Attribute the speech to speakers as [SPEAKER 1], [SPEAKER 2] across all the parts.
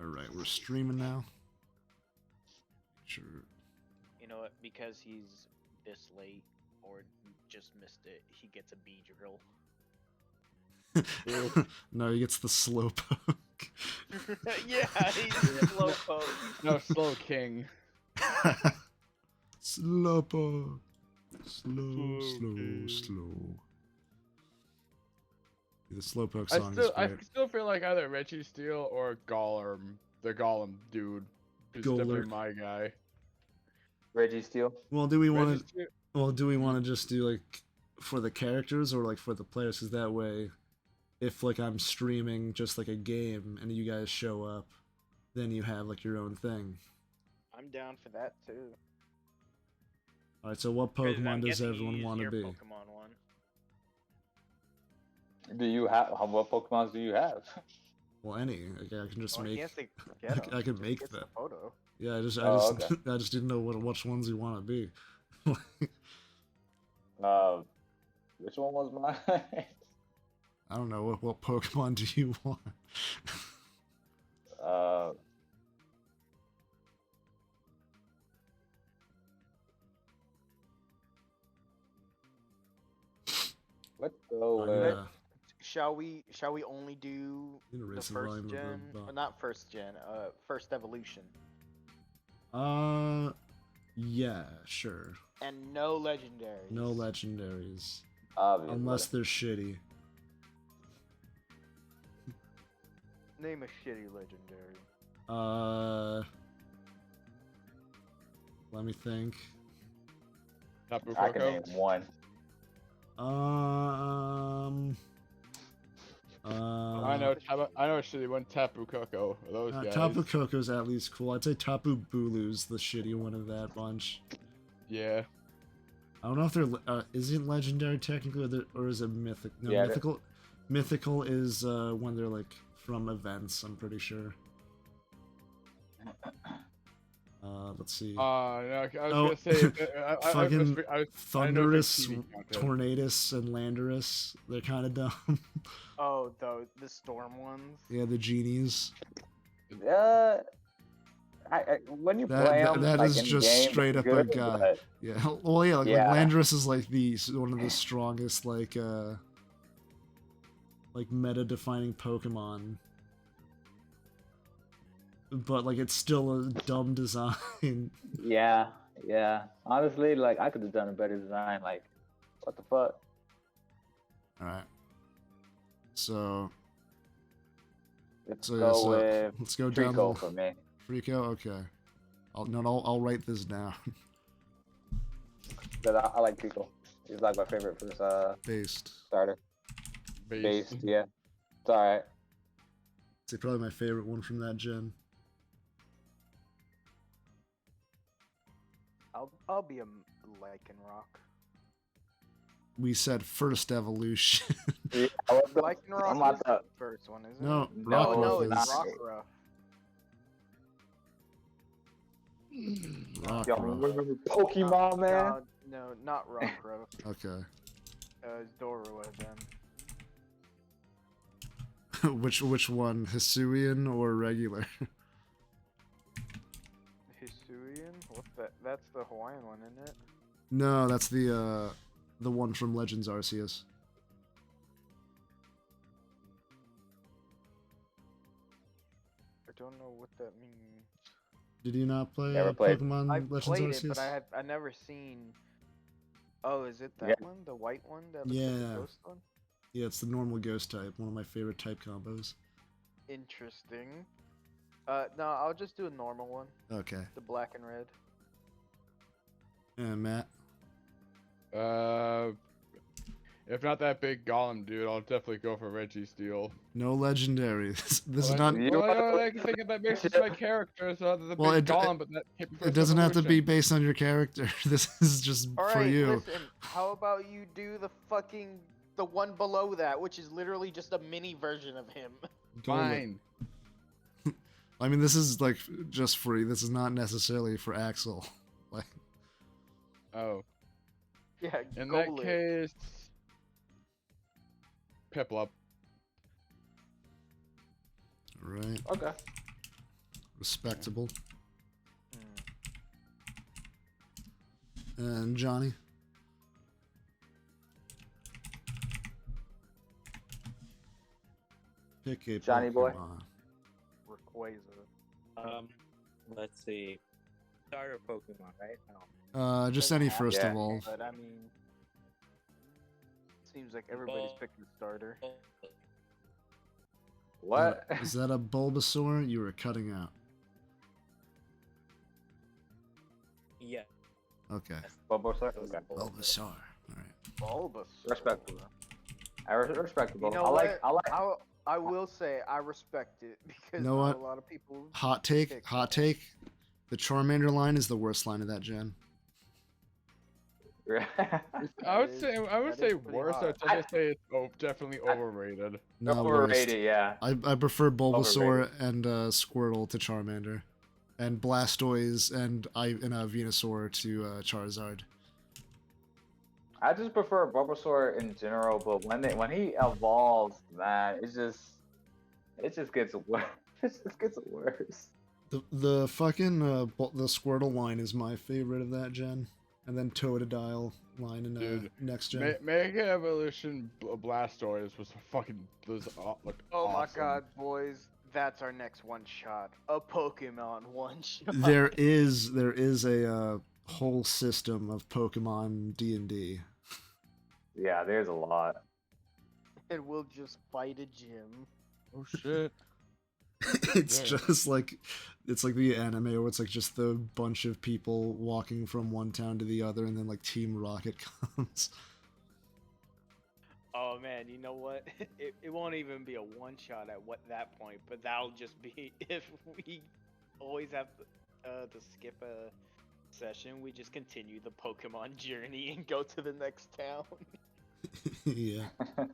[SPEAKER 1] Alright, we're streaming now. Sure.
[SPEAKER 2] You know what? Because he's this late or just missed it, he gets a B drill.
[SPEAKER 1] No, he gets the slow poke.
[SPEAKER 2] Yeah, he's a slow poke.
[SPEAKER 3] No, slow king.
[SPEAKER 1] Slow poke. Slow,
[SPEAKER 3] Slow
[SPEAKER 1] slow,
[SPEAKER 3] king.
[SPEAKER 1] slow. The slowpoke song
[SPEAKER 3] I
[SPEAKER 1] is great.
[SPEAKER 3] still feel like either Reggie Steele or Gollum, the Gollum dude, is definitely my guy.
[SPEAKER 4] Reggie Steele.
[SPEAKER 1] Well, do we want
[SPEAKER 3] Reggie
[SPEAKER 1] to?
[SPEAKER 3] Steele-
[SPEAKER 1] Well, do we want to just do like for the characters or like for the players? Because that way, if like I'm streaming just like a game and you guys show up, then you have like your own thing.
[SPEAKER 2] I'm down for that too.
[SPEAKER 1] All right. So what
[SPEAKER 2] 'Cause I'm
[SPEAKER 1] Pokemon does
[SPEAKER 2] guessing you
[SPEAKER 1] everyone
[SPEAKER 2] use
[SPEAKER 1] want to
[SPEAKER 2] your
[SPEAKER 1] be?
[SPEAKER 2] Pokemon one.
[SPEAKER 4] Do you have what Pokemons do you have?
[SPEAKER 1] Well, any. Like, I can just
[SPEAKER 2] Oh,
[SPEAKER 1] make.
[SPEAKER 2] he has to get 'em.
[SPEAKER 1] I can
[SPEAKER 2] Just
[SPEAKER 1] make
[SPEAKER 2] gets the
[SPEAKER 1] them.
[SPEAKER 2] photo.
[SPEAKER 1] Yeah, I
[SPEAKER 4] Oh, okay.
[SPEAKER 1] I just didn't know which ones you want to be.
[SPEAKER 4] Which one was mine?
[SPEAKER 1] I don't know what Pokemon do you want?
[SPEAKER 4] Let's go with.
[SPEAKER 1] Yeah.
[SPEAKER 2] Shall we only do
[SPEAKER 1] You know,
[SPEAKER 2] the
[SPEAKER 1] racing line
[SPEAKER 2] first
[SPEAKER 1] with
[SPEAKER 2] gen?
[SPEAKER 1] a
[SPEAKER 2] Or not first gen, first evolution.
[SPEAKER 1] Yeah, sure.
[SPEAKER 2] And no legendaries.
[SPEAKER 1] No legendaries.
[SPEAKER 4] Obviously.
[SPEAKER 1] Unless they're shitty.
[SPEAKER 2] Name a shitty legendary.
[SPEAKER 1] Let me think.
[SPEAKER 3] Tapu
[SPEAKER 4] I can
[SPEAKER 3] Koko?
[SPEAKER 4] name one.
[SPEAKER 3] I know a shitty one, Tapu Koko. Those guys.
[SPEAKER 1] Tapu Koko's at least cool. I'd say Tapu Bulu's the shitty one of that bunch.
[SPEAKER 3] Yeah.
[SPEAKER 1] I don't know if they're is it legendary technically or is it mythic? No,
[SPEAKER 4] Yeah,
[SPEAKER 1] mythical. Mythical is when they're like from events. I'm pretty sure. Let's see.
[SPEAKER 3] No, I was gonna say.
[SPEAKER 1] Fucking
[SPEAKER 3] I know there's
[SPEAKER 1] Thundurus,
[SPEAKER 3] TV content.
[SPEAKER 1] Tornadus, and Landorus. They're kind of dumb.
[SPEAKER 2] Oh, the storm ones.
[SPEAKER 1] Yeah, the genies.
[SPEAKER 4] When you play them,
[SPEAKER 1] that
[SPEAKER 4] like,
[SPEAKER 1] is
[SPEAKER 4] in
[SPEAKER 1] just
[SPEAKER 4] game,
[SPEAKER 1] straight
[SPEAKER 4] it's
[SPEAKER 1] up a
[SPEAKER 4] good,
[SPEAKER 1] guy.
[SPEAKER 4] but-
[SPEAKER 1] Yeah. Well, yeah, like
[SPEAKER 4] Yeah.
[SPEAKER 1] Landorus is like one of the strongest like meta-defining Pokemon. But like it's still a dumb design.
[SPEAKER 4] Yeah. Honestly, like I could have done a better design. Like, what the fuck?
[SPEAKER 1] All right. So
[SPEAKER 4] Let's
[SPEAKER 1] So,
[SPEAKER 4] go
[SPEAKER 1] so
[SPEAKER 4] with
[SPEAKER 1] let's go down
[SPEAKER 4] Trico
[SPEAKER 1] the
[SPEAKER 4] for me.
[SPEAKER 1] Freako. Okay. I'll write this down.
[SPEAKER 4] But I like Trico. He's like my favorite first
[SPEAKER 1] Based.
[SPEAKER 4] starter. Based, yeah. It's alright.
[SPEAKER 1] It's probably my favorite one from that gen.
[SPEAKER 2] I'll be a Lycanroc.
[SPEAKER 1] We said first evolution.
[SPEAKER 4] Yeah,
[SPEAKER 2] Lycanroc
[SPEAKER 4] I'm not
[SPEAKER 2] is
[SPEAKER 4] the-
[SPEAKER 2] the first one, isn't
[SPEAKER 1] No,
[SPEAKER 2] it?
[SPEAKER 4] No,
[SPEAKER 2] No,
[SPEAKER 1] Rockruff
[SPEAKER 2] it's
[SPEAKER 1] is
[SPEAKER 2] Rockruff.
[SPEAKER 4] Yo,
[SPEAKER 1] Rockruff.
[SPEAKER 4] remember Pokemon, man?
[SPEAKER 2] No, not Rockruff.
[SPEAKER 1] Okay.
[SPEAKER 2] It's Dorua then.
[SPEAKER 1] which one? Hisuian or regular?
[SPEAKER 2] Hisuian? What's that? That's the Hawaiian one, isn't it?
[SPEAKER 1] No, that's the one from Legends Arceus.
[SPEAKER 2] I don't know what that means.
[SPEAKER 1] Did you not play
[SPEAKER 4] Never played.
[SPEAKER 1] Pokemon
[SPEAKER 2] I've
[SPEAKER 1] Legends
[SPEAKER 2] played
[SPEAKER 1] Arceus?
[SPEAKER 2] it, but I never seen. Oh, is it that
[SPEAKER 4] Yeah.
[SPEAKER 2] one? The white one? That looks like
[SPEAKER 1] Yeah.
[SPEAKER 2] a ghost one?
[SPEAKER 1] Yeah, it's the normal ghost type. One of my favorite type combos.
[SPEAKER 2] Interesting. No, I'll just do a normal one.
[SPEAKER 1] Okay.
[SPEAKER 2] The black and red.
[SPEAKER 1] And Matt.
[SPEAKER 3] If not that big Gollum dude, I'll definitely go for Reggie Steele.
[SPEAKER 1] No legendaries. This is
[SPEAKER 3] Well,
[SPEAKER 1] not.
[SPEAKER 4] You-
[SPEAKER 3] I can think of that makes my character so the
[SPEAKER 1] Well,
[SPEAKER 3] big
[SPEAKER 1] it-
[SPEAKER 3] Gollum, but that can't be
[SPEAKER 1] It
[SPEAKER 3] first
[SPEAKER 1] doesn't have to be
[SPEAKER 3] evolution.
[SPEAKER 1] based on your character. This is just
[SPEAKER 2] All
[SPEAKER 1] for
[SPEAKER 2] right,
[SPEAKER 1] you.
[SPEAKER 2] listen. How about you do the one below that, which is literally just a mini version of him.
[SPEAKER 3] Fine.
[SPEAKER 1] I mean, this is like just free. This is not necessarily for Axel. Like,
[SPEAKER 3] Oh,
[SPEAKER 2] Yeah.
[SPEAKER 3] in
[SPEAKER 2] go
[SPEAKER 3] that
[SPEAKER 2] lit.
[SPEAKER 3] case, Piplup.
[SPEAKER 1] right?
[SPEAKER 4] Okay.
[SPEAKER 1] Respectable.
[SPEAKER 2] Hmm.
[SPEAKER 1] And Johnny? Pick a
[SPEAKER 4] Johnny boy.
[SPEAKER 1] Pokemon.
[SPEAKER 2] Rayquaza.
[SPEAKER 5] Let's see. Starter Pokemon, right? No.
[SPEAKER 1] Just
[SPEAKER 2] Doesn't
[SPEAKER 1] any
[SPEAKER 2] have
[SPEAKER 1] first
[SPEAKER 4] to
[SPEAKER 1] of
[SPEAKER 4] be,
[SPEAKER 1] all.
[SPEAKER 2] But I mean, seems like everybody's picking a starter.
[SPEAKER 4] What?
[SPEAKER 1] Is that a Bulbasaur? You were cutting out.
[SPEAKER 5] Yeah.
[SPEAKER 1] Okay.
[SPEAKER 4] Bulbasaur? Okay.
[SPEAKER 1] Bulbasaur. Alright.
[SPEAKER 2] Bulbasaur.
[SPEAKER 4] Respectable. Respectable.
[SPEAKER 2] You know I will say I respect it because
[SPEAKER 1] know
[SPEAKER 2] not
[SPEAKER 1] what?
[SPEAKER 2] a lot of people.
[SPEAKER 1] Hot
[SPEAKER 2] pick
[SPEAKER 1] take.
[SPEAKER 2] that.
[SPEAKER 1] The Charmander line is the worst line of that gen.
[SPEAKER 3] I would say
[SPEAKER 2] that is pretty
[SPEAKER 3] worse.
[SPEAKER 2] hot.
[SPEAKER 3] I'd say it's definitely overrated.
[SPEAKER 1] No, worst.
[SPEAKER 4] Overrated, yeah.
[SPEAKER 1] I prefer Bulbasaur
[SPEAKER 4] Overrated.
[SPEAKER 1] and Squirtle to Charmander, and Blastoise and Venusaur to Charizard.
[SPEAKER 4] I just prefer Bulbasaur in general, but when he evolves, man, it just gets worse. It just gets worse.
[SPEAKER 1] The fucking the Squirtle line is my favorite of that gen, and then Totodile line in
[SPEAKER 3] Dude,
[SPEAKER 1] next gen.
[SPEAKER 3] Mega Evolution Blastoise was looked
[SPEAKER 2] Oh my
[SPEAKER 3] awesome.
[SPEAKER 2] god, boys. That's our next one shot. A Pokemon one shot.
[SPEAKER 1] There is a whole system of Pokemon D&D.
[SPEAKER 4] Yeah, there's a lot.
[SPEAKER 2] And we'll just fight a gym.
[SPEAKER 3] Oh shit.
[SPEAKER 1] It's
[SPEAKER 3] Yeah.
[SPEAKER 1] just like the anime where it's like just the bunch of people walking from one town to the other, and then like Team Rocket comes.
[SPEAKER 2] Oh man, you know what? It won't even be a one shot at that point, but that'll just be if we always have to skip a session, we just continue the Pokemon journey and go to the next town.
[SPEAKER 1] Yeah. All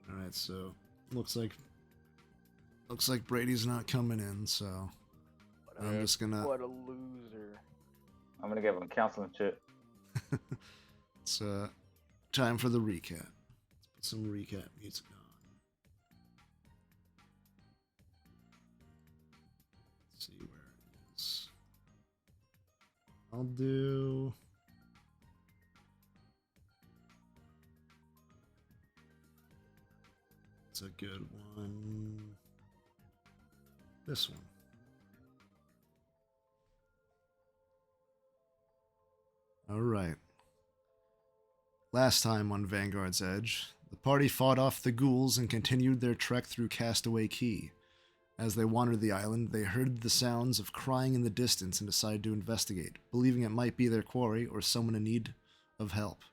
[SPEAKER 1] right, so looks like Brady's not coming in, so I'm just gonna.
[SPEAKER 2] What a loser.
[SPEAKER 4] I'm gonna give him counseling shit.
[SPEAKER 1] It's time for the recap. Let's put some recap music on. Let's see where it is. I'll do. It's a good one. This one. All right. Last time on Vanguard's Edge, the party fought off the ghouls and continued their trek through Castaway Key. As they wandered the island, they heard the sounds of crying in the distance and decided to investigate, believing it might be their quarry or someone in need of help.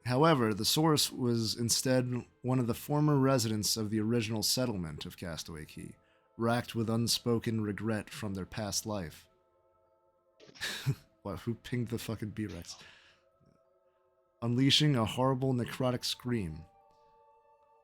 [SPEAKER 1] However, the source was instead one of the former residents of the original settlement of Castaway Key, racked with unspoken regret from their past life. What, who pinged the fucking B-Rex? Unleashing a horrible necrotic scream.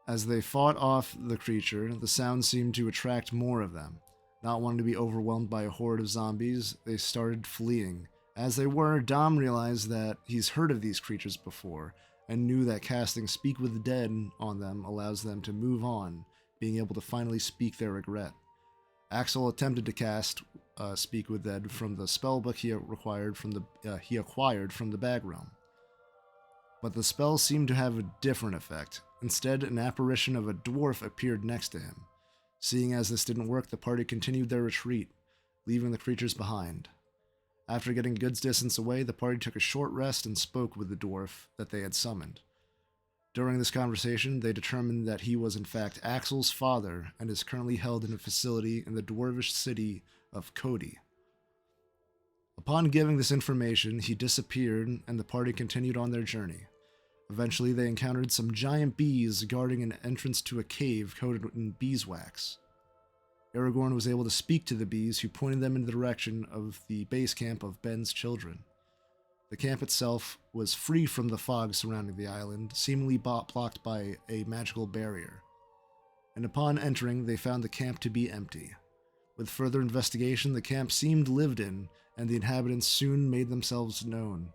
[SPEAKER 1] As they fought off the creature, the sound seemed to attract more of them. Not wanting to be overwhelmed by a horde of zombies, they started fleeing. As they were, Dom realized that he's heard of these creatures before, and knew that casting Speak with the Dead on them allows them to move on, being able to finally speak their regret. Axel attempted to cast Speak with Dead from the spellbook he acquired from the Bag Realm. But the spell seemed to have a different effect. Instead, an apparition of a dwarf appeared next to him. Seeing as this didn't work, the party continued their retreat, leaving the creatures behind. After getting a good distance away, the party took a short rest and spoke with the dwarf that they had summoned. During this conversation, they determined that he was in fact Axel's father and is currently held in a facility in the dwarvish city of Cody. Upon giving this information, he disappeared and the party continued on their journey. Eventually, they encountered some giant bees guarding an entrance to a cave coated in beeswax. Aragorn was able to speak to the bees, who pointed them in the direction of the base camp of Ben's children. The camp itself was free from the fog surrounding the island, seemingly blocked by a magical barrier. And upon entering, they found the camp to be empty. With further investigation, the camp seemed lived in, and the inhabitants soon made themselves known.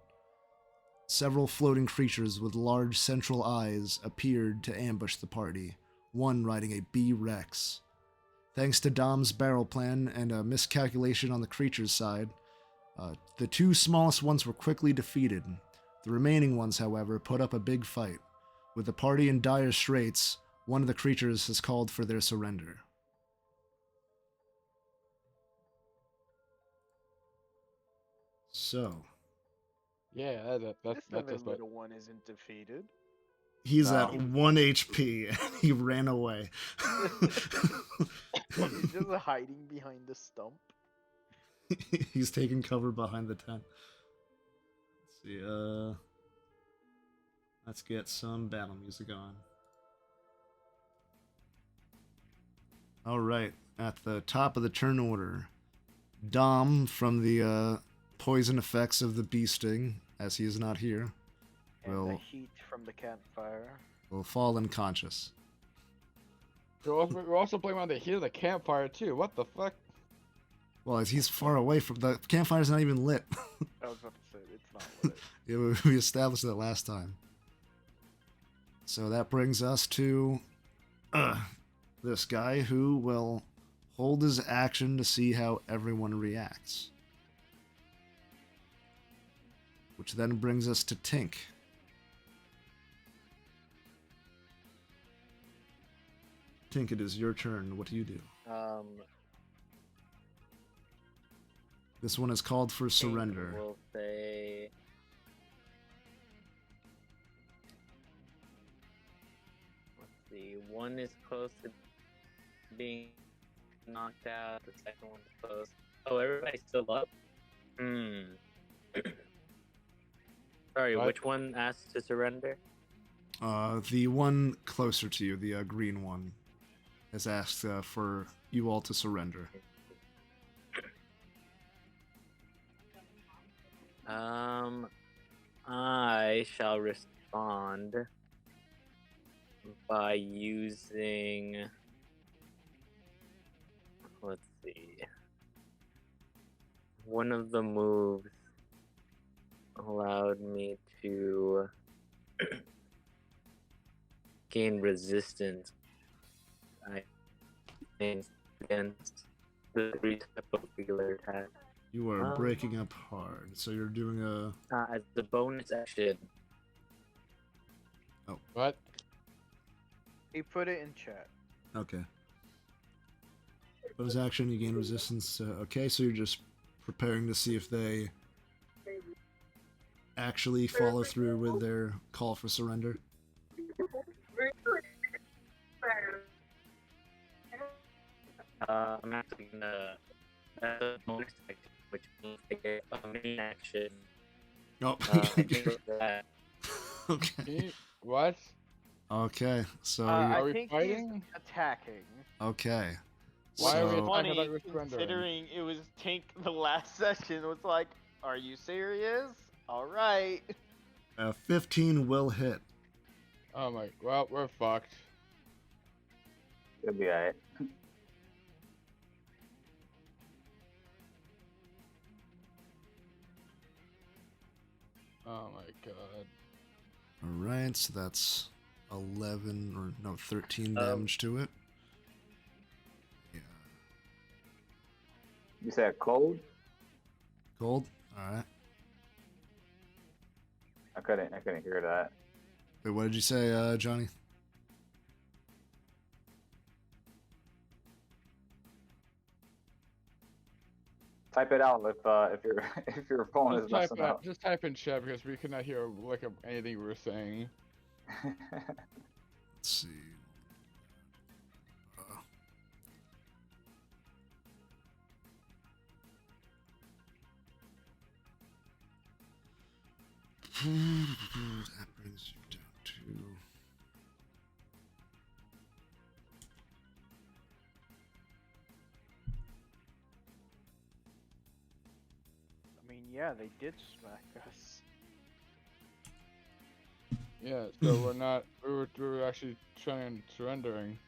[SPEAKER 1] Several floating creatures with large central eyes appeared to ambush the party, one riding a B-Rex. Thanks to Dom's barrel plan and a miscalculation on the creature's side, the two smallest ones were quickly defeated. The remaining ones, however, put up a big fight. With the party in dire straits, one of the creatures has called for their surrender. So,
[SPEAKER 3] Yeah,
[SPEAKER 2] This
[SPEAKER 3] that's
[SPEAKER 2] other little one isn't defeated.
[SPEAKER 1] he's
[SPEAKER 4] No.
[SPEAKER 1] at 1 HP and he ran away.
[SPEAKER 2] He's just hiding behind the stump.
[SPEAKER 1] He's taking cover behind the tent. Let's see, let's get some battle music on. Alright, at the top of the turn order, Dom, from the poison effects of the bee sting, as he is not here,
[SPEAKER 2] And the
[SPEAKER 1] will
[SPEAKER 2] heat from the campfire.
[SPEAKER 1] fall unconscious.
[SPEAKER 3] We're also playing on the heat of the campfire too. What the fuck?
[SPEAKER 1] Well, as he's far away from the campfire's not even lit.
[SPEAKER 2] I was about to say, it's not lit.
[SPEAKER 1] We established that last time. So that brings us to this guy who will hold his action to see how everyone reacts. Which then brings us to Tink. Tink, it is your turn. What do you do? This one is called for surrender.
[SPEAKER 5] We'll say. Let's see. One is close to being knocked out. The second one's close. Oh, everybody's still up. Sorry,
[SPEAKER 3] What?
[SPEAKER 5] which one asked to surrender?
[SPEAKER 1] The one closer to you, the green one, has asked for you all to surrender.
[SPEAKER 5] I shall respond by using. Let's see. One of the moves allowed me to gain resistance against the 3 type of regular attack.
[SPEAKER 1] You are breaking up hard, so you're doing a...
[SPEAKER 5] As the bonus action,
[SPEAKER 3] What?
[SPEAKER 2] He put it in chat.
[SPEAKER 1] Okay. Bonus action, you gain resistance. Okay, so you're just preparing to see if they actually follow through with their call for surrender.
[SPEAKER 5] I'm actually gonna. That's a bonus action, which means I get a main action.
[SPEAKER 1] Oh,
[SPEAKER 5] I think of that.
[SPEAKER 1] okay.
[SPEAKER 3] What?
[SPEAKER 1] Okay, so
[SPEAKER 2] I
[SPEAKER 3] we
[SPEAKER 2] think
[SPEAKER 3] fighting?
[SPEAKER 2] he's attacking.
[SPEAKER 1] okay.
[SPEAKER 3] Why are we
[SPEAKER 1] So,
[SPEAKER 3] attacking?
[SPEAKER 2] Funny,
[SPEAKER 3] thought we were surrendering.
[SPEAKER 2] considering it was Tink the last session, was like, are you serious? Alright.
[SPEAKER 1] 15 will hit.
[SPEAKER 3] Oh my. Well, we're fucked.
[SPEAKER 4] It'll be alright.
[SPEAKER 3] Oh my god.
[SPEAKER 1] Alright, so that's 11, or no, 13 damage to it. Yeah.
[SPEAKER 4] You said cold?
[SPEAKER 1] Gold? Alright.
[SPEAKER 4] I couldn't hear that.
[SPEAKER 1] Wait, what did you say, Johnny?
[SPEAKER 4] Type it out if your phone is messing up.
[SPEAKER 3] Just type in chat because we could not hear like anything we were saying.
[SPEAKER 1] Let's see. That brings you down to...
[SPEAKER 2] I mean, yeah, they did smack us.
[SPEAKER 3] Yeah, so we're not. We were actually trying surrendering.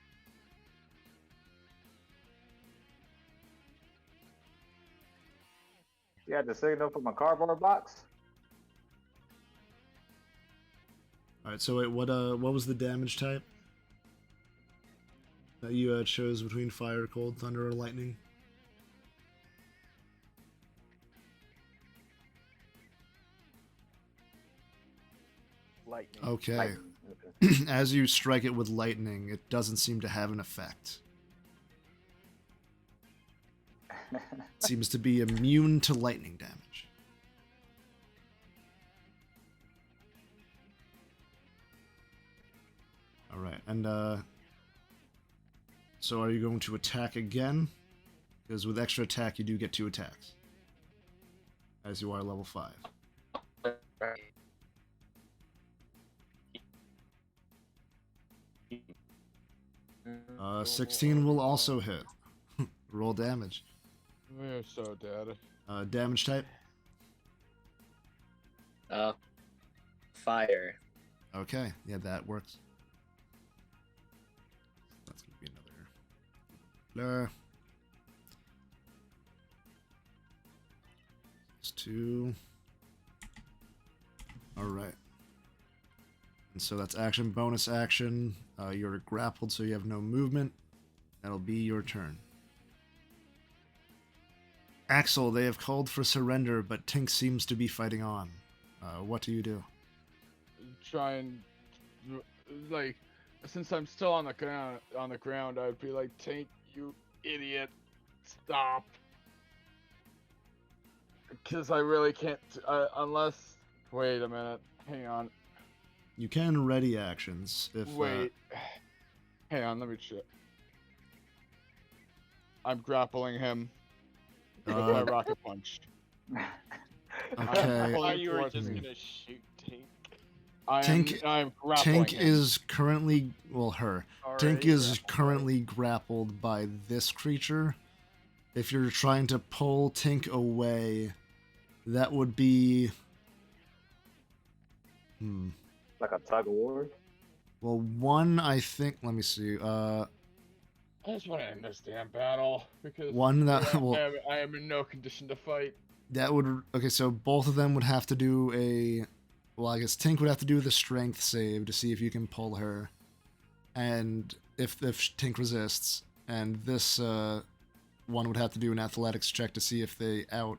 [SPEAKER 4] You had the signal from a cardboard box?
[SPEAKER 1] Alright, so wait, what was the damage type? that you chose between fire, cold, thunder, or lightning?
[SPEAKER 6] Lightning.
[SPEAKER 1] Okay.
[SPEAKER 4] Like,
[SPEAKER 1] As you strike it with lightning, it doesn't seem to have an effect. It seems to be immune to lightning damage. Alright, and so are you going to attack again? Because with extra attack you do get 2 attacks. As you are level 5. 16 will also hit. Roll damage.
[SPEAKER 3] We're so dead.
[SPEAKER 1] Damage type?
[SPEAKER 5] Fire.
[SPEAKER 1] Okay, yeah, that works. That's gonna be another. It's 2. Alright. And so that's action, bonus action. You're grappled, so you have no movement. That'll be your turn. Axel, they have called for surrender, but Tink seems to be fighting on. What do you do?
[SPEAKER 3] Try and like, since I'm still on the ground, I would be like, "Tank, you idiot, stop!" Because I really can't unless. Wait a minute. Hang on.
[SPEAKER 1] You can ready actions if.
[SPEAKER 3] Wait. Hang on. Let me check. I'm grappling him with my rocket punch.
[SPEAKER 1] Okay.
[SPEAKER 2] I thought you were
[SPEAKER 3] towards
[SPEAKER 2] just
[SPEAKER 3] me.
[SPEAKER 2] gonna shoot Tink.
[SPEAKER 3] I'm grappling
[SPEAKER 1] Tink
[SPEAKER 3] him.
[SPEAKER 1] is currently, well, her. Tink
[SPEAKER 6] Already
[SPEAKER 1] is
[SPEAKER 6] grappled,
[SPEAKER 1] currently grappled by this creature. If you're trying to pull Tink away, that would be.
[SPEAKER 4] like a tug of war.
[SPEAKER 1] Well, one, I think. Let me see.
[SPEAKER 3] I just want to end this damn battle because
[SPEAKER 1] One that. Well,
[SPEAKER 3] I am in no condition to fight.
[SPEAKER 1] that would. Okay, so both of them would have to do a. Well, I guess Tink would have to do the strength save to see if you can pull her. And if Tink resists. And this one would have to do an athletics check to see if they outpace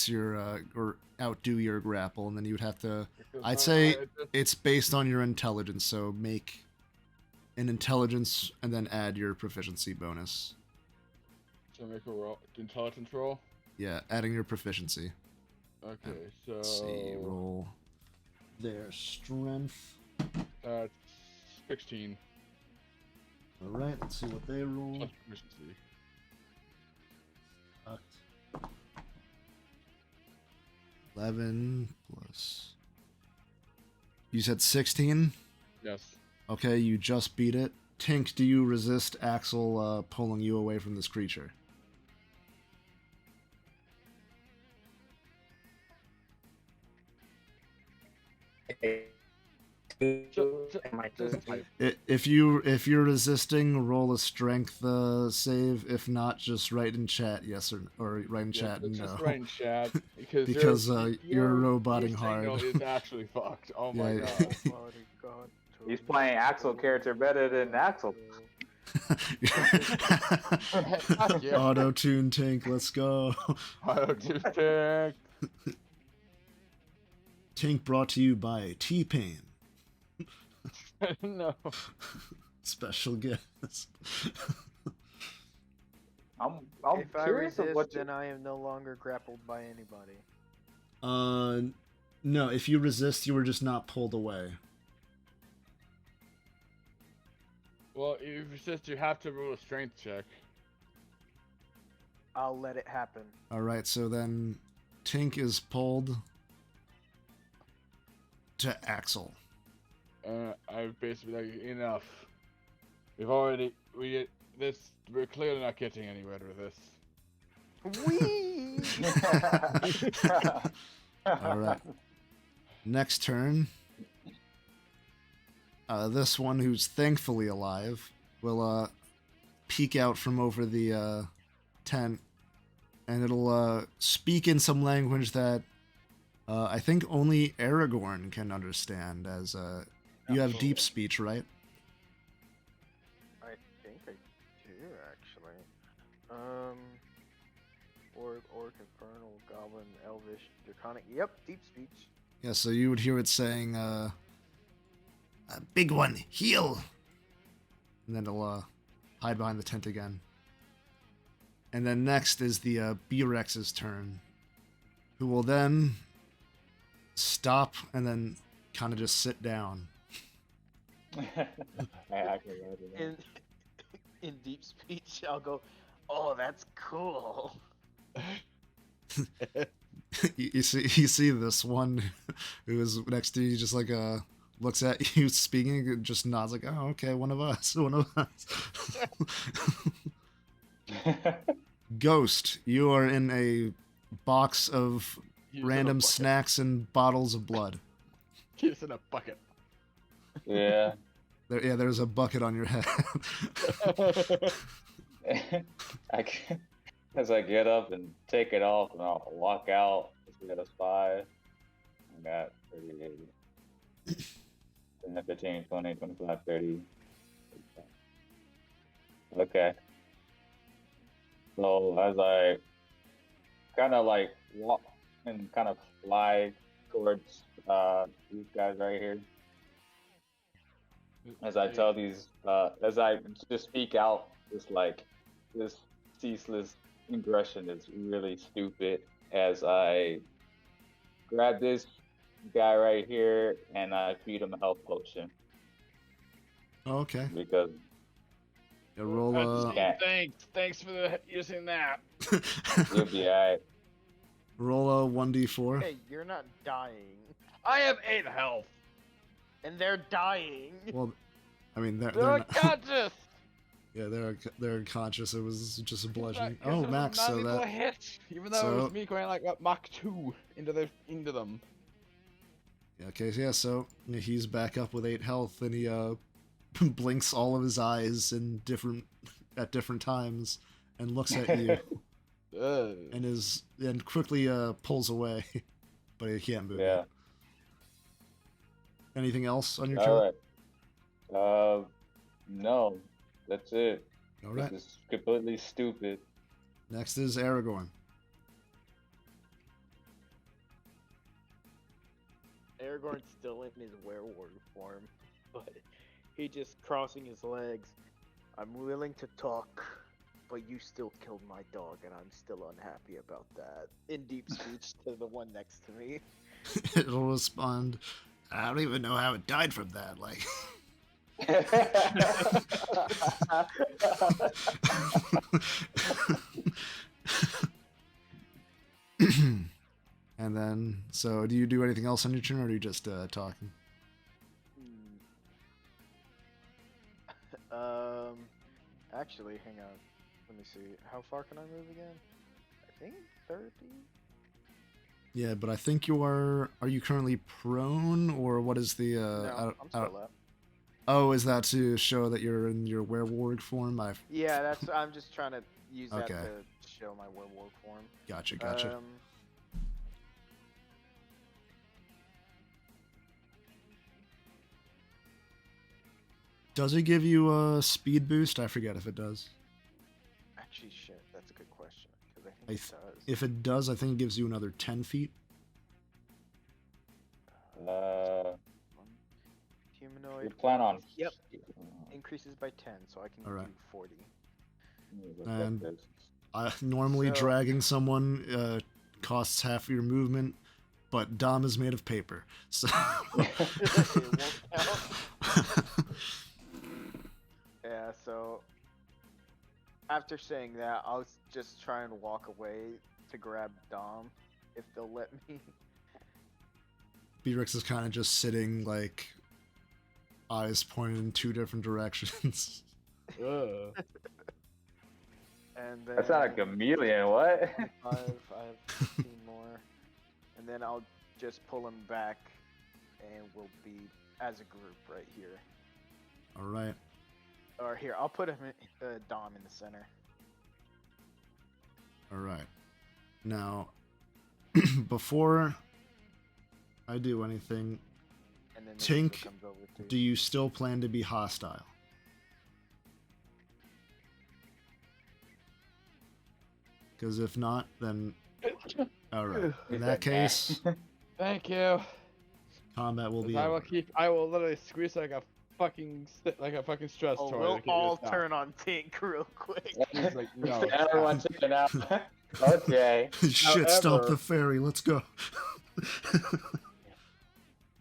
[SPEAKER 1] your. Or outdo your grapple. And then you would have to. I'd say it's based on your intelligence, so make an intelligence and then add your proficiency bonus.
[SPEAKER 3] So make a roll, intelligence roll.
[SPEAKER 1] Yeah, adding your proficiency.
[SPEAKER 3] Okay,
[SPEAKER 1] Let's see, roll their strength.
[SPEAKER 3] That's 16.
[SPEAKER 1] Alright, let's see what they roll.
[SPEAKER 3] Plus proficiency.
[SPEAKER 1] 11 plus. You said 16?
[SPEAKER 3] Yes.
[SPEAKER 1] Okay, you just beat it. Tink, do you resist Axel pulling you away from this creature? If you're resisting, roll a strength save. If not, just write in chat yes or write in chat no.
[SPEAKER 3] Just write in chat because
[SPEAKER 1] you're roboting
[SPEAKER 3] your
[SPEAKER 1] hard.
[SPEAKER 3] signal is actually fucked. Oh my
[SPEAKER 1] Yeah.
[SPEAKER 3] god.
[SPEAKER 4] He's playing Axel character better than Axel.
[SPEAKER 3] Yeah.
[SPEAKER 1] Auto tune Tink, let's go.
[SPEAKER 3] Auto-tune tank.
[SPEAKER 1] Tink brought to you by T-Pain.
[SPEAKER 3] No.
[SPEAKER 1] Special guest.
[SPEAKER 4] I'm
[SPEAKER 6] If I
[SPEAKER 4] curious of
[SPEAKER 6] resist,
[SPEAKER 4] what you.
[SPEAKER 6] then I am no longer grappled by anybody.
[SPEAKER 1] No, if you resist, you were just not pulled away.
[SPEAKER 3] Well, if you resist, you have to roll a strength check.
[SPEAKER 6] I'll let it happen.
[SPEAKER 1] Alright, so then Tink is pulled to Axel.
[SPEAKER 3] I basically like enough. We're clearly not getting anywhere with this.
[SPEAKER 6] Whee!
[SPEAKER 1] Alright. Next turn. This one, who's thankfully alive, will peek out from over the tent, and it'll speak in some language that I think only Aragorn can understand, as you have deep speech, right?
[SPEAKER 6] Orc, Infernal, Goblin, Elvish, Draconic. Yep, deep speech.
[SPEAKER 1] Yeah, so you would hear it saying, big one, heal! And then it'll hide behind the tent again. And then next is the B-Rex's turn, who will then stop and then kind of just sit down.
[SPEAKER 4] I can imagine that.
[SPEAKER 6] In deep speech, I'll go, "Oh, that's cool."
[SPEAKER 1] You see this one who is next to you, just like looks at you speaking, and just nods like, "Oh, okay, one of us, one of us." Ghost, you are in a box of
[SPEAKER 3] He's in a
[SPEAKER 1] random
[SPEAKER 3] bucket.
[SPEAKER 1] snacks and bottles of blood.
[SPEAKER 3] He's in a bucket.
[SPEAKER 4] Yeah.
[SPEAKER 1] There's a bucket on your head.
[SPEAKER 4] As I get up and take it off and I'll walk out, we got a spy. I got 30, 80. 10, 15, 20, 25, 30. Okay. So as I kind of like walk and kind of fly towards these guys right here, as I tell these, as I just speak out, just like this ceaseless aggression is really stupid. As I grab this guy right here and I feed him a health potion
[SPEAKER 1] Oh, okay.
[SPEAKER 4] because
[SPEAKER 1] Yeah, roll
[SPEAKER 4] Yeah.
[SPEAKER 3] Thanks for using that.
[SPEAKER 4] you'll be alright.
[SPEAKER 1] roll a 1d4.
[SPEAKER 6] Hey, you're not dying,
[SPEAKER 3] I have 8 health.
[SPEAKER 6] and they're dying.
[SPEAKER 1] Well, I mean they're
[SPEAKER 3] They're
[SPEAKER 1] not,
[SPEAKER 3] unconscious.
[SPEAKER 1] yeah, they're unconscious. It was just a bludgeoning.
[SPEAKER 3] Because
[SPEAKER 1] Oh,
[SPEAKER 3] it was
[SPEAKER 1] Max,
[SPEAKER 3] not
[SPEAKER 1] so
[SPEAKER 3] even a
[SPEAKER 1] that
[SPEAKER 3] hit, even though it
[SPEAKER 1] so-
[SPEAKER 3] was me going like Mach 2 into them.
[SPEAKER 1] yeah, okay, yeah, so he's back up with 8 health, and he blinks all of his eyes at different times, and looks at you, and quickly pulls away, but he can't move.
[SPEAKER 4] Yeah.
[SPEAKER 1] Anything else on your turn?
[SPEAKER 4] Alright. No. That's it.
[SPEAKER 1] All right.
[SPEAKER 4] This is completely stupid.
[SPEAKER 1] Next is Aragorn.
[SPEAKER 6] Aragorn's still in his werewolf form, but he just crossing his legs. I'm willing to talk, but you still killed my dog, and I'm still unhappy about that. In deep speech to the one next to me.
[SPEAKER 1] It'll respond, I don't even know how it died from that. Like, and then, so do you do anything else on your turn, or are you just talking?
[SPEAKER 6] Actually, hang on. Let me see. How far can I move again? I think 30.
[SPEAKER 1] Yeah, but I think are you currently prone, or what is the
[SPEAKER 6] No, I'm still up.
[SPEAKER 1] Oh, is that to show that you're in your werewolf form?
[SPEAKER 6] Yeah, I'm just trying to use that
[SPEAKER 1] Okay.
[SPEAKER 6] to show my werewolf form.
[SPEAKER 1] Gotcha. Does it give you a speed boost? I forget if it does.
[SPEAKER 6] Actually, shit, that's a good question, because I think
[SPEAKER 1] I
[SPEAKER 6] it
[SPEAKER 1] th-
[SPEAKER 6] does.
[SPEAKER 1] If it does, I think it gives you another 10 feet.
[SPEAKER 6] Humanoid.
[SPEAKER 4] you plan on.
[SPEAKER 6] Yep. Increases by 10, so I can
[SPEAKER 1] Alright.
[SPEAKER 6] do 40.
[SPEAKER 1] And- Normally,
[SPEAKER 6] So-
[SPEAKER 1] dragging someone costs half your movement, but Dom is made of paper, so.
[SPEAKER 6] It won't count. Yeah, so after saying that, I'll just try and walk away to grab Dom, if they'll let me.
[SPEAKER 1] B-Rex is kind of just sitting, like, eyes pointed in 2 different directions.
[SPEAKER 6] And then
[SPEAKER 4] That's not a chameleon, what?
[SPEAKER 6] 5, I have 15 more. And then I'll just pull him back, and we'll be as a group right here.
[SPEAKER 1] All right.
[SPEAKER 6] Or here, I'll put him Dom in the center.
[SPEAKER 1] All right. Now, before I do anything,
[SPEAKER 6] And then
[SPEAKER 1] Tink,
[SPEAKER 6] Nicholas comes over too.
[SPEAKER 1] do you still plan to be hostile? Because if not, then all right.
[SPEAKER 4] He
[SPEAKER 1] In
[SPEAKER 4] said,
[SPEAKER 1] that case,
[SPEAKER 3] Thank you.
[SPEAKER 1] combat will
[SPEAKER 3] 'Cause
[SPEAKER 1] be
[SPEAKER 3] I will
[SPEAKER 1] over.
[SPEAKER 3] I will literally squeeze like a fucking stress
[SPEAKER 6] Oh,
[SPEAKER 3] toy.
[SPEAKER 6] we'll
[SPEAKER 3] to get you
[SPEAKER 6] all
[SPEAKER 3] to stop.
[SPEAKER 6] turn on Tink real quick.
[SPEAKER 3] He's like, no,
[SPEAKER 4] Everyone checking out. Okay.
[SPEAKER 1] Shit! Stop
[SPEAKER 4] However-
[SPEAKER 1] the ferry. Let's go.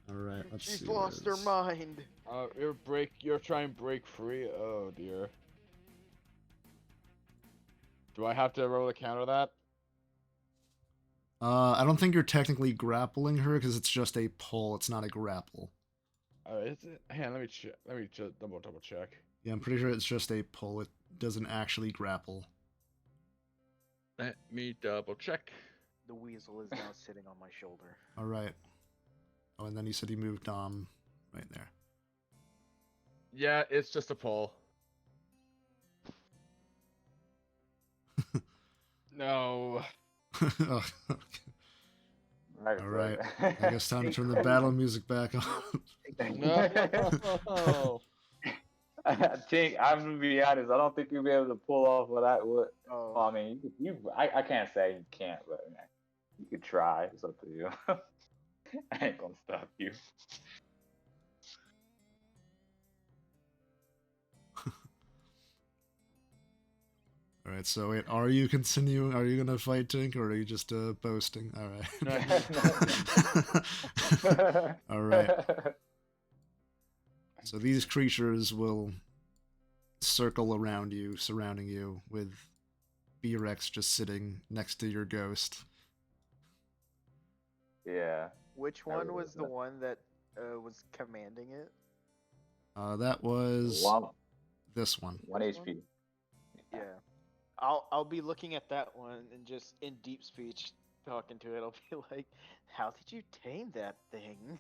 [SPEAKER 1] All right. Let's
[SPEAKER 6] She's
[SPEAKER 1] see.
[SPEAKER 6] lost her mind.
[SPEAKER 3] You're trying to break free. Oh dear. Do I have to roll to counter that?
[SPEAKER 1] I don't think you're technically grappling her because it's just a pull. It's not a grapple.
[SPEAKER 3] Is it? Hang on, let me check. Let me just double check.
[SPEAKER 1] Yeah, I'm pretty sure it's just a pull. It doesn't actually grapple.
[SPEAKER 3] Let me double check.
[SPEAKER 6] The weasel is now sitting on my shoulder.
[SPEAKER 1] All right. Oh, and then you said he moved Dom right there.
[SPEAKER 3] Yeah, it's just a pull. No.
[SPEAKER 1] Oh, okay.
[SPEAKER 4] Right,
[SPEAKER 1] All right. I guess time to turn the battle music back on.
[SPEAKER 3] No.
[SPEAKER 4] I think I'm gonna be honest. I don't think you'll be able to pull off what I would.
[SPEAKER 6] Oh,
[SPEAKER 4] Well, I mean, I can't say you can't, but man, you could try. It's up to you. I ain't gonna stop you.
[SPEAKER 1] All right. So wait, are you continuing? Are you gonna fight Tink, or are you just boasting? All right. All right. So these creatures will circle around you, surrounding you, with B-Rex just sitting next to your ghost.
[SPEAKER 4] Yeah.
[SPEAKER 6] which
[SPEAKER 4] I
[SPEAKER 6] one
[SPEAKER 4] remember
[SPEAKER 6] was the
[SPEAKER 4] that.
[SPEAKER 6] one that was commanding it?
[SPEAKER 1] That was
[SPEAKER 4] One,
[SPEAKER 1] this one.
[SPEAKER 4] one HP.
[SPEAKER 6] Yeah. I'll be looking at that one and just in deep speech talking to it. I'll be like, "How did you tame that thing?"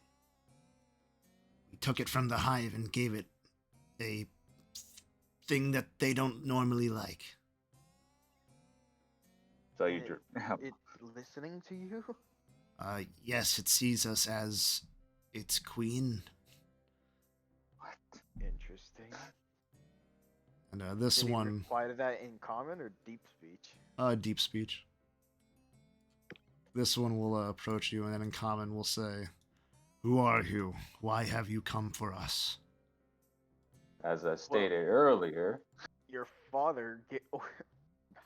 [SPEAKER 1] We took it from the hive and gave it a thing that they don't normally like.
[SPEAKER 4] So you.
[SPEAKER 6] It listening to you?
[SPEAKER 1] Yes, it sees us as its queen.
[SPEAKER 6] Interesting.
[SPEAKER 1] And this
[SPEAKER 6] Did he
[SPEAKER 1] one,
[SPEAKER 6] reply to that in common or deep speech?
[SPEAKER 1] deep speech. This one will approach you, and then in common will say, "Who are you? Why have you come for us?"
[SPEAKER 4] As I stated earlier,
[SPEAKER 6] Your father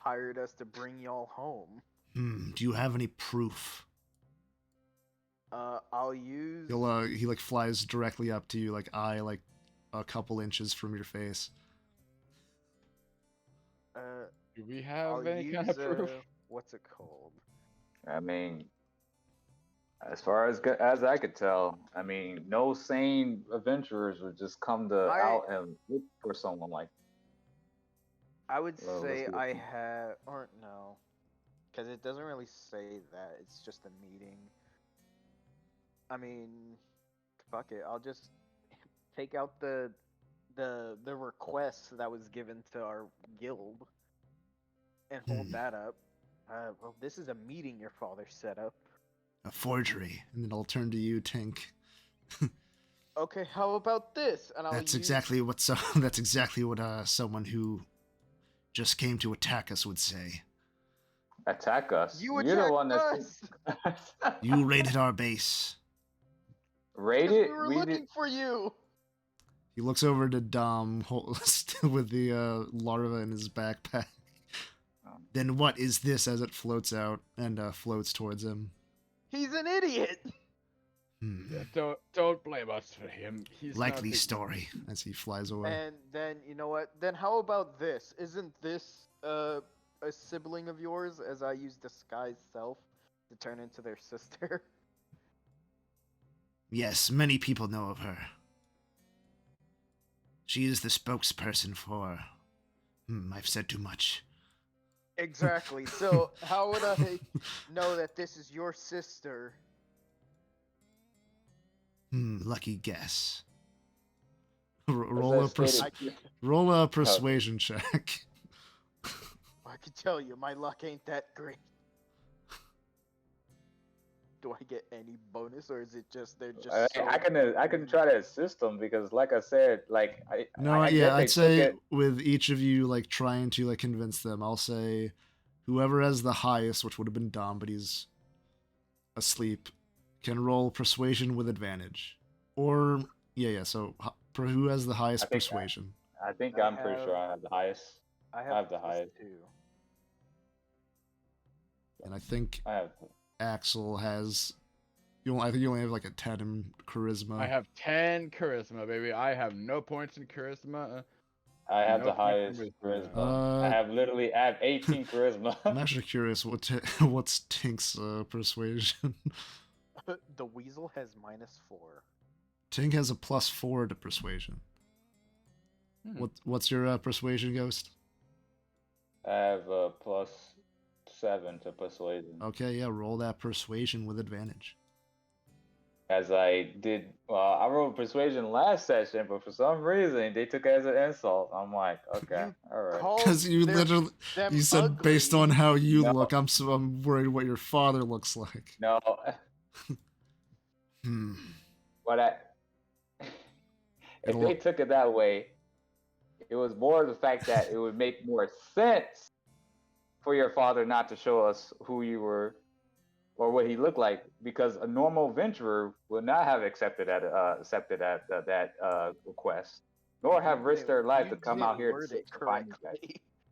[SPEAKER 6] hired us to bring y'all home.
[SPEAKER 1] Do you have any proof?
[SPEAKER 6] I'll use.
[SPEAKER 1] He like flies directly up to you, like like a couple inches from your face.
[SPEAKER 3] Do we have
[SPEAKER 6] I'll
[SPEAKER 3] any
[SPEAKER 6] use.
[SPEAKER 3] kind of proof?
[SPEAKER 6] What's it called?
[SPEAKER 4] I mean, as far as I could tell, I mean, no sane adventurers would just come to out and look for someone like.
[SPEAKER 6] I would
[SPEAKER 4] Well,
[SPEAKER 6] say
[SPEAKER 4] let's
[SPEAKER 6] I
[SPEAKER 4] see.
[SPEAKER 6] have, or no, because it doesn't really say that. It's just a meeting. I mean, fuck it. I'll just take out the request that was given to our guild and hold that up. Well, this is a meeting your father set up.
[SPEAKER 1] A forgery. And then I'll turn to you, Tink.
[SPEAKER 6] Okay, how about this? And
[SPEAKER 1] That's exactly what someone who just came to attack us would say.
[SPEAKER 4] Attack us.
[SPEAKER 6] You
[SPEAKER 4] You're the one
[SPEAKER 6] attacked
[SPEAKER 4] that's
[SPEAKER 1] You raided our base.
[SPEAKER 4] raided.
[SPEAKER 6] We were
[SPEAKER 4] We
[SPEAKER 6] looking
[SPEAKER 4] did.
[SPEAKER 6] for you.
[SPEAKER 1] He looks over to Dom with the larva in his backpack. Then what is this as it floats out and floats towards him?
[SPEAKER 6] He's an idiot.
[SPEAKER 3] Yeah, don't blame us for him. He's not
[SPEAKER 1] Likely
[SPEAKER 3] the-
[SPEAKER 1] story as he flies away.
[SPEAKER 6] And then you know what? Then how about this? Isn't this a sibling of yours? As I use disguise self to turn into their sister.
[SPEAKER 1] Yes, many people know of her. She is the spokesperson for... I've said too much.
[SPEAKER 6] Exactly. So how would I know that this is your sister?
[SPEAKER 1] Lucky guess. Roll
[SPEAKER 4] I
[SPEAKER 1] a
[SPEAKER 4] stated-
[SPEAKER 1] persuasion check.
[SPEAKER 6] I can tell you, my luck ain't that great. Do I get any bonus, or is it just they're just?
[SPEAKER 4] I can try to assist them because, like I said, like I
[SPEAKER 1] Yeah,
[SPEAKER 4] get they
[SPEAKER 1] I'd say
[SPEAKER 4] took it.
[SPEAKER 1] with each of you like trying to like convince them, I'll say, whoever has the highest, which would have been Dom, but he's asleep, can roll persuasion with advantage. Or yeah. So for who has the highest
[SPEAKER 4] I think
[SPEAKER 1] persuasion?
[SPEAKER 4] I think
[SPEAKER 6] I
[SPEAKER 4] I'm pretty sure I have the highest.
[SPEAKER 6] I
[SPEAKER 4] I
[SPEAKER 6] have,
[SPEAKER 4] have the
[SPEAKER 6] plus
[SPEAKER 4] highest.
[SPEAKER 6] 2.
[SPEAKER 1] And I think
[SPEAKER 4] I have.
[SPEAKER 1] Axel has. I think you only have like a 10 in charisma.
[SPEAKER 3] I have 10 charisma, baby. I have no points in charisma.
[SPEAKER 4] I have
[SPEAKER 3] No
[SPEAKER 4] the
[SPEAKER 3] points in
[SPEAKER 4] highest
[SPEAKER 3] wisdom.
[SPEAKER 4] charisma. I have 18 charisma.
[SPEAKER 1] I'm actually curious what's Tink's persuasion.
[SPEAKER 6] The weasel has -4.
[SPEAKER 1] Tink has a +4 to persuasion. What's your persuasion, Ghost?
[SPEAKER 4] I have a +7 to persuasion.
[SPEAKER 1] Okay, yeah, roll that persuasion with advantage.
[SPEAKER 4] As I did, I rolled persuasion last session, but for some reason they took it as an insult. I'm like, okay, all right.
[SPEAKER 1] Because you literally you said based on how you look, I'm worried what your father looks like.
[SPEAKER 4] No,
[SPEAKER 1] Hmm.
[SPEAKER 4] but if they took it that way, it was more the fact that it would make more sense for your father not to show us who you were or what he looked like, because a normal venturer would not have accepted that request, nor have risked their life to come out here to find you guys.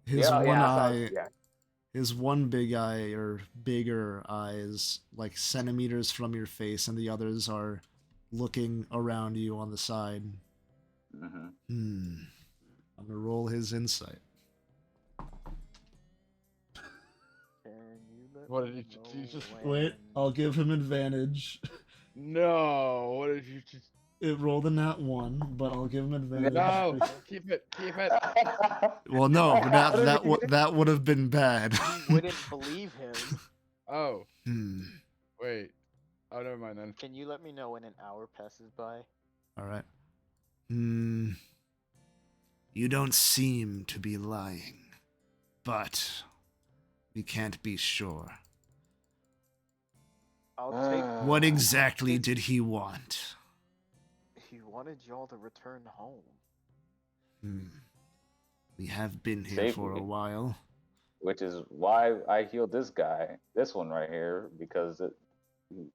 [SPEAKER 1] His
[SPEAKER 4] Yeah,
[SPEAKER 1] one
[SPEAKER 4] yeah,
[SPEAKER 1] eye,
[SPEAKER 4] yeah.
[SPEAKER 1] his one big eye or bigger eyes, like centimeters from your face, and the others are looking around you on the side.
[SPEAKER 4] Mm-hmm.
[SPEAKER 1] I'm gonna roll his insight.
[SPEAKER 3] What did you just...
[SPEAKER 1] Wait, I'll give him advantage.
[SPEAKER 3] No, what did you just...
[SPEAKER 1] It rolled a nat 1, but I'll give him advantage.
[SPEAKER 3] No, keep it.
[SPEAKER 1] Well, no, that would have been bad.
[SPEAKER 6] You wouldn't believe him.
[SPEAKER 3] Oh. Wait. Oh, never mind then.
[SPEAKER 6] Can you let me know when an hour passes by?
[SPEAKER 1] All right. You don't seem to be lying, but we can't be sure.
[SPEAKER 6] I'll take.
[SPEAKER 1] What exactly did he want?
[SPEAKER 6] He wanted y'all to return home.
[SPEAKER 1] We have been here for a while.
[SPEAKER 4] Which is why I healed this guy, this one right here, because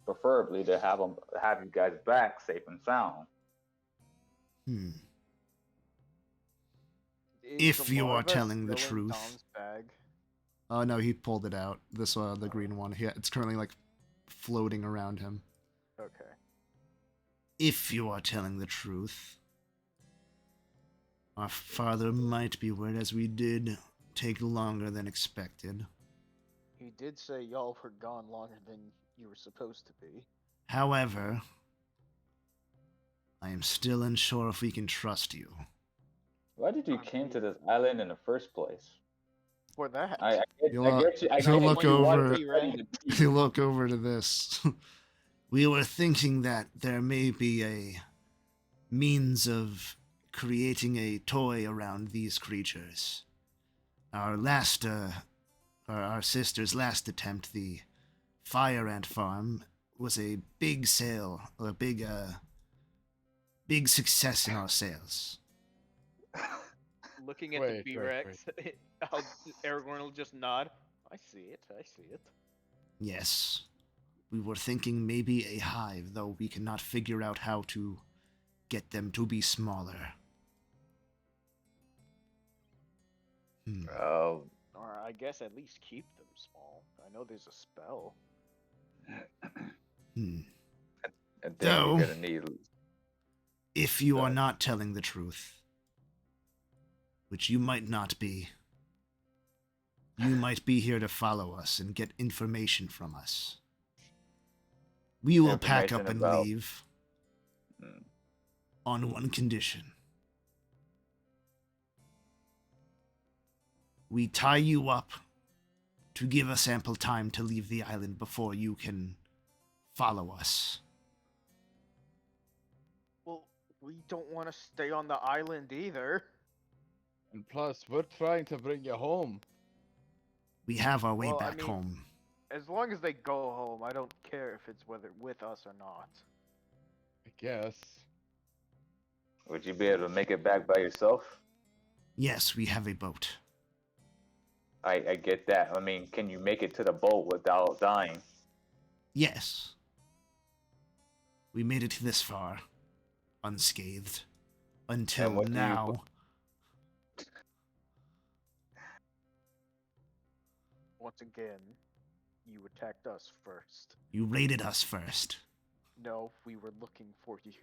[SPEAKER 4] preferably to have you guys back safe and sound.
[SPEAKER 1] If you are telling the truth. Oh no, he pulled it out. This the green one. It's currently like floating around him.
[SPEAKER 6] Okay.
[SPEAKER 1] If you are telling the truth, our father might be worried, as we did take longer than expected.
[SPEAKER 6] He did say y'all were gone longer than you were supposed to be.
[SPEAKER 1] However, I am still unsure if we can trust you.
[SPEAKER 4] Why did you came to this island in the first place?
[SPEAKER 6] For that.
[SPEAKER 1] He'll look over to this. We were thinking that there may be a means of creating a toy around these creatures. Our sister's last attempt, the fire ant farm, was a big sale, a big success in our sales.
[SPEAKER 2] Looking at the B-Rex, Aragorn will just nod. I see it.
[SPEAKER 1] Yes. We were thinking maybe a hive, though we cannot figure out how to get them to be smaller.
[SPEAKER 6] Or I guess at least keep them small. I know there's a spell.
[SPEAKER 1] Though,
[SPEAKER 4] you're gonna need...
[SPEAKER 1] if you are not telling the truth, which you might not be, you might be here to follow us and get information from us. We will pack up and leave on one condition. We tie you up to give us ample time to leave the island before you can follow us.
[SPEAKER 6] Well, we don't want to stay on the island either.
[SPEAKER 3] And plus, we're trying to bring you home.
[SPEAKER 1] We have our way back home.
[SPEAKER 6] As long as they go home, I don't care if it's whether with us or not.
[SPEAKER 3] I guess.
[SPEAKER 4] Would you be able to make it back by yourself?
[SPEAKER 1] Yes, we have a boat.
[SPEAKER 4] I get that. I mean, can you make it to the boat without dying?
[SPEAKER 1] Yes. We made it this far, unscathed. Until
[SPEAKER 4] what do you-
[SPEAKER 1] now.
[SPEAKER 6] Once again, you attacked us first.
[SPEAKER 1] You raided us first.
[SPEAKER 6] No, we were looking for you.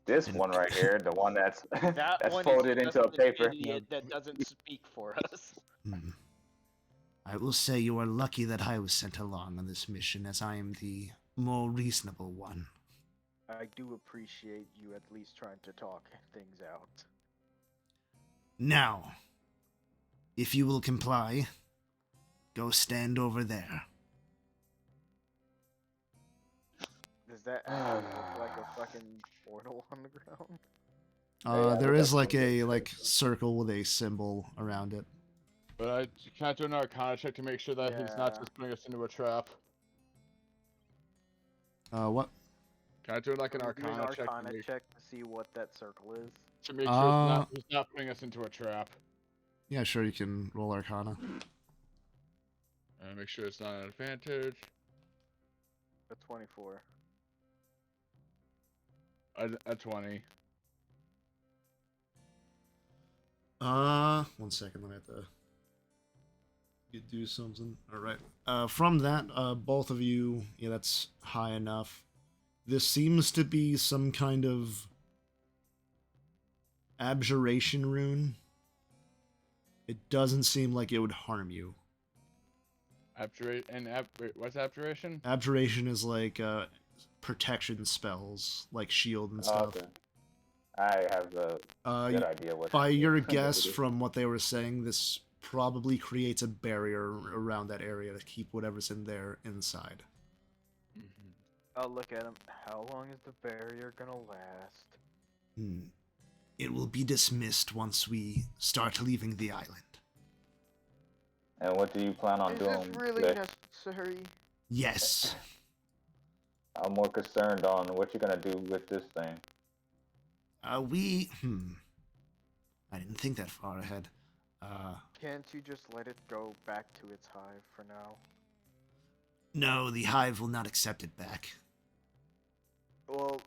[SPEAKER 4] This one right here, the one that's
[SPEAKER 6] That
[SPEAKER 4] that's
[SPEAKER 6] one
[SPEAKER 4] folded
[SPEAKER 6] is
[SPEAKER 4] into a
[SPEAKER 6] just an
[SPEAKER 4] paper.
[SPEAKER 6] idiot that doesn't speak for us.
[SPEAKER 1] Hmm. I will say you are lucky that I was sent along on this mission, as I am the more reasonable one.
[SPEAKER 6] I do appreciate you at least trying to talk things out.
[SPEAKER 1] Now, if you will comply, go stand over there.
[SPEAKER 6] Does that actually look like a fucking portal on the ground?
[SPEAKER 4] Yeah,
[SPEAKER 1] There
[SPEAKER 4] but
[SPEAKER 1] is
[SPEAKER 4] that's
[SPEAKER 1] like
[SPEAKER 4] what
[SPEAKER 1] a
[SPEAKER 4] it says.
[SPEAKER 1] circle with a symbol around it.
[SPEAKER 3] But I can't do an Arcana check to make sure that he's not
[SPEAKER 6] Yeah.
[SPEAKER 3] just putting us into a trap.
[SPEAKER 1] What?
[SPEAKER 3] Can I do like an
[SPEAKER 6] Can we do
[SPEAKER 3] Arcana check
[SPEAKER 6] Arcana check to see what that circle is?
[SPEAKER 3] to make sure he's not putting us into a trap?
[SPEAKER 1] Yeah, sure, you can roll Arcana.
[SPEAKER 3] And make sure it's not an advantage.
[SPEAKER 6] A 24.
[SPEAKER 3] A 20.
[SPEAKER 1] 1 second, let me have to do something. Alright. From that, both of you, yeah, that's high enough. This seems to be some kind of abjuration rune. It doesn't seem like it would harm you.
[SPEAKER 3] Wait, what's abjuration?
[SPEAKER 1] Abjuration is like protection spells, like shield and stuff.
[SPEAKER 4] Okay. I have a good idea what.
[SPEAKER 1] By your
[SPEAKER 4] what it
[SPEAKER 1] guess,
[SPEAKER 4] is.
[SPEAKER 1] from what they were saying, this probably creates a barrier around that area to keep whatever's in there inside.
[SPEAKER 6] I'll look at him. How long is the barrier gonna last?
[SPEAKER 1] It will be dismissed once we start leaving the island.
[SPEAKER 4] And what do you plan on
[SPEAKER 6] Is
[SPEAKER 4] doing?
[SPEAKER 6] this really
[SPEAKER 4] Blake?
[SPEAKER 6] necessary?
[SPEAKER 1] Yes.
[SPEAKER 4] I'm more concerned on what you're gonna do with this thing.
[SPEAKER 1] I didn't think that far ahead.
[SPEAKER 6] Can't you just let it go back to its hive for now?
[SPEAKER 1] No, the hive will not accept it back.
[SPEAKER 6] Well,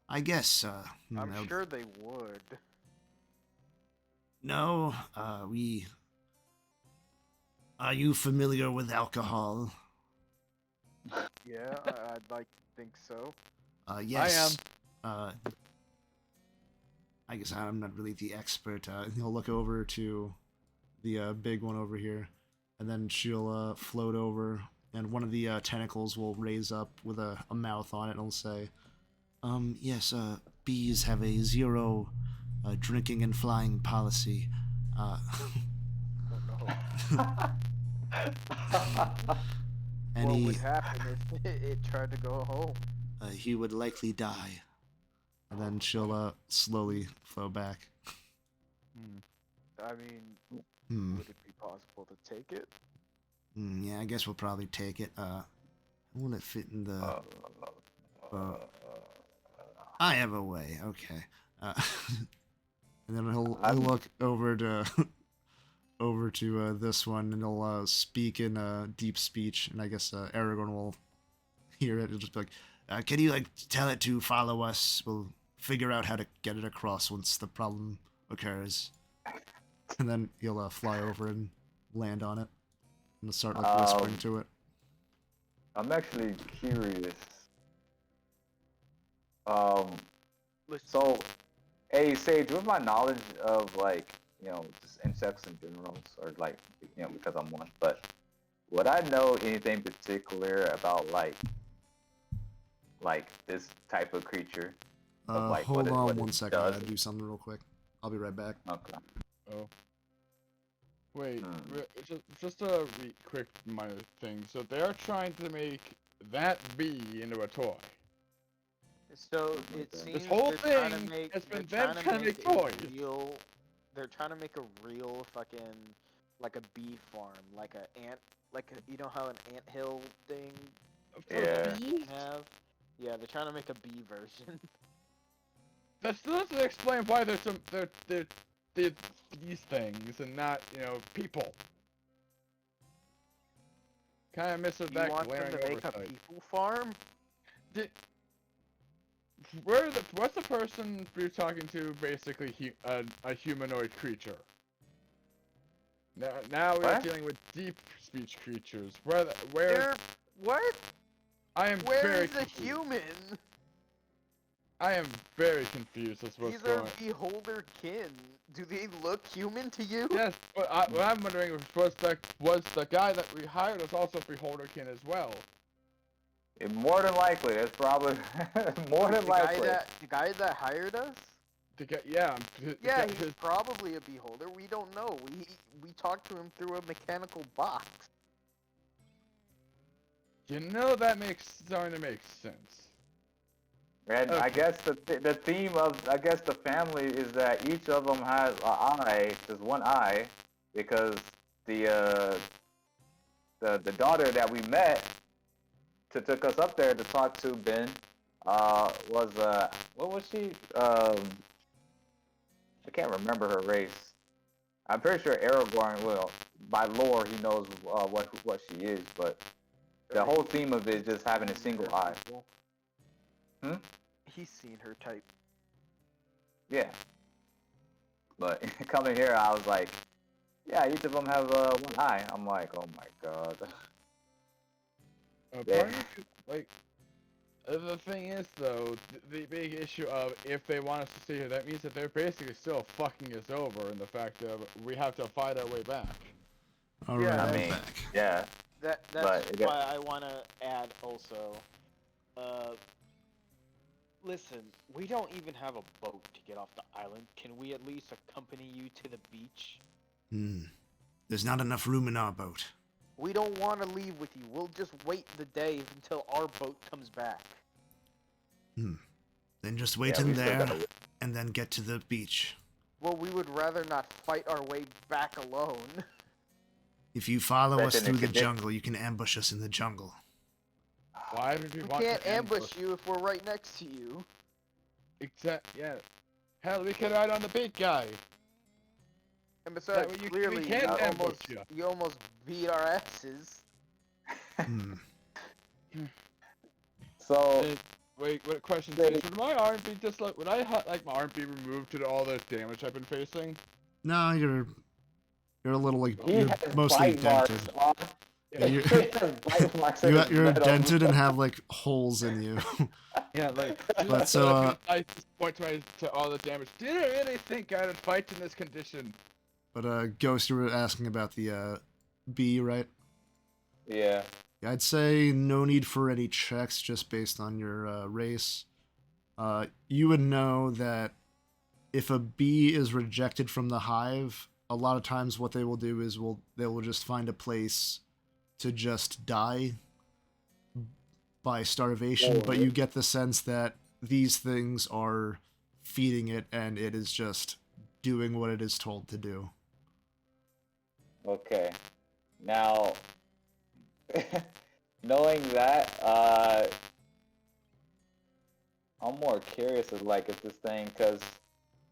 [SPEAKER 1] I guess,
[SPEAKER 6] I'm sure they would.
[SPEAKER 1] No, Are you familiar with alcohol?
[SPEAKER 6] Yeah, I'd like to think so.
[SPEAKER 1] Yes. I guess I'm not really the expert. He'll look over to the big one over here, and then she'll float over, and one of the tentacles will raise up with a mouth on it, and it'll say, yes, bees have a 0 drinking and flying policy.
[SPEAKER 6] Oh no.
[SPEAKER 1] And
[SPEAKER 6] What would happen if it tried to go home?
[SPEAKER 1] he would likely die. And then she'll slowly flow back.
[SPEAKER 6] I mean, would it be possible to take it?
[SPEAKER 1] Yeah, I guess we'll probably take it. Will it fit in the... I have a way, okay. And then he'll look over to this one, and he'll speak in deep speech, and I guess Aragorn will hear it. He'll just be like, can you tell it to follow us? We'll figure out how to get it across once the problem occurs. And then he'll fly over and land on it, and start whispering to it.
[SPEAKER 4] I'm actually curious. So, hey Sage, with my knowledge of just insects in general, or because I'm one, but would I know anything particular about like this type of creature?
[SPEAKER 1] Hold on 1 second. I
[SPEAKER 4] does?
[SPEAKER 1] gotta do something real quick. I'll be right back.
[SPEAKER 4] Okay.
[SPEAKER 3] Oh. Wait, just a quick minor thing. So they are trying to make that bee into a toy.
[SPEAKER 6] So it seems
[SPEAKER 3] This whole
[SPEAKER 6] they're trying to
[SPEAKER 3] thing
[SPEAKER 6] make,
[SPEAKER 3] has been
[SPEAKER 6] they're
[SPEAKER 3] them
[SPEAKER 6] trying
[SPEAKER 3] trying to make
[SPEAKER 6] a
[SPEAKER 3] toys.
[SPEAKER 6] They're trying to make a real fucking like a bee farm, like you know how an anthill thing
[SPEAKER 4] Yeah.
[SPEAKER 6] have. Yeah, they're trying to make a bee version.
[SPEAKER 3] That still doesn't explain why they're these things and not, people. Kind of miss
[SPEAKER 6] You
[SPEAKER 3] that
[SPEAKER 6] want them
[SPEAKER 3] glaring
[SPEAKER 6] to make a
[SPEAKER 3] oversight.
[SPEAKER 6] people farm?
[SPEAKER 3] What's the person you're talking to basically a humanoid creature? Now we are
[SPEAKER 4] What?
[SPEAKER 3] dealing with deep speech creatures. Where
[SPEAKER 6] They're what?
[SPEAKER 3] I am
[SPEAKER 6] Where
[SPEAKER 3] very
[SPEAKER 6] is the
[SPEAKER 3] confused.
[SPEAKER 6] human?
[SPEAKER 3] I am very confused as what's
[SPEAKER 6] These are
[SPEAKER 3] going.
[SPEAKER 6] beholder kin. Do they look human to you?
[SPEAKER 3] Yes, but what I'm wondering was the guy that we hired was also Beholderkin as well.
[SPEAKER 4] More than likely, it's probably more than likely.
[SPEAKER 6] The guy that hired us?
[SPEAKER 3] Yeah,
[SPEAKER 6] Yeah, he's probably a beholder. We don't know. We talked to him through a mechanical box.
[SPEAKER 3] that makes starting to make sense.
[SPEAKER 4] And I
[SPEAKER 3] Okay.
[SPEAKER 4] guess the theme of the family is that each of them has an eye, just one eye, because the the daughter that we met took us up there to talk to Ben was what was she? I can't remember her race. I'm pretty sure Aragorn will, by lore, he knows what she is, but the whole theme of it is just having a single eye.
[SPEAKER 6] He's seen her type.
[SPEAKER 4] Yeah. But coming here, I was like, yeah, each of them have one eye. I'm like, oh my god. Yeah.
[SPEAKER 3] Part of me, like, the thing is though, the big issue of if they want us to see her, that means that they're basically still fucking us over in the fact of we have to fight our way back.
[SPEAKER 1] All
[SPEAKER 6] Yeah,
[SPEAKER 1] right,
[SPEAKER 4] I
[SPEAKER 1] I'm
[SPEAKER 4] mean,
[SPEAKER 1] back.
[SPEAKER 4] yeah.
[SPEAKER 2] That's
[SPEAKER 4] But
[SPEAKER 2] why I want to add also. Listen, we don't even have a boat to get off the island. Can we at least accompany you to the beach?
[SPEAKER 1] There's not enough room in our boat.
[SPEAKER 6] We don't want to leave with you. We'll just wait the day until our boat comes back.
[SPEAKER 1] Then just wait
[SPEAKER 4] Yeah, we
[SPEAKER 1] in
[SPEAKER 4] still
[SPEAKER 1] there
[SPEAKER 4] gotta-
[SPEAKER 1] and then get to the beach.
[SPEAKER 6] Well, we would rather not fight our way back alone.
[SPEAKER 1] If you follow us
[SPEAKER 4] Especially in
[SPEAKER 1] through the
[SPEAKER 4] condi-
[SPEAKER 1] jungle, you can ambush us in the jungle.
[SPEAKER 3] Why would we
[SPEAKER 6] We
[SPEAKER 3] want
[SPEAKER 6] can't
[SPEAKER 3] to
[SPEAKER 6] ambush you if we're right next to you.
[SPEAKER 3] Yeah. Hell, we could ride on the big guy.
[SPEAKER 6] And besides,
[SPEAKER 3] way we
[SPEAKER 6] clearly
[SPEAKER 3] can't ambush ya.
[SPEAKER 6] you almost beat our asses.
[SPEAKER 4] So
[SPEAKER 3] Wait, what question?
[SPEAKER 4] Yeah.
[SPEAKER 3] Would my arm be just like? Would I like my arm be removed due to all the damage I've been facing?
[SPEAKER 1] No, you're a little like
[SPEAKER 4] he
[SPEAKER 1] you're
[SPEAKER 4] has
[SPEAKER 1] mostly
[SPEAKER 4] bite
[SPEAKER 1] dented.
[SPEAKER 4] marks on.
[SPEAKER 1] Yeah,
[SPEAKER 4] He has bite marks on his
[SPEAKER 1] you're
[SPEAKER 4] metal.
[SPEAKER 1] dented and have like holes in you.
[SPEAKER 3] Yeah, like.
[SPEAKER 1] But so,
[SPEAKER 3] I just point to all the damage. Did I really think I would fight in this condition?
[SPEAKER 1] But Ghost, you were asking about the bee, right?
[SPEAKER 4] Yeah.
[SPEAKER 1] Yeah, I'd say no need for any checks just based on your race. You would know that if a bee is rejected from the hive, a lot of times what they will do is they will just find a place to just die by starvation, but you get the sense that these things are feeding it and it is just doing what it is told to do.
[SPEAKER 4] Okay. Now, knowing that, I'm more curious of like if this thing, because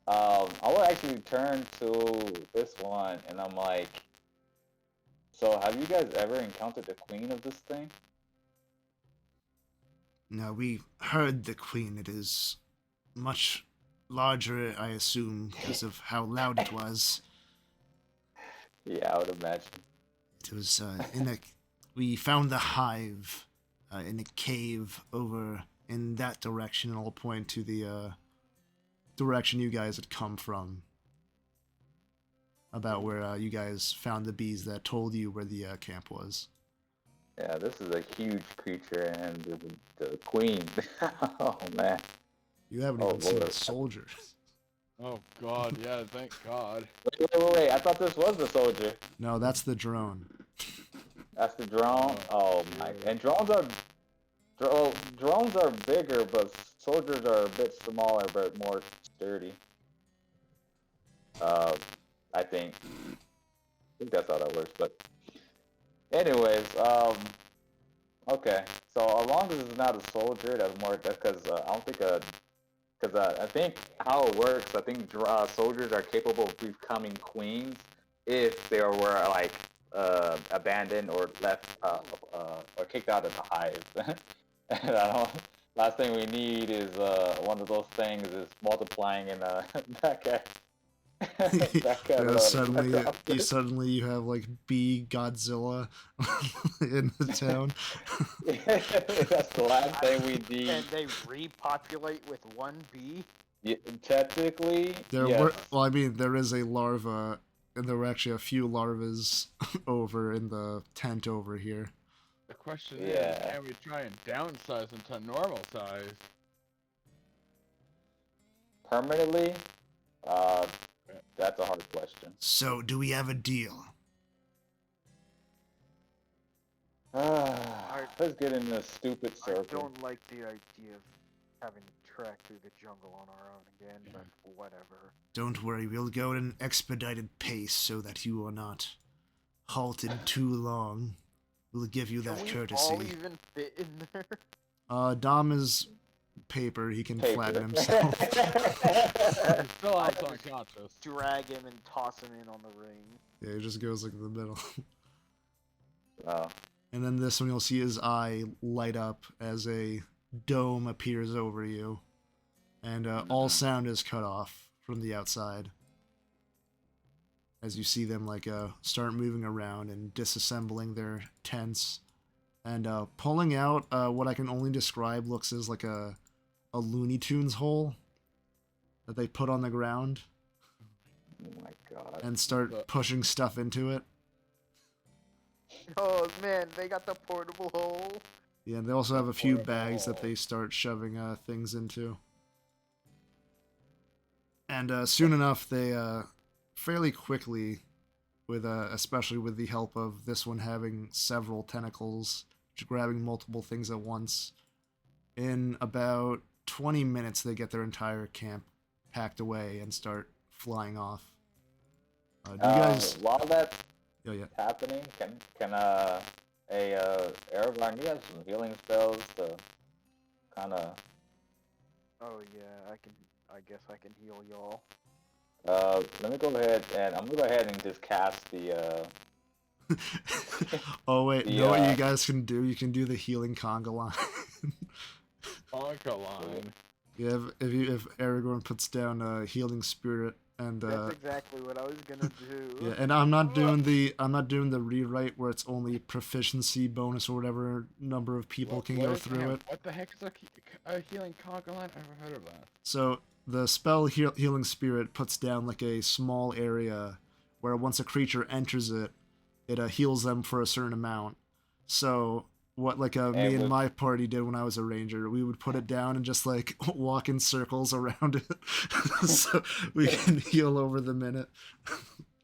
[SPEAKER 4] I will actually turn to this one and I'm like, so have you guys ever encountered the queen of this thing?
[SPEAKER 1] No, we heard the queen. It is much larger, I assume, because of how loud it was.
[SPEAKER 4] Yeah, I would imagine.
[SPEAKER 1] It was we found the hive in a cave over in that direction, and I'll point to the direction you guys had come from. About where you guys found the bees that told you where the camp was.
[SPEAKER 4] Yeah, this is a huge creature and the queen. Oh man.
[SPEAKER 1] You haven't
[SPEAKER 4] Oh,
[SPEAKER 1] even seen
[SPEAKER 4] Lord.
[SPEAKER 1] the soldiers.
[SPEAKER 3] Oh God, yeah, thank God.
[SPEAKER 4] Wait, I thought this was the soldier.
[SPEAKER 1] No, that's the drone.
[SPEAKER 4] That's the drone. Oh my! And drones are bigger, but soldiers are a bit smaller, but more sturdy. I think that's how that works. But anyways, okay. So as long as it's not a soldier, that's more because I don't think because I think how it works, I think soldiers are capable of becoming queens if they were like abandoned or left or kicked out of the hive. And I don't. Last thing we need is one of those things is multiplying in back at back at
[SPEAKER 1] Yeah, suddenly
[SPEAKER 4] Metropolis.
[SPEAKER 1] you have like bee Godzilla in the town.
[SPEAKER 4] That's the last thing we need.
[SPEAKER 6] And they repopulate with one bee?
[SPEAKER 4] Yeah, technically,
[SPEAKER 1] There
[SPEAKER 4] yes.
[SPEAKER 1] were well, I mean, there is a larva, and there were actually a few larvas over in the tent over here.
[SPEAKER 3] The question
[SPEAKER 4] Yeah.
[SPEAKER 3] is, can we try and downsize them to normal size?
[SPEAKER 4] Permanently, that's a hard question.
[SPEAKER 1] So, do we have a deal?
[SPEAKER 4] Let's get in this stupid
[SPEAKER 6] I
[SPEAKER 4] circle.
[SPEAKER 6] don't like the idea of having to track through the jungle on our own again, but whatever.
[SPEAKER 1] Don't worry, we'll go at an expedited pace so that you are not halted too long. We'll give you that
[SPEAKER 6] Can we
[SPEAKER 1] courtesy.
[SPEAKER 6] all even fit in there?
[SPEAKER 1] Dom is paper. He can
[SPEAKER 4] Paper.
[SPEAKER 1] flatten himself.
[SPEAKER 3] Still out unconscious.
[SPEAKER 6] Drag him and toss him in on the ring.
[SPEAKER 1] Yeah, he just goes like in the middle.
[SPEAKER 4] Oh.
[SPEAKER 1] And then this one, you'll see his eye light up as a dome appears over you. And all sound is cut off from the outside. As you see them like start moving around and disassembling their tents. And pulling out what I can only describe looks as like a Looney Tunes hole that they put on the ground.
[SPEAKER 4] Oh my god.
[SPEAKER 1] And start pushing stuff into it.
[SPEAKER 6] Oh man, they got the portable hole.
[SPEAKER 1] Yeah, and they also have a few bags that they start shoving things into. And soon enough, they fairly quickly, with especially with the help of this one having several tentacles, grabbing multiple things at once, in about 20 minutes they get their entire camp packed away and start flying off. Do you guys?
[SPEAKER 4] While that's
[SPEAKER 1] Oh, yeah.
[SPEAKER 4] happening, can Aragorn, you have some healing spells to kind of.
[SPEAKER 6] Oh yeah, I guess I can heal y'all.
[SPEAKER 4] Let me go ahead and I'm gonna go ahead and just cast the.
[SPEAKER 1] Oh wait,
[SPEAKER 4] the,
[SPEAKER 1] know what you guys can do? You can do the healing conga line.
[SPEAKER 3] Conga line.
[SPEAKER 1] Yeah, if Aragorn puts down a healing spirit and
[SPEAKER 6] That's exactly what I was gonna do.
[SPEAKER 1] yeah, and I'm not doing the rewrite where it's only proficiency bonus or whatever number of people can go through it.
[SPEAKER 3] What the heck is a healing conga line? I've never heard of that.
[SPEAKER 1] So the spell healing spirit puts down like a small area where once a creature enters it, it heals them for a certain amount. So what like me and my party did when I was a ranger, we would put it down and just like walk in circles around it, so we can heal over the minute.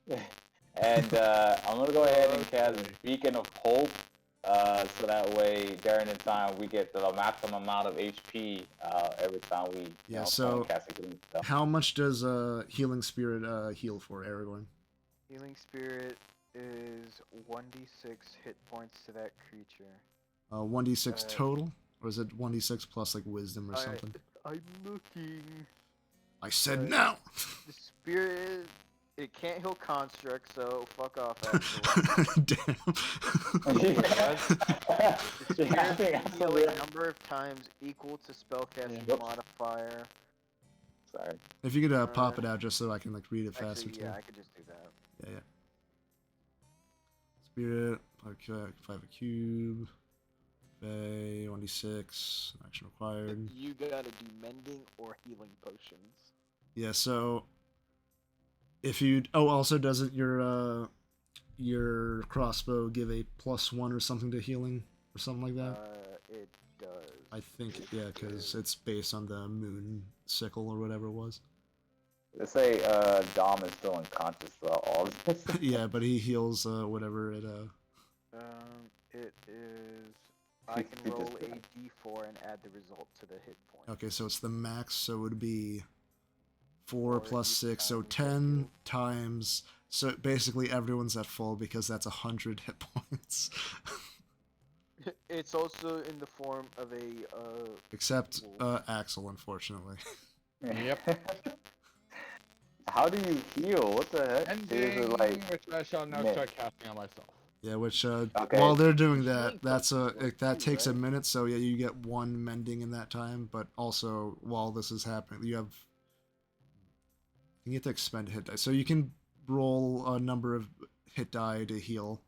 [SPEAKER 4] And I'm gonna go ahead and cast Beacon of Hope, so that way during the time we get the maximum amount of HP every time we
[SPEAKER 1] so
[SPEAKER 4] cast a healing spell.
[SPEAKER 1] How much does healing spirit heal for Aragorn?
[SPEAKER 6] Healing spirit is 1d6 hit points to that creature.
[SPEAKER 1] 1d6 total, or is it 1d6 plus like wisdom or something?
[SPEAKER 6] I'm looking.
[SPEAKER 1] I said no.
[SPEAKER 6] The spirit, it can't heal construct, so fuck off. Actually.
[SPEAKER 1] Damn.
[SPEAKER 6] The spirit can heal a number of times equal to spellcasting modifier.
[SPEAKER 4] Sorry.
[SPEAKER 1] If you could pop it out just so I can like read it faster
[SPEAKER 6] Actually,
[SPEAKER 1] too.
[SPEAKER 6] yeah, I could just do that.
[SPEAKER 1] Yeah. Spirit, 5 a cube. Bay, 1d6, action required.
[SPEAKER 6] You gotta do mending or healing potions.
[SPEAKER 1] Yeah, so if you also doesn't your crossbow give a +1 or something to healing or something like that?
[SPEAKER 6] It does.
[SPEAKER 1] I think yeah, because it's based on the moon sickle or whatever it was.
[SPEAKER 4] Let's say Dom is still unconscious throughout all of this.
[SPEAKER 1] Yeah, but he heals whatever it
[SPEAKER 6] It is. I can roll a d4 and add the result to the hit point.
[SPEAKER 1] Okay, so it's the max, so it would be 4 plus 6, so
[SPEAKER 6] times
[SPEAKER 1] 10 times. So basically everyone's at full because that's 100 hit points.
[SPEAKER 6] It's also in the form of a
[SPEAKER 1] Except Axel, unfortunately.
[SPEAKER 3] Yep.
[SPEAKER 4] How do you heal? What the heck?
[SPEAKER 3] Ending,
[SPEAKER 4] Seriously, like,
[SPEAKER 3] which I shall now
[SPEAKER 4] mid.
[SPEAKER 3] start casting on myself.
[SPEAKER 1] Yeah, which
[SPEAKER 4] Okay.
[SPEAKER 1] while they're doing
[SPEAKER 6] Healing
[SPEAKER 1] that, that's a
[SPEAKER 6] potions work
[SPEAKER 1] that
[SPEAKER 6] too,
[SPEAKER 1] takes a
[SPEAKER 6] right?
[SPEAKER 1] minute. So yeah, you get one mending in that time. But also while this is happening, you get to expend hit die. So you can roll a number of hit die to heal,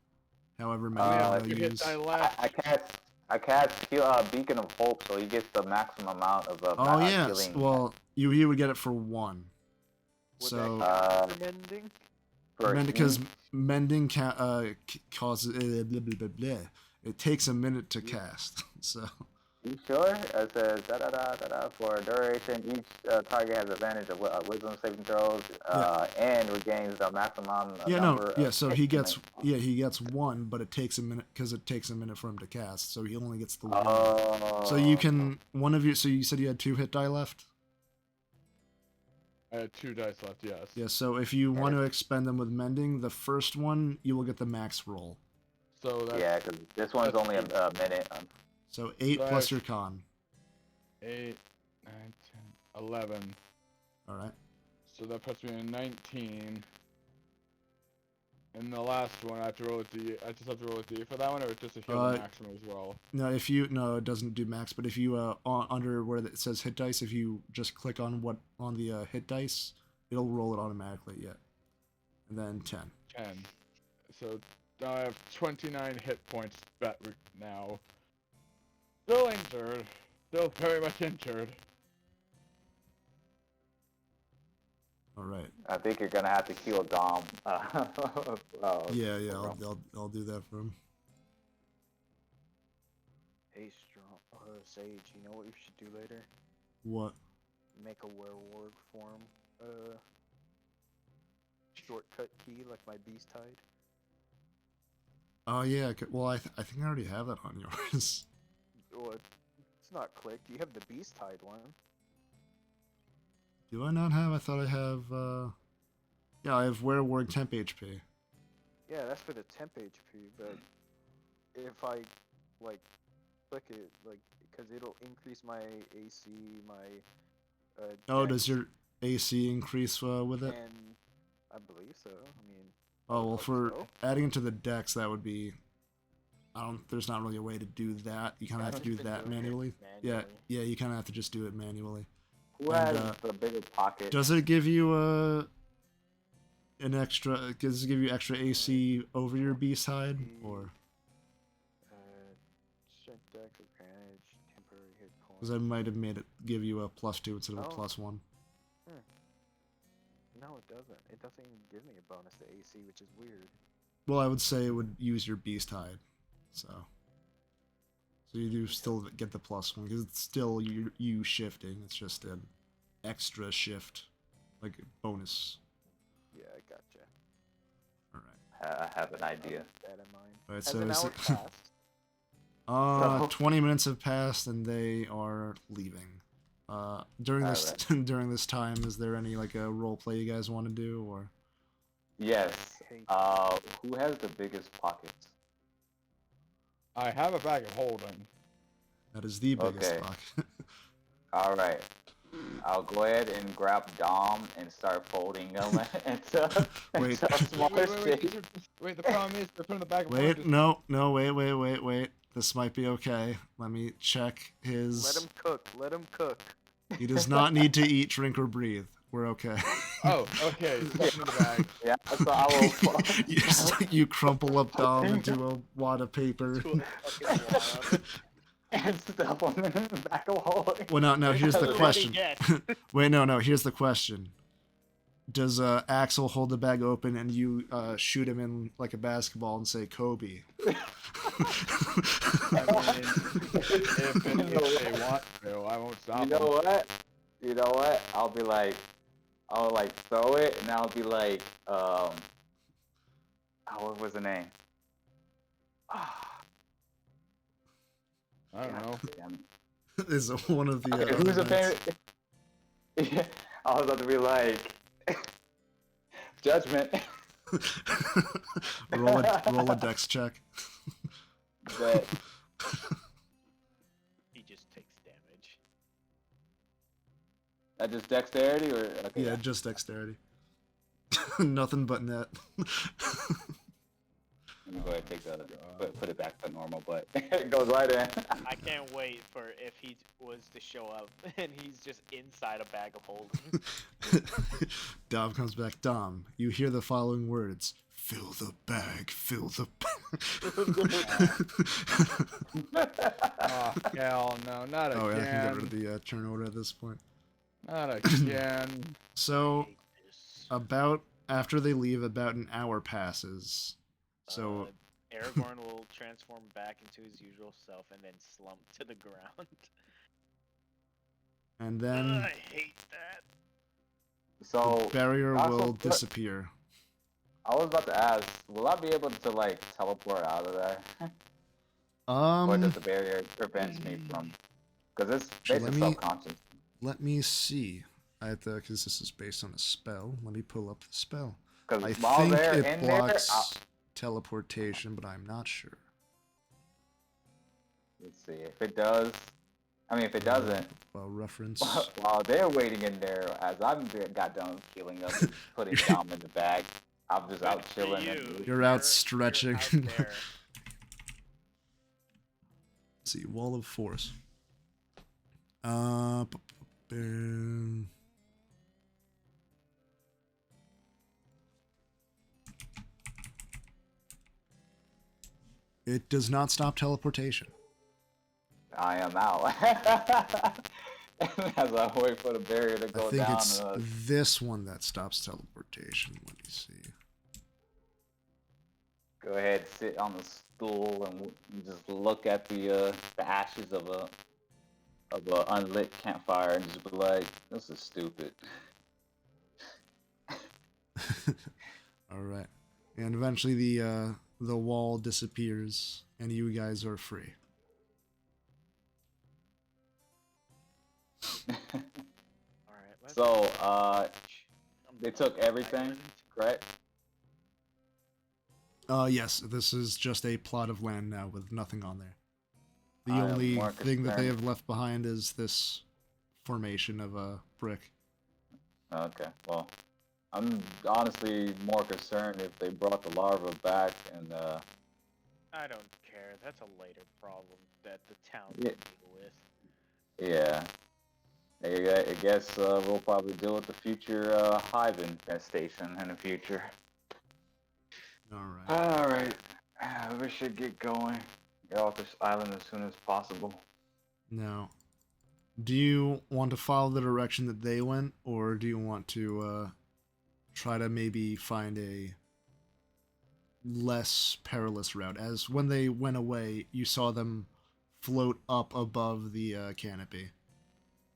[SPEAKER 1] however many
[SPEAKER 3] We
[SPEAKER 1] you
[SPEAKER 3] have
[SPEAKER 1] want
[SPEAKER 3] two
[SPEAKER 1] to
[SPEAKER 3] hit
[SPEAKER 1] use.
[SPEAKER 3] die left.
[SPEAKER 4] I cast Beacon of Hope, so he gets the maximum amount of
[SPEAKER 1] Oh yeah,
[SPEAKER 4] healing.
[SPEAKER 1] well you would get it for one.
[SPEAKER 6] Would
[SPEAKER 1] So
[SPEAKER 6] that count for mending?
[SPEAKER 1] because mending causes blah, blah, blah, blah. It takes a minute to cast. So
[SPEAKER 4] You sure? It says for duration. Each target has advantage of wisdom saving throws, and regains the maximum
[SPEAKER 1] yeah,
[SPEAKER 4] number.
[SPEAKER 1] no, yeah.
[SPEAKER 4] Of
[SPEAKER 1] So
[SPEAKER 4] hit
[SPEAKER 1] he gets
[SPEAKER 4] points.
[SPEAKER 1] he gets one, but it takes a minute because it takes a minute for him to cast. So he only gets the one.
[SPEAKER 4] Oh.
[SPEAKER 1] So you can one of you. So you said you had 2 hit die left.
[SPEAKER 3] I had 2 dice left, yes.
[SPEAKER 1] Yeah. So if you want to expend them with mending, the first one you will get the max roll.
[SPEAKER 3] So that's
[SPEAKER 4] Yeah, because this one's only a minute.
[SPEAKER 1] So 8
[SPEAKER 3] So
[SPEAKER 1] plus
[SPEAKER 3] I've-
[SPEAKER 1] your con.
[SPEAKER 3] 8, 9, 10, 11.
[SPEAKER 1] All right.
[SPEAKER 3] So that puts me in 19. And the last one, I have to roll a D. I just have to roll a D for that one, or just a heal the maximum as well.
[SPEAKER 1] No, no, it doesn't do max. But if you under where it says hit dice, if you just click on the hit dice, it'll roll it automatically. Yeah, and then 10.
[SPEAKER 3] 10. So now I have 29 hit points now. Still injured. Still very much injured.
[SPEAKER 1] All right.
[SPEAKER 4] I think you're gonna have to heal Dom.
[SPEAKER 1] Yeah, I'll do that for him.
[SPEAKER 6] Hey, Sage, you know what you should do later?
[SPEAKER 1] What?
[SPEAKER 6] Make a werewolf form, shortcut key like my beast hide.
[SPEAKER 1] Oh yeah. Well, I think I already have that on yours.
[SPEAKER 6] Well, it's not clicked. You have the beast hide one.
[SPEAKER 1] Do I not have? I thought I have. Yeah, I have werewolf temp HP.
[SPEAKER 6] Yeah, that's for the temp HP, but if I, like, click it, like, because it'll increase my AC, my,
[SPEAKER 1] Oh,
[SPEAKER 6] dex,
[SPEAKER 1] does your AC increase with it?
[SPEAKER 6] And I believe so. I mean,
[SPEAKER 1] Oh well,
[SPEAKER 6] hope
[SPEAKER 1] for
[SPEAKER 6] so.
[SPEAKER 1] adding it to the dex, that would be. There's not really a way to do that. You kind of have to do that manually. Yeah, you kind of have to just do it manually.
[SPEAKER 4] Who has the bigger pocket?
[SPEAKER 1] Does it give you an extra? Does it give you extra AC over your beast hide, or?
[SPEAKER 6] Strength dex advantage, temporary hit points.
[SPEAKER 1] Because I might have made it give you a +2 instead of a
[SPEAKER 6] Oh.
[SPEAKER 1] +1.
[SPEAKER 6] No, it doesn't. It doesn't even give me a bonus to AC, which is weird.
[SPEAKER 1] Well, I would say it would use your beast hide, so you do still get the +1 because it's still you shifting. It's just an extra shift, like bonus.
[SPEAKER 6] Yeah, I gotcha.
[SPEAKER 1] All right.
[SPEAKER 4] I have an idea.
[SPEAKER 6] Keep that in mind.
[SPEAKER 1] All right,
[SPEAKER 6] Has
[SPEAKER 1] so
[SPEAKER 6] an
[SPEAKER 1] is
[SPEAKER 6] hour
[SPEAKER 1] it-
[SPEAKER 6] passed?
[SPEAKER 1] 20 minutes have passed and they are leaving. During this during this time, is there any like a role play you guys want to do or?
[SPEAKER 4] Yes. Who has the biggest pockets?
[SPEAKER 3] I have a bag of holding.
[SPEAKER 1] That is the biggest
[SPEAKER 4] Okay.
[SPEAKER 1] pocket.
[SPEAKER 4] All right. I'll go ahead and grab Dom and start folding them into,
[SPEAKER 1] Wait.
[SPEAKER 4] into smaller shapes.
[SPEAKER 3] Wait, the problem is they're putting the bag of
[SPEAKER 1] Wait,
[SPEAKER 3] holding.
[SPEAKER 1] no, wait. This might be okay. Let me check his.
[SPEAKER 6] Let him cook. Let him cook.
[SPEAKER 1] He does not need to eat, drink, or breathe. We're okay.
[SPEAKER 3] Oh, okay. Stuff in the bag.
[SPEAKER 4] Yeah, so I will.
[SPEAKER 1] you crumple up Dom into a wad of paper.
[SPEAKER 4] And stuff them in the back of holding.
[SPEAKER 1] Well, no. Here's the
[SPEAKER 2] What
[SPEAKER 1] question.
[SPEAKER 2] he gets.
[SPEAKER 1] Wait, no. Here's the question. Does Axel hold the bag open and you shoot him in like a basketball and say Kobe?
[SPEAKER 3] I mean, if they want to, I won't stop
[SPEAKER 4] You know what? You know what? I'll like throw it and I'll be like, what was the name?
[SPEAKER 3] I don't know.
[SPEAKER 4] Damn
[SPEAKER 1] Is one of the.
[SPEAKER 4] it. Okay, who's a
[SPEAKER 1] knights.
[SPEAKER 4] favorite? Yeah, I was about to be like, Judgment.
[SPEAKER 1] roll a dex check.
[SPEAKER 4] But
[SPEAKER 2] He just takes damage.
[SPEAKER 4] Just dexterity or okay?
[SPEAKER 1] Yeah, just dexterity. Nothing but net.
[SPEAKER 4] Let me go ahead and take the put it back to normal, but it goes right in.
[SPEAKER 2] I can't wait for if he was to show up and he's just inside a bag of holding.
[SPEAKER 1] Dom comes back. Dom, you hear the following words: "Fill the bag, fill the bag."
[SPEAKER 3] Oh, hell no, not again.
[SPEAKER 1] Oh, yeah, I can get rid of the turn order at this point.
[SPEAKER 3] Not again.
[SPEAKER 1] So,
[SPEAKER 2] Hate this.
[SPEAKER 1] about after they leave, about an hour passes. So,
[SPEAKER 2] Aragorn will transform back into his usual self and then slump to the ground.
[SPEAKER 1] and then
[SPEAKER 2] I hate that.
[SPEAKER 4] So
[SPEAKER 1] the barrier
[SPEAKER 4] also,
[SPEAKER 1] will disappear.
[SPEAKER 4] I was about to ask, will I be able to like teleport out of there, or does the barrier prevent me from? Because it's
[SPEAKER 1] Actually,
[SPEAKER 4] basically subconscious.
[SPEAKER 1] let me see. I have to, because this is based on a spell. Let me pull up the spell. I
[SPEAKER 4] Because while
[SPEAKER 1] think
[SPEAKER 4] they're
[SPEAKER 1] it
[SPEAKER 4] in
[SPEAKER 1] blocks teleportation, but I'm not sure.
[SPEAKER 4] let's see if it does. I mean, if it doesn't,
[SPEAKER 1] Well, reference.
[SPEAKER 4] while they're waiting in there, as I'm got done healing up, and putting Dom in the bag, I'm just out
[SPEAKER 2] Good for
[SPEAKER 4] chilling.
[SPEAKER 2] you.
[SPEAKER 1] You're out stretching.
[SPEAKER 2] out there.
[SPEAKER 1] Let's see, wall of force. Boom. It does not stop teleportation.
[SPEAKER 4] I am out. As I wait for the barrier to
[SPEAKER 1] I
[SPEAKER 4] go
[SPEAKER 1] think
[SPEAKER 4] down.
[SPEAKER 1] it's this one that stops teleportation. Let me see.
[SPEAKER 4] Go ahead, sit on the stool, and just look at the ashes of a unlit campfire, and just be like, "This is stupid."
[SPEAKER 1] All right, and eventually the wall disappears, and you guys are free.
[SPEAKER 2] Alright, let's
[SPEAKER 4] So,
[SPEAKER 2] I'm
[SPEAKER 4] they
[SPEAKER 2] done
[SPEAKER 4] took
[SPEAKER 2] with
[SPEAKER 4] everything,
[SPEAKER 2] Ireland.
[SPEAKER 4] correct?
[SPEAKER 1] Yes, this is just a plot of land now with nothing on there. The
[SPEAKER 4] I am
[SPEAKER 1] only
[SPEAKER 4] more
[SPEAKER 1] thing that they
[SPEAKER 4] concerned-
[SPEAKER 1] have left behind is this formation of a brick.
[SPEAKER 4] Okay, well, I'm honestly more concerned if they brought the larva back and
[SPEAKER 2] I don't care. That's a later problem that the town
[SPEAKER 4] Yeah.
[SPEAKER 2] can deal with.
[SPEAKER 4] yeah. I guess we'll probably deal with the future hive infestation in the future.
[SPEAKER 1] All right.
[SPEAKER 4] All right, we should get going. Get off this island as soon as possible.
[SPEAKER 1] Now, do you want to follow the direction that they went, or do you want to try to maybe find a less perilous route? As when they went away, you saw them float up above the canopy,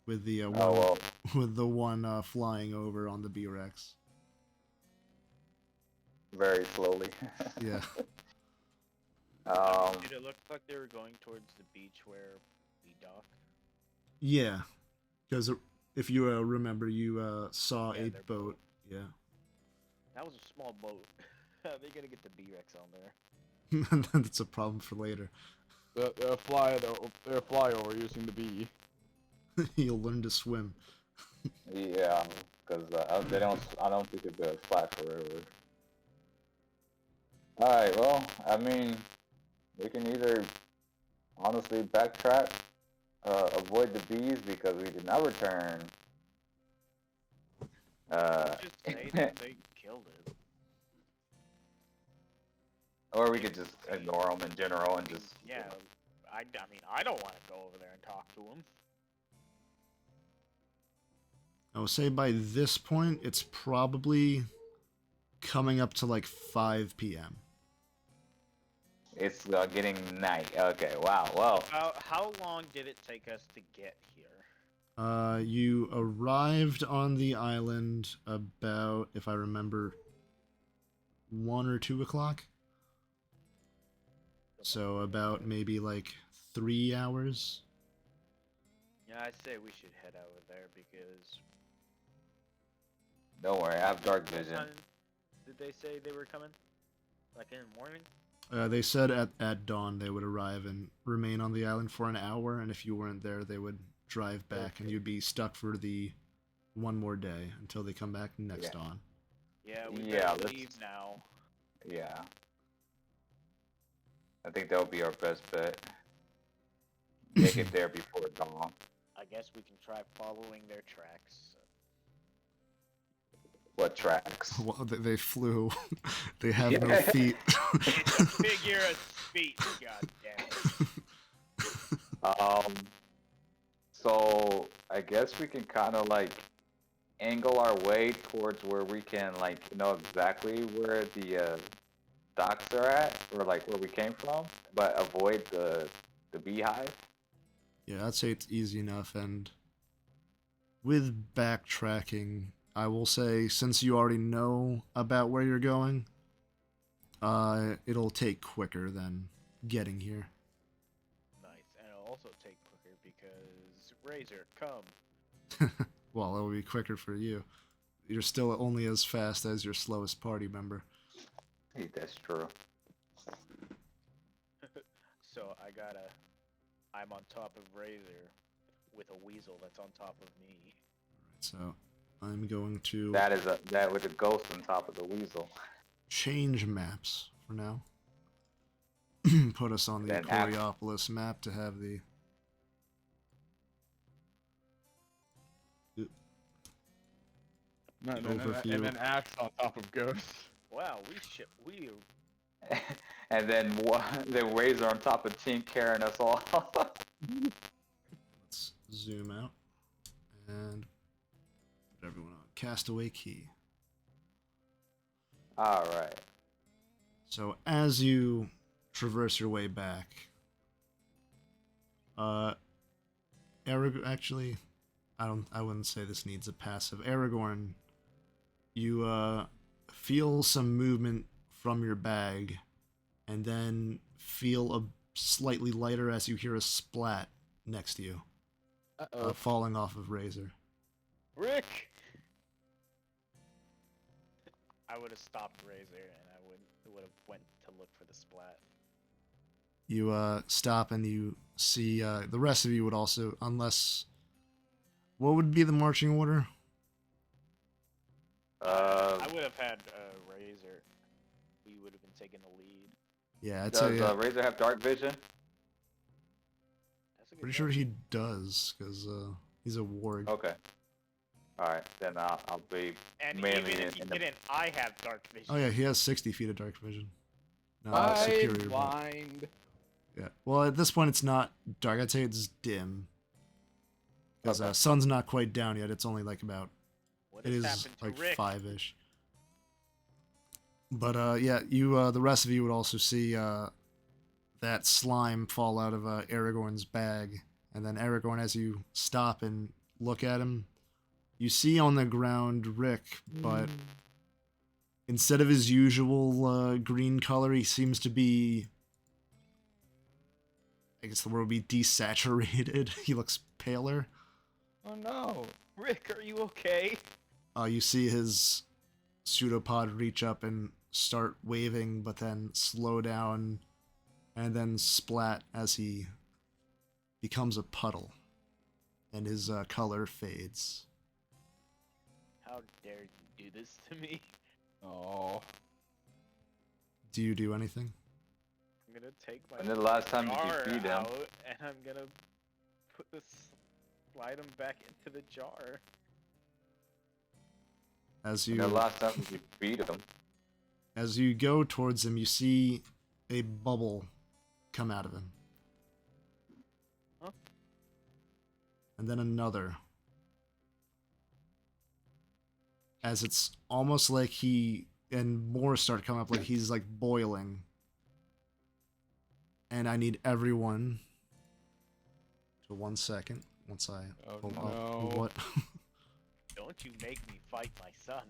[SPEAKER 1] with the one,
[SPEAKER 4] Oh well,
[SPEAKER 1] with the one flying over on the B-Rex.
[SPEAKER 4] very slowly.
[SPEAKER 1] Yeah.
[SPEAKER 2] Did it look like they were going towards the beach where we dock?
[SPEAKER 1] Yeah, because if you remember, you saw
[SPEAKER 2] Yeah,
[SPEAKER 1] a
[SPEAKER 2] their
[SPEAKER 1] boat. Yeah.
[SPEAKER 2] That was a small boat. How are they gonna get the B-Rex on there?
[SPEAKER 1] That's a problem for later.
[SPEAKER 3] They're fly over using the bee.
[SPEAKER 1] You'll learn to swim.
[SPEAKER 4] Yeah, because they don't. I don't think it'll be flat forever. All right. Well, I mean, we can either honestly backtrack, avoid the bees because we did not return.
[SPEAKER 2] Just say that they killed it.
[SPEAKER 4] Or we could just ignore them in general and just.
[SPEAKER 2] Yeah, I mean, I don't want to go over there and talk to him.
[SPEAKER 1] I would say by this point, it's probably coming up to like 5 p.m.
[SPEAKER 4] It's getting night. Okay. Wow. Well.
[SPEAKER 2] How long did it take us to get here?
[SPEAKER 1] You arrived on the island about, if I remember, 1 or 2 o'clock. So about maybe like 3 hours.
[SPEAKER 2] Yeah, I say we should head over there because.
[SPEAKER 4] Don't worry. I have dark
[SPEAKER 2] What
[SPEAKER 4] vision.
[SPEAKER 2] time did they say they were coming? Like in the morning?
[SPEAKER 1] They said at dawn they would arrive and remain on the island for an hour, and if you weren't there, they would drive back, and you'd be stuck for the one more day until they come back next
[SPEAKER 4] Yeah.
[SPEAKER 1] dawn.
[SPEAKER 2] Yeah, we
[SPEAKER 4] Yeah,
[SPEAKER 2] better
[SPEAKER 4] let's-
[SPEAKER 2] leave now.
[SPEAKER 4] Yeah. I think that'll be our best bet. Make it there before dawn.
[SPEAKER 6] I guess we can try following their tracks.
[SPEAKER 4] What tracks?
[SPEAKER 1] Well, they flew. They have no
[SPEAKER 4] Yeah.
[SPEAKER 1] feet.
[SPEAKER 2] It's a figure of speech, god damn it.
[SPEAKER 4] So I guess we can kind of like angle our way towards where we can like know exactly where the docks are at, or like where we came from, but avoid the beehive.
[SPEAKER 1] Yeah, I'd say it's easy enough, and with backtracking, I will say, since you already know about where you're going, it'll take quicker than getting here.
[SPEAKER 6] Nice, and it'll also take quicker because Razor, come.
[SPEAKER 1] Well, it'll be quicker for you. You're still only as fast as your slowest party member.
[SPEAKER 4] Hey, that's true.
[SPEAKER 6] So I'm on top of Razor with a weasel that's on top of me.
[SPEAKER 1] So, I'm going to
[SPEAKER 4] That with a ghost on top of the weasel.
[SPEAKER 1] change maps for now. Put us on the
[SPEAKER 4] Then
[SPEAKER 1] Choriopolis map to have the... Overview.
[SPEAKER 3] And then Axe on top of Ghost.
[SPEAKER 6] Wow, we
[SPEAKER 4] And then then Razor on top of Team carrying us all.
[SPEAKER 1] Let's zoom out. And put everyone on Castaway Key.
[SPEAKER 4] Alright.
[SPEAKER 1] So as you traverse your way back, actually, I wouldn't say this needs a passive. Aragorn, you feel some movement from your bag, and then feel a slightly lighter as you hear a splat next to you,
[SPEAKER 3] Uh-oh.
[SPEAKER 1] falling off of Razor.
[SPEAKER 3] Rick!
[SPEAKER 6] I would have stopped Razor and I would have went to look for the splat.
[SPEAKER 1] You stop and you see the rest of you would also, unless, what would be the marching order?
[SPEAKER 6] I would have had Razor. We would have been taking the lead.
[SPEAKER 1] Yeah, I'd
[SPEAKER 4] Does
[SPEAKER 1] say
[SPEAKER 4] Razor have dark vision?
[SPEAKER 6] That's a good
[SPEAKER 1] pretty sure
[SPEAKER 6] question.
[SPEAKER 1] he does, because he's a warg.
[SPEAKER 4] Okay. Alright, then I'll be
[SPEAKER 6] And
[SPEAKER 4] mainly
[SPEAKER 6] even if he
[SPEAKER 4] in the...
[SPEAKER 6] didn't, I have dark vision.
[SPEAKER 1] Oh yeah, he has 60 feet of dark vision. No,
[SPEAKER 3] I'm
[SPEAKER 1] superior. but-
[SPEAKER 3] blind.
[SPEAKER 1] Yeah. Well, at this point, it's not dark. I'd say it's dim. Because
[SPEAKER 4] Okay.
[SPEAKER 1] sun's not quite down yet. It's only like about.
[SPEAKER 6] What
[SPEAKER 1] It
[SPEAKER 6] has
[SPEAKER 1] is
[SPEAKER 6] happened to
[SPEAKER 1] like
[SPEAKER 6] Rick?
[SPEAKER 1] 5-ish. But yeah, you the rest of you would also see that slime fall out of Aragorn's bag, and then Aragorn, as you stop and look at him, you see on the ground Rick, but instead of his usual green color, he seems to be, I guess the word would be desaturated. He looks paler.
[SPEAKER 3] Oh no.
[SPEAKER 6] Rick, are you okay?
[SPEAKER 1] You see his pseudopod reach up and start waving, but then slow down, and then splat as he becomes a puddle, and his color fades.
[SPEAKER 6] How dare you do this to me?
[SPEAKER 3] Oh.
[SPEAKER 1] Do you do anything?
[SPEAKER 6] I'm gonna take my
[SPEAKER 4] When the last time you
[SPEAKER 6] jar
[SPEAKER 4] beat him?
[SPEAKER 6] out, and I'm gonna slide him back into the jar.
[SPEAKER 1] As
[SPEAKER 4] When
[SPEAKER 1] you
[SPEAKER 4] the last time you beat him?
[SPEAKER 1] as you go towards him, you see a bubble come out of him.
[SPEAKER 6] Huh?
[SPEAKER 1] And then another. As it's almost like and more start coming up, like he's like boiling. And I need everyone to 1 second once I
[SPEAKER 3] Oh,
[SPEAKER 1] pull
[SPEAKER 3] no.
[SPEAKER 1] up what.
[SPEAKER 6] Don't you make me fight my son.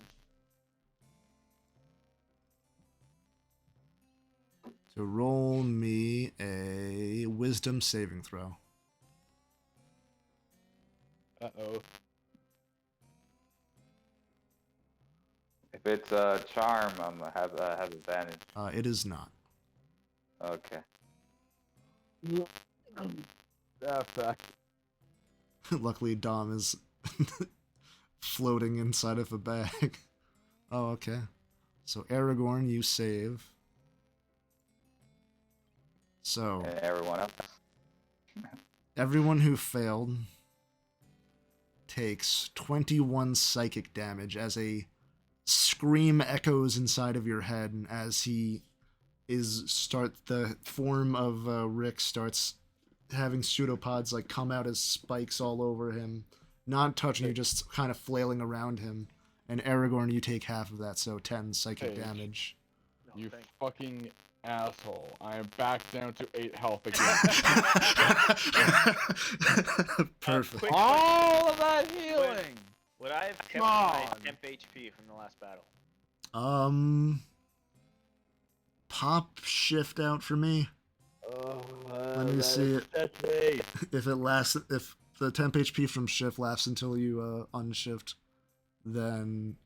[SPEAKER 1] So roll me a wisdom saving throw.
[SPEAKER 3] Uh-oh.
[SPEAKER 4] If it's charm, I'm gonna have advantage.
[SPEAKER 1] It is not.
[SPEAKER 4] Okay.
[SPEAKER 3] That fact.
[SPEAKER 1] Luckily, Dom is floating inside of a bag. Oh, okay. So Aragorn, you save. So
[SPEAKER 4] And everyone else.
[SPEAKER 1] everyone who failed takes 21 psychic damage as a scream echoes inside of your head as the form of Rick starts having pseudopods like come out as spikes all over him, not touching you, just kind of flailing around him. And Aragorn, you take half of that, so 10 psychic
[SPEAKER 3] Hey.
[SPEAKER 1] damage.
[SPEAKER 6] No,
[SPEAKER 3] You
[SPEAKER 6] thank
[SPEAKER 3] fucking asshole. I am back down to 8 health again.
[SPEAKER 1] Perfect.
[SPEAKER 2] Quick
[SPEAKER 3] All of that healing!
[SPEAKER 2] Would I have kept
[SPEAKER 3] Come
[SPEAKER 2] my
[SPEAKER 3] on.
[SPEAKER 2] temp HP from the last battle?
[SPEAKER 1] Pop shift out for me. Let me see it.
[SPEAKER 6] That's me.
[SPEAKER 1] If the temp HP from shift lasts until you unshift, then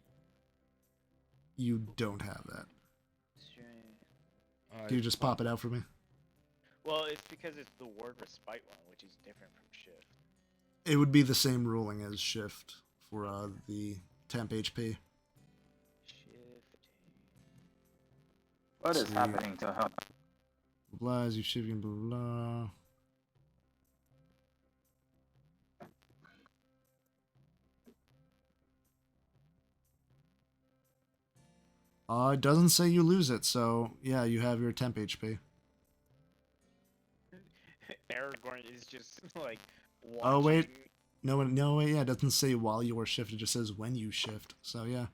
[SPEAKER 1] you don't have that. Can you just pop it out for me?
[SPEAKER 2] Well, it's because it's the word respite one, which is different from shift.
[SPEAKER 1] It would be the same ruling as shift for the temp HP.
[SPEAKER 2] Shifting.
[SPEAKER 4] What is
[SPEAKER 1] See.
[SPEAKER 4] happening to him?
[SPEAKER 1] Blah, as you shifting, blah, blah. It doesn't say you lose it, so yeah, you have your temp HP.
[SPEAKER 2] Aragorn is just like watching.
[SPEAKER 1] Oh, wait. No, wait, yeah, it doesn't say while you are shifted, it just says when you shift, so yeah.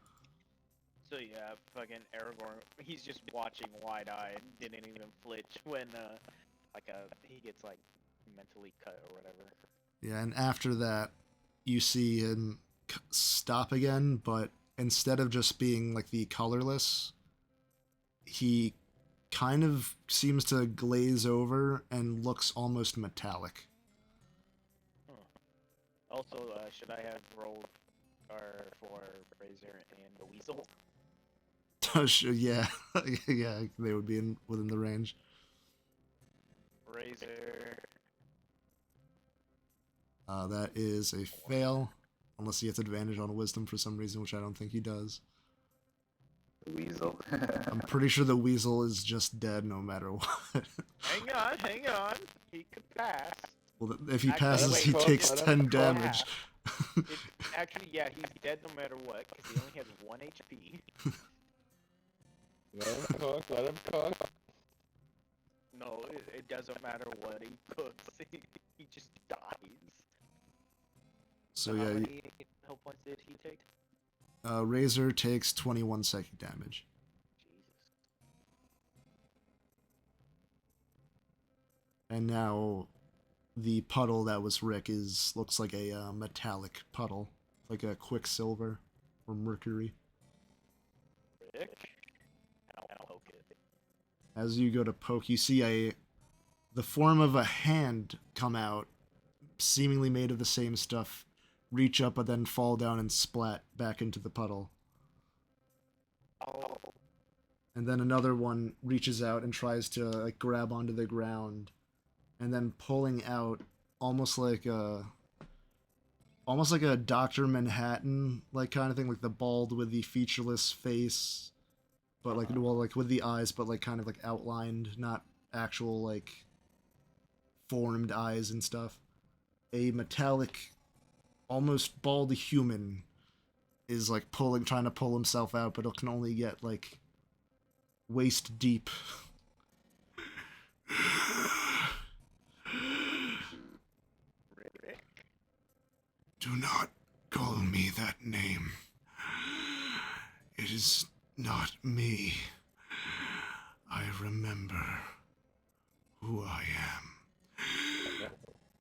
[SPEAKER 2] So yeah, fucking Aragorn, he's just watching wide-eyed, didn't even flinch when he gets like mentally cut or whatever.
[SPEAKER 1] Yeah, and after that, you see him stop again, but instead of just being like the colorless, he kind of seems to glaze over and looks almost metallic.
[SPEAKER 2] Also, should I have rolled for Razor and the Weasel?
[SPEAKER 1] Yeah, yeah, they would be within the range.
[SPEAKER 2] Razor.
[SPEAKER 1] That is a fail, unless he gets advantage on wisdom for some reason, which I don't think he does.
[SPEAKER 4] Weasel.
[SPEAKER 1] I'm pretty sure the weasel is just dead no matter what.
[SPEAKER 2] Hang on. He could pass.
[SPEAKER 1] Well, if he
[SPEAKER 2] Actually,
[SPEAKER 1] passes,
[SPEAKER 2] wait,
[SPEAKER 1] he
[SPEAKER 2] hold
[SPEAKER 1] takes
[SPEAKER 2] on,
[SPEAKER 1] 10
[SPEAKER 2] hold on.
[SPEAKER 1] damage.
[SPEAKER 2] Actually, yeah, he's dead no matter what, because he only has 1 HP.
[SPEAKER 3] Let him cook, let him cook.
[SPEAKER 2] No, it doesn't matter what he cooks. He just dies.
[SPEAKER 1] So
[SPEAKER 2] how
[SPEAKER 1] yeah,
[SPEAKER 2] many health points did he take?
[SPEAKER 1] Razor takes 21 psychic damage.
[SPEAKER 2] Jesus.
[SPEAKER 1] And now the puddle that was Rick looks like a metallic puddle, like a quicksilver or mercury.
[SPEAKER 2] Rick? I'll poke it.
[SPEAKER 1] As you go to poke, you see the form of a hand come out, seemingly made of the same stuff, reach up but then fall down and splat back into the puddle.
[SPEAKER 2] Oh.
[SPEAKER 1] And then another one reaches out and tries to like grab onto the ground, and then pulling out almost like a Dr. Manhattan like kind of thing, like the bald with the featureless face, but like with the eyes, but like kind of like outlined, not actual like formed eyes and stuff. A metallic, almost bald human is like trying to pull himself out, but it can only get like waist deep.
[SPEAKER 2] Rick?
[SPEAKER 1] Do not call me that name. It is not me. I remember who I am.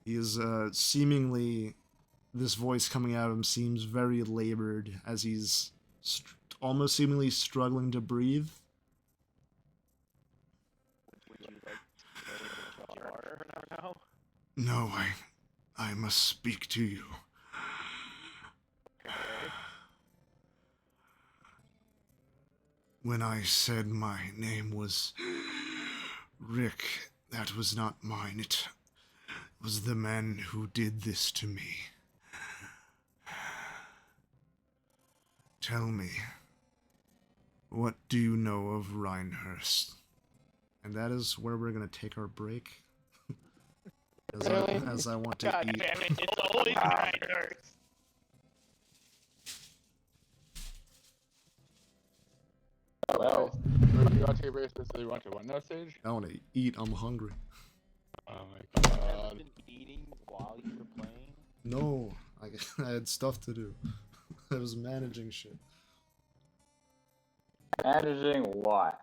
[SPEAKER 1] He is seemingly, this voice coming out of him seems very labored as he's almost seemingly struggling to breathe.
[SPEAKER 2] Would you like to water now?
[SPEAKER 1] No, I must speak to you.
[SPEAKER 2] Okay.
[SPEAKER 1] When I said my name was Rick, that was not mine. It was the man who did this to me. Tell me, what do you know of Rhinehurst? And that is where we're gonna take our break. As I want to
[SPEAKER 2] God
[SPEAKER 1] eat.
[SPEAKER 2] damn it, it's always Reinhardt.
[SPEAKER 3] Well, you want to take a break so you want to one stage?
[SPEAKER 1] I want to eat. I'm hungry.
[SPEAKER 3] Oh my
[SPEAKER 6] Have
[SPEAKER 3] god.
[SPEAKER 6] you been eating while you were playing?
[SPEAKER 1] No, I had stuff to do. I was managing shit.
[SPEAKER 4] Managing what?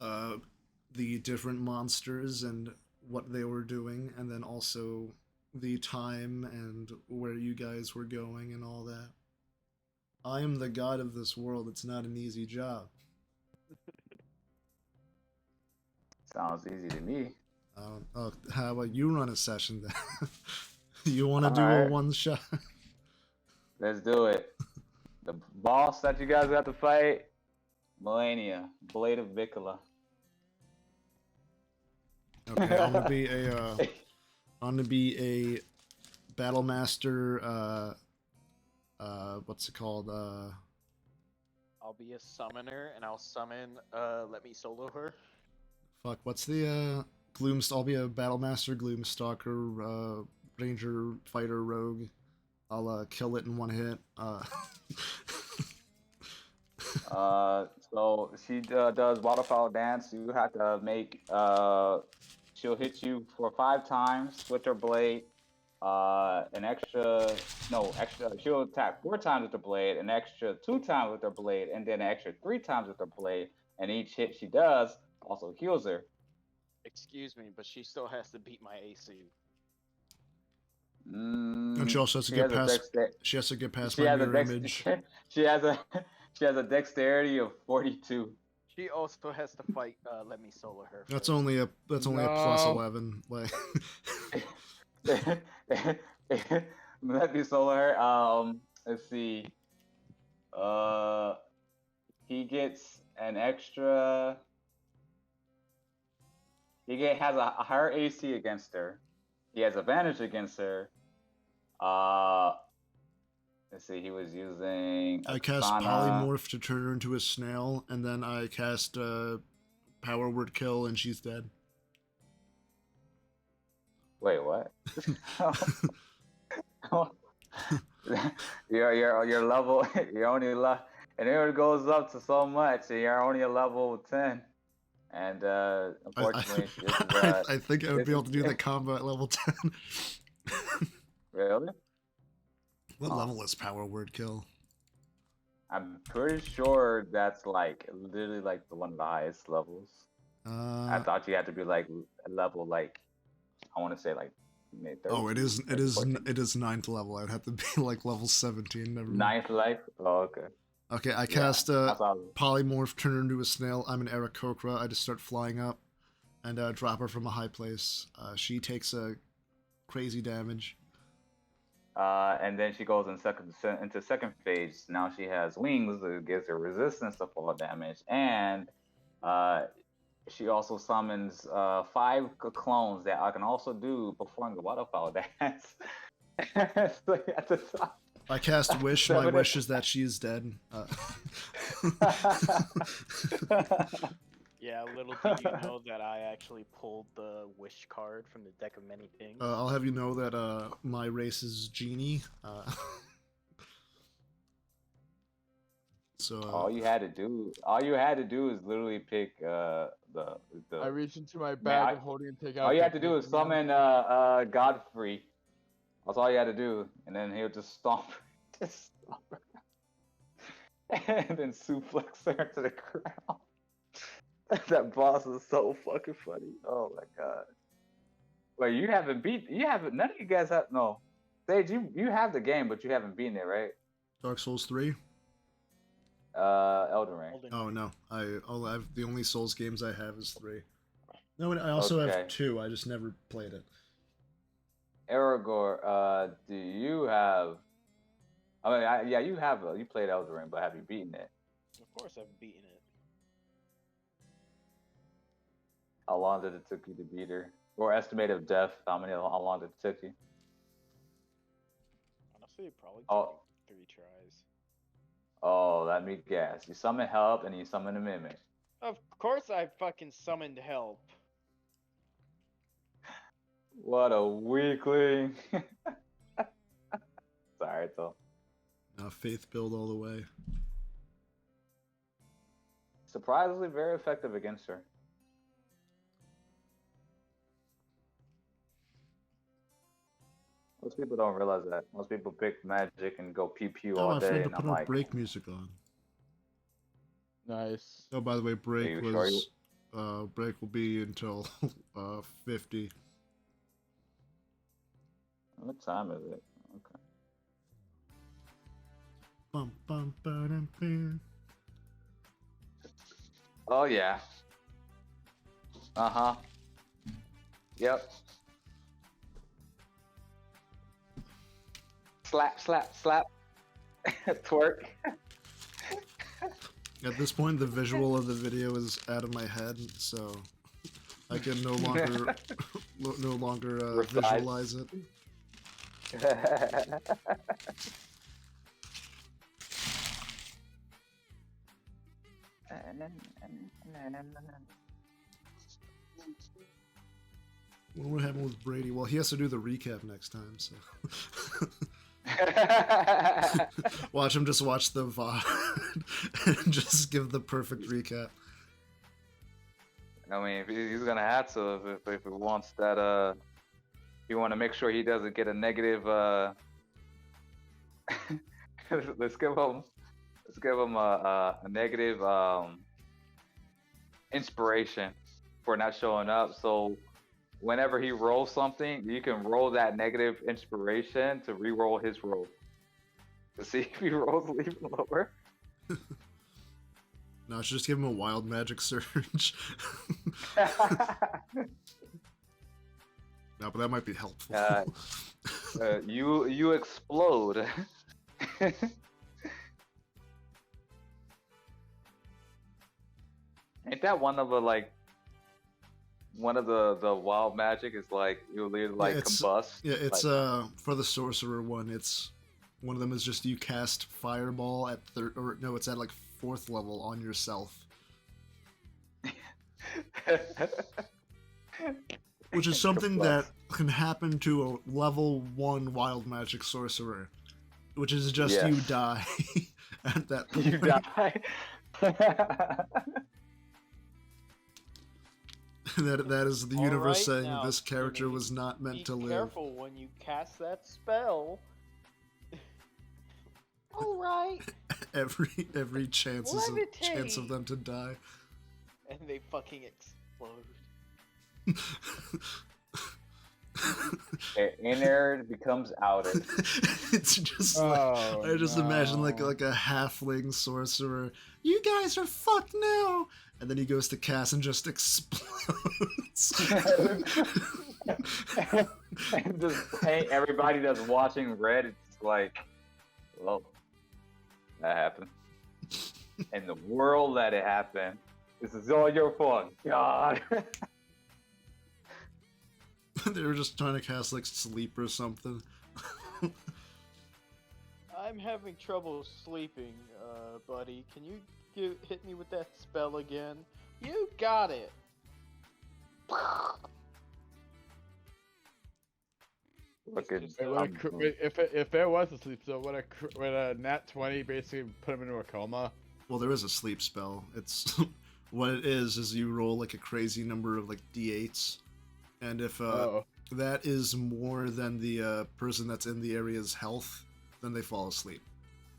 [SPEAKER 1] The different monsters and what they were doing, and then also the time and where you guys were going and all that. I am the god of this world. It's not an easy job.
[SPEAKER 4] Sounds easy to me.
[SPEAKER 1] Oh, how about you run a session then? You want to do a
[SPEAKER 4] Alright.
[SPEAKER 1] one shot?
[SPEAKER 4] Let's do it. The boss that you guys have to fight, Millennia, Blade of Vicola.
[SPEAKER 1] Okay, I'm gonna be a battle master. What's it called?
[SPEAKER 6] I'll be a summoner and I'll summon let me solo her.
[SPEAKER 1] Fuck. What's the I'll be a battle master, Gloomstalker, ranger, fighter, rogue. I'll kill it in one hit.
[SPEAKER 4] So she does waterfowl dance. You have to make. She'll hit you for 5 times with her blade. An extra. No, extra. She'll attack 4 times with the blade. An extra 2 times with her blade, and then an extra 3 times with her blade. And each hit she does also heals her.
[SPEAKER 6] Excuse me, but she still has to beat my AC.
[SPEAKER 1] And she also has to get past. She has to get past my mirror image.
[SPEAKER 4] She has a dexterity of 42.
[SPEAKER 6] She also has to fight let me solo her.
[SPEAKER 1] That's
[SPEAKER 6] first.
[SPEAKER 1] only a plus
[SPEAKER 3] No.
[SPEAKER 1] 11. Like.
[SPEAKER 4] Let me solo her. Let's see. He gets an extra. Has a higher AC against her. He has advantage against her. Let's see. He was using.
[SPEAKER 1] I cast polymorph to turn her into a snail, and then I cast power word kill, and she's dead.
[SPEAKER 4] Wait, what? your level. You're only and it goes up to so much. And you're only a level 10. And unfortunately,
[SPEAKER 1] I think I would be able to do the combo at level 10.
[SPEAKER 4] Really?
[SPEAKER 1] What level is power word kill?
[SPEAKER 4] I'm pretty sure that's like literally like one of the highest levels. I thought you had to be like level like I want to say like maybe 30,
[SPEAKER 1] oh, it is 9th level. I'd have to be like level 17. Never mind.
[SPEAKER 4] 9th life. Oh, okay.
[SPEAKER 1] Okay, I cast polymorph, turn her into a snail. I'm an Aarakocra. I just start flying up and drop her from a high place. She takes a crazy damage.
[SPEAKER 4] And then she goes into second phase. Now she has wings that gives her resistance to fall damage, and she also summons 5 clones that I can also do performing the waterfowl dance. So at the top.
[SPEAKER 1] I cast wish. My wish is that she is dead.
[SPEAKER 6] Yeah, little do you know that I actually pulled the wish card from the deck of many things.
[SPEAKER 1] I'll have you know that my race is genie. So
[SPEAKER 4] all you had to do is literally pick the.
[SPEAKER 3] I reach into my bag of holding and take out.
[SPEAKER 4] All you had to do is summon Godfrey. That's all you had to do, and then he'll just stomp her. And then suplex her to the ground. That boss is so fucking funny. Oh my god. Wait, none of you guys have, no. Sage, you have the game, but you haven't beaten it, right?
[SPEAKER 1] Dark Souls 3?
[SPEAKER 4] Elden Ring.
[SPEAKER 1] Oh no, the only Souls games I have is 3. No, I also have 2, I just never played it.
[SPEAKER 4] Aragorn, do you have, you played Elden Ring, but have you beaten it?
[SPEAKER 6] Of course I've beaten it.
[SPEAKER 4] How long did it took you to beat her? Or estimated death, how long did it took you?
[SPEAKER 6] Honestly, it probably took me 3 tries.
[SPEAKER 4] Oh, let me guess. You summon help and you summon a mimic.
[SPEAKER 2] Of course I fucking summoned help.
[SPEAKER 4] What a weakling. Sorry, though.
[SPEAKER 1] Faith build all the way.
[SPEAKER 4] Surprisingly very effective against her. Most people don't realize that. Most people pick magic and go pew pew
[SPEAKER 1] Oh,
[SPEAKER 4] all
[SPEAKER 1] I
[SPEAKER 4] day,
[SPEAKER 1] forgot to
[SPEAKER 4] and
[SPEAKER 1] put
[SPEAKER 4] I'm
[SPEAKER 1] our
[SPEAKER 4] like,
[SPEAKER 1] break music on.
[SPEAKER 3] Nice.
[SPEAKER 1] Oh, by the way, break
[SPEAKER 4] you sure
[SPEAKER 1] was break will be until 50.
[SPEAKER 4] what time is it? Okay.
[SPEAKER 1] Bum, bum, ba-dum, bam.
[SPEAKER 4] Oh yeah. Uh-huh. Yep. Slap, slap, slap. Twerk.
[SPEAKER 1] At this point, the visual of the video is out of my head, so I can no longer
[SPEAKER 4] Recite.
[SPEAKER 1] visualize it. What happened with Brady? Well, he has to do the recap next time, so watch him just watch the VOD and just give the perfect recap.
[SPEAKER 4] I mean, he's gonna have to if he wants that. You want to make sure he doesn't get a negative. let's give him a negative inspiration for not showing up. So whenever he rolls something, you can roll that negative inspiration to re-roll his roll to see if he rolls even lower.
[SPEAKER 1] No, I should just give him a wild magic surge. No, but that might be helpful.
[SPEAKER 4] You explode. Ain't that one of the wild magic is like you'll either combust.
[SPEAKER 1] Yeah, it's
[SPEAKER 4] like,
[SPEAKER 1] for the sorcerer one. It's one of them is just you cast fireball at third, or no, it's at like 4th level on yourself, which is something that can happen to a level 1 wild magic sorcerer, which is just you die at that point.
[SPEAKER 4] You die.
[SPEAKER 1] that is the universe
[SPEAKER 2] Alright,
[SPEAKER 1] saying
[SPEAKER 2] now,
[SPEAKER 1] this character
[SPEAKER 2] Jimmy,
[SPEAKER 1] was not meant to
[SPEAKER 2] Be
[SPEAKER 1] live.
[SPEAKER 2] careful when you cast that spell. Alright.
[SPEAKER 1] every chance of them to die.
[SPEAKER 2] And they fucking explode.
[SPEAKER 4] Inner becomes outer.
[SPEAKER 1] It's just like I just imagine like a halfling sorcerer. You guys are fucked now, and then he goes to cast and just explodes.
[SPEAKER 4] And just paint everybody that's watching red. It's like, well, that happened, and the world let it happen. This is all your fault, God.
[SPEAKER 1] They were just trying to cast like sleep or something.
[SPEAKER 2] I'm having trouble sleeping, buddy. Can you hit me with that spell again? You got it.
[SPEAKER 3] If there was a sleep spell, would a nat 20 basically put him into a coma?
[SPEAKER 1] Well, there is a sleep spell. It's what it is you roll like a crazy number of like d8s, and if that is more than the person that's in the area's health, then they fall asleep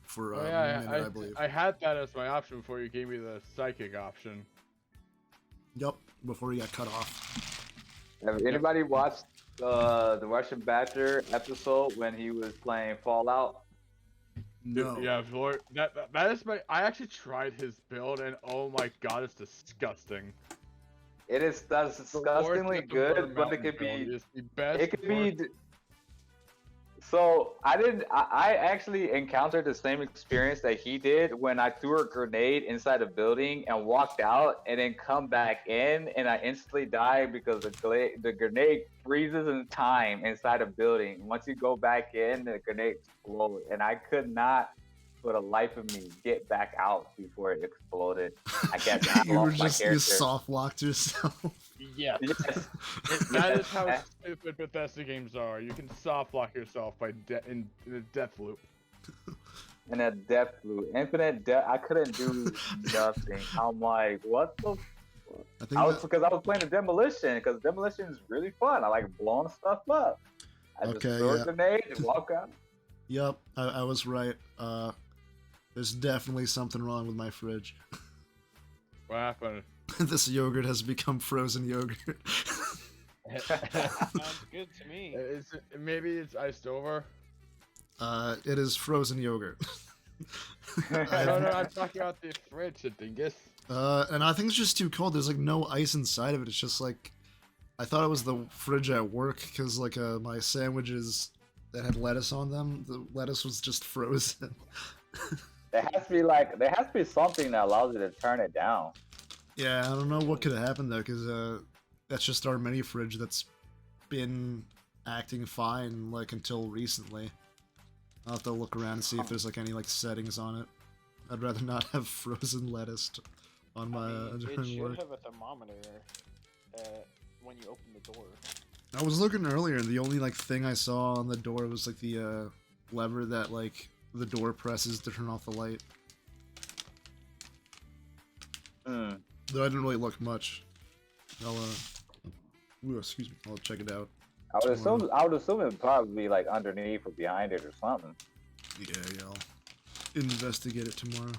[SPEAKER 1] for a minute, I believe.
[SPEAKER 3] I had that as my option before you gave me the psychic option.
[SPEAKER 1] Yup, before he got cut off.
[SPEAKER 4] Have anybody watched the Russian Badger episode when he was playing Fallout?
[SPEAKER 1] No.
[SPEAKER 3] Yeah, Lord, that is my. I actually tried his build, and oh my god, it's disgusting.
[SPEAKER 4] That's disgustingly good, but it could be. It could be. So I actually encountered the same experience that he did when I threw a grenade inside a building and walked out and then come back in, and I instantly died because the grenade freezes in time inside a building. Once you go back in, the grenade explodes, and I could not for the life of me get back out before it exploded. I guess I
[SPEAKER 1] You were
[SPEAKER 4] lost my
[SPEAKER 1] just you
[SPEAKER 4] character.
[SPEAKER 1] soft locked yourself.
[SPEAKER 3] Yeah.
[SPEAKER 4] Yes.
[SPEAKER 3] That is how stupid Bethesda games are. You can soft lock yourself by in a death loop.
[SPEAKER 4] In a death loop, infinite death. I couldn't do nothing. I'm like, what the?
[SPEAKER 1] I think
[SPEAKER 4] I was
[SPEAKER 1] that,
[SPEAKER 4] because I was playing the demolition because demolition is really fun. I like blowing stuff up. I just
[SPEAKER 1] Okay,
[SPEAKER 4] throw
[SPEAKER 1] yeah.
[SPEAKER 4] a grenade and walk out.
[SPEAKER 1] Yep, I was right. There's definitely something wrong with my fridge.
[SPEAKER 3] What happened?
[SPEAKER 1] This yogurt has become frozen yogurt.
[SPEAKER 2] Sounds good to me.
[SPEAKER 3] Maybe it's iced over.
[SPEAKER 1] It is frozen yogurt.
[SPEAKER 3] No, I'm talking about the fridge, the dingus.
[SPEAKER 1] And I think it's just too cold. There's like no ice inside of it. It's just like, I thought it was the fridge at work because like my sandwiches that had lettuce on them, the lettuce was just frozen.
[SPEAKER 4] There has to be something that allows you to turn it down.
[SPEAKER 1] Yeah, I don't know what could have happened though, because that's just our mini fridge that's been acting fine like until recently. I'll have to look around and see if there's like any like settings on it. I'd rather not have frozen lettuce on my
[SPEAKER 2] It
[SPEAKER 1] during
[SPEAKER 2] should
[SPEAKER 1] work.
[SPEAKER 2] have a thermometer when you open the door.
[SPEAKER 1] I was looking earlier, and the only like thing I saw on the door was like the lever that like the door presses to turn off the light.
[SPEAKER 4] Hmm.
[SPEAKER 1] Though I didn't really look much. I'll ooh, excuse me. I'll check it out.
[SPEAKER 4] I would assume it would probably be like underneath or behind it or something.
[SPEAKER 1] Yeah, I'll investigate it tomorrow.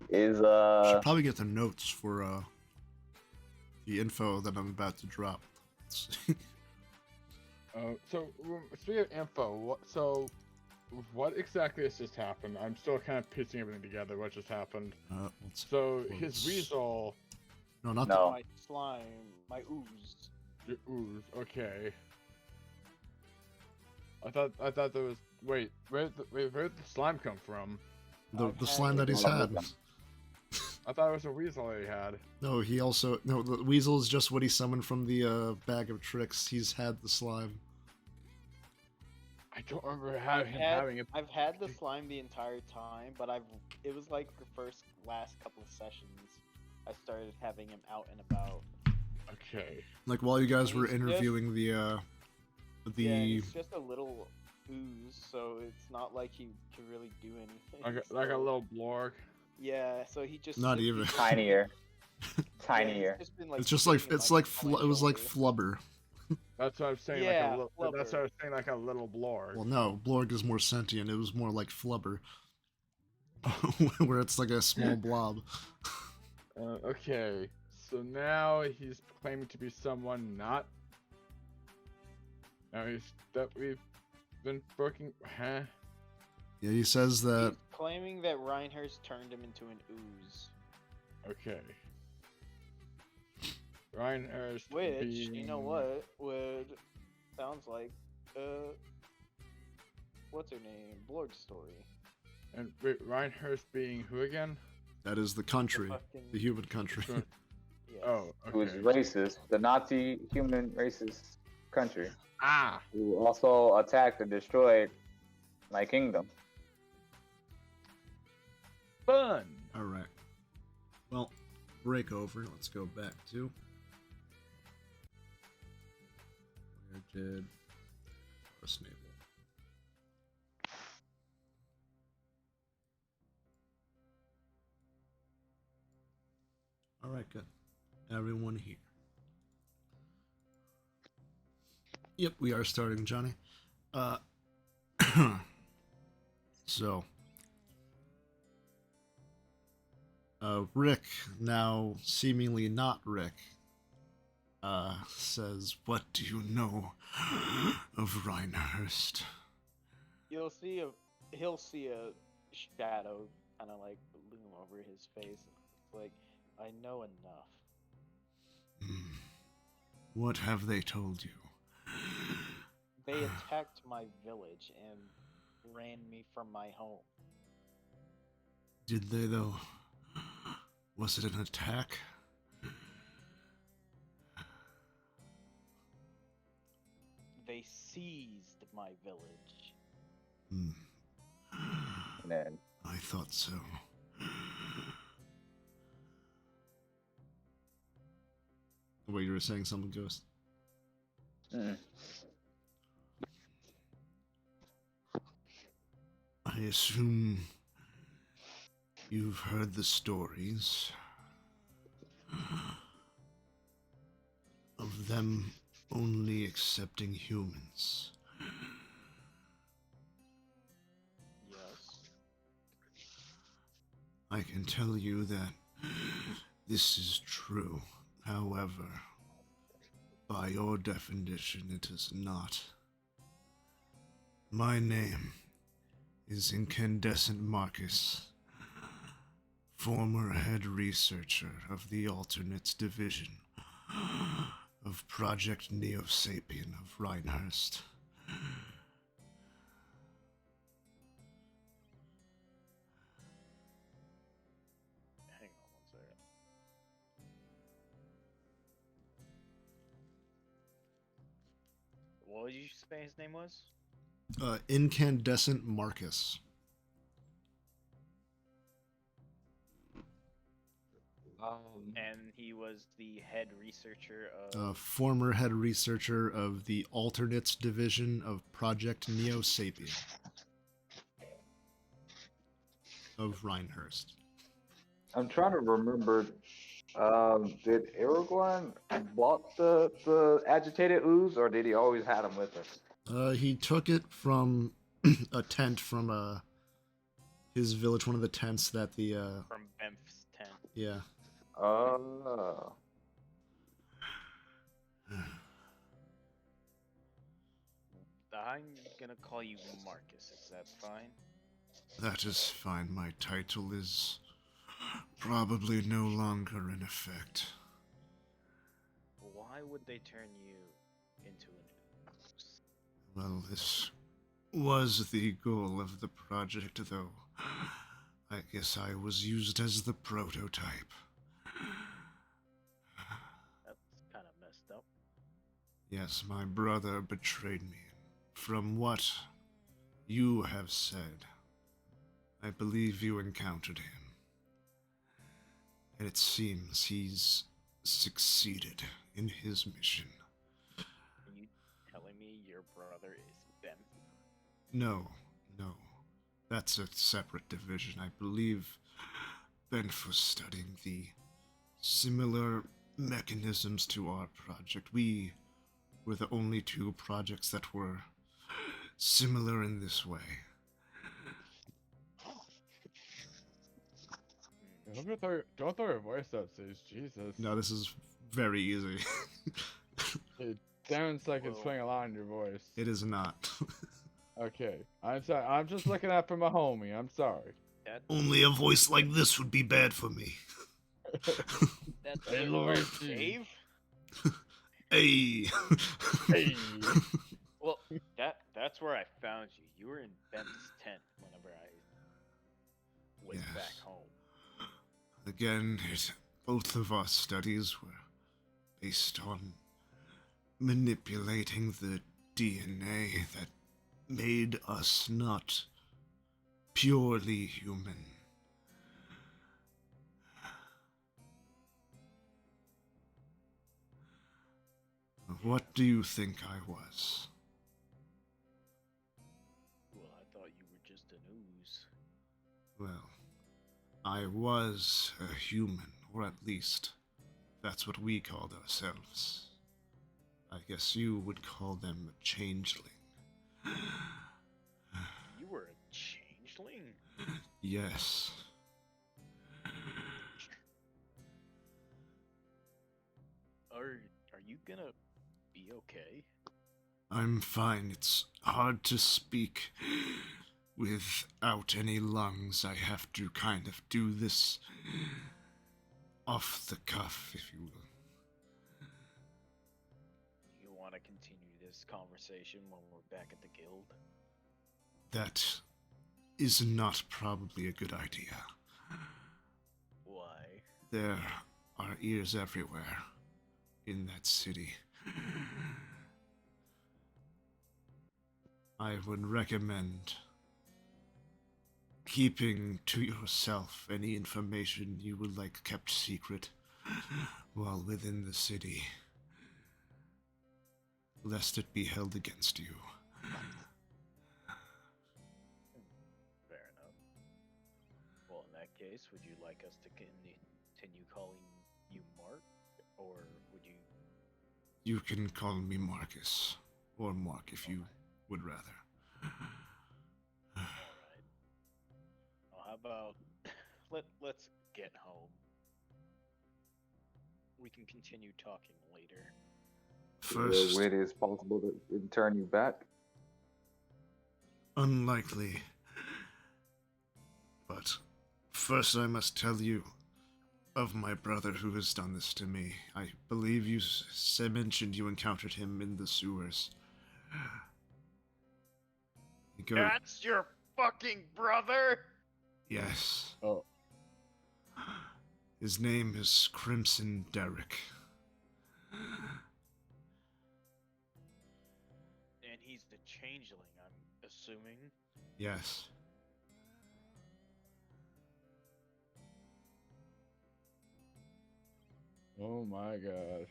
[SPEAKER 4] Is
[SPEAKER 1] Should probably get the notes for the info that I'm about to drop.
[SPEAKER 3] So speaking of info, what exactly has just happened? I'm still kind of piecing everything together. What just happened? So his weasel.
[SPEAKER 1] No, not
[SPEAKER 4] No.
[SPEAKER 2] My slime, my ooze.
[SPEAKER 3] Your ooze. Okay. I thought there was. Wait, where did the slime come from?
[SPEAKER 1] the slime that he's had.
[SPEAKER 3] I thought it was a weasel that he had.
[SPEAKER 1] No, the weasel is just what he summoned from the bag of tricks. He's had the slime.
[SPEAKER 3] I don't remember having it.
[SPEAKER 2] I've had the slime the entire time, but it was like the last couple of sessions I started having him out and about.
[SPEAKER 3] Okay.
[SPEAKER 1] Like while you guys were
[SPEAKER 2] He's
[SPEAKER 1] interviewing
[SPEAKER 2] Yeah, he's just a little ooze, so it's not like he can really do anything.
[SPEAKER 3] Like a little blorg.
[SPEAKER 2] Yeah, so he just
[SPEAKER 1] not even.
[SPEAKER 4] tinier.
[SPEAKER 2] Yeah,
[SPEAKER 4] Tinier.
[SPEAKER 2] he's just been, like,
[SPEAKER 1] It's just like
[SPEAKER 2] sitting,
[SPEAKER 1] it's like
[SPEAKER 2] on my
[SPEAKER 1] it was like
[SPEAKER 2] shoulder.
[SPEAKER 1] flubber.
[SPEAKER 3] That's what I'm saying.
[SPEAKER 2] Yeah,
[SPEAKER 3] that's what I was
[SPEAKER 2] flubber.
[SPEAKER 3] saying. Like a little blorg.
[SPEAKER 1] Well, no, Blorg is more sentient. It was more like flubber, where it's like a small blob.
[SPEAKER 3] Okay. So now he's claiming to be someone not. Now that we've been working. Huh?
[SPEAKER 1] Yeah, he says that.
[SPEAKER 2] He's claiming that Reinhurst turned him into an ooze.
[SPEAKER 3] Okay. Reinhurst.
[SPEAKER 2] Which,
[SPEAKER 3] being...
[SPEAKER 2] you know what, sounds like, what's her name? Blorg's story.
[SPEAKER 3] And wait, Reinhurst being who again?
[SPEAKER 1] That is the country,
[SPEAKER 2] fucking-
[SPEAKER 1] the human country.
[SPEAKER 3] Sure.
[SPEAKER 2] Yes.
[SPEAKER 3] Oh,
[SPEAKER 4] Who is
[SPEAKER 3] okay.
[SPEAKER 4] racist, the Nazi human racist country,
[SPEAKER 3] Ah.
[SPEAKER 4] who also attacked and destroyed my kingdom.
[SPEAKER 3] Fun.
[SPEAKER 1] All right. Well, break over. Let's go back to. Where did Forest Naval? All right, good. Everyone here. Yep, we are starting, Johnny. So. Rick, now seemingly not Rick, says, "What do you know of Reinhurst?"
[SPEAKER 2] He'll see a shadow kind of like loom over his face. It's like, I know enough.
[SPEAKER 1] What have they told you?
[SPEAKER 2] They attacked my village and ran me from my home.
[SPEAKER 1] Did they, though? Was it an attack?
[SPEAKER 2] They seized my village.
[SPEAKER 4] Man.
[SPEAKER 1] I thought so. Wait, you were saying something, Ghost?
[SPEAKER 4] Mm.
[SPEAKER 1] I assume you've heard the stories of them only accepting humans.
[SPEAKER 2] Yes.
[SPEAKER 1] I can tell you that this is true. However, by your definition, it is not. My name is Incandescent Marcus, former head researcher of the Alternates Division of Project Neo-Sapien of Reinhurst.
[SPEAKER 2] Hang on one second. What did you say his name was?
[SPEAKER 1] Incandescent Marcus.
[SPEAKER 2] And he was the head researcher of.
[SPEAKER 1] Former head researcher of the Alternates Division of Project Neo-Sapien of Reinhurst.
[SPEAKER 4] I'm trying to remember. Did Aragorn bought the agitated ooze, or did he always had him with us?
[SPEAKER 1] He took it from a tent from his village, one of the tents that the
[SPEAKER 2] From Bemph's tent.
[SPEAKER 1] yeah.
[SPEAKER 4] Oh.
[SPEAKER 2] I'm gonna call you Marcus. Is that fine?
[SPEAKER 1] That is fine. My title is probably no longer in effect.
[SPEAKER 2] Why would they turn you into an ooze?
[SPEAKER 1] Well, this was the goal of the project, though. I guess I was used as the prototype.
[SPEAKER 2] That's kind of messed up.
[SPEAKER 1] Yes, my brother betrayed me. From what you have said, I believe you encountered him. And it seems he's succeeded in his mission.
[SPEAKER 2] Are you telling me your brother is Bemph?
[SPEAKER 1] No. That's a separate division. I believe Benf was studying the similar mechanisms to our project. We were the only two projects that were similar in this way.
[SPEAKER 3] Don't throw your voice up, Sage. Jesus.
[SPEAKER 1] No, this is very easy.
[SPEAKER 3] It sounds like it's
[SPEAKER 2] Whoa.
[SPEAKER 3] playing a lot in your voice.
[SPEAKER 1] It is not.
[SPEAKER 3] Okay. I'm sorry. I'm just looking out for my homie. I'm sorry.
[SPEAKER 1] Only a voice like this would be bad for me.
[SPEAKER 2] That's
[SPEAKER 3] Hey,
[SPEAKER 2] it,
[SPEAKER 3] Luigi.
[SPEAKER 2] Dave?
[SPEAKER 1] Hey.
[SPEAKER 3] Hey.
[SPEAKER 2] Well, that's where I found you. You were in Bemp's tent whenever I went
[SPEAKER 1] Yes.
[SPEAKER 2] back home.
[SPEAKER 1] Again, both of our studies were based on manipulating the DNA that made us not purely human. What do you think I was?
[SPEAKER 2] Well, I thought you were just an ooze.
[SPEAKER 1] Well, I was a human, or at least that's what we called ourselves. I guess you would call them a changeling.
[SPEAKER 2] You were a changeling?
[SPEAKER 1] Yes.
[SPEAKER 2] Are you gonna be okay?
[SPEAKER 1] I'm fine. It's hard to speak without any lungs. I have to kind of do this off the cuff, if you will.
[SPEAKER 6] want to continue this conversation when we're back at the guild?
[SPEAKER 1] That is not probably a good idea.
[SPEAKER 6] Why?
[SPEAKER 1] There are ears everywhere in that city. I would recommend keeping to yourself any information you would like kept secret while within the city, lest it be held against you.
[SPEAKER 6] Fair enough. Well, in that case, would you like us to continue calling you Mark, or would you?
[SPEAKER 1] You can call me Marcus, or Mark if you would rather.
[SPEAKER 6] Alright. Well, how about let's get home. We can continue talking later.
[SPEAKER 1] First,
[SPEAKER 4] When it is possible to return you back.
[SPEAKER 1] unlikely. But first I must tell you of my brother who has done this to me. I believe you mentioned you encountered him in the sewers.
[SPEAKER 6] That's your fucking brother?
[SPEAKER 1] Yes.
[SPEAKER 3] Oh,
[SPEAKER 1] His name is Crimson Derrick.
[SPEAKER 6] And he's the changeling, I'm assuming.
[SPEAKER 1] Yes.
[SPEAKER 3] oh my god.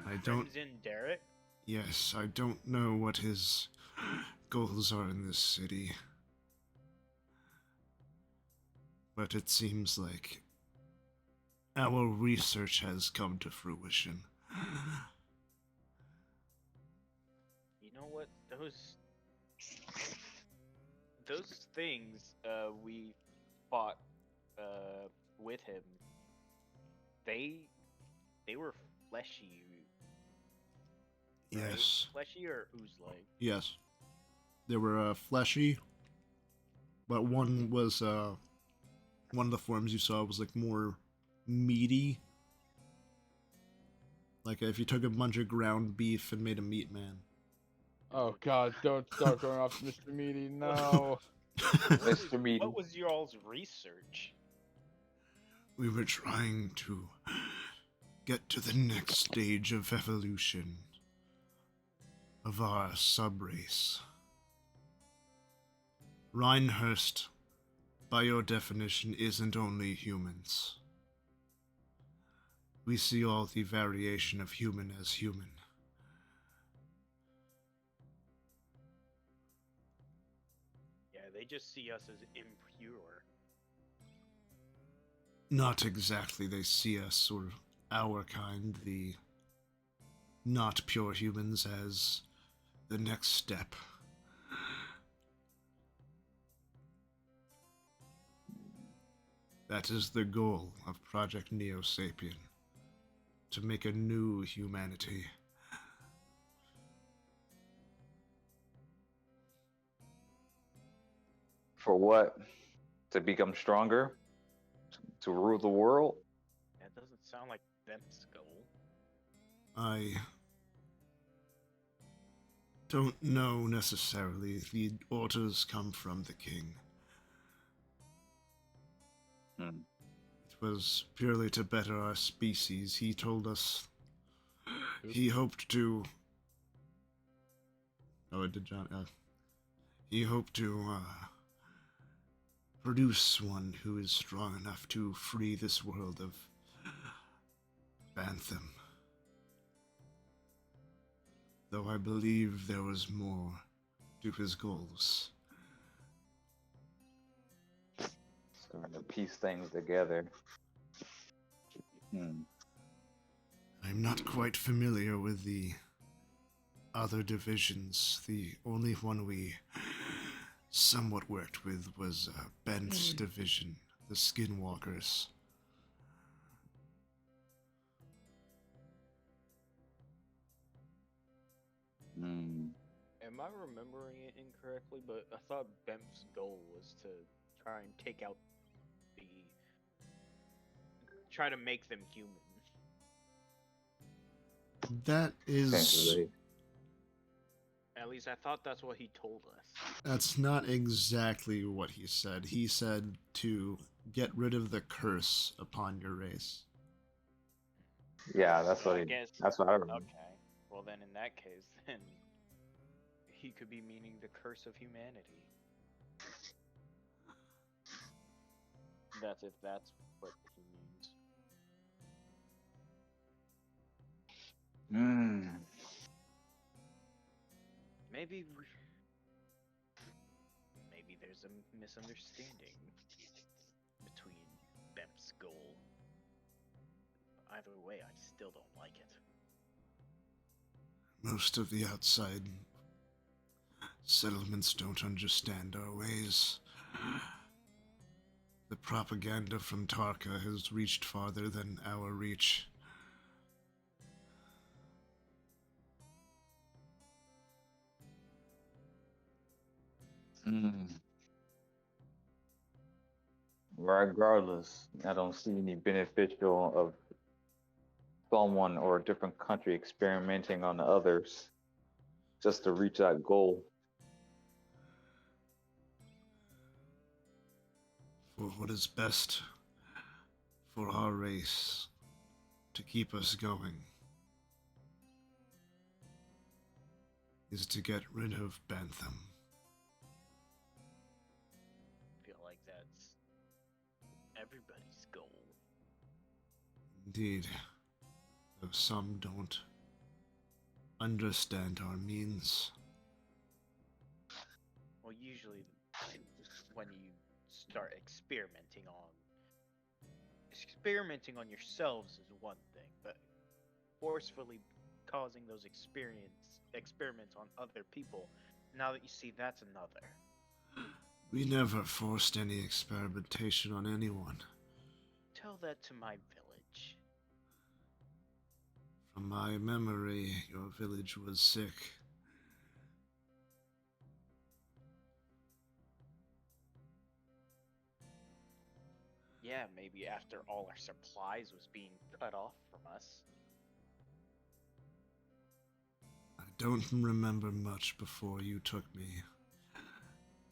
[SPEAKER 1] I don't.
[SPEAKER 6] Crimson Derek?
[SPEAKER 1] Yes, I don't know what his goals are in this city. But it seems like our research has come to fruition.
[SPEAKER 6] You know what? Those things we fought with him. They were fleshy. Right?
[SPEAKER 1] Yes.
[SPEAKER 6] Fleshy or ooze-like?
[SPEAKER 1] Yes. They were fleshy, but one was one of the forms you saw was like more meaty. Like if you took a bunch of ground beef and made a meat man.
[SPEAKER 3] Oh god, don't start going off Mr. Meaty, no.
[SPEAKER 4] Mr. Meaty.
[SPEAKER 6] What was y'all's research?
[SPEAKER 1] We were trying to get to the next stage of evolution of our subrace. Reinhurst, by your definition, isn't only humans. We see all the variation of human as human.
[SPEAKER 6] Yeah, they just see us as impure.
[SPEAKER 1] Not exactly. They see us, or our kind, the not pure humans, as the next step. That is the goal of Project Neo Sapien. To make a new humanity.
[SPEAKER 4] For what? To become stronger? To rule the world?
[SPEAKER 6] That doesn't sound like Bemp's goal.
[SPEAKER 1] I don't know necessarily. The orders come from the king.
[SPEAKER 4] Hmm.
[SPEAKER 1] It was purely to better our species. He told us he hoped to. Oh, it did John. He hoped to produce one who is strong enough to free this world of Bantham. Though I believe there was more to his goals.
[SPEAKER 4] Starting to piece things together. Hmm.
[SPEAKER 1] I'm not quite familiar with the other divisions. The only one we somewhat worked with was Ben's division, the Skinwalkers.
[SPEAKER 4] Hmm.
[SPEAKER 6] Am I remembering it incorrectly? But I thought Bemp's goal was to try and take out try to make them human.
[SPEAKER 1] That is...
[SPEAKER 4] Essentially.
[SPEAKER 2] At least I thought that's what he told us.
[SPEAKER 1] That's not exactly what he said. He said to get rid of the curse upon your race.
[SPEAKER 4] Yeah, that's
[SPEAKER 2] Well,
[SPEAKER 4] what
[SPEAKER 2] I
[SPEAKER 4] he.
[SPEAKER 2] guess.
[SPEAKER 4] That's what I remember.
[SPEAKER 2] Okay. Well, then in that case, then he could be meaning the curse of humanity. That's if that's what he means.
[SPEAKER 4] Mm.
[SPEAKER 2] Maybe there's a misunderstanding between Bemp's goal. Either way, I still don't like it.
[SPEAKER 1] Most of the outside settlements don't understand our ways. The propaganda from Tarka has reached farther than our reach.
[SPEAKER 4] Mm. Regardless, I don't see any beneficial of someone or a different country experimenting on others just to reach that goal.
[SPEAKER 1] For what is best for our race to keep us going is to get rid of Bantham.
[SPEAKER 2] I feel like that's everybody's goal.
[SPEAKER 1] Indeed, though some don't understand our means.
[SPEAKER 2] Well, usually when you start experimenting on yourselves is one thing, but forcefully causing those experiments on other people, now that you see, that's another.
[SPEAKER 1] We never forced any experimentation on anyone.
[SPEAKER 2] Tell that to my village.
[SPEAKER 1] From my memory, your village was sick.
[SPEAKER 2] Yeah, maybe after all our supplies was being cut off from us.
[SPEAKER 1] I don't remember much before you took me,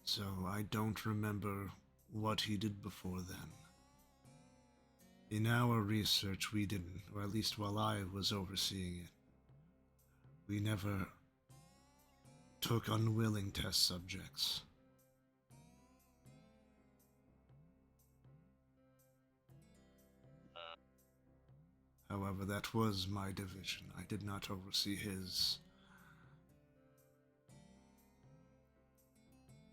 [SPEAKER 1] so I don't remember what he did before then. In our research, we didn't, or at least while I was overseeing it, we never took unwilling test subjects. However, that was my division. I did not oversee his.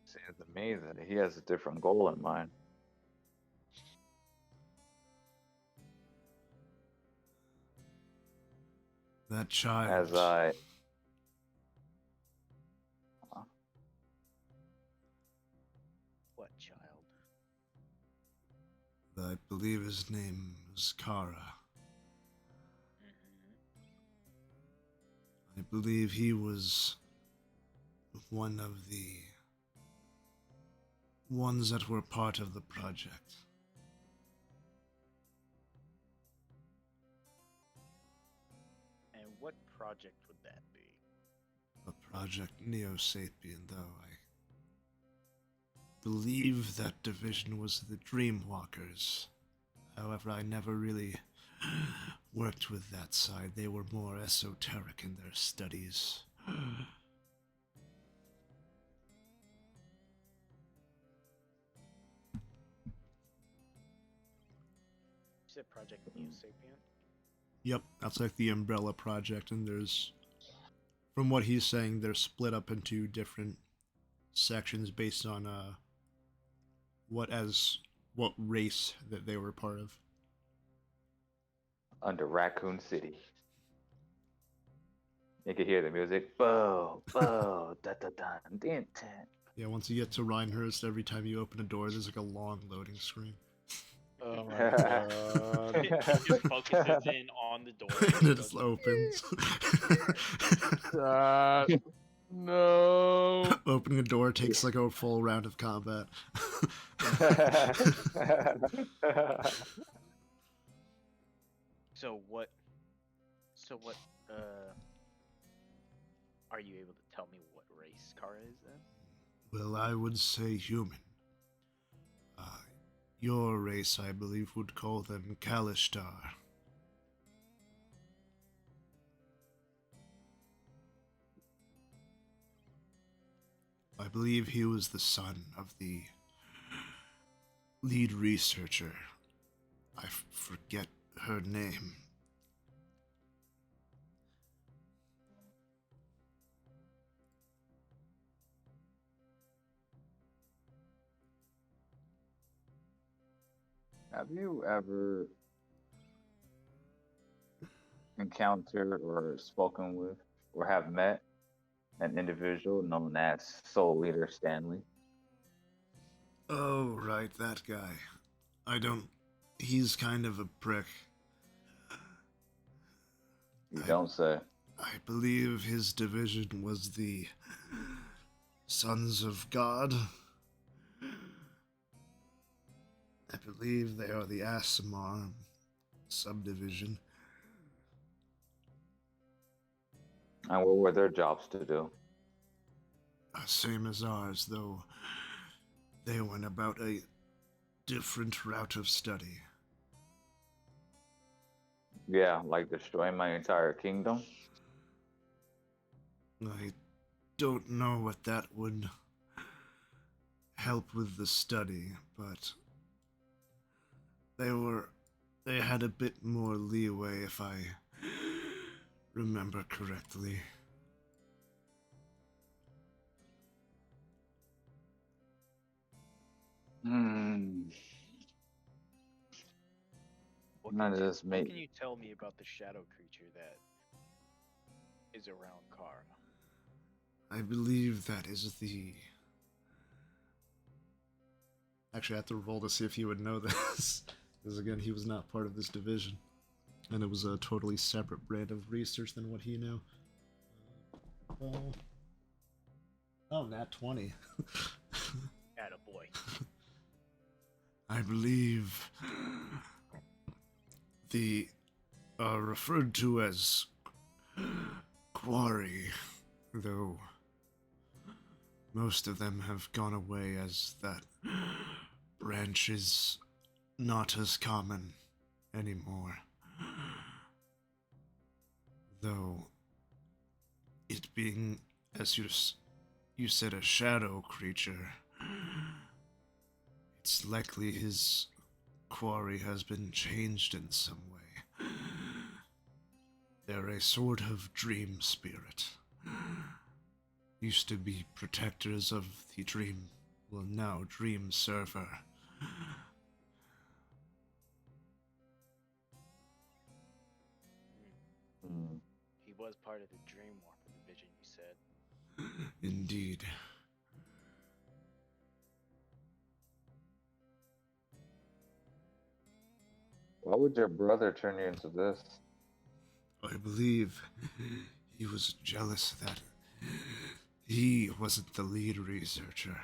[SPEAKER 4] Seems to me that he has a different goal in mind.
[SPEAKER 1] That child.
[SPEAKER 4] As I.
[SPEAKER 2] What child?
[SPEAKER 1] I believe his name was Kara. I believe he was one of the ones that were part of the project.
[SPEAKER 2] And what project would that be?
[SPEAKER 1] A Project Neo-Sapien, though I believe that division was the Dreamwalkers. However, I never really worked with that side. They were more esoteric in their studies.
[SPEAKER 2] You said Project Neo Sapien?
[SPEAKER 1] Yep, that's like the umbrella project, and there's, from what he's saying, they're split up into different sections based on what race that they were part of.
[SPEAKER 4] Under Raccoon City. You can hear the music. Bo, bo, da da da, din, din.
[SPEAKER 1] Yeah, once you get to Reinhurst, every time you open a door, there's like a long loading screen.
[SPEAKER 3] Oh my god.
[SPEAKER 2] It just focuses in on the door.
[SPEAKER 1] And it just opens.
[SPEAKER 3] No.
[SPEAKER 1] Opening a door takes like a full round of combat.
[SPEAKER 2] So what
[SPEAKER 6] Are you able to tell me what race Kara is then?
[SPEAKER 1] Well, I would say human. Uh, your race, I believe, would call them Kalishtar. I believe he was the son of the lead researcher. I forget her name.
[SPEAKER 4] Have you ever encountered or spoken with or have met an individual known as Soul Leader Stanley?
[SPEAKER 1] Oh, right, that guy. I don't. He's kind of a prick.
[SPEAKER 4] You
[SPEAKER 1] I,
[SPEAKER 4] don't say.
[SPEAKER 1] I believe his division was the Sons of God. I believe they are the Asimar subdivision.
[SPEAKER 4] And what were their jobs to do?
[SPEAKER 1] Same as ours, though they went about a different route of study.
[SPEAKER 4] Yeah, like destroying my entire kingdom?
[SPEAKER 1] I don't know what that would help with the study, but they had a bit more leeway if I remember correctly.
[SPEAKER 4] Hmm.
[SPEAKER 6] What
[SPEAKER 4] None
[SPEAKER 6] can,
[SPEAKER 4] of
[SPEAKER 6] you,
[SPEAKER 4] this
[SPEAKER 6] what
[SPEAKER 4] make
[SPEAKER 6] can you tell me about the shadow creature that is around Kara?
[SPEAKER 1] I believe that is the... Actually, I have to roll to see if he would know this. Because again, he was not part of this division. And it was a totally separate brand of research than what he knew. Oh, nat 20.
[SPEAKER 6] Attaboy.
[SPEAKER 1] I believe the referred to as quarry, though most of them have gone away as that branch is not as common anymore. Though it being, as you said, a shadow creature, it's likely his quarry has been changed in some way. They're a sort of dream spirit. Used to be protectors of the dream, well now dream server.
[SPEAKER 4] Hmm.
[SPEAKER 6] He was part of the Dreamwalker division, you said.
[SPEAKER 1] Indeed.
[SPEAKER 4] Why would your brother turn you into this?
[SPEAKER 1] I believe he was jealous that he wasn't the lead researcher.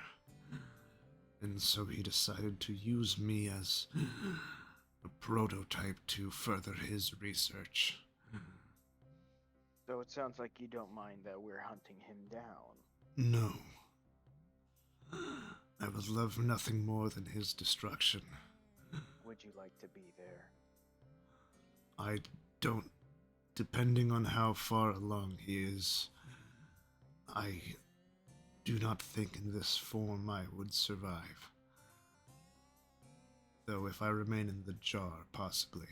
[SPEAKER 1] And so he decided to use me as a prototype to further his research.
[SPEAKER 6] So it sounds like you don't mind that we're hunting him down.
[SPEAKER 1] No. I would love nothing more than his destruction.
[SPEAKER 6] Would you like to be there?
[SPEAKER 1] I don't... Depending on how far along he is, I do not think in this form I would survive. Though if I remain in the jar, possibly.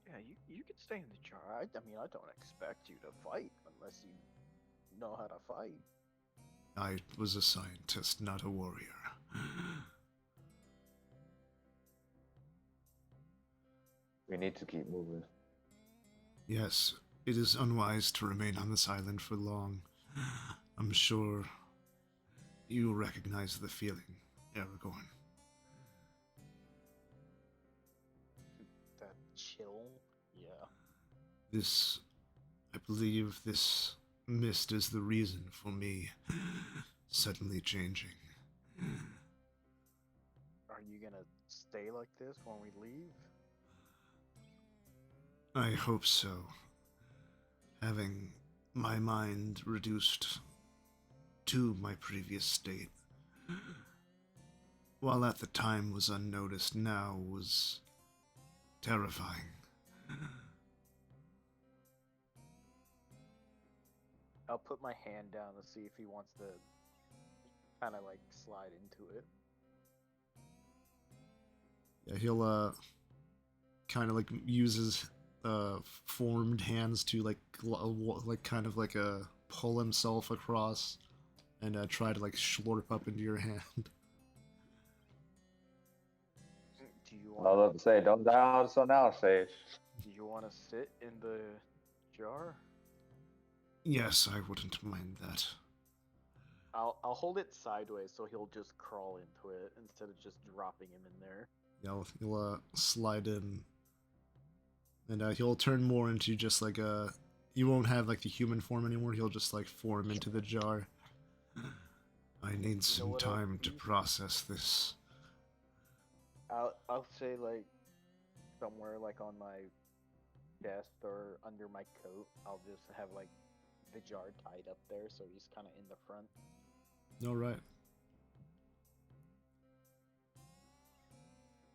[SPEAKER 6] Yeah, you can stay in the jar. I mean, I don't expect you to fight unless you know how to fight.
[SPEAKER 1] I was a scientist, not a warrior.
[SPEAKER 4] We need to keep moving.
[SPEAKER 1] Yes, it is unwise to remain on this island for long. I'm sure you recognize the feeling, Aragorn.
[SPEAKER 6] That chill? Yeah.
[SPEAKER 1] I believe this mist is the reason for me suddenly changing.
[SPEAKER 6] Are you gonna stay like this when we leave?
[SPEAKER 1] I hope so. Having my mind reduced to my previous state, while at the time was unnoticed, now was terrifying.
[SPEAKER 6] I'll put my hand down to see if he wants to kind of like slide into it.
[SPEAKER 1] Yeah, he'll kind of like use his formed hands to like kind of like pull himself across and try to like slurp up into your hand.
[SPEAKER 6] Do you
[SPEAKER 4] I was
[SPEAKER 6] want?
[SPEAKER 4] about to say, don't die on us now, Sage.
[SPEAKER 6] Do you want to sit in the jar?
[SPEAKER 1] Yes, I wouldn't mind that.
[SPEAKER 6] I'll hold it sideways so he'll just crawl into it instead of just dropping him in there.
[SPEAKER 1] Yeah, he'll slide in, and he'll turn more into just like a. You won't have like the human form anymore. He'll just like form into the jar. I need some
[SPEAKER 6] what I'll
[SPEAKER 1] time to
[SPEAKER 6] do?
[SPEAKER 1] process this.
[SPEAKER 6] I'll say like somewhere like on my chest or under my coat. I'll just have like the jar tied up there so he's kind of in the front.
[SPEAKER 1] All right.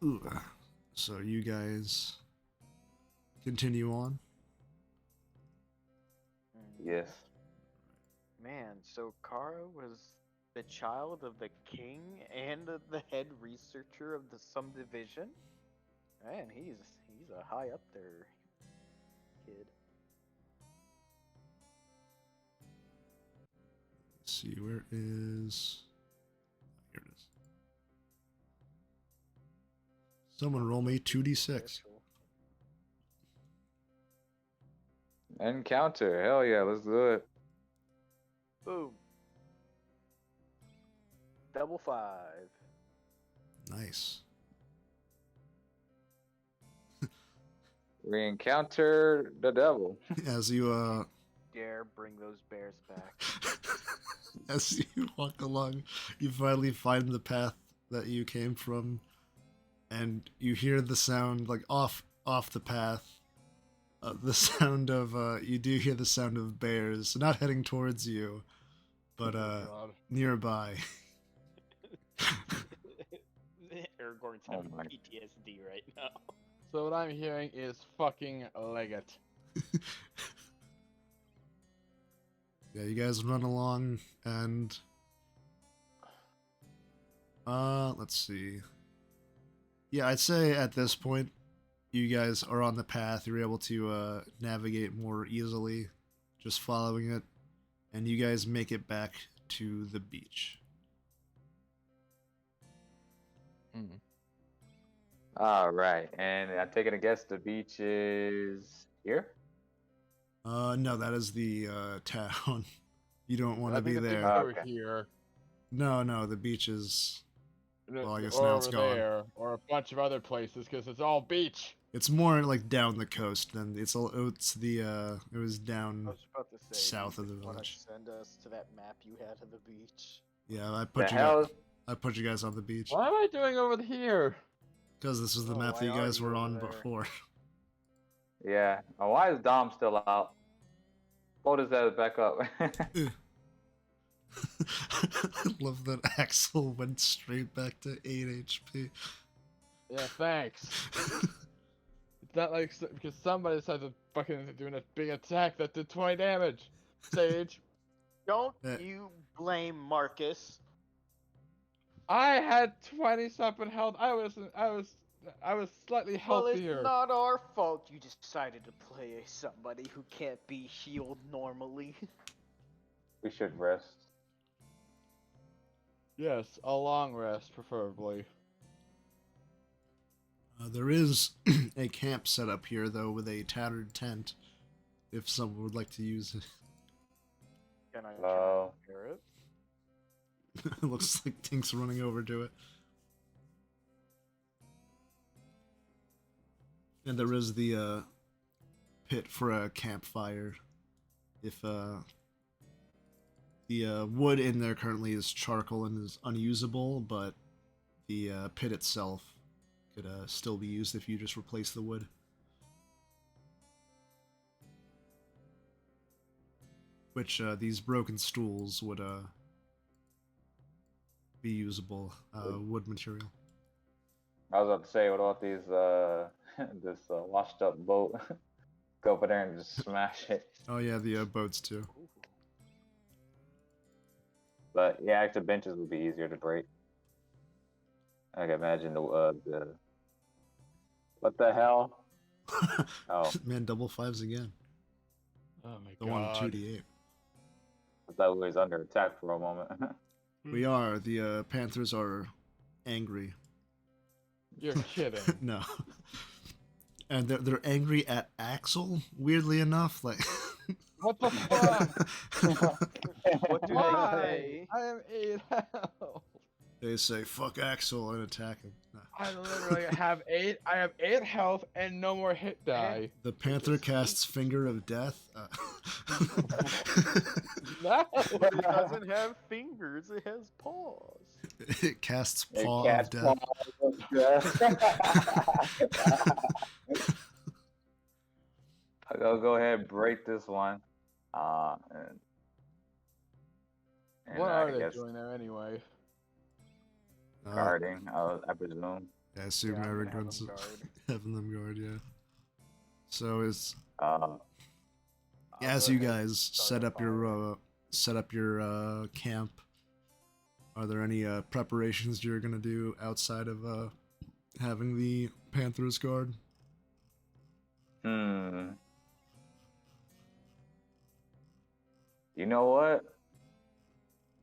[SPEAKER 1] Ooh. So you guys continue on.
[SPEAKER 4] Yes.
[SPEAKER 6] Man, so Kara was the child of the king and the head researcher of the some division. Man, he's a high up there kid.
[SPEAKER 1] Let's see, where is. Here it is. Someone roll me 2d6.
[SPEAKER 4] Encounter. Hell yeah, let's do it.
[SPEAKER 6] Boom. Double 5.
[SPEAKER 1] Nice.
[SPEAKER 4] We encounter the devil.
[SPEAKER 1] As you
[SPEAKER 6] Dare bring those bears back.
[SPEAKER 1] as you walk along, you finally find the path that you came from, and you hear the sound like off the path. The sound of you do hear the sound of bears, not heading towards you, but
[SPEAKER 3] God.
[SPEAKER 1] nearby.
[SPEAKER 2] Aragorn's
[SPEAKER 4] Oh
[SPEAKER 2] having
[SPEAKER 4] my.
[SPEAKER 2] PTSD right now.
[SPEAKER 3] So what I'm hearing is fucking Leggett.
[SPEAKER 1] Yeah, you guys run along, and let's see. Yeah, I'd say at this point, you guys are on the path. You're able to navigate more easily, just following it, and you guys make it back to the beach.
[SPEAKER 4] All right, and I take it a guess the beach is here.
[SPEAKER 1] No, that is the town. You don't want
[SPEAKER 3] I
[SPEAKER 1] to be
[SPEAKER 3] think the
[SPEAKER 1] there.
[SPEAKER 3] things over
[SPEAKER 4] Okay.
[SPEAKER 3] here.
[SPEAKER 1] No, the beach is. Well, I guess
[SPEAKER 3] or
[SPEAKER 1] now it's
[SPEAKER 3] over
[SPEAKER 1] gone.
[SPEAKER 3] there, or a bunch of other places, because it's all beach.
[SPEAKER 1] It's more like down the coast than it was down.
[SPEAKER 6] I was about to say,
[SPEAKER 1] South of the
[SPEAKER 6] wanna
[SPEAKER 1] village.
[SPEAKER 6] send us to that map you had of the beach.
[SPEAKER 1] Yeah, I
[SPEAKER 4] The
[SPEAKER 1] put you
[SPEAKER 4] hell?
[SPEAKER 1] guys on the beach
[SPEAKER 3] What am I doing over here?
[SPEAKER 1] because this is the
[SPEAKER 6] Oh,
[SPEAKER 1] map that
[SPEAKER 6] why
[SPEAKER 1] you
[SPEAKER 6] are
[SPEAKER 1] guys
[SPEAKER 6] you
[SPEAKER 1] were
[SPEAKER 6] over
[SPEAKER 1] on
[SPEAKER 6] there?
[SPEAKER 1] before.
[SPEAKER 4] Yeah. Why is Dom still out? Hold his ass back up.
[SPEAKER 1] I love that Axel went straight back to 8 HP.
[SPEAKER 3] Yeah, thanks. It's not like because somebody decided to fucking doing a big attack that did 20 damage. Sage,
[SPEAKER 6] Don't
[SPEAKER 1] Uh,
[SPEAKER 6] you blame Marcus.
[SPEAKER 3] I had 20 something health. I was slightly
[SPEAKER 6] Well, it's
[SPEAKER 3] healthier.
[SPEAKER 6] not our fault you decided to play somebody who can't be healed normally.
[SPEAKER 4] We should rest.
[SPEAKER 3] Yes, a long rest, preferably.
[SPEAKER 1] There is a camp set up here, though, with a tattered tent, if someone would like to use it.
[SPEAKER 6] Can I
[SPEAKER 4] Oh.
[SPEAKER 6] hear it?
[SPEAKER 1] It looks like Tink's running over to it. And there is the pit for a campfire. If the wood in there currently is charcoal and is unusable, but the pit itself could still be used if you just replace the wood. which these broken stools would be usable wood material.
[SPEAKER 4] I was about to say, what about these this washed up boat? Go over there and just smash it.
[SPEAKER 1] Oh yeah, the boats too.
[SPEAKER 6] Ooh.
[SPEAKER 4] But yeah, actually benches would be easier to break. I can imagine the what the hell? Oh,
[SPEAKER 1] Man, double fives again.
[SPEAKER 3] Oh my
[SPEAKER 1] The one
[SPEAKER 3] god.
[SPEAKER 1] 2d8.
[SPEAKER 4] I thought we was under attack for a moment.
[SPEAKER 1] We are. The Panthers are angry.
[SPEAKER 3] You're kidding.
[SPEAKER 1] No. And they're angry at Axel, weirdly enough. Like,
[SPEAKER 3] What the fuck?
[SPEAKER 6] What do
[SPEAKER 3] Why?
[SPEAKER 6] they say?
[SPEAKER 3] I am 8 health.
[SPEAKER 1] they say, fuck Axel and attack him. No.
[SPEAKER 3] I literally have 8. I have 8 health and no more hit die.
[SPEAKER 1] The Panther casts Finger of Death.
[SPEAKER 3] No.
[SPEAKER 6] It doesn't have fingers, it has paws.
[SPEAKER 1] It casts
[SPEAKER 4] It
[SPEAKER 1] Paw
[SPEAKER 4] casts
[SPEAKER 1] of Death.
[SPEAKER 4] Paw of Death. I'll go ahead and break this one. And
[SPEAKER 3] What
[SPEAKER 4] I
[SPEAKER 3] are they
[SPEAKER 4] guess
[SPEAKER 3] doing there anyway?
[SPEAKER 4] guarding, I presume.
[SPEAKER 1] Yeah, I assume
[SPEAKER 6] Yeah, I'm gonna have
[SPEAKER 1] everyone's
[SPEAKER 6] them guard.
[SPEAKER 1] having them guard, yeah. So as
[SPEAKER 4] Uh,
[SPEAKER 6] I'll
[SPEAKER 1] as
[SPEAKER 6] go
[SPEAKER 1] you
[SPEAKER 6] ahead
[SPEAKER 1] guys
[SPEAKER 6] and start
[SPEAKER 1] set up your camp, are there any preparations you're gonna do outside of having the Panthers guard?
[SPEAKER 4] You know what?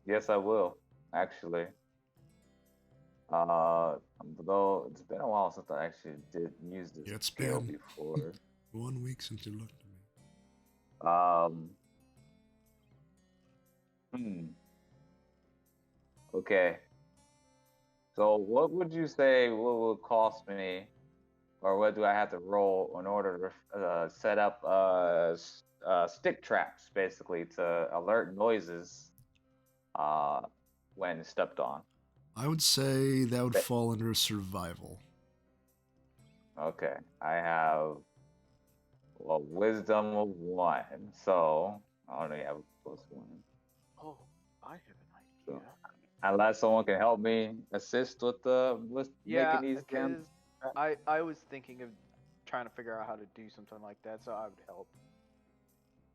[SPEAKER 4] Yes, I will, actually. Though it's been a while since I actually did use this
[SPEAKER 1] Yeah, it's
[SPEAKER 4] skill
[SPEAKER 1] been-
[SPEAKER 4] before.
[SPEAKER 1] 1 week since you looked at me.
[SPEAKER 4] Okay. So what would you say what would cost me, or what do I have to roll in order to set up stick traps, basically, to alert noises when stepped on?
[SPEAKER 1] I would say that would
[SPEAKER 4] But-
[SPEAKER 1] fall under survival.
[SPEAKER 4] Okay, I have a wisdom of 1, so I only have a +1.
[SPEAKER 6] Oh, I have an
[SPEAKER 4] So,
[SPEAKER 6] idea.
[SPEAKER 4] unless someone can help me assist with
[SPEAKER 6] Yeah,
[SPEAKER 4] making these camps.
[SPEAKER 6] because I was thinking of trying to figure out how to do something like that, so I would help.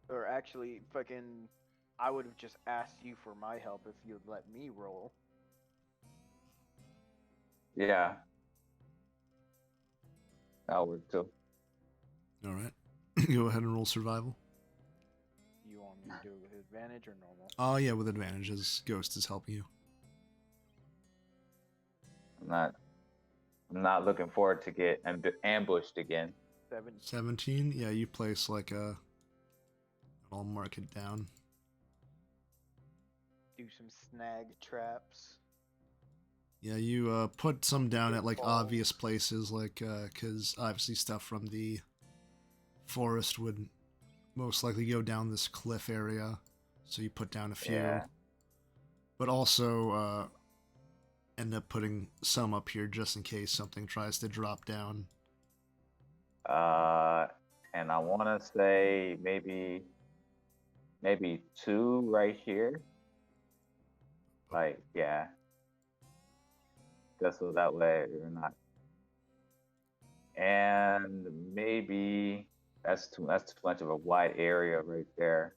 [SPEAKER 6] Or actually, fucking, I would have just asked you for my help if you'd let me roll.
[SPEAKER 4] Yeah, that'll work too.
[SPEAKER 1] All right. Go ahead and roll survival.
[SPEAKER 6] You want me to do it with advantage or normal?
[SPEAKER 1] Oh yeah, with advantages. Ghost is helping you.
[SPEAKER 4] I'm not looking forward to get ambushed again.
[SPEAKER 6] 17.
[SPEAKER 1] 17. Yeah, you place like a. I'll mark it down.
[SPEAKER 6] Do some snag traps.
[SPEAKER 1] Yeah, you put some down at like
[SPEAKER 6] Pitfalls.
[SPEAKER 1] obvious places, like because obviously stuff from the forest would most likely go down this cliff area, so you put down a few.
[SPEAKER 4] Yeah.
[SPEAKER 1] But also end up putting some up here just in case something tries to drop down.
[SPEAKER 4] And I want to say maybe 2 right here. Like, yeah. Just so that way you're not. And maybe that's too much of a wide area right there.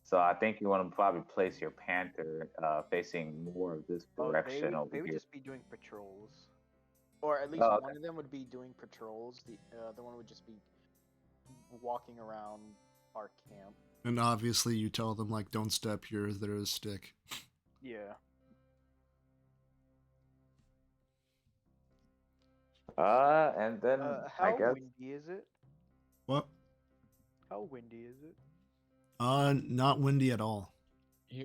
[SPEAKER 4] So I think you want to probably place your panther facing more of this direction over
[SPEAKER 6] they would
[SPEAKER 4] here.
[SPEAKER 6] just be doing patrols. Or at least
[SPEAKER 4] Oh, okay.
[SPEAKER 6] one of them would be doing patrols. The other one would just be walking around our camp.
[SPEAKER 1] And obviously you tell them like don't step here, there is stick.
[SPEAKER 6] Yeah.
[SPEAKER 4] And then I
[SPEAKER 6] How
[SPEAKER 4] guess
[SPEAKER 6] windy is it?
[SPEAKER 1] What?
[SPEAKER 6] How windy is it?
[SPEAKER 1] Not windy at all.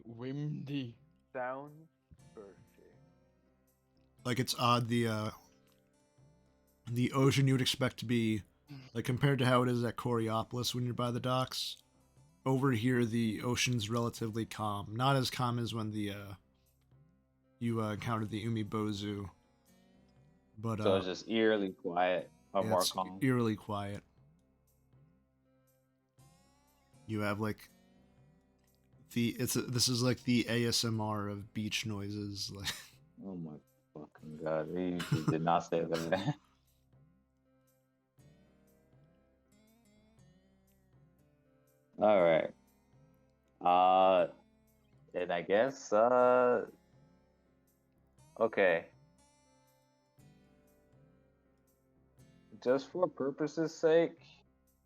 [SPEAKER 3] Windy.
[SPEAKER 6] Sounds perfect.
[SPEAKER 1] Like it's odd the ocean you would expect to be like compared to how it is at Choriopolis when you're by the docks. Over here the ocean's relatively calm. Not as calm as when the you encountered the Umibozu. But
[SPEAKER 4] so. It's just eerily quiet or
[SPEAKER 1] yeah,
[SPEAKER 4] more
[SPEAKER 1] it's
[SPEAKER 4] calm.
[SPEAKER 1] eerily quiet. You have like this is like the ASMR of beach noises. Like,
[SPEAKER 4] Oh my fucking god, he did not say that. All right. And I guess, okay. Just for purposes' sake,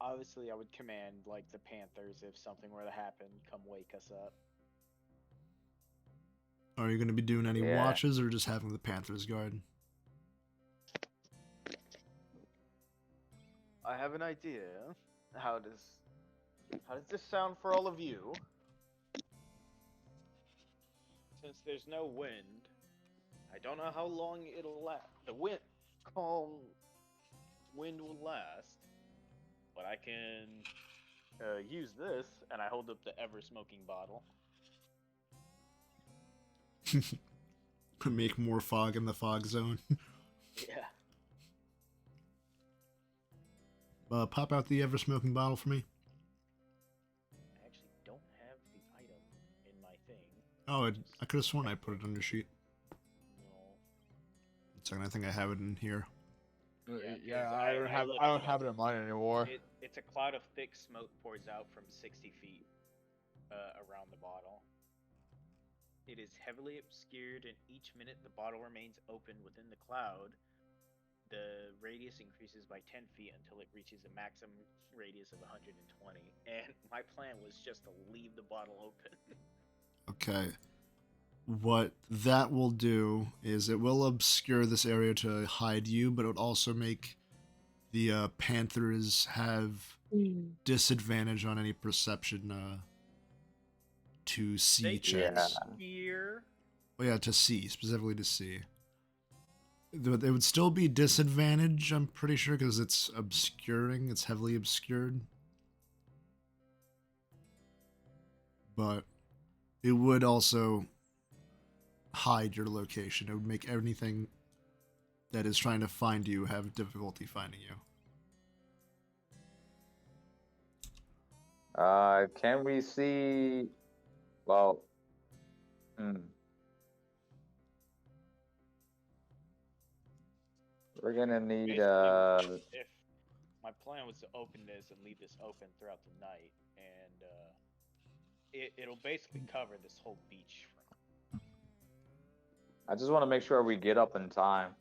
[SPEAKER 2] Obviously, I would command like the Panthers if something were to happen, come wake us up.
[SPEAKER 1] are you going to be doing any
[SPEAKER 4] Yeah.
[SPEAKER 1] watches or just having the Panthers guard?
[SPEAKER 6] I have an idea. How does this sound for all of you?
[SPEAKER 2] Since there's no wind, I don't know how long it'll last. The calm wind will last, but I can use this, and I hold up the ever-smoking bottle.
[SPEAKER 1] Make more fog in the fog zone.
[SPEAKER 2] Yeah.
[SPEAKER 1] Pop out the ever-smoking bottle for me.
[SPEAKER 2] I actually don't have the item in my thing.
[SPEAKER 1] Oh, I could have sworn I put it on your sheet.
[SPEAKER 2] No.
[SPEAKER 1] One second, I think I have it in here.
[SPEAKER 3] Yeah,
[SPEAKER 2] 'cause
[SPEAKER 3] I don't have it in mine anymore.
[SPEAKER 2] It's a cloud of thick smoke pours out from 60 feet around the bottle. It is heavily obscured, and each minute the bottle remains open within the cloud. The radius increases by 10 feet until it reaches a maximum radius of 120. And my plan was just to leave the bottle open.
[SPEAKER 1] Okay. What that will do is it will obscure this area to hide you, but it would also make the Panthers have disadvantage on any perception to see
[SPEAKER 2] They
[SPEAKER 1] checks.
[SPEAKER 2] here.
[SPEAKER 1] Oh yeah, to see, specifically to see. It would still be disadvantage, I'm pretty sure, because it's obscuring. It's heavily obscured. But it would also hide your location. It would make anything that is trying to find you have difficulty finding you.
[SPEAKER 4] can we see? Well, we're gonna need
[SPEAKER 2] Basically, if my plan was to open this and leave this open throughout the night, and it'll basically cover this whole beach front.
[SPEAKER 4] I just want to make sure we get up in time.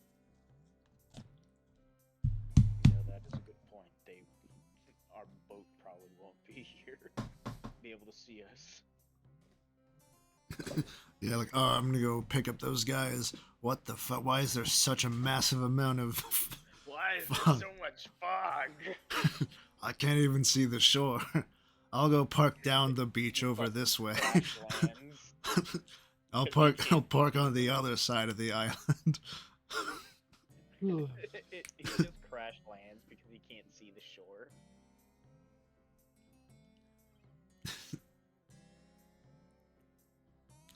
[SPEAKER 2] That is a good point. Our boat probably won't be here, be able to see us.
[SPEAKER 1] Yeah, like, oh, I'm gonna go pick up those guys. What the fuck? Why is there such a massive amount of...
[SPEAKER 2] Why is there
[SPEAKER 1] Fog.
[SPEAKER 2] so much fog?
[SPEAKER 1] I can't even see the shore. I'll go park down the beach over this way.
[SPEAKER 2] Crash
[SPEAKER 1] I'll park on the other side of the island.
[SPEAKER 2] He just crash lands because he can't see the shore.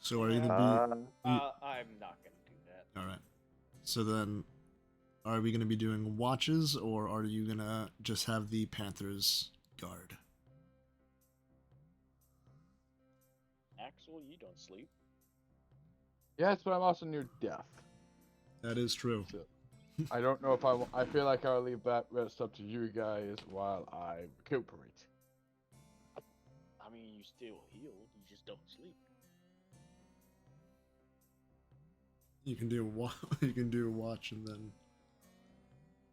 [SPEAKER 1] So are you gonna
[SPEAKER 2] I'm not gonna do that.
[SPEAKER 1] be... Alright. So then, are we gonna be doing watches, or are you gonna just have the Panthers guard?
[SPEAKER 2] Axel, you don't sleep.
[SPEAKER 3] Yes, but I'm also near death.
[SPEAKER 1] That is true.
[SPEAKER 3] So, I don't know if I feel like I'll leave that rest up to you guys while I recuperate.
[SPEAKER 2] I mean, you still healed, you just don't sleep.
[SPEAKER 1] You can do you can do a watch and then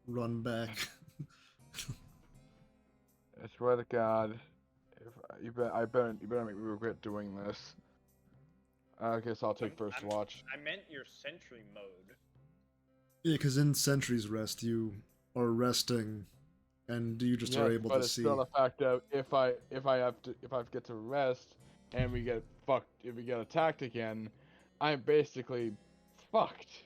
[SPEAKER 1] run back.
[SPEAKER 3] I swear to God, you better make me regret doing this. I guess I'll take first watch.
[SPEAKER 2] I meant your sentry mode.
[SPEAKER 1] Yeah, because in Sentry's Rest, you are resting, and you just are able
[SPEAKER 3] but
[SPEAKER 1] to
[SPEAKER 3] it's
[SPEAKER 1] see.
[SPEAKER 3] still the fact that if I get to rest and we get attacked again, I'm basically fucked.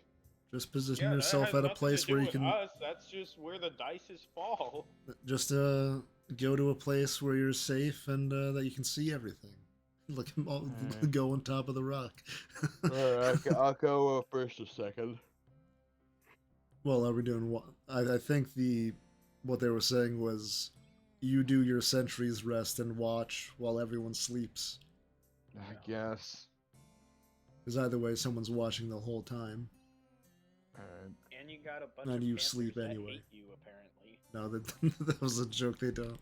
[SPEAKER 1] Just position
[SPEAKER 2] Yeah,
[SPEAKER 1] yourself
[SPEAKER 2] that has
[SPEAKER 1] at a
[SPEAKER 2] nothing
[SPEAKER 1] place
[SPEAKER 2] to do
[SPEAKER 1] where you
[SPEAKER 2] with
[SPEAKER 1] can
[SPEAKER 2] us. That's just where the dice fall.
[SPEAKER 1] just go to a place where you're safe and that you can see everything. Like go on top of the rock.
[SPEAKER 3] Alright, I'll go first a second.
[SPEAKER 1] Well, are we doing what? I think what they were saying was you do your Sentry's Rest and watch while everyone sleeps.
[SPEAKER 3] I guess.
[SPEAKER 1] Because either way, someone's watching the whole time.
[SPEAKER 3] Alright.
[SPEAKER 2] And you got a bunch
[SPEAKER 1] And
[SPEAKER 2] of
[SPEAKER 1] you
[SPEAKER 2] Panthers
[SPEAKER 1] sleep
[SPEAKER 2] that
[SPEAKER 1] anyway.
[SPEAKER 2] hate you, apparently.
[SPEAKER 1] No, that was a joke. They don't.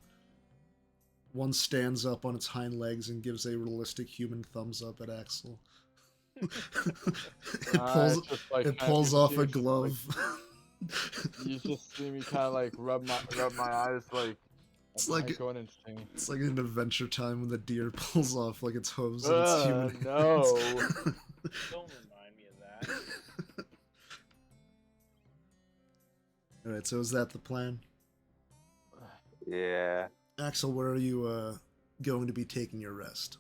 [SPEAKER 1] One stands up on its hind legs and gives a realistic human thumbs up at Axel.
[SPEAKER 3] It's just like
[SPEAKER 1] it
[SPEAKER 3] kinda-
[SPEAKER 1] pulls
[SPEAKER 3] you
[SPEAKER 1] off
[SPEAKER 3] see
[SPEAKER 1] a
[SPEAKER 3] me just, like,
[SPEAKER 1] glove.
[SPEAKER 3] You just see me kind of like rub my eyes like
[SPEAKER 1] It's
[SPEAKER 3] I'm
[SPEAKER 1] like
[SPEAKER 3] going insane.
[SPEAKER 1] it's like in Adventure Time when the deer pulls off like its hooves and its human
[SPEAKER 3] No.
[SPEAKER 1] hands.
[SPEAKER 2] Don't remind me of that.
[SPEAKER 1] Alright, so is that the plan?
[SPEAKER 4] Yeah.
[SPEAKER 1] Axel, where are you going to be taking your rest?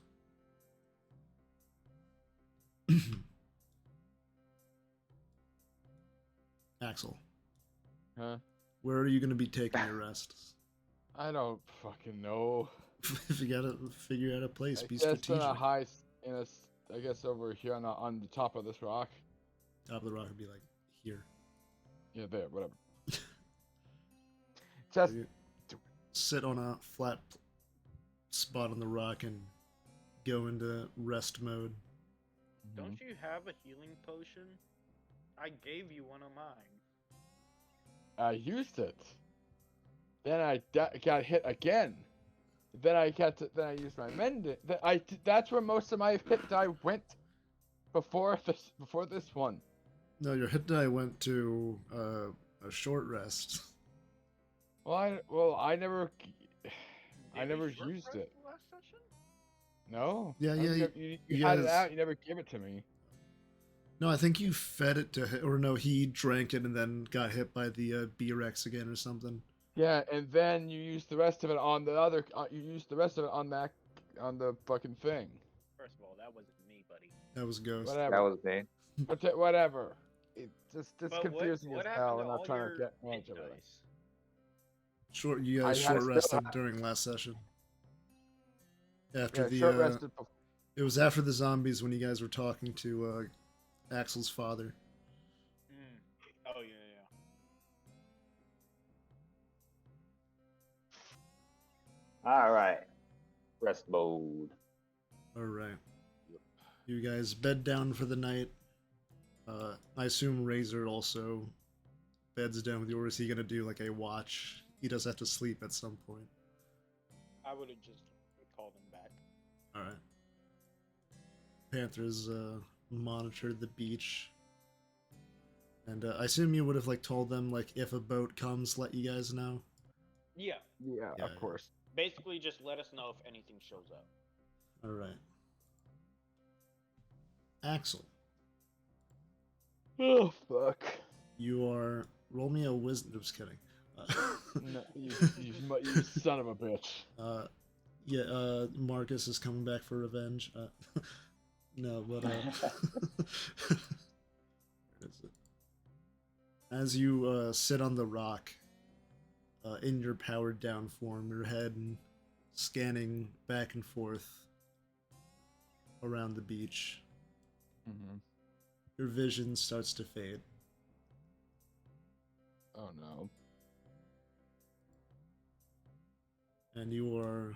[SPEAKER 1] Axel,
[SPEAKER 3] Huh?
[SPEAKER 1] where are you going to be taking your rest?
[SPEAKER 3] I don't fucking know.
[SPEAKER 1] If you gotta figure out a place,
[SPEAKER 3] I
[SPEAKER 1] be
[SPEAKER 3] guess in
[SPEAKER 1] strategic.
[SPEAKER 3] a high, in a, I guess over here on the top of this rock.
[SPEAKER 1] Top of the rock would be like here.
[SPEAKER 3] Yeah, there, whatever. Just
[SPEAKER 1] You sit on a flat spot on the rock and go into rest mode.
[SPEAKER 2] Don't you have a healing potion? I gave you one of mine.
[SPEAKER 3] I used it. Then I got hit again. Then I used my mend. That's where most of my hit die went before this one.
[SPEAKER 1] No, your hit die went to a short rest.
[SPEAKER 3] Well, I never
[SPEAKER 2] Did we short
[SPEAKER 3] used
[SPEAKER 2] rest
[SPEAKER 3] it.
[SPEAKER 2] last session?
[SPEAKER 3] No.
[SPEAKER 1] Yeah,
[SPEAKER 3] I
[SPEAKER 1] yeah,
[SPEAKER 3] don't think you
[SPEAKER 1] you
[SPEAKER 3] had it
[SPEAKER 1] guys-
[SPEAKER 3] out. You never gave it to me.
[SPEAKER 1] No, I think you fed it to him, or no, he drank it and then got hit by the B-Rex again or something.
[SPEAKER 3] Yeah, and then you used the rest of it on the other. You used the rest of it on the fucking thing.
[SPEAKER 2] First of all, that wasn't me, buddy.
[SPEAKER 1] That was Ghost.
[SPEAKER 3] Whatever.
[SPEAKER 4] That was me.
[SPEAKER 3] But whatever. It's
[SPEAKER 2] But
[SPEAKER 3] confusing
[SPEAKER 2] what
[SPEAKER 3] as
[SPEAKER 2] happened
[SPEAKER 3] hell,
[SPEAKER 2] to
[SPEAKER 3] and I'm
[SPEAKER 2] all
[SPEAKER 3] trying
[SPEAKER 2] your
[SPEAKER 3] to get
[SPEAKER 2] hit
[SPEAKER 3] manage of it.
[SPEAKER 2] dice?
[SPEAKER 1] You guys
[SPEAKER 3] I
[SPEAKER 1] short
[SPEAKER 3] still
[SPEAKER 1] rested
[SPEAKER 3] have-
[SPEAKER 1] during last session. After
[SPEAKER 3] Yeah,
[SPEAKER 1] the
[SPEAKER 3] short rested.
[SPEAKER 1] it was after the zombies when you guys were talking to Axel's father.
[SPEAKER 2] Oh, yeah.
[SPEAKER 4] All right. Rest mode.
[SPEAKER 1] All right. You guys bed down for the night. I assume Razor also beds down with you, or is he gonna do like a watch? He does have to sleep at some point.
[SPEAKER 2] I would have just called him back.
[SPEAKER 1] All right. Panthers monitored the beach, and I assume you would have like told them like if a boat comes, let you guys know.
[SPEAKER 2] Yeah.
[SPEAKER 3] Yeah,
[SPEAKER 1] Yeah,
[SPEAKER 3] of course.
[SPEAKER 2] Basically, just let us know if anything shows up.
[SPEAKER 1] All right. Axel,
[SPEAKER 3] Oh fuck.
[SPEAKER 1] you are roll me a wisdom. Just kidding.
[SPEAKER 3] No, you son of a bitch.
[SPEAKER 1] Yeah, Marcus is coming back for revenge. No, but where is it? As you sit on the rock, in your powered down form, your head scanning back and forth around the beach, your vision starts to fade.
[SPEAKER 3] Oh no.
[SPEAKER 1] And you are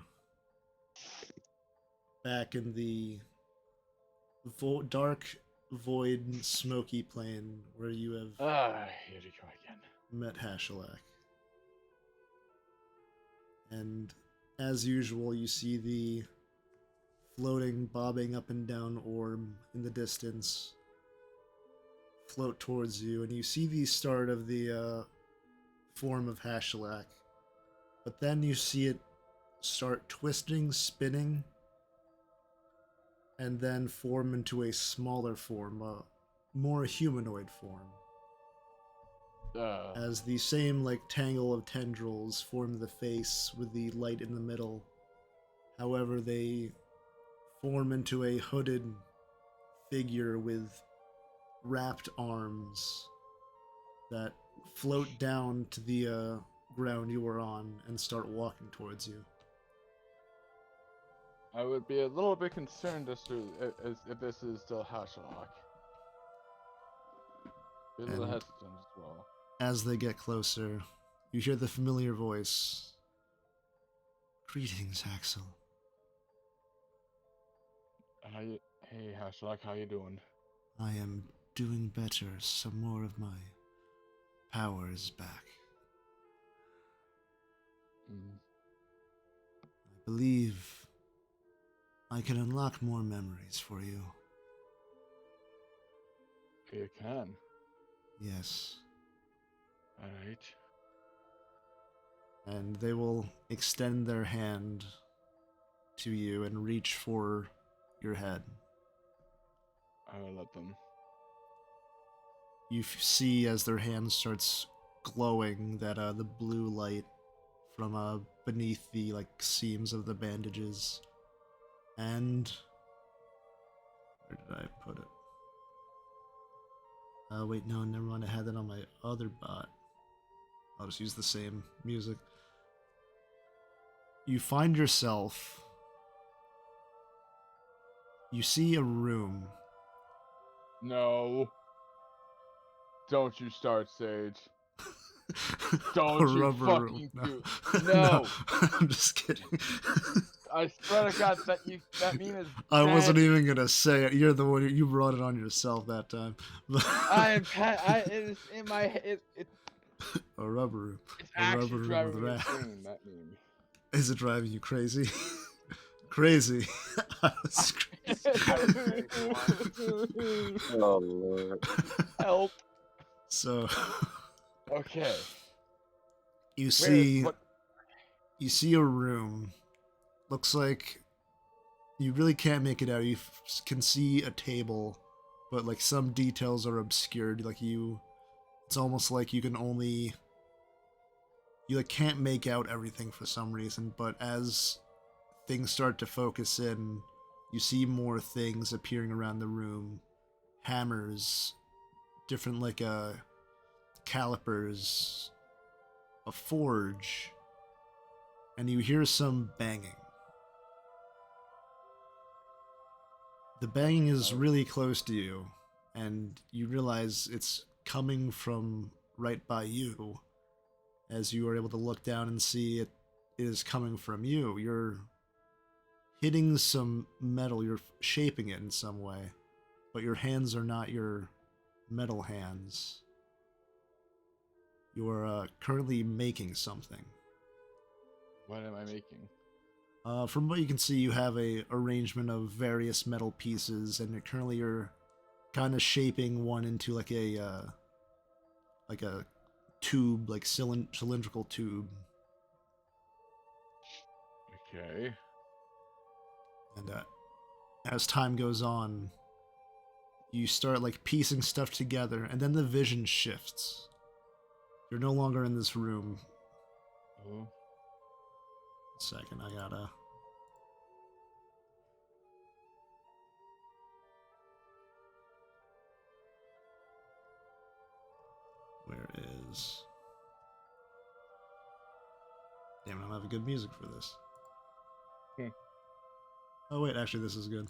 [SPEAKER 1] back in the dark, void, smoky plain where you have
[SPEAKER 3] Here we go again.
[SPEAKER 1] met Hashalak. And as usual, you see the floating, bobbing up and down orb in the distance float towards you, and you see the start of the form of Hashalak. But then you see it start twisting, spinning, and then form into a smaller form, a more humanoid form. As the same like tangle of tendrils form the face with the light in the middle. However, they form into a hooded figure with wrapped arms that float down to the ground you were on and start walking towards you.
[SPEAKER 3] I would be a little bit concerned as to if this is still Hashalak. Be a little
[SPEAKER 1] And-
[SPEAKER 3] hesitant as well.
[SPEAKER 1] As they get closer, you hear the familiar voice. Greetings, Axel.
[SPEAKER 3] Hey, Hashlak, how you doing?
[SPEAKER 1] I am doing better. Some more of my power is back.
[SPEAKER 3] Mm.
[SPEAKER 1] I believe I can unlock more memories for you.
[SPEAKER 3] You can.
[SPEAKER 1] Yes.
[SPEAKER 3] Alright.
[SPEAKER 1] And they will extend their hand to you and reach for your head.
[SPEAKER 3] I will let them.
[SPEAKER 1] You see as their hand starts glowing that the blue light from beneath the seams of the bandages. And where did I put it? Wait, no, never mind. I had that on my other bot. I'll just use the same music. You find yourself. You see a room.
[SPEAKER 3] No. Don't you start, Sage.
[SPEAKER 1] A
[SPEAKER 3] Don't you
[SPEAKER 1] rubber
[SPEAKER 3] fucking
[SPEAKER 1] room.
[SPEAKER 3] do. No.
[SPEAKER 1] I'm just kidding.
[SPEAKER 3] I swear to God, that meme is
[SPEAKER 1] I wasn't
[SPEAKER 3] bad.
[SPEAKER 1] even gonna say it. You're the one. You brought it on yourself that time.
[SPEAKER 3] It is in my head.
[SPEAKER 1] A rubber room.
[SPEAKER 3] It's
[SPEAKER 1] A rubber
[SPEAKER 3] actually
[SPEAKER 1] room
[SPEAKER 3] driving
[SPEAKER 1] with
[SPEAKER 3] me
[SPEAKER 1] rat.
[SPEAKER 3] insane, that meme.
[SPEAKER 1] Is it driving you crazy? Crazy. I was crazy.
[SPEAKER 4] Oh lord.
[SPEAKER 3] Help.
[SPEAKER 1] So
[SPEAKER 3] Okay.
[SPEAKER 1] you
[SPEAKER 3] Where?
[SPEAKER 1] see
[SPEAKER 3] What?
[SPEAKER 1] you see a room. Looks like you really can't make it out. You can see a table, but some details are obscured. It's almost like you can only you can't make out everything for some reason. But as things start to focus in, you see more things appearing around the room. Hammers, different calipers, a forge, and you hear some banging. The banging is really close to you, and you realize it's coming from right by you. As you are able to look down and see it is coming from you. You're hitting some metal, you're shaping it in some way, but your hands are not your metal hands. You're currently making something.
[SPEAKER 3] What am I making?
[SPEAKER 1] From what you can see, you have a arrangement of various metal pieces, and you're kind of shaping one into like a tube, cylindrical tube.
[SPEAKER 3] Okay.
[SPEAKER 1] And as time goes on, you start piecing stuff together, and then the vision shifts. You're no longer in this room.
[SPEAKER 3] Oh.
[SPEAKER 1] Second, I gotta. Where is? Damn, I don't have good music for this.
[SPEAKER 3] Hmm.
[SPEAKER 1] Oh wait, actually, this is good.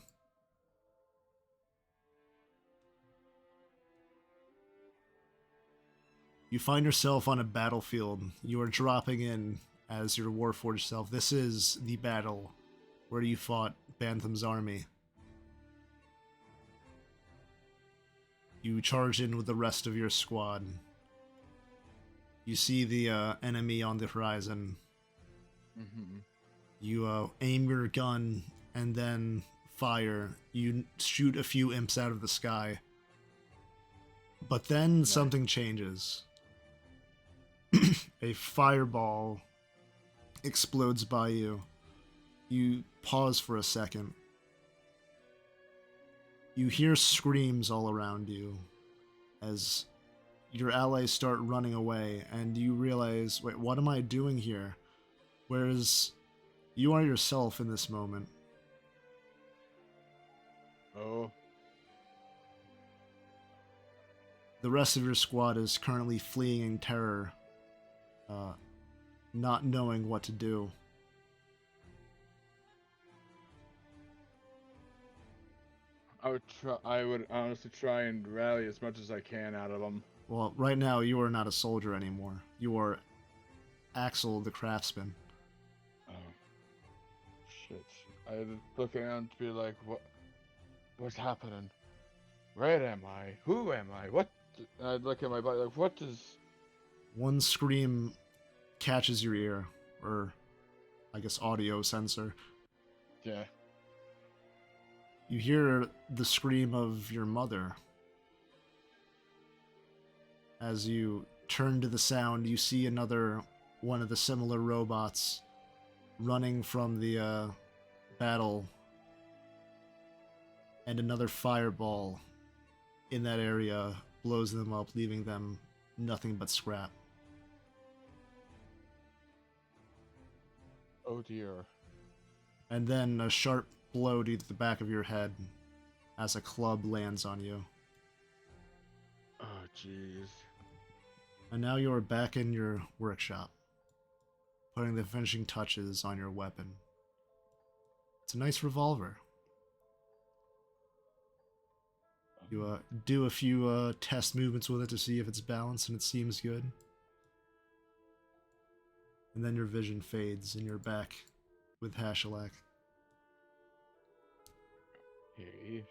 [SPEAKER 1] You find yourself on a battlefield. You are dropping in as your Warforged self. This is the battle where you fought Bantham's army. You charge in with the rest of your squad. You see the enemy on the horizon.
[SPEAKER 3] Mm-hmm.
[SPEAKER 1] You aim your gun and then fire. You shoot a few imps out of the sky. But then something changes. A fireball explodes by you. You pause for a second. You hear screams all around you as your allies start running away, and you realize, wait, what am I doing here? Whereas you are yourself in this moment.
[SPEAKER 3] Oh.
[SPEAKER 1] The rest of your squad is currently fleeing in terror, not knowing what to do.
[SPEAKER 3] I would honestly try and rally as much as I can out of them.
[SPEAKER 1] Well, right now you are not a soldier anymore. You are Axel the craftsman.
[SPEAKER 3] Oh. Shit. I look around to be like, what? What's happening? Where am I? Who am I? What? I look at my body like, what is?
[SPEAKER 1] One scream catches your ear, or I guess audio sensor.
[SPEAKER 3] Yeah.
[SPEAKER 1] You hear the scream of your mother. As you turn to the sound, you see another one of the similar robots running from the battle, and another fireball in that area blows them up, leaving them nothing but scrap.
[SPEAKER 3] Oh dear.
[SPEAKER 1] And then a sharp blow to the back of your head as a club lands on you.
[SPEAKER 3] Oh jeez.
[SPEAKER 1] And now you're back in your workshop, putting the finishing touches on your weapon. It's a nice revolver. You do a few test movements with it to see if it's balanced, and it seems good. And then your vision fades, and you're back with Hashalak.
[SPEAKER 3] Hey.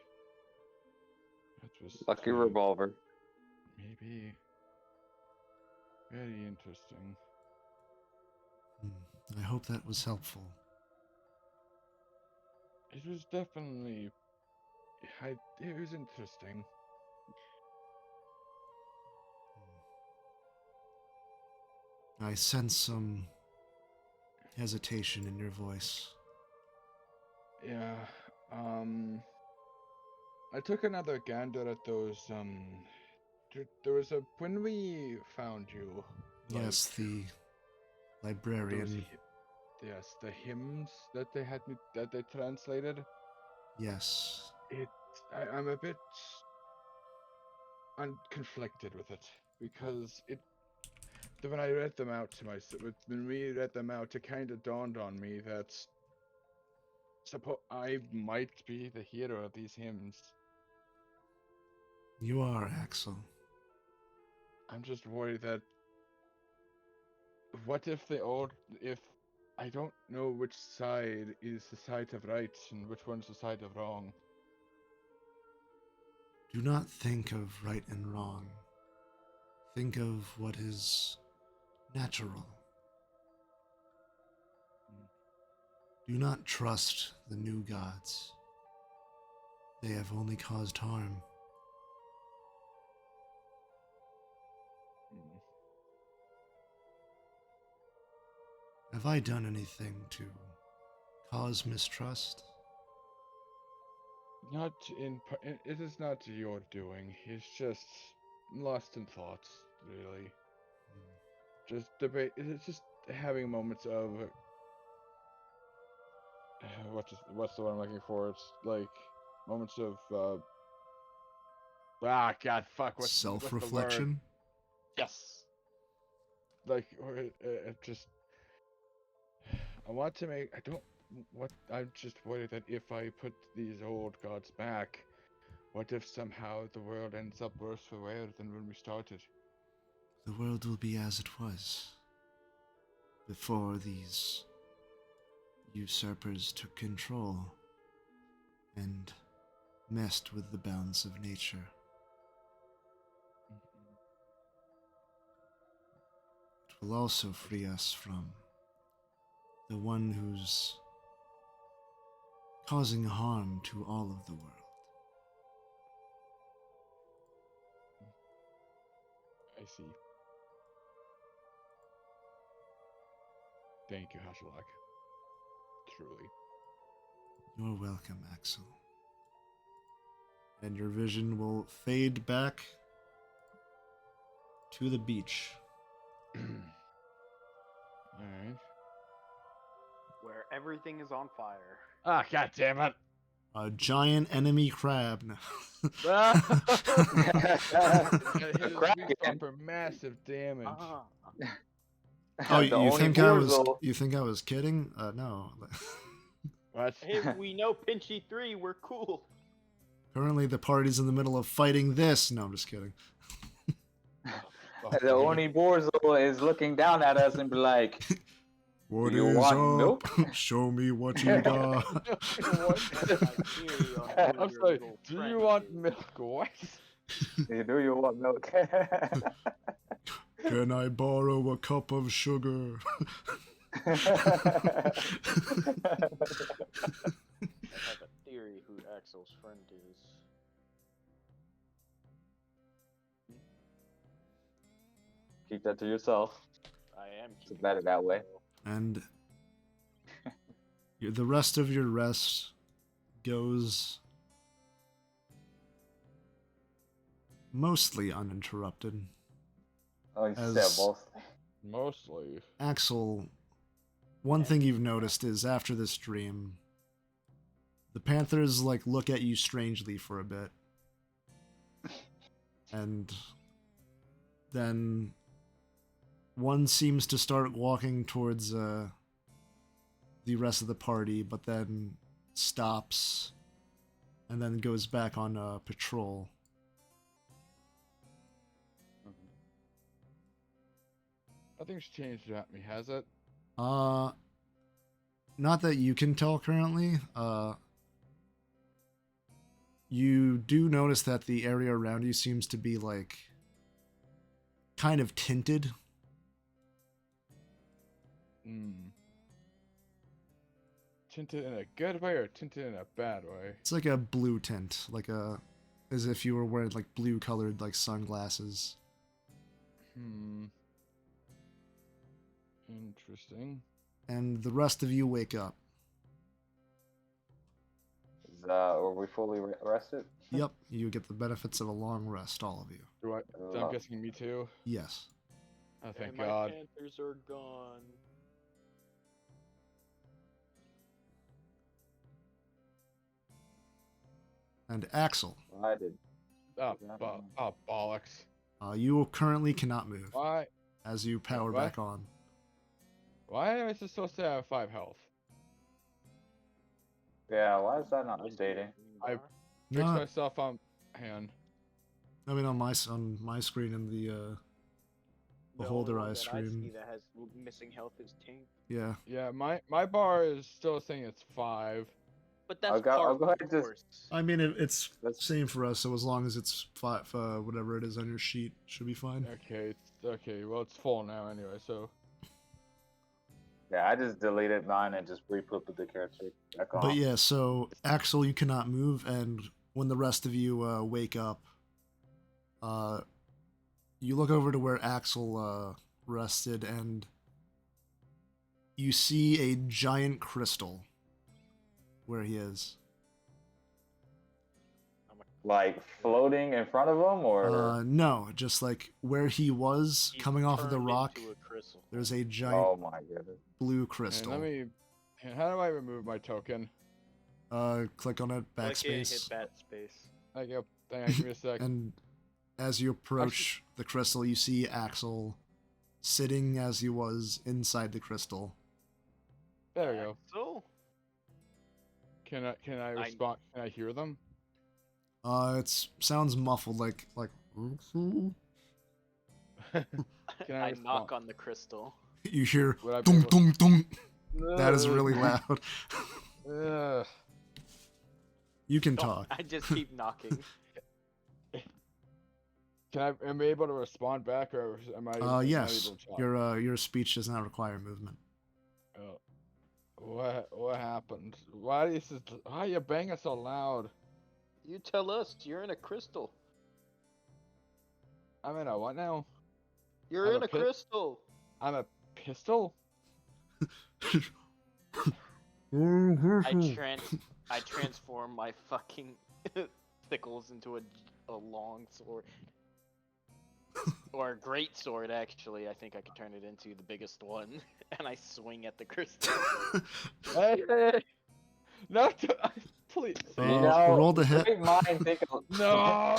[SPEAKER 3] That was
[SPEAKER 4] Lucky
[SPEAKER 3] strange.
[SPEAKER 4] revolver.
[SPEAKER 3] Maybe. Very interesting.
[SPEAKER 1] I hope that was helpful.
[SPEAKER 3] It was definitely. It was interesting.
[SPEAKER 1] I sense some hesitation in your voice.
[SPEAKER 3] Yeah. I took another gander at those. There was a when we found you.
[SPEAKER 1] Yes, the librarian.
[SPEAKER 3] Yes, the hymns that they translated.
[SPEAKER 1] Yes.
[SPEAKER 3] I'm a bit conflicted with it because when I read them out to myself, when we read them out, it kind of dawned on me that I might be the hero of these hymns.
[SPEAKER 1] You are, Axel.
[SPEAKER 3] I'm just worried that what if if I don't know which side is the side of right and which one's the side of wrong.
[SPEAKER 1] Do not think of right and wrong. Think of what is natural. Do not trust the new gods. They have only caused harm. Have I done anything to cause mistrust?
[SPEAKER 3] It is not your doing. It's just lost in thoughts, really. Just debate. It's just having moments of what's the word I'm looking for? It's like moments of God, fuck. What's the word?
[SPEAKER 1] Self-reflection?
[SPEAKER 3] Yes. Like, or just. I want to make. I don't. What I'm just worried that if I put these old gods back, what if somehow the world ends up worse for wear than when we started?
[SPEAKER 1] The world will be as it was before these usurpers took control and messed with the balance of nature. It will also free us from the one who's causing harm to all of the world.
[SPEAKER 3] I see. Thank you, Hashalak. Truly.
[SPEAKER 1] You're welcome, Axel. And your vision will fade back to the beach.
[SPEAKER 3] Alright.
[SPEAKER 6] Where everything is on fire.
[SPEAKER 3] Ah, god damn it!
[SPEAKER 1] A giant enemy crab. No.
[SPEAKER 3] Hit his
[SPEAKER 4] Kraken.
[SPEAKER 3] weak spot for massive damage.
[SPEAKER 1] Oh,
[SPEAKER 4] The
[SPEAKER 1] you
[SPEAKER 4] only
[SPEAKER 1] think I was?
[SPEAKER 4] morsel.
[SPEAKER 1] You think I was kidding? No.
[SPEAKER 3] What?
[SPEAKER 6] Hey, we know Pinchy 3, we're cool.
[SPEAKER 1] Currently, the party's in the middle of fighting this. No, I'm just kidding.
[SPEAKER 3] Oh,
[SPEAKER 4] The only Borzol is looking down at us and be like,
[SPEAKER 1] What
[SPEAKER 4] Do you
[SPEAKER 1] is
[SPEAKER 4] want
[SPEAKER 1] up?
[SPEAKER 4] milk?
[SPEAKER 1] Show me what you got.
[SPEAKER 3] I'm sorry. Do you want milk? What?
[SPEAKER 4] Do you want milk?
[SPEAKER 1] Can I borrow a cup of sugar?
[SPEAKER 6] I have a theory who Axel's friend is.
[SPEAKER 4] Keep that to yourself.
[SPEAKER 6] I am.
[SPEAKER 4] It's better that way.
[SPEAKER 1] And the rest of your rest goes mostly uninterrupted.
[SPEAKER 4] Oh, you said
[SPEAKER 1] As-
[SPEAKER 4] both.
[SPEAKER 3] Mostly.
[SPEAKER 1] Axel, one thing you've noticed is after this dream, the Panthers look at you strangely for a bit. And then one seems to start walking towards the rest of the party, but then stops and then goes back on patrol.
[SPEAKER 3] Nothing's changed at me, has it?
[SPEAKER 1] Not that you can tell currently. You do notice that the area around you seems to be kind of tinted.
[SPEAKER 3] Tinted in a good way or tinted in a bad way?
[SPEAKER 1] It's like a blue tint, as if you were wearing blue colored sunglasses.
[SPEAKER 3] Interesting.
[SPEAKER 1] And the rest of you wake up.
[SPEAKER 4] Are we fully rested?
[SPEAKER 1] Yep, you get the benefits of a long rest, all of you.
[SPEAKER 3] I'm guessing me too.
[SPEAKER 1] Yes.
[SPEAKER 3] Oh, thank
[SPEAKER 6] And my
[SPEAKER 3] God.
[SPEAKER 6] Panthers are gone.
[SPEAKER 1] And Axel,
[SPEAKER 4] I did.
[SPEAKER 3] Oh, bollocks.
[SPEAKER 1] you currently cannot move
[SPEAKER 3] Why?
[SPEAKER 1] as you power
[SPEAKER 3] What?
[SPEAKER 1] back on.
[SPEAKER 3] Why am I supposed to have 5 health?
[SPEAKER 4] Yeah, why is that not updating?
[SPEAKER 3] I- Fix
[SPEAKER 1] No,
[SPEAKER 3] myself on hand.
[SPEAKER 1] I mean on my screen in the beholder eye
[SPEAKER 6] I
[SPEAKER 1] screen.
[SPEAKER 6] see that has missing health is Tink.
[SPEAKER 1] Yeah.
[SPEAKER 3] Yeah, my bar is still saying it's 5.
[SPEAKER 6] But that's
[SPEAKER 4] I'll go
[SPEAKER 6] par
[SPEAKER 4] ahead
[SPEAKER 6] for
[SPEAKER 4] and just-
[SPEAKER 6] course.
[SPEAKER 1] I mean, it's
[SPEAKER 4] Let's-
[SPEAKER 1] same for us. So as long as it's five, whatever it is on your sheet, should be fine.
[SPEAKER 3] Okay, well it's full now anyway, so
[SPEAKER 4] Yeah, I just deleted mine and just re-put the character back on.
[SPEAKER 1] But yeah, so Axel, you cannot move, and when the rest of you wake up, you look over to where Axel rested, and you see a giant crystal where he is.
[SPEAKER 4] Like floating in front of him, or
[SPEAKER 1] No, just where he was
[SPEAKER 6] He's
[SPEAKER 1] coming off of the
[SPEAKER 6] turned
[SPEAKER 1] rock.
[SPEAKER 6] into a crystal.
[SPEAKER 1] There's a giant
[SPEAKER 4] oh my goodness.
[SPEAKER 1] blue crystal.
[SPEAKER 3] how do I remove my token?
[SPEAKER 1] Click on it,
[SPEAKER 6] Click it, hit
[SPEAKER 1] backspace,
[SPEAKER 6] backspace.
[SPEAKER 3] Thank you. Give me a sec.
[SPEAKER 1] and as you approach the crystal, you see Axel sitting as he was inside the crystal.
[SPEAKER 3] There we go.
[SPEAKER 6] So,
[SPEAKER 3] Can I respond? Can I hear them?
[SPEAKER 1] It sounds muffled, like.
[SPEAKER 3] Can I
[SPEAKER 6] I
[SPEAKER 3] respond?
[SPEAKER 6] knock on the crystal.
[SPEAKER 1] You hear
[SPEAKER 3] Would I be
[SPEAKER 1] dum
[SPEAKER 3] able-
[SPEAKER 1] dum dum. That is really loud.
[SPEAKER 3] Ugh.
[SPEAKER 1] You can
[SPEAKER 6] Don't-
[SPEAKER 1] talk.
[SPEAKER 6] I just keep knocking.
[SPEAKER 3] Am I able to respond back, or am I? not
[SPEAKER 1] Yes.
[SPEAKER 3] able to talk?
[SPEAKER 1] Your speech does not require movement.
[SPEAKER 3] Oh. What happened? Why are you banging so loud?
[SPEAKER 6] You tell us. You're in a crystal.
[SPEAKER 3] I'm in a what now?
[SPEAKER 6] You're
[SPEAKER 3] I'm
[SPEAKER 6] in
[SPEAKER 3] a
[SPEAKER 6] a
[SPEAKER 3] pit-
[SPEAKER 6] crystal.
[SPEAKER 3] I'm a pistol?
[SPEAKER 6] I transform my fucking sickles into a long sword. Or a great sword, actually. I think I could turn it into the biggest one. And I swing at the crystal.
[SPEAKER 3] Hey! No, please.
[SPEAKER 4] You know,
[SPEAKER 1] roll the hit.
[SPEAKER 4] Great mind think
[SPEAKER 3] No!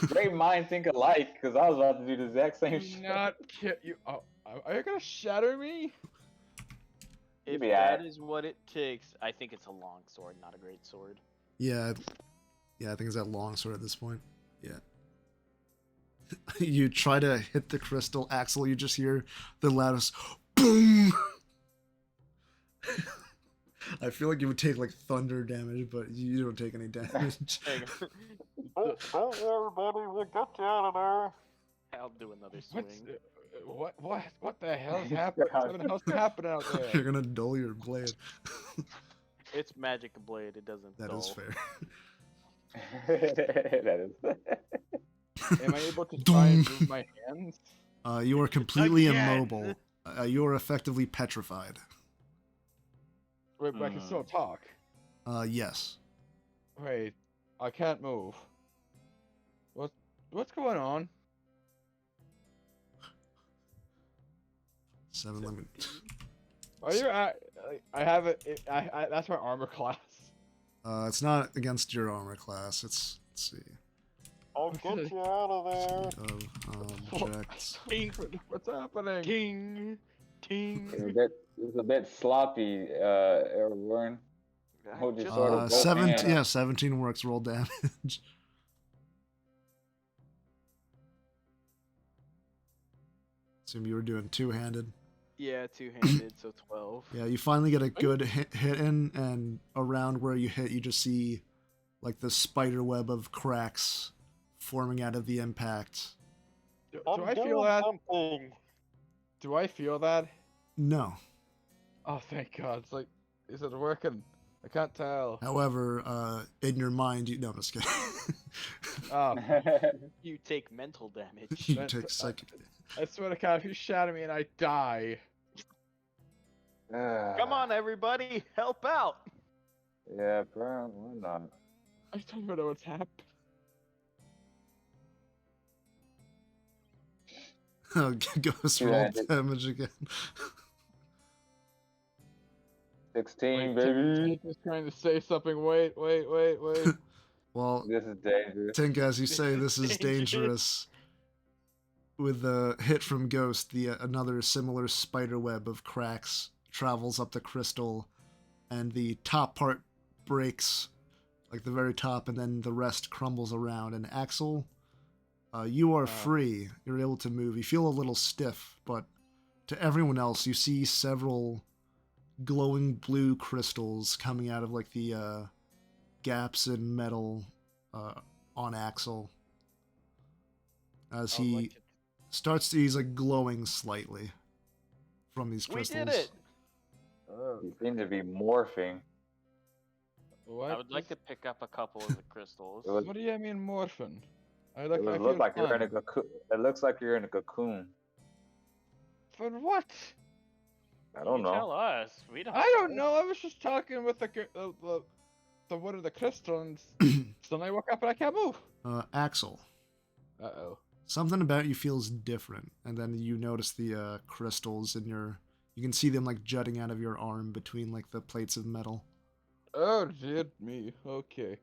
[SPEAKER 4] great mind think alike, because I was about to do the exact same shit.
[SPEAKER 3] Not kid you. Oh, are you gonna shatter me?
[SPEAKER 6] If
[SPEAKER 4] Yeah.
[SPEAKER 6] that is what it takes, I think it's a long sword, not a great sword.
[SPEAKER 1] Yeah, I think it's that long sword at this point. Yeah. You try to hit the crystal, Axel. You just hear the loudest boom I feel like you would take like thunder damage, but you don't take any damage.
[SPEAKER 2] Hang on.
[SPEAKER 6] Don't worry, buddy. We'll get you out of there.
[SPEAKER 2] I'll do another
[SPEAKER 3] What's
[SPEAKER 2] swing.
[SPEAKER 3] what the hell's happening? What the hell's happening out
[SPEAKER 1] You're
[SPEAKER 3] there?
[SPEAKER 1] gonna dull your blade.
[SPEAKER 2] It's magic blade. It doesn't.
[SPEAKER 1] That
[SPEAKER 2] dull.
[SPEAKER 1] is fair.
[SPEAKER 4] That is.
[SPEAKER 3] Am I able to try and move my hands?
[SPEAKER 1] You are completely
[SPEAKER 2] Again.
[SPEAKER 1] immobile. You are effectively petrified.
[SPEAKER 3] Wait, but I can still talk.
[SPEAKER 1] Yes.
[SPEAKER 3] Wait, I can't move. What's going on?
[SPEAKER 1] 7. Let me.
[SPEAKER 3] Are you? I have it. That's my armor class.
[SPEAKER 1] It's not against your armor class. Let's see.
[SPEAKER 6] I'll get you out of there.
[SPEAKER 1] Objects.
[SPEAKER 3] What's happening?
[SPEAKER 2] Ting, ting.
[SPEAKER 4] It's a bit sloppy, Aragorn. Hold your sword with both
[SPEAKER 1] 17.
[SPEAKER 4] hands.
[SPEAKER 1] Yeah, 17 works. Roll damage. Assume you were doing two-handed.
[SPEAKER 2] Yeah, two-handed, so 12.
[SPEAKER 1] Yeah, you finally get a good hit in, and around where you hit, you just see like the spider web of cracks forming out of the impact.
[SPEAKER 3] Do
[SPEAKER 6] I'm
[SPEAKER 3] I feel
[SPEAKER 6] doing
[SPEAKER 3] that?
[SPEAKER 6] something.
[SPEAKER 3] Do I feel that?
[SPEAKER 1] No.
[SPEAKER 3] Oh, thank God! It's like, is it working? I can't tell.
[SPEAKER 1] However, in your mind, you no, I'm just kidding.
[SPEAKER 3] Oh,
[SPEAKER 2] You take mental damage.
[SPEAKER 1] You take psychic.
[SPEAKER 3] I swear to God, if you shatter me and I die.
[SPEAKER 2] Come on, everybody, help out!
[SPEAKER 4] Yeah, apparently why not.
[SPEAKER 3] I don't even know what's happening.
[SPEAKER 1] Oh, ghost roll
[SPEAKER 4] Two-handed.
[SPEAKER 1] damage again.
[SPEAKER 4] 16,
[SPEAKER 3] Wait,
[SPEAKER 4] baby.
[SPEAKER 3] Tank is trying to say something. Wait.
[SPEAKER 1] Well,
[SPEAKER 4] This is dangerous.
[SPEAKER 1] Tink, as you say, this is dangerous. With the hit from Ghost, another similar spider web of cracks travels up the crystal, and the top part breaks, like the very top, and then the rest crumbles around. And Axel, you are free. You're able to move. You feel a little stiff, but to everyone else, you see several glowing blue crystals coming out of like the gaps in metal on Axel as
[SPEAKER 2] I would
[SPEAKER 1] he
[SPEAKER 2] like to-
[SPEAKER 1] starts to, he's like glowing slightly from these
[SPEAKER 2] We
[SPEAKER 1] crystals.
[SPEAKER 2] did it!
[SPEAKER 4] You seem to be morphing.
[SPEAKER 3] What?
[SPEAKER 7] I would like to pick up a couple of the crystals.
[SPEAKER 4] It was-
[SPEAKER 3] What do you mean morphin? I
[SPEAKER 4] It
[SPEAKER 3] I
[SPEAKER 4] looks
[SPEAKER 3] feel
[SPEAKER 4] like you're in a
[SPEAKER 3] fine.
[SPEAKER 4] cocoon. It looks like you're in a cocoon.
[SPEAKER 3] For what?
[SPEAKER 4] I don't
[SPEAKER 7] You
[SPEAKER 4] know.
[SPEAKER 7] Tell us. We don't.
[SPEAKER 3] I don't know. I was just talking with the one of the crystals. So then I woke up and I can't move.
[SPEAKER 1] Axel,
[SPEAKER 3] Uh-oh.
[SPEAKER 1] something about you feels different, and then you notice the crystals in your. You can see them like jutting out of your arm between like the plates of metal.
[SPEAKER 3] Oh, dear me. Okay.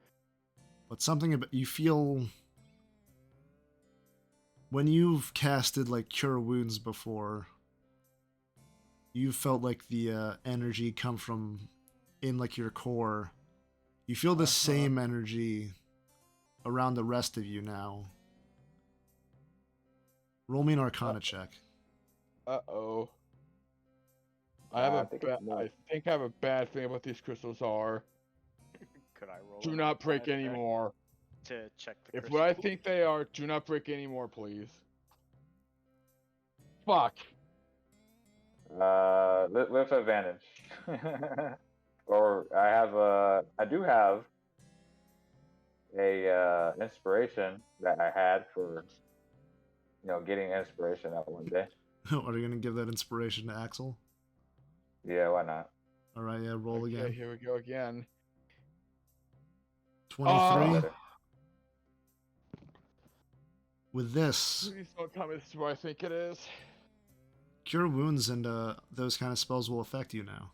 [SPEAKER 1] But something about you feel when you've casted like cure wounds before. You felt like the energy come from in like your core. You feel the same energy around the rest of you now. Roll me an Arcana check.
[SPEAKER 3] Uh-oh. I think I have a bad thing about these crystals are.
[SPEAKER 2] Could I roll?
[SPEAKER 3] Do
[SPEAKER 2] an
[SPEAKER 3] not break
[SPEAKER 2] Arcana check
[SPEAKER 3] anymore.
[SPEAKER 2] to check the
[SPEAKER 3] If what I
[SPEAKER 2] crystal?
[SPEAKER 3] think they are, do not break anymore, please. Fuck.
[SPEAKER 4] With advantage. Or I do have a inspiration that I had for, getting inspiration that one day.
[SPEAKER 1] Are you gonna give that inspiration to Axel?
[SPEAKER 4] Yeah, why not?
[SPEAKER 1] All right, yeah, roll
[SPEAKER 3] Okay,
[SPEAKER 1] again.
[SPEAKER 3] here we go again.
[SPEAKER 1] 23. With this,
[SPEAKER 3] Please don't tell me this is what I think it is.
[SPEAKER 1] cure wounds and those kind of spells will affect you now.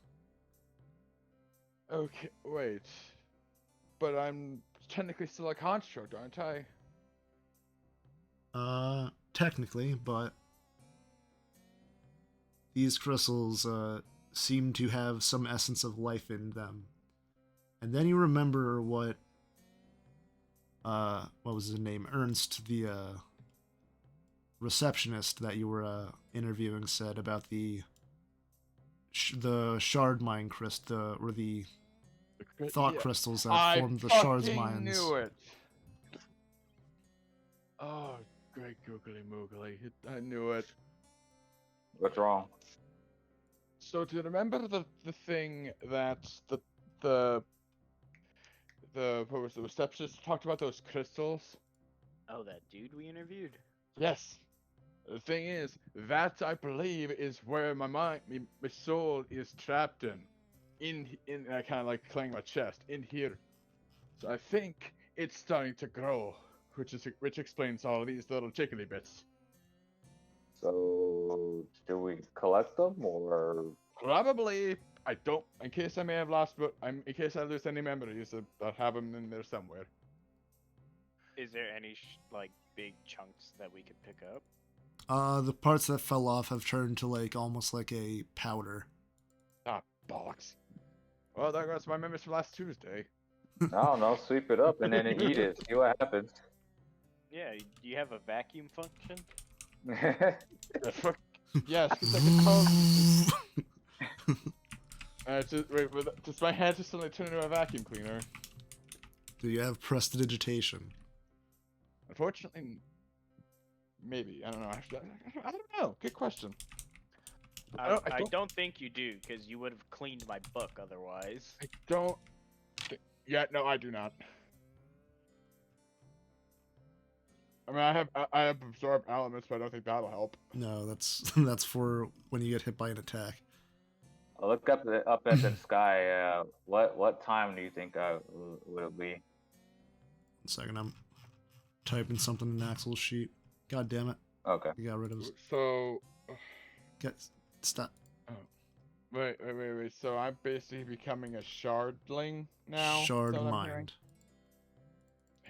[SPEAKER 3] Okay, wait. But I'm technically still a construct, aren't I?
[SPEAKER 1] Technically, but these crystals seem to have some essence of life in them. And then you remember what was his name? Ernst, the receptionist that you were interviewing, said about the the shard mine crystal, or the
[SPEAKER 3] The
[SPEAKER 1] thought
[SPEAKER 3] yeah.
[SPEAKER 1] crystals that
[SPEAKER 3] I
[SPEAKER 1] formed the shards
[SPEAKER 3] fucking
[SPEAKER 1] mines.
[SPEAKER 3] knew it. Oh, great googly moogly. I knew it.
[SPEAKER 4] What's wrong?
[SPEAKER 3] So do you remember the thing that the what was the receptionist talked about, those crystals?
[SPEAKER 6] Oh, that dude we interviewed.
[SPEAKER 3] Yes. The thing is, that I believe is where my mind, my soul is trapped in I kind of like clang my chest in here. So I think it's starting to grow, which explains all these little jiggly bits.
[SPEAKER 4] So, do we collect them or?
[SPEAKER 3] Probably, I don't. In case I may have lost, but in case I lose any memories, I have them in there somewhere.
[SPEAKER 2] Is there any like big chunks that we could pick up?
[SPEAKER 1] The parts that fell off have turned to like almost like a powder.
[SPEAKER 3] Ah, bollocks. Well, there goes my memories from last Tuesday.
[SPEAKER 4] I don't know. Sweep it up and then eat it. See what happens.
[SPEAKER 2] Yeah, do you have a vacuum function?
[SPEAKER 3] The fuck. Yes, because I can call. Wait, does my hand just suddenly turn into a vacuum cleaner?
[SPEAKER 1] Do you have prestidigitation?
[SPEAKER 3] Unfortunately, maybe. I don't know. I don't know. Good question.
[SPEAKER 2] I don't think you do, because you would have cleaned my book otherwise.
[SPEAKER 3] I don't. Yeah, no, I do not. I mean, I have absorb elements, but I don't think that'll help.
[SPEAKER 1] No, that's for when you get hit by an attack.
[SPEAKER 4] I'll look up at the sky. What time do you think would it be?
[SPEAKER 1] 1 second, I'm typing something in Axel's sheet. God damn it!
[SPEAKER 4] Okay.
[SPEAKER 1] You got rid of.
[SPEAKER 3] So,
[SPEAKER 1] Stop.
[SPEAKER 3] wait. So I'm basically becoming a shardling now.
[SPEAKER 1] Shard
[SPEAKER 3] is that what I'm hearing?
[SPEAKER 1] mind.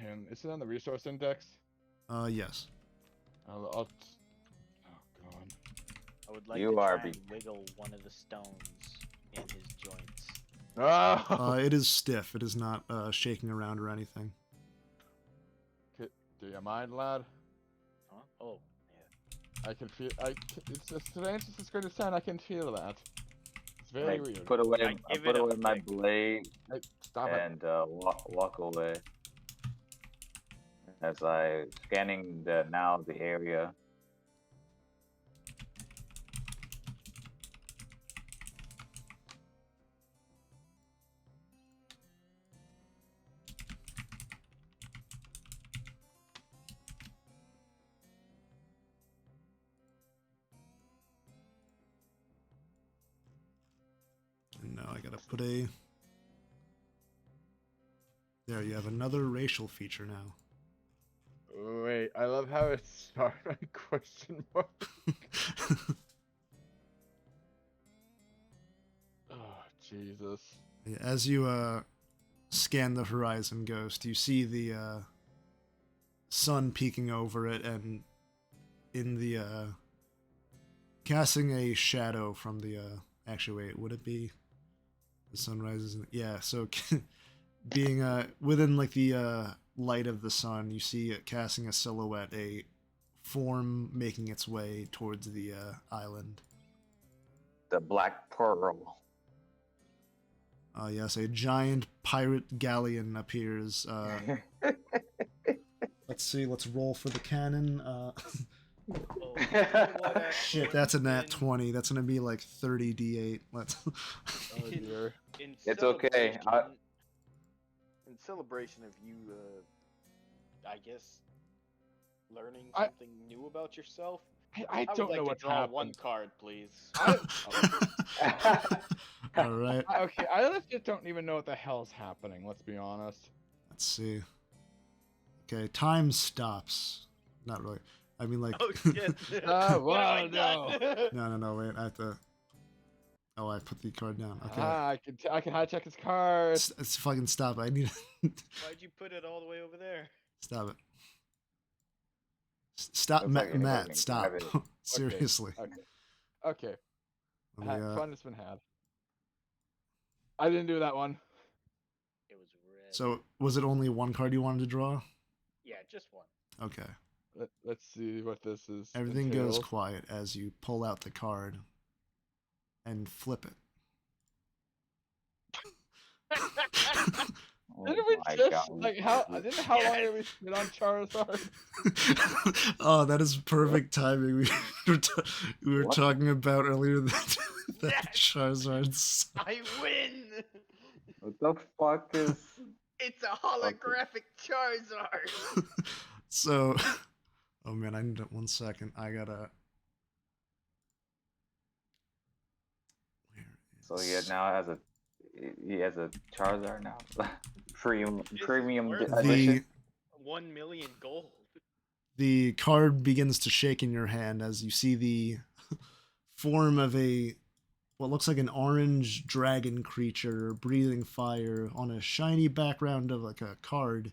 [SPEAKER 3] And is it on the resource index?
[SPEAKER 1] Yes.
[SPEAKER 3] Oh god.
[SPEAKER 2] I would like
[SPEAKER 4] You
[SPEAKER 2] to
[SPEAKER 4] are
[SPEAKER 2] try and wiggle one of the stones in his joints.
[SPEAKER 3] Oh.
[SPEAKER 1] It is stiff. It is not shaking around or anything.
[SPEAKER 3] Do you mind, lad?
[SPEAKER 2] Huh? Oh, yeah.
[SPEAKER 3] I can feel. It's as strange as it's going to sound. I can feel that. It's very
[SPEAKER 4] I
[SPEAKER 3] weird.
[SPEAKER 4] put away.
[SPEAKER 2] I
[SPEAKER 4] I
[SPEAKER 2] give
[SPEAKER 4] put
[SPEAKER 2] it a
[SPEAKER 4] away my
[SPEAKER 2] flick.
[SPEAKER 4] blade
[SPEAKER 3] Hey, stop it.
[SPEAKER 4] and walk away. As I scanning the area.
[SPEAKER 1] And now I gotta put a. There, you have another racial feature now.
[SPEAKER 3] Wait, I love how it started on question mark. Oh, Jesus.
[SPEAKER 1] As you scan the horizon, Ghost, you see the sun peeking over it, and in the casting a shadow from the actually, wait, would it be the sun rises? Yeah, so being within like the light of the sun, you see it casting a silhouette, a form making its way towards the island.
[SPEAKER 4] The Black Pearl.
[SPEAKER 1] Yes, a giant pirate galleon appears. Let's see, let's roll for the cannon. Shit, that's a nat 20. That's gonna be like 30d8. Let's.
[SPEAKER 3] Oh dear.
[SPEAKER 4] It's okay.
[SPEAKER 6] In celebration of you, I guess, learning
[SPEAKER 3] I-
[SPEAKER 6] something new about yourself,
[SPEAKER 3] I
[SPEAKER 6] would
[SPEAKER 3] don't
[SPEAKER 6] like
[SPEAKER 3] know
[SPEAKER 6] to
[SPEAKER 3] what's
[SPEAKER 6] draw
[SPEAKER 3] happened.
[SPEAKER 6] one card, please.
[SPEAKER 1] All right.
[SPEAKER 3] Okay, I legit don't even know what the hell's happening. Let's be honest.
[SPEAKER 1] Let's see. Okay, time stops. Not really. I mean, like.
[SPEAKER 2] Oh shit!
[SPEAKER 3] Ah,
[SPEAKER 2] What have I
[SPEAKER 3] well,
[SPEAKER 2] done?
[SPEAKER 1] No, wait. I have to. Oh, I put the card down. Okay.
[SPEAKER 3] I can hijack his card.
[SPEAKER 1] It's fucking stop. I need.
[SPEAKER 2] Why'd you put it all the way over there?
[SPEAKER 1] Stop it. Stop,
[SPEAKER 4] Looks like anybody
[SPEAKER 1] Matt.
[SPEAKER 4] can
[SPEAKER 1] Stop.
[SPEAKER 4] grab it.
[SPEAKER 1] Seriously.
[SPEAKER 3] Okay.
[SPEAKER 1] Let me,
[SPEAKER 3] Fun has been had. I didn't do that one.
[SPEAKER 2] It was red.
[SPEAKER 1] so, was it only one card you wanted to draw?
[SPEAKER 2] Yeah, just one.
[SPEAKER 1] Okay.
[SPEAKER 3] Let's see what this is.
[SPEAKER 1] Everything goes
[SPEAKER 3] entails.
[SPEAKER 1] quiet as you pull out the card. and flip it.
[SPEAKER 4] Oh
[SPEAKER 3] Didn't we
[SPEAKER 4] my
[SPEAKER 3] just
[SPEAKER 4] god.
[SPEAKER 3] like how long did we spend on Charizard?
[SPEAKER 1] Oh, that is perfect timing. We were
[SPEAKER 4] What?
[SPEAKER 1] talking about earlier that Charizard's.
[SPEAKER 2] I win.
[SPEAKER 4] What the fuck is?
[SPEAKER 2] It's a holographic Charizard.
[SPEAKER 1] So, oh man, I need 1 second. I gotta.
[SPEAKER 4] So he has a Charizard now. Premium
[SPEAKER 2] worth
[SPEAKER 4] edition.
[SPEAKER 2] 1 million gold.
[SPEAKER 1] The card begins to shake in your hand as you see the form of what looks like an orange dragon creature breathing fire on a shiny background of like a card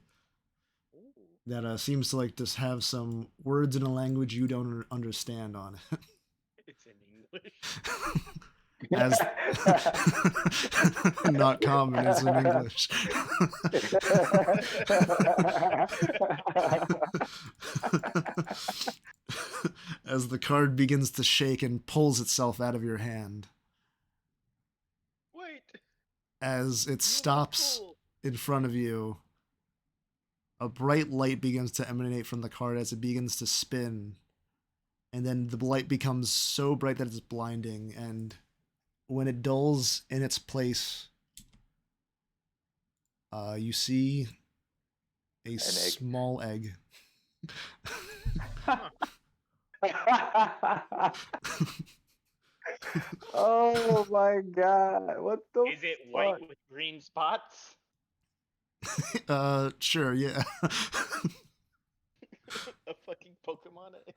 [SPEAKER 1] that seems to like just have some words in a language you don't understand on it.
[SPEAKER 2] It's in English.
[SPEAKER 1] As not common, it's in English. As the card begins to shake and pulls itself out of your hand.
[SPEAKER 2] Wait.
[SPEAKER 1] As
[SPEAKER 2] you
[SPEAKER 1] it
[SPEAKER 2] are
[SPEAKER 1] stops
[SPEAKER 2] cool.
[SPEAKER 1] in front of you, a bright light begins to emanate from the card as it begins to spin. And then the light becomes so bright that it's blinding, and when it dulls in its place, you see a small egg.
[SPEAKER 4] Oh my god! What the?
[SPEAKER 2] Is it white with green spots?
[SPEAKER 1] Sure, yeah.
[SPEAKER 2] A fucking Pokemon egg?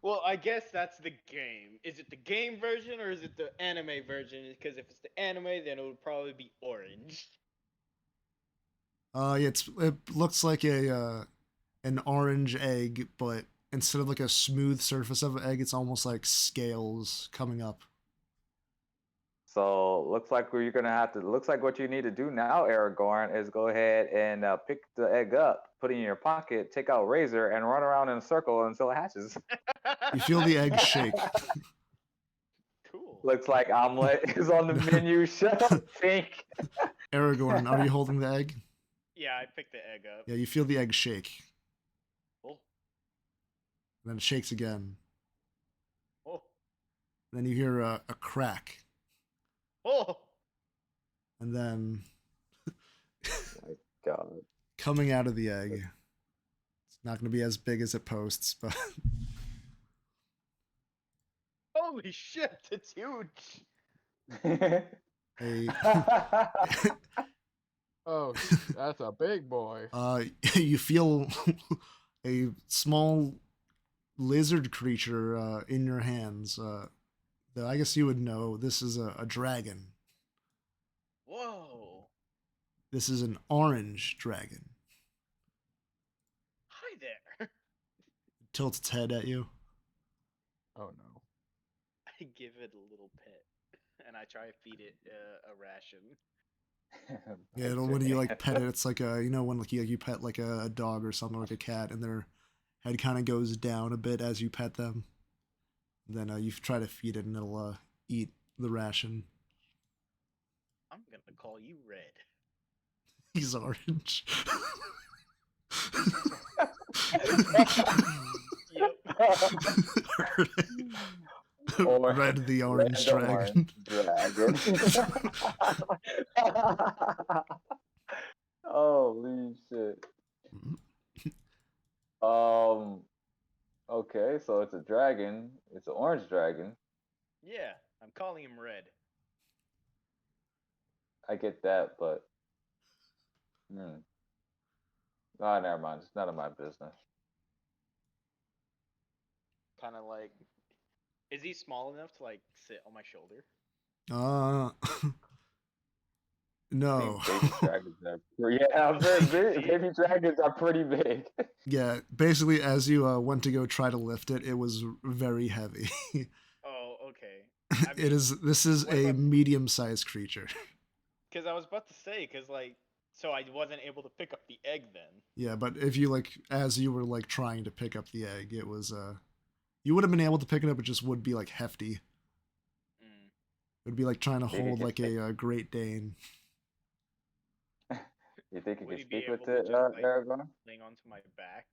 [SPEAKER 2] Well, I guess that's the game. Is it the game version or is it the anime version? Because if it's the anime, then it would probably be orange.
[SPEAKER 1] Yeah, it looks like an orange egg, but instead of like a smooth surface of an egg, it's almost like scales coming up.
[SPEAKER 4] So looks like you're gonna have to. Looks like what you need to do now, Aragorn, is go ahead and pick the egg up, put it in your pocket, take out Razor, and run around in a circle until it hatches.
[SPEAKER 1] You feel the egg shake.
[SPEAKER 2] Cool.
[SPEAKER 4] Looks like omelet is on the menu. Shut up, Pink.
[SPEAKER 1] Aragorn, are you holding the egg?
[SPEAKER 2] Yeah, I picked the egg up.
[SPEAKER 1] Yeah, you feel the egg shake.
[SPEAKER 2] Oh.
[SPEAKER 1] Then it shakes again.
[SPEAKER 2] Oh.
[SPEAKER 1] Then you hear a crack.
[SPEAKER 2] Oh.
[SPEAKER 1] And then
[SPEAKER 4] My God.
[SPEAKER 1] coming out of the egg. It's not going to be as big as it posts, but
[SPEAKER 2] Holy shit, it's huge.
[SPEAKER 1] a,
[SPEAKER 3] Oh, that's a big boy.
[SPEAKER 1] you feel a small lizard creature in your hands. That I guess you would know. This is a dragon.
[SPEAKER 2] Whoa.
[SPEAKER 1] This is an orange dragon.
[SPEAKER 2] Hi there.
[SPEAKER 1] Tilts its head at you.
[SPEAKER 3] Oh no.
[SPEAKER 2] I give it a little pet, and I try to feed it a ration.
[SPEAKER 1] Yeah, when you like pet it, it's like when like you pet like a dog or something, like a cat, and their head kind of goes down a bit as you pet them. Then you try to feed it, and it'll eat the ration.
[SPEAKER 2] I'm gonna call you Red.
[SPEAKER 1] He's orange.
[SPEAKER 2] Yep.
[SPEAKER 1] Red the orange dragon.
[SPEAKER 4] Dragon. Holy shit. Okay, so it's a dragon. It's an orange dragon.
[SPEAKER 2] Yeah, I'm calling him Red.
[SPEAKER 4] I get that, but ah, never mind. It's none of my business.
[SPEAKER 2] Kind of like, is he small enough to like sit on my shoulder?
[SPEAKER 1] No.
[SPEAKER 4] Baby dragons are I'm very big. Baby dragons are pretty big.
[SPEAKER 1] Yeah, basically, as you went to go try to lift it, it was very heavy.
[SPEAKER 2] Oh, okay. I mean,
[SPEAKER 1] This is
[SPEAKER 2] what
[SPEAKER 1] a
[SPEAKER 2] about-
[SPEAKER 1] medium-sized creature.
[SPEAKER 2] Because I was about to say, because like, so I wasn't able to pick up the egg then.
[SPEAKER 1] Yeah, but if you like, as you were like trying to pick up the egg, it was you would have been able to pick it up. It just would be like hefty. It'd be like trying to
[SPEAKER 4] You think
[SPEAKER 1] hold
[SPEAKER 4] it
[SPEAKER 1] like
[SPEAKER 4] could
[SPEAKER 1] a Great Dane.
[SPEAKER 4] You think you
[SPEAKER 2] Would
[SPEAKER 4] can
[SPEAKER 2] he be
[SPEAKER 4] speak
[SPEAKER 2] able
[SPEAKER 4] with
[SPEAKER 2] to
[SPEAKER 4] it,
[SPEAKER 2] just like
[SPEAKER 4] Aragorn?
[SPEAKER 2] laying onto my back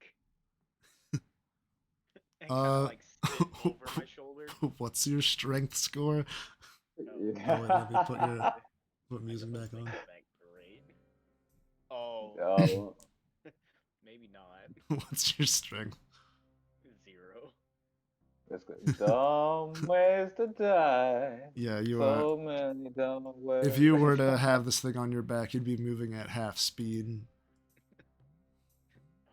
[SPEAKER 2] and kind of like sit over my shoulder?
[SPEAKER 1] What's your strength score? Oh wait, let me put
[SPEAKER 2] I
[SPEAKER 1] music
[SPEAKER 2] don't
[SPEAKER 1] back
[SPEAKER 2] think
[SPEAKER 1] on.
[SPEAKER 2] it's that great. Oh,
[SPEAKER 4] Oh,
[SPEAKER 2] maybe not.
[SPEAKER 1] What's your strength?
[SPEAKER 2] 0.
[SPEAKER 4] that's good. Dumb ways to die.
[SPEAKER 1] Yeah, you
[SPEAKER 4] So many dumb ways.
[SPEAKER 1] if you were to have this thing on your back, you'd be moving at half speed.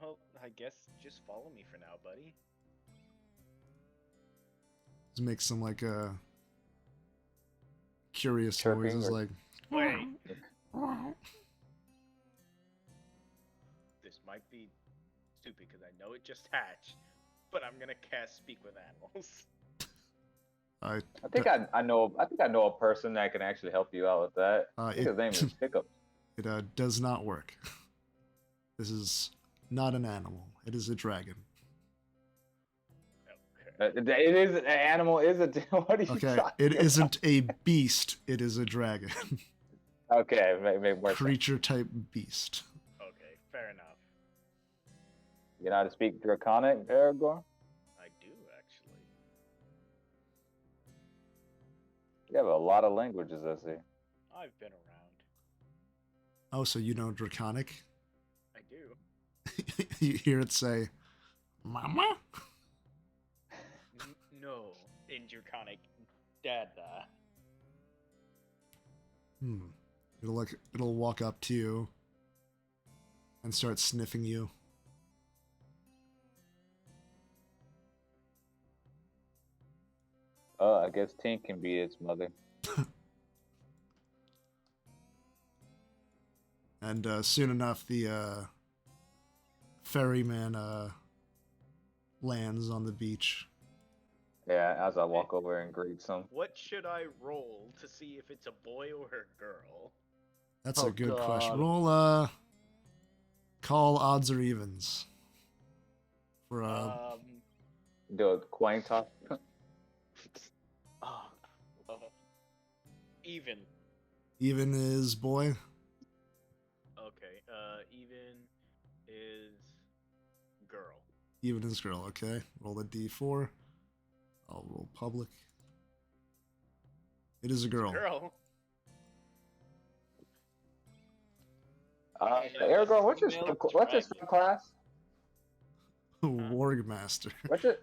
[SPEAKER 2] Well, I guess just follow me for now, buddy.
[SPEAKER 1] Just make some like curious
[SPEAKER 4] Chirping
[SPEAKER 1] noises
[SPEAKER 4] or-
[SPEAKER 1] like
[SPEAKER 2] Wait. This might be stupid because I know it just hatched, but I'm gonna cast Speak with Animals.
[SPEAKER 1] I
[SPEAKER 4] I think I know a person that can actually help you out with that. I think his name is Hiccup.
[SPEAKER 1] it does not work. This is not an animal. It is a dragon.
[SPEAKER 2] Okay.
[SPEAKER 4] It is an animal. Is a what are you
[SPEAKER 1] Okay,
[SPEAKER 4] talking
[SPEAKER 1] it
[SPEAKER 4] about?
[SPEAKER 1] isn't a beast. It is a dragon.
[SPEAKER 4] Okay, make more sense.
[SPEAKER 1] Creature type beast.
[SPEAKER 2] Okay, fair enough.
[SPEAKER 4] You know how to speak Draconic, Aragorn?
[SPEAKER 2] I do actually.
[SPEAKER 4] You have a lot of languages, I see.
[SPEAKER 2] I've been around.
[SPEAKER 1] Oh, so you know Draconic?
[SPEAKER 2] I do.
[SPEAKER 1] You hear it say, "Mama."
[SPEAKER 2] No, in Draconic, Dada.
[SPEAKER 1] It'll walk up to you and start sniffing you.
[SPEAKER 4] I guess Tink can be its mother.
[SPEAKER 1] And soon enough, the ferryman lands on the beach.
[SPEAKER 4] Yeah, as I walk over and greet some.
[SPEAKER 2] What should I roll to see if it's a boy or a girl?
[SPEAKER 1] That's
[SPEAKER 3] Oh,
[SPEAKER 1] a good
[SPEAKER 3] God.
[SPEAKER 1] question. Roll call odds or evens for
[SPEAKER 4] Do a coin toss.
[SPEAKER 2] uh, even.
[SPEAKER 1] even is boy.
[SPEAKER 2] Okay, even is girl.
[SPEAKER 1] Even is girl. Okay, roll a d4. I'll roll public. It is a girl.
[SPEAKER 2] Girl.
[SPEAKER 4] Aragorn, what's your
[SPEAKER 2] Female
[SPEAKER 4] what's your
[SPEAKER 2] dragon.
[SPEAKER 4] class?
[SPEAKER 1] Warg master.
[SPEAKER 4] What's your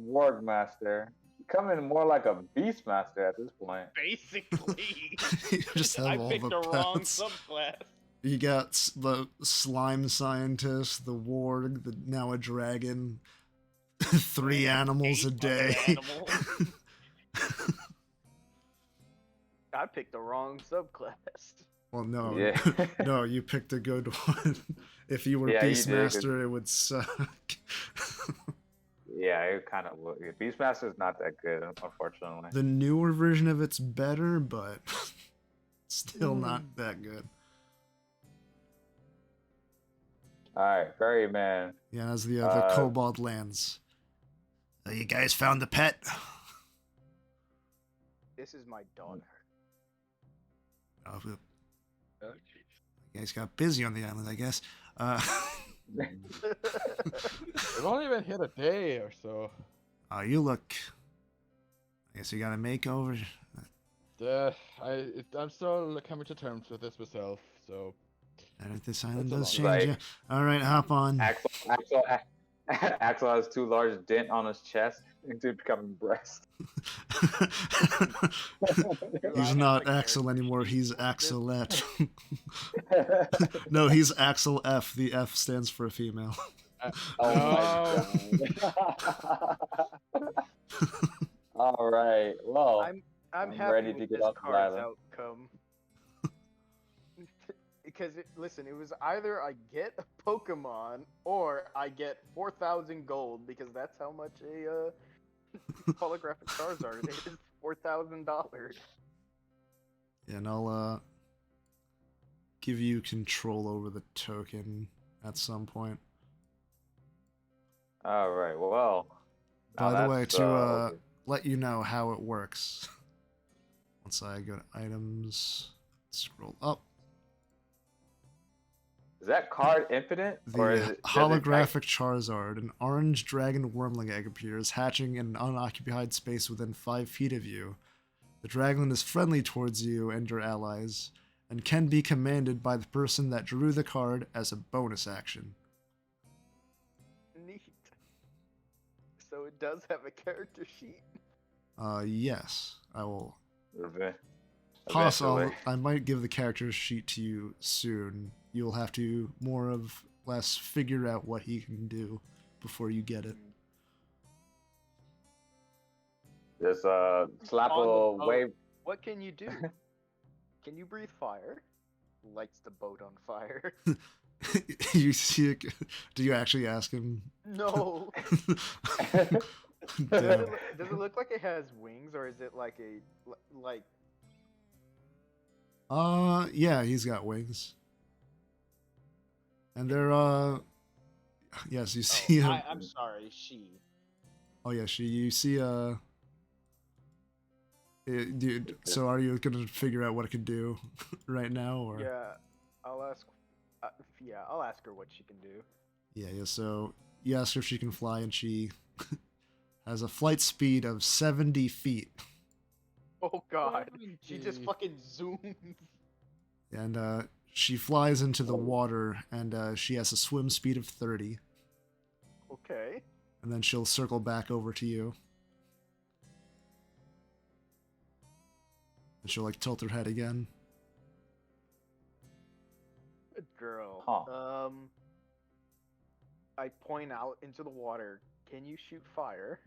[SPEAKER 4] Warg Master? Coming more like a Beast Master at this point.
[SPEAKER 2] Basically.
[SPEAKER 1] You just have
[SPEAKER 2] I
[SPEAKER 1] all
[SPEAKER 2] picked
[SPEAKER 1] the
[SPEAKER 2] the wrong
[SPEAKER 1] pets.
[SPEAKER 2] subclass.
[SPEAKER 1] You got the slime scientist, the warg, the now a dragon, 3 animals a
[SPEAKER 2] 8 other
[SPEAKER 1] day.
[SPEAKER 2] animals.
[SPEAKER 6] I picked the wrong subclass.
[SPEAKER 1] Well, no,
[SPEAKER 4] Yeah.
[SPEAKER 1] no, you picked a good one. If you were
[SPEAKER 4] Yeah, you did,
[SPEAKER 1] Beastmaster, it would suck.
[SPEAKER 4] Yeah, it kind of would. Beastmaster is not that good, unfortunately.
[SPEAKER 1] The newer version of it's better, but still not that good.
[SPEAKER 4] All right, Ferryman.
[SPEAKER 1] Yeah, as the kobold lands. You guys found the pet?
[SPEAKER 6] This is my daughter.
[SPEAKER 1] Oh,
[SPEAKER 3] Oh, jeez.
[SPEAKER 1] you guys got busy on the island, I guess.
[SPEAKER 3] We've only been hit a day or so.
[SPEAKER 1] You look. I guess you got a makeover.
[SPEAKER 3] I'm still coming to terms with this myself, so.
[SPEAKER 1] And if this island
[SPEAKER 3] That's
[SPEAKER 1] does
[SPEAKER 3] a
[SPEAKER 1] change,
[SPEAKER 4] lot.
[SPEAKER 1] yeah. All right, hop on.
[SPEAKER 4] Axel has 2 large dent on his chest into becoming breast.
[SPEAKER 1] He's not Axel anymore. He's Axelette. No, he's Axel F. The F stands for a female.
[SPEAKER 4] Oh my god. All right. Well,
[SPEAKER 6] I'm
[SPEAKER 4] I'm
[SPEAKER 6] happy
[SPEAKER 4] ready
[SPEAKER 6] with
[SPEAKER 4] to get
[SPEAKER 6] this
[SPEAKER 4] off the
[SPEAKER 6] card's
[SPEAKER 4] island.
[SPEAKER 6] outcome. Because listen, it was either I get a Pokemon or I get 4,000 gold because that's how much a holographic Charizard is. $4,000.
[SPEAKER 1] And I'll give you control over the token at some point.
[SPEAKER 4] All right. Well.
[SPEAKER 1] By
[SPEAKER 4] now
[SPEAKER 1] the way,
[SPEAKER 4] that's,
[SPEAKER 1] to let you know how it works. Once I go to items, scroll up.
[SPEAKER 4] Is that card infinite? Or is
[SPEAKER 1] The
[SPEAKER 4] it, does it,
[SPEAKER 1] holographic Charizard, an orange dragon wormling egg appears, hatching in an unoccupied space within 5 feet of you. The dragon is friendly towards you and your allies, and can be commanded by the person that drew the card as a bonus action.
[SPEAKER 6] Neat. So it does have a character sheet.
[SPEAKER 1] Yes, I will.
[SPEAKER 4] Eventually.
[SPEAKER 1] I might give the character sheet to you soon. You'll have to more or less figure out what he can do before you get it.
[SPEAKER 4] Just slap
[SPEAKER 6] On the
[SPEAKER 4] a
[SPEAKER 6] boat,
[SPEAKER 4] wave.
[SPEAKER 6] What can you do? Can you breathe fire? Lights the boat on fire.
[SPEAKER 1] You see it? Do you actually ask him?
[SPEAKER 6] No.
[SPEAKER 1] Damn.
[SPEAKER 6] Does it look like it has wings, or is it like a like?
[SPEAKER 1] Yeah, he's got wings. And they're yes, you see
[SPEAKER 6] Oh, I'm sorry, she.
[SPEAKER 1] Oh yeah, you see dude, so are you gonna figure out what it can do right now, or?
[SPEAKER 6] Yeah, I'll ask. I'll ask her what she can do.
[SPEAKER 1] Yeah, so you ask her if she can fly, and she has a flight speed of 70 feet.
[SPEAKER 6] Oh God, she just fucking zooms.
[SPEAKER 1] And she flies into the water, and she has a swim speed of 30.
[SPEAKER 6] Okay.
[SPEAKER 1] And then she'll circle back over to you. And she'll like tilt her head again.
[SPEAKER 6] Good girl.
[SPEAKER 4] Huh.
[SPEAKER 6] I point out into the water. Can you shoot fire?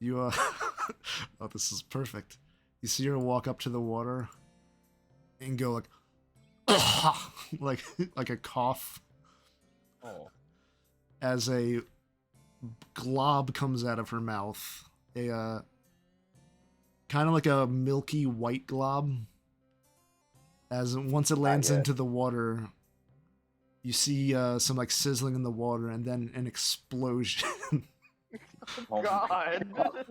[SPEAKER 1] You oh, this is perfect. You see her walk up to the water and go like like a cough.
[SPEAKER 3] Oh.
[SPEAKER 1] As a glob comes out of her mouth. A kind of like a milky white glob. As once it lands into the water, you see some like sizzling in the water, and then an explosion.
[SPEAKER 4] Oh my
[SPEAKER 6] God.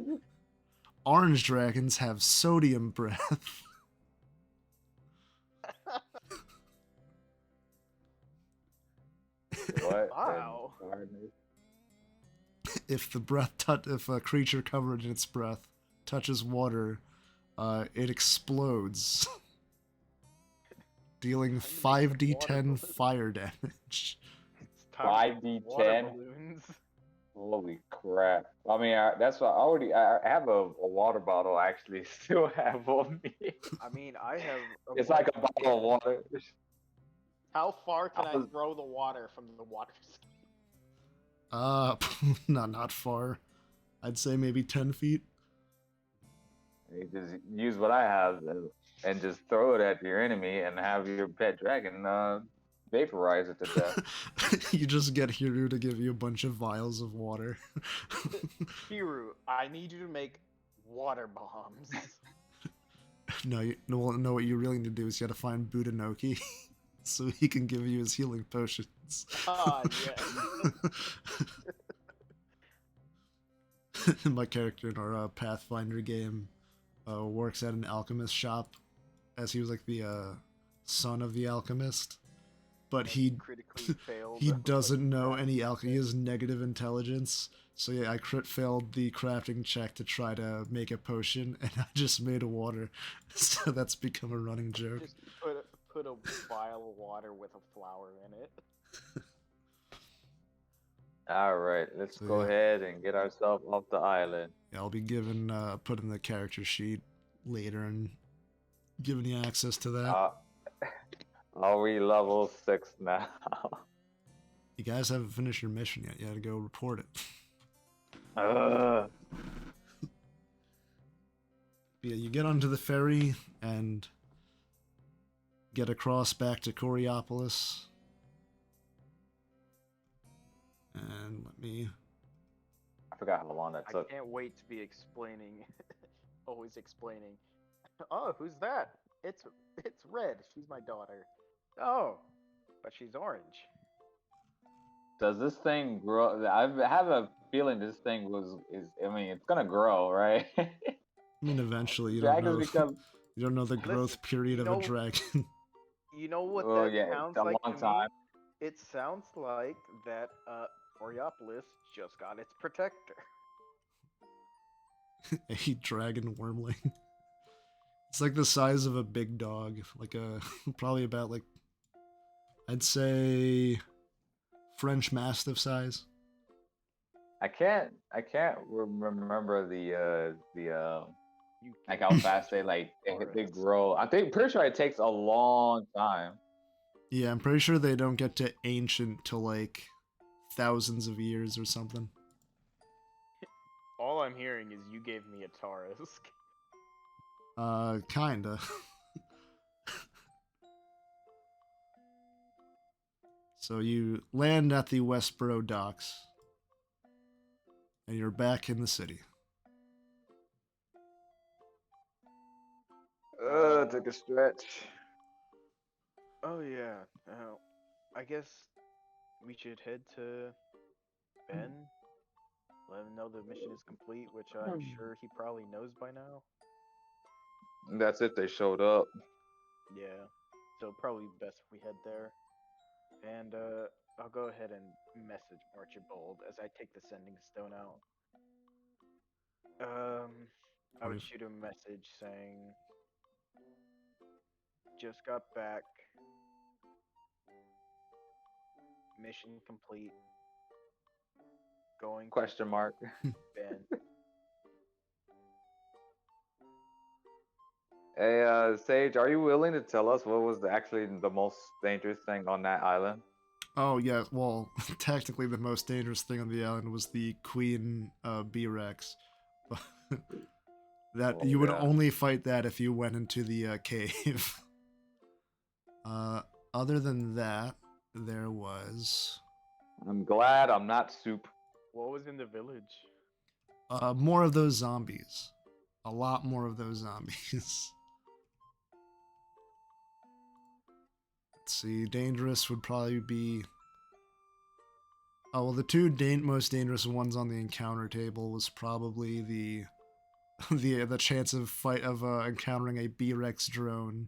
[SPEAKER 1] Orange dragons have sodium breath.
[SPEAKER 4] What?
[SPEAKER 6] Wow.
[SPEAKER 1] If a creature covered in its breath touches water, it explodes, dealing 5d10 fire damage.
[SPEAKER 6] It's time for
[SPEAKER 4] 5d10?
[SPEAKER 6] water balloons.
[SPEAKER 4] Holy crap! I mean, that's what I have a water bottle. Actually, still have on me.
[SPEAKER 6] I mean, I have.
[SPEAKER 4] It's like a bottle of water.
[SPEAKER 6] How far can I
[SPEAKER 4] was-
[SPEAKER 6] throw the water from the water ski?
[SPEAKER 1] Not far. I'd say maybe 10 feet.
[SPEAKER 4] You just use what I have and just throw it at your enemy and have your pet dragon vaporize it to death.
[SPEAKER 1] You just get Hiru to give you a bunch of vials of water.
[SPEAKER 6] Hiru, I need you to make water bombs.
[SPEAKER 1] No, what you really need to do is you gotta find Budenoki so he can give you his healing potions.
[SPEAKER 6] Ah, yes.
[SPEAKER 1] My character in our Pathfinder game works at an alchemist shop, as he was like the son of the alchemist. But he
[SPEAKER 6] critically failed.
[SPEAKER 1] he doesn't know any alchemy. He has negative intelligence. So yeah, I crit failed the crafting check to try to make a potion, and I just made a water. So that's become a running joke.
[SPEAKER 6] Just put a vial of water with a flower in it.
[SPEAKER 4] All right, let's
[SPEAKER 1] So,
[SPEAKER 4] go
[SPEAKER 1] yeah.
[SPEAKER 4] ahead and get ourselves off the island.
[SPEAKER 1] Yeah, I'll be given put in the character sheet later and giving you access to that.
[SPEAKER 4] Are we level 6 now?
[SPEAKER 1] You guys haven't finished your mission yet. You gotta go report it. Yeah, you get onto the ferry and get across back to Choriopolis. And let me...
[SPEAKER 4] I forgot how long that
[SPEAKER 6] I
[SPEAKER 4] took.
[SPEAKER 6] can't wait to be explaining, always explaining. Oh, who's that? It's Red. She's my daughter. Oh, but she's orange.
[SPEAKER 4] Does this thing grow? I have a feeling this thing I mean, it's gonna grow, right?
[SPEAKER 1] I mean, eventually you don't
[SPEAKER 4] Dragons
[SPEAKER 1] know.
[SPEAKER 4] become.
[SPEAKER 1] You don't know the growth
[SPEAKER 6] Listen,
[SPEAKER 1] period
[SPEAKER 6] you
[SPEAKER 1] of a
[SPEAKER 6] know-
[SPEAKER 1] dragon.
[SPEAKER 6] You know what
[SPEAKER 4] Oh
[SPEAKER 6] that
[SPEAKER 4] yeah,
[SPEAKER 6] sounds
[SPEAKER 4] it's a
[SPEAKER 6] like
[SPEAKER 4] long
[SPEAKER 6] to
[SPEAKER 4] time.
[SPEAKER 6] me? It sounds like that Choriopolis just got its protector.
[SPEAKER 1] A dragon wormling. It's like the size of a big dog, like a probably about like I'd say French Mastiff size.
[SPEAKER 4] I can't remember the
[SPEAKER 6] You
[SPEAKER 4] like
[SPEAKER 6] can-
[SPEAKER 4] how fast they grow. Pretty sure it takes a long time.
[SPEAKER 1] Yeah, I'm pretty sure they don't get to ancient till like thousands of years or something.
[SPEAKER 6] All I'm hearing is you gave me a Tarisk.
[SPEAKER 1] Kinda. So you land at the Westboro docks, and you're back in the city.
[SPEAKER 4] Took a stretch.
[SPEAKER 6] Oh yeah. I guess we should head to Ben. Let him know the mission is complete, which I'm sure he probably knows by now.
[SPEAKER 4] That's if they showed up.
[SPEAKER 6] Yeah. So probably best if we head there. And I'll go ahead and message Archibald as I take the sending stone out. I would
[SPEAKER 1] Right.
[SPEAKER 6] shoot him a message saying, just got back. Mission complete. Going to
[SPEAKER 4] Question mark.
[SPEAKER 6] Ben.
[SPEAKER 4] Hey, Sage, are you willing to tell us what was actually the most dangerous thing on that island?
[SPEAKER 1] Oh yeah, well, technically the most dangerous thing on the island was the Queen B-Rex. That
[SPEAKER 4] Oh,
[SPEAKER 1] you would
[SPEAKER 4] yeah.
[SPEAKER 1] only fight that if you went into the cave. Other than that, there was
[SPEAKER 4] I'm glad I'm not soup.
[SPEAKER 6] What was in the village?
[SPEAKER 1] more of those zombies. A lot more of those zombies. Let's see, dangerous would probably be. Oh well, the two most dangerous ones on the encounter table was probably the the chance of encountering a B-Rex drone,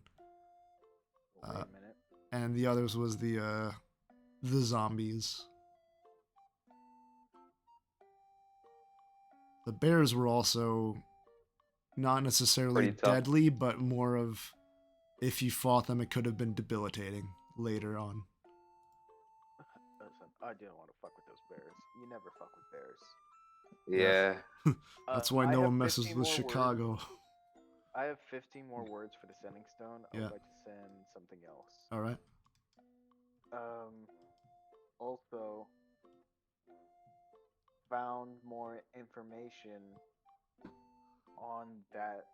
[SPEAKER 6] Wait a minute.
[SPEAKER 1] and the others was the zombies. The bears were also not necessarily
[SPEAKER 4] Pretty tough.
[SPEAKER 1] deadly, but more of if you fought them, it could have been debilitating later on.
[SPEAKER 6] Listen, I didn't want to fuck with those bears. You never fuck with bears.
[SPEAKER 4] Yeah.
[SPEAKER 1] That's why
[SPEAKER 6] I
[SPEAKER 1] no
[SPEAKER 6] have
[SPEAKER 1] one messes
[SPEAKER 6] 15
[SPEAKER 1] with
[SPEAKER 6] more
[SPEAKER 1] Chicago.
[SPEAKER 6] words. I have 15 more words for the sending stone. I
[SPEAKER 1] Yeah.
[SPEAKER 6] would like to send something else.
[SPEAKER 1] All right.
[SPEAKER 6] Also, found more information on that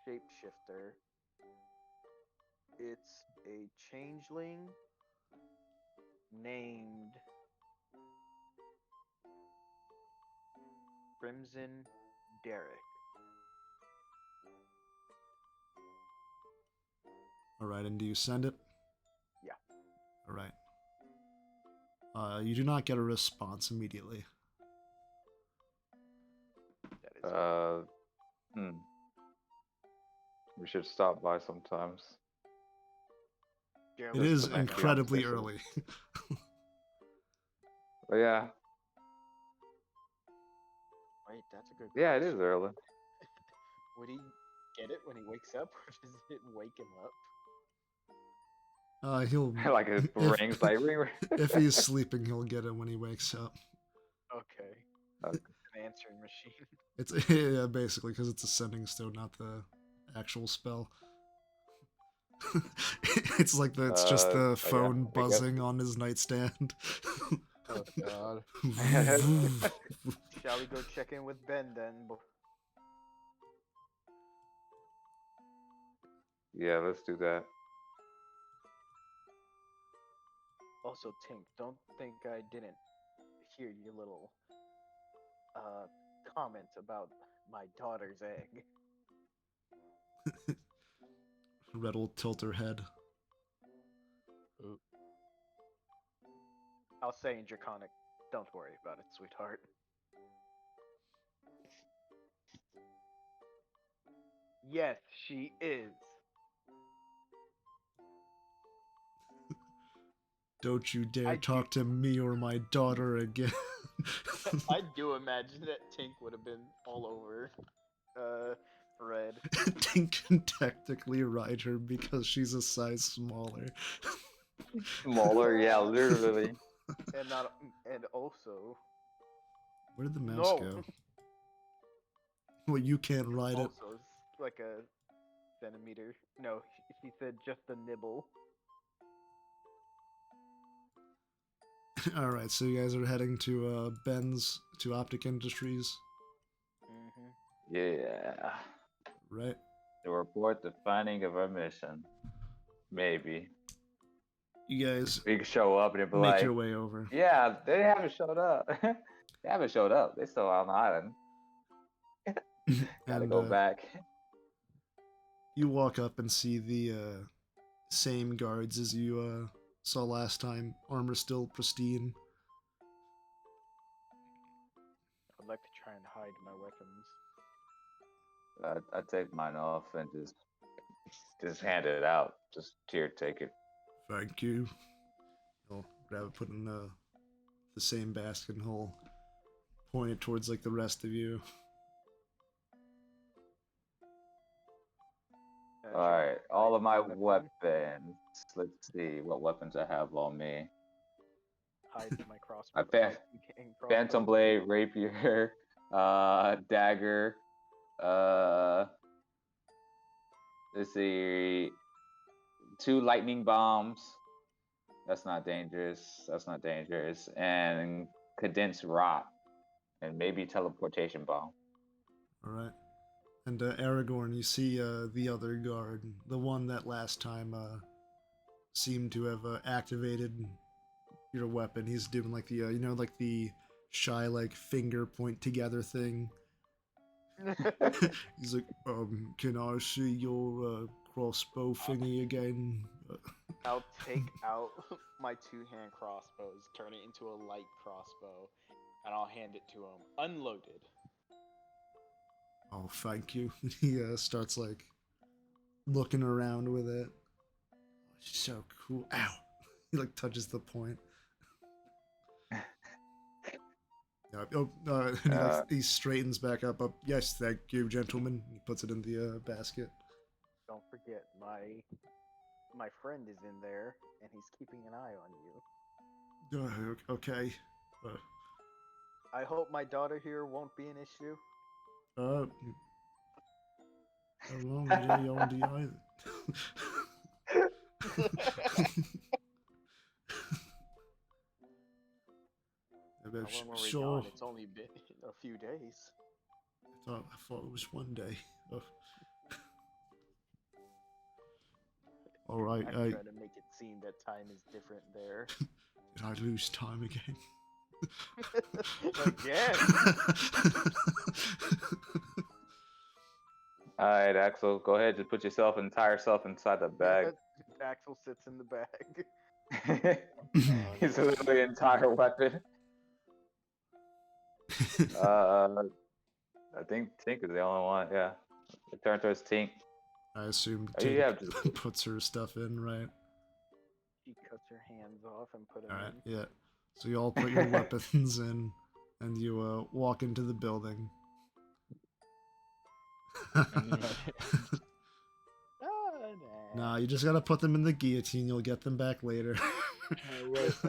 [SPEAKER 6] shapeshifter. It's a changeling named Crimson Derek.
[SPEAKER 1] All right. And do you send it?
[SPEAKER 6] Yeah.
[SPEAKER 1] All right. You do not get a response immediately.
[SPEAKER 6] That is
[SPEAKER 4] We should stop by sometimes.
[SPEAKER 6] Yeah,
[SPEAKER 1] It
[SPEAKER 6] let's
[SPEAKER 1] is
[SPEAKER 6] go back out.
[SPEAKER 1] incredibly
[SPEAKER 4] official.
[SPEAKER 1] early.
[SPEAKER 4] But yeah,
[SPEAKER 6] Wait, that's a good
[SPEAKER 4] yeah, it
[SPEAKER 6] question.
[SPEAKER 4] is early.
[SPEAKER 6] Would he get it when he wakes up, or does it wake him up?
[SPEAKER 1] He'll
[SPEAKER 4] Like it rings, like ring, ring.
[SPEAKER 1] if he's sleeping, he'll get it when he wakes up.
[SPEAKER 6] Okay.
[SPEAKER 4] Okay.
[SPEAKER 6] An answering machine.
[SPEAKER 1] It's yeah, basically because it's a sending stone, not the actual spell. It's like it's just the
[SPEAKER 4] yeah,
[SPEAKER 1] phone
[SPEAKER 4] I guess-
[SPEAKER 1] buzzing on his nightstand.
[SPEAKER 3] Oh god.
[SPEAKER 6] Shall we go check in with Ben then?
[SPEAKER 4] Yeah, let's do that.
[SPEAKER 6] Also, Tink, don't think I didn't hear your little comment about my daughter's egg.
[SPEAKER 1] Red will tilt her head.
[SPEAKER 6] I'll say in Draconic, don't worry about it, sweetheart. Yes, she is.
[SPEAKER 1] Don't you dare
[SPEAKER 6] I
[SPEAKER 1] talk to me or my daughter again.
[SPEAKER 6] I do imagine that Tink would have been all over Red.
[SPEAKER 1] Tink can technically ride her because she's a size smaller.
[SPEAKER 4] Smaller, yeah, literally.
[SPEAKER 6] And also
[SPEAKER 1] Where did the mouse
[SPEAKER 6] no.
[SPEAKER 1] go? Well, you can't ride it.
[SPEAKER 6] Also it's like a centimeter. No, she said just a nibble.
[SPEAKER 1] All right, so you guys are heading to Ben's to Optic Industries,
[SPEAKER 6] Mm-hmm.
[SPEAKER 4] Yeah.
[SPEAKER 1] right?
[SPEAKER 4] To report the finding of our mission. Maybe.
[SPEAKER 1] You guys
[SPEAKER 4] We could show up and it'd be
[SPEAKER 1] make
[SPEAKER 4] like,
[SPEAKER 1] your way over.
[SPEAKER 4] yeah, they haven't showed up. They haven't showed up. They still on the island. Gotta
[SPEAKER 1] And
[SPEAKER 4] go back.
[SPEAKER 1] you walk up and see the same guards as you saw last time. Armor still pristine.
[SPEAKER 6] I'd like to try and hide my weapons.
[SPEAKER 4] I take mine off and just hand it out. Just here, take it.
[SPEAKER 1] Thank you. You'll grab it, put it in the same basket and he'll point it towards like the rest of you.
[SPEAKER 6] Try
[SPEAKER 4] All
[SPEAKER 6] and
[SPEAKER 4] right, all of my
[SPEAKER 6] hide
[SPEAKER 4] weapons. Let's see what weapons I have on me.
[SPEAKER 6] Hide my crossbow.
[SPEAKER 4] My
[SPEAKER 6] crossbow.
[SPEAKER 4] Phantom blade, rapier, dagger. Let's see, 2 lightning bombs. That's not dangerous. That's not dangerous. And condensed rock, and maybe teleportation bomb.
[SPEAKER 1] All right. And Aragorn, you see the other guard, the one that last time seemed to have activated your weapon. He's doing like the like the shy like finger point together thing. He's like, can I see your crossbow thingy again?
[SPEAKER 6] I'll take out my 2-hand crossbows, turn it into a light crossbow, and I'll hand it to him unloaded.
[SPEAKER 1] Oh, thank you. He starts like looking around with it. So cool. Ow! He like touches the point. And he straightens back up. Yes, thank you, gentlemen. He puts it in the basket.
[SPEAKER 6] Don't forget, my friend is in there, and he's keeping an eye on you.
[SPEAKER 1] Okay.
[SPEAKER 6] I hope my daughter here won't be an issue.
[SPEAKER 1] How long are you on the island?
[SPEAKER 6] How long were we
[SPEAKER 1] Sure.
[SPEAKER 6] gone? It's only been a few days.
[SPEAKER 1] I thought it was one day. Oh. All right.
[SPEAKER 6] I'm trying to make it seem that time is different there.
[SPEAKER 1] Did I lose time again?
[SPEAKER 6] Again?
[SPEAKER 4] All right, Axel, go ahead. Just put entire self inside the bag.
[SPEAKER 6] Axel sits in the bag.
[SPEAKER 4] He's literally an entire weapon. I think Tink is the only one. Yeah, turn towards Tink.
[SPEAKER 1] I assume
[SPEAKER 4] Oh, you have
[SPEAKER 1] Tink puts her stuff in, right?
[SPEAKER 6] She cuts her hands off and put them
[SPEAKER 1] All right.
[SPEAKER 6] in.
[SPEAKER 1] Yeah. So you all put your weapons in, and you walk into the building. Nah, you just gotta put them in the guillotine. You'll get them back later.
[SPEAKER 3] What's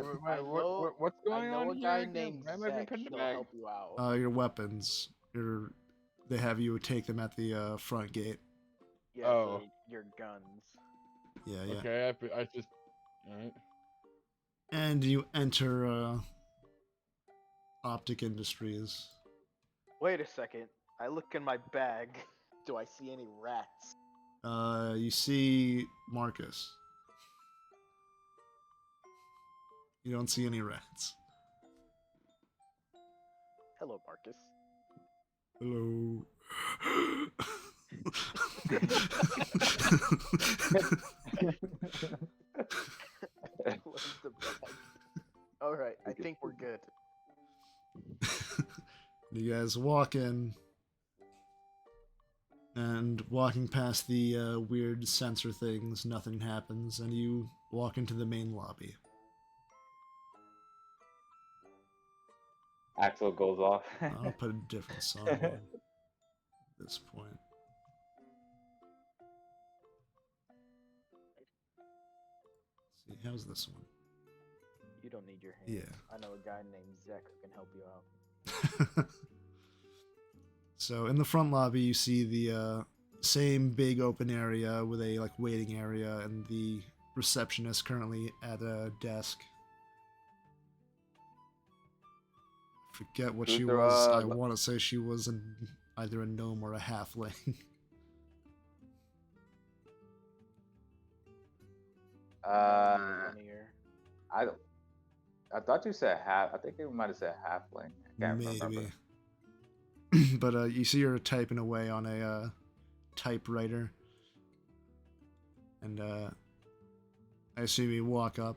[SPEAKER 3] going on here?
[SPEAKER 6] Guy
[SPEAKER 3] again?
[SPEAKER 6] named
[SPEAKER 3] Why am I being
[SPEAKER 6] Zach.
[SPEAKER 3] put in the
[SPEAKER 6] He'll
[SPEAKER 3] bag?
[SPEAKER 6] help you out.
[SPEAKER 1] Your weapons. They have you take them at the front gate.
[SPEAKER 6] Yeah,
[SPEAKER 3] Oh.
[SPEAKER 6] your guns.
[SPEAKER 1] Yeah, yeah.
[SPEAKER 3] Okay, I just. Alright.
[SPEAKER 1] And you enter Optic Industries.
[SPEAKER 6] Wait a second. I look in my bag. Do I see any rats?
[SPEAKER 1] You see Marcus. You don't see any rats.
[SPEAKER 6] Hello, Marcus.
[SPEAKER 1] Hello.
[SPEAKER 6] Close the bag. Alright, I think we're good.
[SPEAKER 1] You guys walk in, And walking past the weird sensor things, nothing happens, and you walk into the main lobby.
[SPEAKER 4] Axel goes off.
[SPEAKER 1] I'll put a different song on at this point. Let's see, how's this one?
[SPEAKER 6] You don't need your hands.
[SPEAKER 1] Yeah.
[SPEAKER 6] I know a guy named Zek who can help you out.
[SPEAKER 1] So in the front lobby, you see the same big open area with a like waiting area, and the receptionist currently at a desk. Forget what she was. I want to say she was either a gnome or a halfling.
[SPEAKER 6] Linear.
[SPEAKER 4] I thought you said half. I think you might have said halfling. I can't remember.
[SPEAKER 1] Maybe. But you see her typing away on a typewriter, and I assume you walk up.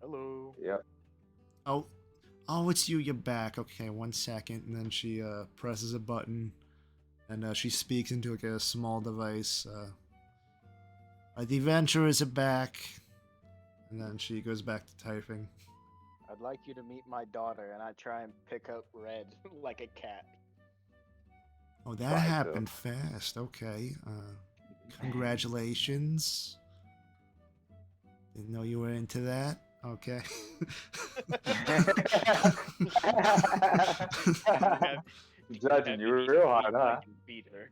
[SPEAKER 6] Hello.
[SPEAKER 4] Yep.
[SPEAKER 1] Oh, it's you. You're back. Okay, 1 second, and then she presses a button, and she speaks into like a small device. The adventurers are back, and then she goes back to typing.
[SPEAKER 6] I'd like you to meet my daughter, and I try and pick up Red like a cat.
[SPEAKER 1] Oh, that happened fast. Okay. Congratulations. Didn't know you were into that. Okay.
[SPEAKER 4] Judging you real hard, huh?
[SPEAKER 2] Beat her.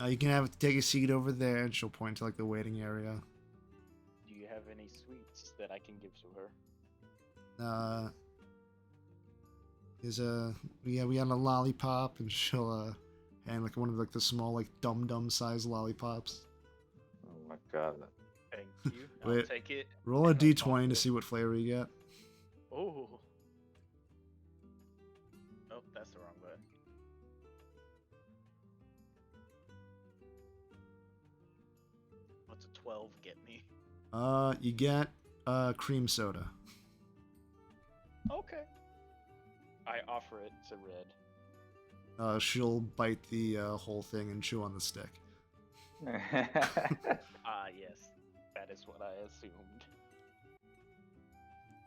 [SPEAKER 1] You can take a seat over there, and she'll point to like the waiting area.
[SPEAKER 2] Do you have any sweets that I can give to her?
[SPEAKER 1] We had a lollipop, and she'll hand like one of like the small like dum size lollipops.
[SPEAKER 4] Oh my god.
[SPEAKER 2] Thank you. I'll
[SPEAKER 1] Wait,
[SPEAKER 2] take it.
[SPEAKER 1] roll a d20 to see what flavor you get.
[SPEAKER 2] Oh. Oh, that's the wrong button. What's a 12 get me?
[SPEAKER 1] You get cream soda.
[SPEAKER 2] Okay. I offer it to Red.
[SPEAKER 1] She'll bite the whole thing and chew on the stick.
[SPEAKER 2] Ah, yes. That is what I assumed.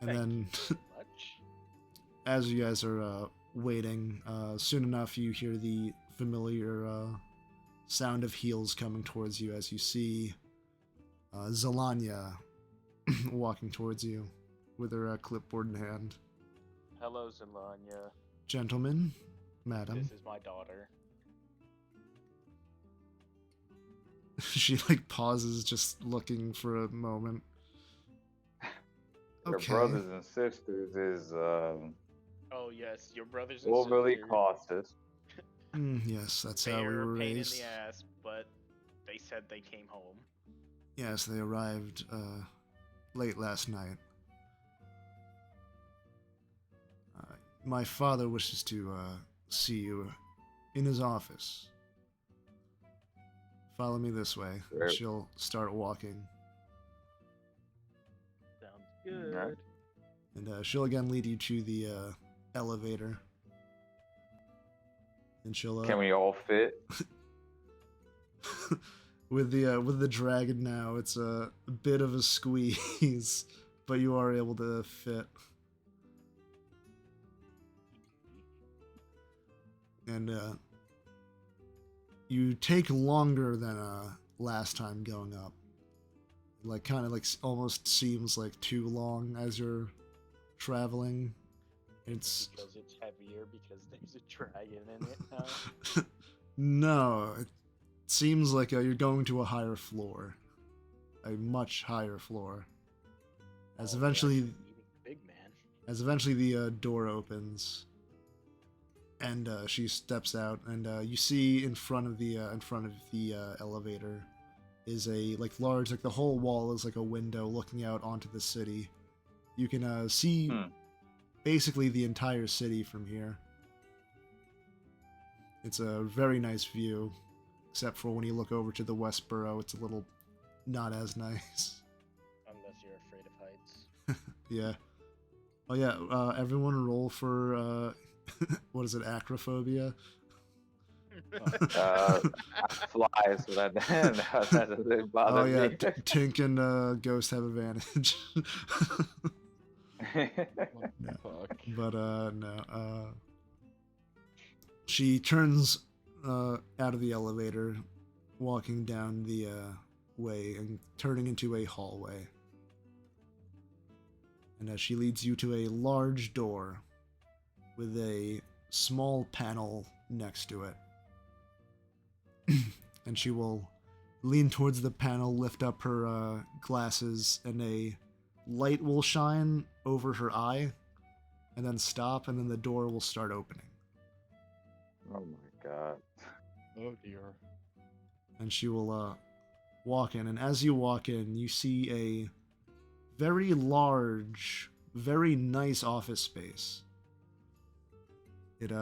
[SPEAKER 1] And
[SPEAKER 2] Thank
[SPEAKER 1] then,
[SPEAKER 2] you very much.
[SPEAKER 1] as you guys are waiting, soon enough you hear the familiar sound of heels coming towards you as you see Zelanya walking towards you with her clipboard in hand.
[SPEAKER 2] Hello, Zelanya.
[SPEAKER 1] Gentlemen, madam.
[SPEAKER 2] This is my daughter.
[SPEAKER 1] She like pauses, just looking for a moment.
[SPEAKER 4] Your
[SPEAKER 1] Okay.
[SPEAKER 4] brothers and sisters is
[SPEAKER 2] Oh yes, your brothers and
[SPEAKER 4] overly
[SPEAKER 2] sisters.
[SPEAKER 4] cautious.
[SPEAKER 1] Yes, that's
[SPEAKER 2] They
[SPEAKER 1] how we
[SPEAKER 2] are
[SPEAKER 1] were
[SPEAKER 2] a pain
[SPEAKER 1] raised.
[SPEAKER 2] in the ass, but they said they came home.
[SPEAKER 1] Yes, they arrived late last night. My father wishes to see you in his office. Follow me this way.
[SPEAKER 4] Sure.
[SPEAKER 1] She'll start walking,
[SPEAKER 2] Sounds good.
[SPEAKER 4] Alright.
[SPEAKER 1] and she'll again lead you to the elevator. And she'll
[SPEAKER 4] Can we all fit?
[SPEAKER 1] with the dragon now, it's a bit of a squeeze, but you are able to fit. And you take longer than last time going up. Like kind of like almost seems like too long as you're traveling. It's
[SPEAKER 2] Because it's heavier because there's a dragon in it now.
[SPEAKER 1] no, it seems like you're going to a higher floor, a much higher floor. As
[SPEAKER 2] Oh,
[SPEAKER 1] eventually,
[SPEAKER 2] you're big man.
[SPEAKER 1] as eventually the door opens, and she steps out, and you see in front of the elevator is a like large, like the whole wall is like a window looking out onto the city. You can see basically the entire city from here. It's a very nice view, except for when you look over to the Westboro, it's a little not as nice.
[SPEAKER 2] Unless you're afraid of heights.
[SPEAKER 1] Yeah. Oh yeah, everyone roll for what is it, acrophobia?
[SPEAKER 4] Flies, so that doesn't bother
[SPEAKER 1] Oh yeah,
[SPEAKER 4] me.
[SPEAKER 1] Tink and Ghost have advantage. No.
[SPEAKER 3] Fuck.
[SPEAKER 1] But no. She turns out of the elevator, walking down the way and turning into a hallway. And as she leads you to a large door with a small panel next to it. And she will lean towards the panel, lift up her glasses, and a light will shine over her eye, and then stop, and then the door will start opening.
[SPEAKER 4] Oh my god.
[SPEAKER 3] Oh dear.
[SPEAKER 1] And she will walk in, and as you walk in, you see a very large, very nice office space. It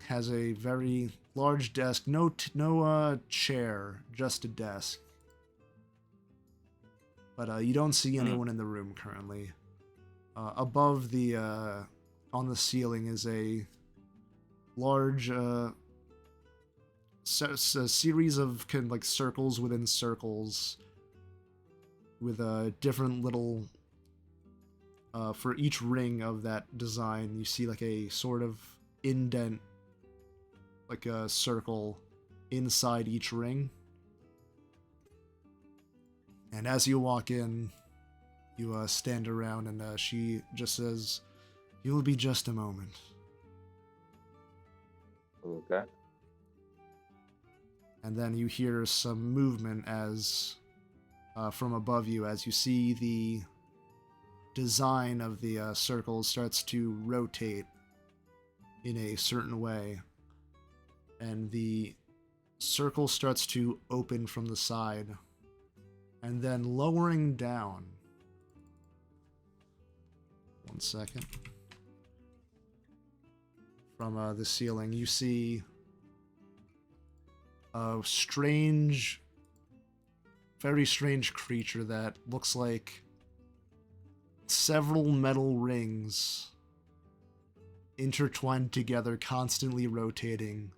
[SPEAKER 1] has a very large desk, no chair, just a desk. But you don't see anyone in the room currently. Above the on the ceiling is a large series of kind of like circles within circles with different little for each ring of that design you see like a sort of indent, like a circle inside each ring. And as you walk in, you stand around, and she just says, "You'll be just a moment."
[SPEAKER 4] Okay.
[SPEAKER 1] And then you hear some movement as from above you, as you see the design of the circle starts to rotate in a certain way, and the circle starts to open from the side, and then lowering down. One second. From the ceiling, you see a strange, very strange creature that looks like several metal rings intertwined together, constantly rotating,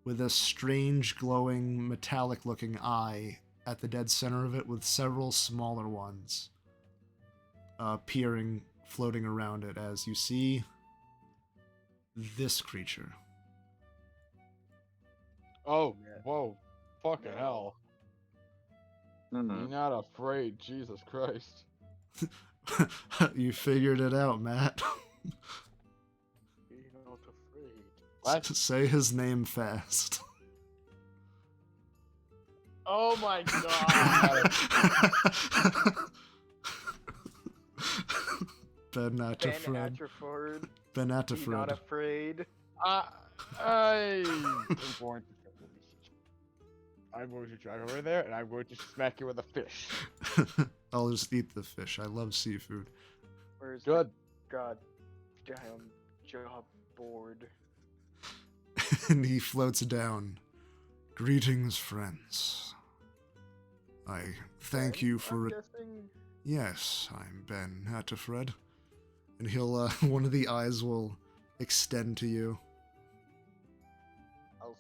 [SPEAKER 1] with a strange, glowing, metallic-looking eye at the dead center of it, with several smaller ones peering, floating around it, as you see this creature.
[SPEAKER 3] Oh, whoa. Fucking hell.
[SPEAKER 4] Mhm.
[SPEAKER 3] You're not afraid, Jesus Christ.
[SPEAKER 1] You figured it out, Matt.
[SPEAKER 6] You're not afraid.
[SPEAKER 3] What?
[SPEAKER 1] Say his name fast.
[SPEAKER 3] Oh my god.
[SPEAKER 6] Ben
[SPEAKER 1] Benatafred.
[SPEAKER 6] Atraford.
[SPEAKER 1] Ben
[SPEAKER 6] Be not
[SPEAKER 1] Atafred.
[SPEAKER 6] afraid.
[SPEAKER 3] I'm going to I'm going to drive over there, and I'm going to smack you with a fish.
[SPEAKER 1] I'll just eat the fish. I love seafood.
[SPEAKER 6] Where's
[SPEAKER 3] Good.
[SPEAKER 6] God damn job board?
[SPEAKER 1] And he floats down. Greetings, friends. I thank you for
[SPEAKER 6] I'm
[SPEAKER 1] it.
[SPEAKER 6] guessing.
[SPEAKER 1] Yes, I'm Ben Atafred. And he'll, one of the eyes will extend to you.
[SPEAKER 6] I'll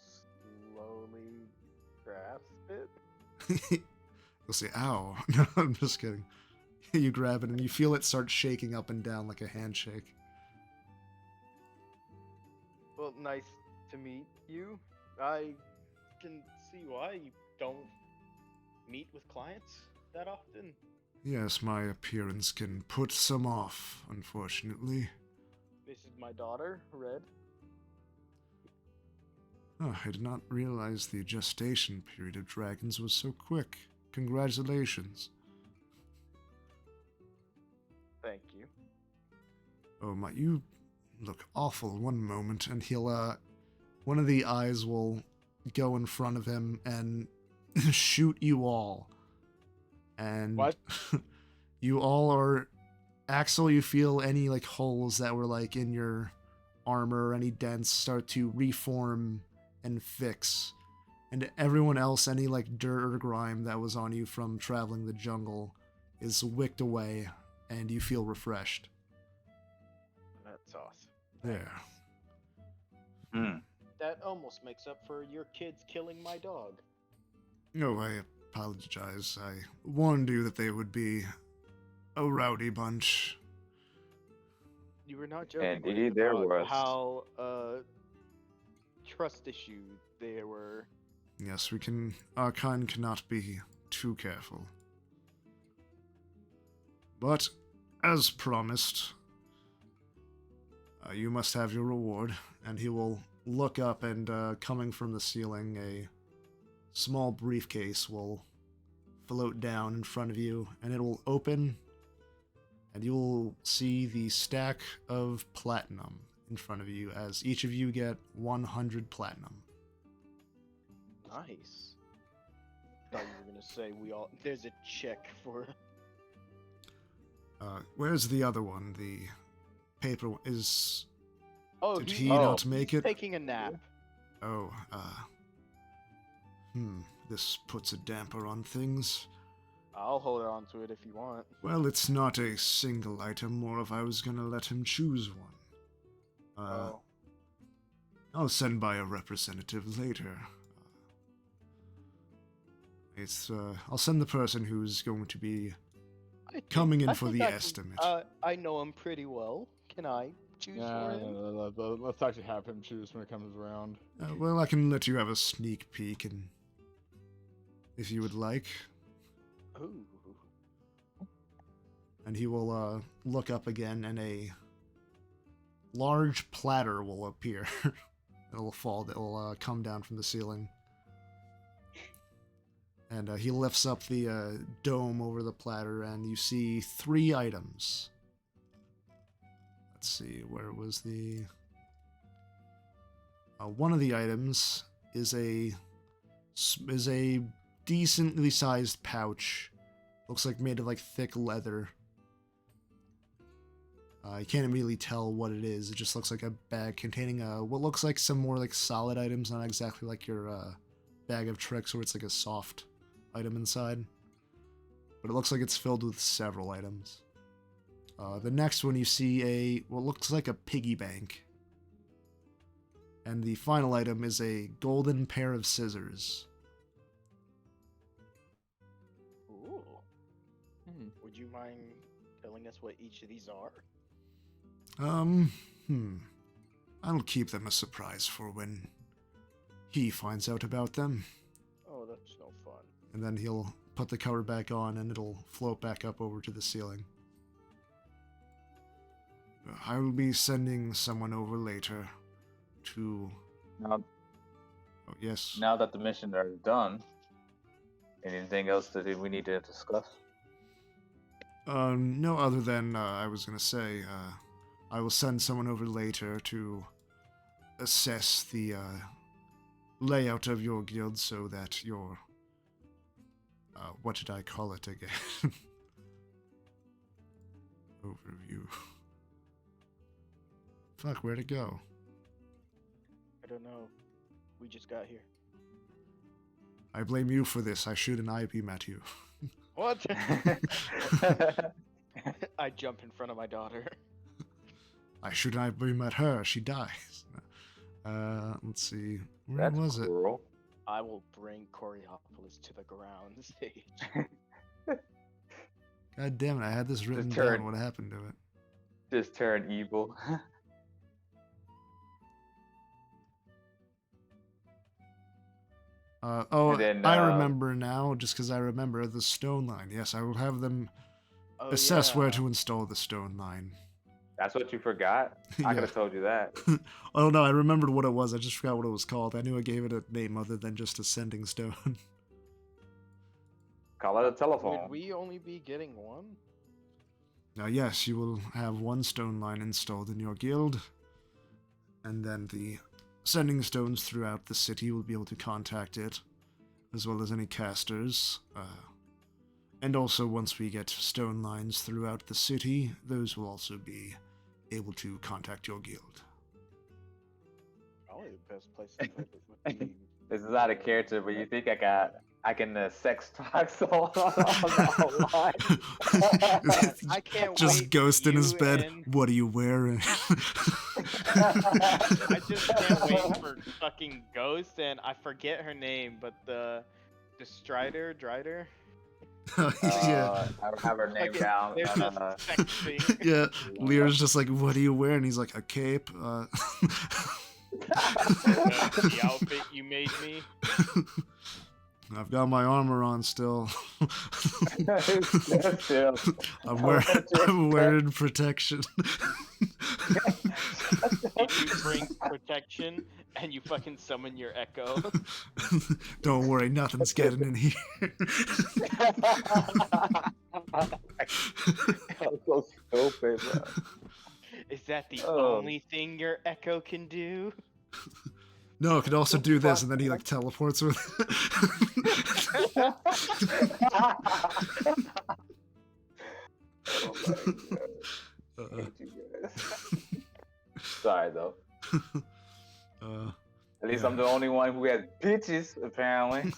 [SPEAKER 6] slowly grasp it.
[SPEAKER 1] You'll say, ow. No, I'm just kidding. You grab it and you feel it start shaking up and down like a handshake.
[SPEAKER 6] Well, nice to meet you. I
[SPEAKER 2] Can see why you don't meet with clients that often.
[SPEAKER 1] Yes, my appearance can put some off, unfortunately.
[SPEAKER 6] This is my daughter, Red.
[SPEAKER 1] Oh, I did not realize the gestation period of dragons was so quick. Congratulations.
[SPEAKER 6] Thank you.
[SPEAKER 1] Oh my, you look awful one moment, and he'll, one of the eyes will go in front of him and shoot you all. And
[SPEAKER 3] What?
[SPEAKER 1] you all are, Axel, you feel any, like, holes that were, like, in your armor, any dents start to reform and fix. And everyone else, any, like, dirt or grime that was on you from traveling the jungle is wicked away, and you feel refreshed.
[SPEAKER 6] That's awesome.
[SPEAKER 1] There.
[SPEAKER 4] Hmm.
[SPEAKER 6] That almost makes up for your kids killing my dog.
[SPEAKER 1] No, I apologize. I warned you that they would be a rowdy bunch.
[SPEAKER 6] You were not joking
[SPEAKER 4] Indeed, there
[SPEAKER 6] about
[SPEAKER 4] was.
[SPEAKER 6] how trust issue they were.
[SPEAKER 1] Yes, our kind cannot be too careful. But, as promised, you must have your reward. And he will look up, and coming from the ceiling, a small briefcase will float down in front of you, and it will open, and you will see the stack of platinum in front of you, as each of you get 100 platinum.
[SPEAKER 6] Nice. Thought you were gonna say there's a check for.
[SPEAKER 1] Where's the other one? The paper one is...
[SPEAKER 6] Oh,
[SPEAKER 1] Did he not make
[SPEAKER 6] he's
[SPEAKER 1] it?
[SPEAKER 6] taking a nap.
[SPEAKER 1] Oh, this puts a damper on things.
[SPEAKER 6] I'll hold on to it if you want.
[SPEAKER 1] Well, it's not a single item, or if I was gonna let him choose one.
[SPEAKER 6] Oh.
[SPEAKER 1] I'll send by a representative later. I'll send the person who's going to be coming in for the estimate.
[SPEAKER 6] I know him pretty well. Can I choose for him?
[SPEAKER 3] Let's actually have him choose when it comes around.
[SPEAKER 1] Well, I can let you have a sneak peek, and if you would like.
[SPEAKER 6] Ooh.
[SPEAKER 1] And he will look up again, and a large platter will appear. It'll come down from the ceiling. And he lifts up the dome over the platter, and you see 3 items. Let's see, where was the... one of the items is a decently sized pouch. Looks like made of like thick leather. You can't immediately tell what it is. It just looks like a bag containing what looks like some more like solid items, not exactly like your bag of tricks where it's like a soft item inside. But it looks like it's filled with several items. The next one you see what looks like a piggy bank. And the final item is a golden pair of scissors.
[SPEAKER 6] Ooh. Would you mind telling us what each of these are?
[SPEAKER 1] I'll keep them a surprise for when he finds out about them.
[SPEAKER 6] Oh, that's no fun.
[SPEAKER 1] And then he'll put the cover back on, and it'll float back up over to the ceiling. I will be sending someone over later to...
[SPEAKER 4] Now,
[SPEAKER 1] Oh, yes.
[SPEAKER 4] now that the mission are done, anything else that we need to discuss?
[SPEAKER 1] No, other than, I was gonna say, I will send someone over later to assess the, layout of your guild so that your, what did I call it again? Overview. Fuck, where'd it go?
[SPEAKER 6] I don't know. We just got here.
[SPEAKER 1] I blame you for this. I shoot an eye beam at you.
[SPEAKER 6] What? I jump in front of my daughter.
[SPEAKER 1] I shoot an eye beam at her. She dies. Let's see. Where
[SPEAKER 4] That's
[SPEAKER 1] was it?
[SPEAKER 4] cruel.
[SPEAKER 6] I will bring Choriopolis to the ground stage.
[SPEAKER 1] God damn it! I had this written
[SPEAKER 4] turn.
[SPEAKER 1] down. What happened to it?
[SPEAKER 4] Just turn evil.
[SPEAKER 1] And
[SPEAKER 4] then,
[SPEAKER 1] I remember now, just because I remember the stone line. Yes, I will have them
[SPEAKER 6] Oh,
[SPEAKER 1] assess where
[SPEAKER 6] yeah.
[SPEAKER 1] to install the stone line.
[SPEAKER 4] That's what you forgot? I
[SPEAKER 1] Yeah.
[SPEAKER 4] could have told you that.
[SPEAKER 1] Oh no, I remembered what it was. I just forgot what it was called. I knew I gave it a name other than just ascending stone.
[SPEAKER 4] Call it a telephone.
[SPEAKER 6] Would we only be getting one?
[SPEAKER 1] Now, yes, you will have one stone line installed in your guild, and then the sending stones throughout the city will be able to contact it, as well as any casters. And also, once we get stone lines throughout the city, those will also be able to contact your guild.
[SPEAKER 6] Probably the best place to live would be.
[SPEAKER 4] This is out of character, but you think I I can sex talk so online.
[SPEAKER 2] I can't
[SPEAKER 1] Just
[SPEAKER 2] wait.
[SPEAKER 1] ghost in his
[SPEAKER 2] you
[SPEAKER 1] bed.
[SPEAKER 2] and-
[SPEAKER 1] What are you wearing?
[SPEAKER 2] I just can't wait for fucking Ghost, and I forget her name, but the Strider, Drider.
[SPEAKER 1] Yeah.
[SPEAKER 4] I don't have her name
[SPEAKER 2] Fucking-
[SPEAKER 4] down.
[SPEAKER 2] They're just sexting.
[SPEAKER 1] Yeah, Lear's just like, what are you wearing? He's like, a cape.
[SPEAKER 2] The outfit you made me.
[SPEAKER 1] I've got my armor on still.
[SPEAKER 4] Still.
[SPEAKER 1] I'm wearing protection.
[SPEAKER 2] You bring protection, and you fucking summon your Echo.
[SPEAKER 1] Don't worry, nothing's getting in here.
[SPEAKER 4] I'm so stupid, bro.
[SPEAKER 2] Is that the
[SPEAKER 4] Oh.
[SPEAKER 2] only thing your Echo can do?
[SPEAKER 1] No, it could also do this, and then he like teleports with it.
[SPEAKER 4] Oh my God.
[SPEAKER 1] Uh,
[SPEAKER 4] Hate you guys. Sorry though. At least I'm the only one who has bitches, apparently.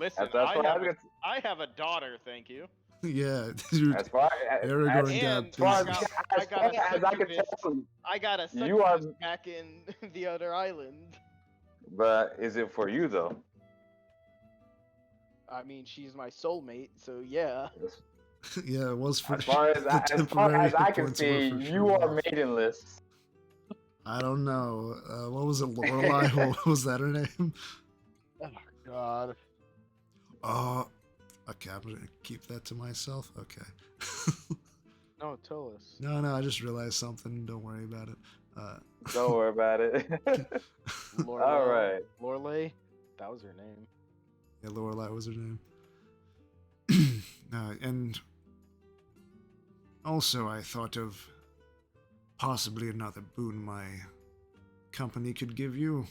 [SPEAKER 2] Listen,
[SPEAKER 4] That's why
[SPEAKER 2] I have a daughter, thank you.
[SPEAKER 1] yeah, dude.
[SPEAKER 4] as far
[SPEAKER 1] Aragorn
[SPEAKER 2] And
[SPEAKER 1] got
[SPEAKER 2] as
[SPEAKER 4] far
[SPEAKER 1] business.
[SPEAKER 4] as,
[SPEAKER 2] I got a
[SPEAKER 4] far as I can
[SPEAKER 2] succubus.
[SPEAKER 4] tell,
[SPEAKER 2] I got a
[SPEAKER 4] You are-
[SPEAKER 2] succubus back in the other island.
[SPEAKER 4] but is it for you though?
[SPEAKER 6] I mean, she's my soulmate, so yeah.
[SPEAKER 1] Yeah, it was for
[SPEAKER 4] As far as,
[SPEAKER 1] the
[SPEAKER 4] as, far
[SPEAKER 1] temporary
[SPEAKER 4] as I
[SPEAKER 1] hit
[SPEAKER 4] can
[SPEAKER 1] points were
[SPEAKER 4] see,
[SPEAKER 1] for
[SPEAKER 4] you
[SPEAKER 1] sure.
[SPEAKER 4] are maidenless.
[SPEAKER 1] I don't know. What was it, Lorelai? What was that her name?
[SPEAKER 3] Oh God.
[SPEAKER 1] Okay, I'm gonna keep that to myself. Okay.
[SPEAKER 6] No, tell us.
[SPEAKER 1] No, I just realized something. Don't worry about it.
[SPEAKER 4] Don't worry about it. All right.
[SPEAKER 6] Lorelei? That was her name.
[SPEAKER 1] Yeah, Lorelai was her name. And also, I thought of possibly another boon my company could give you.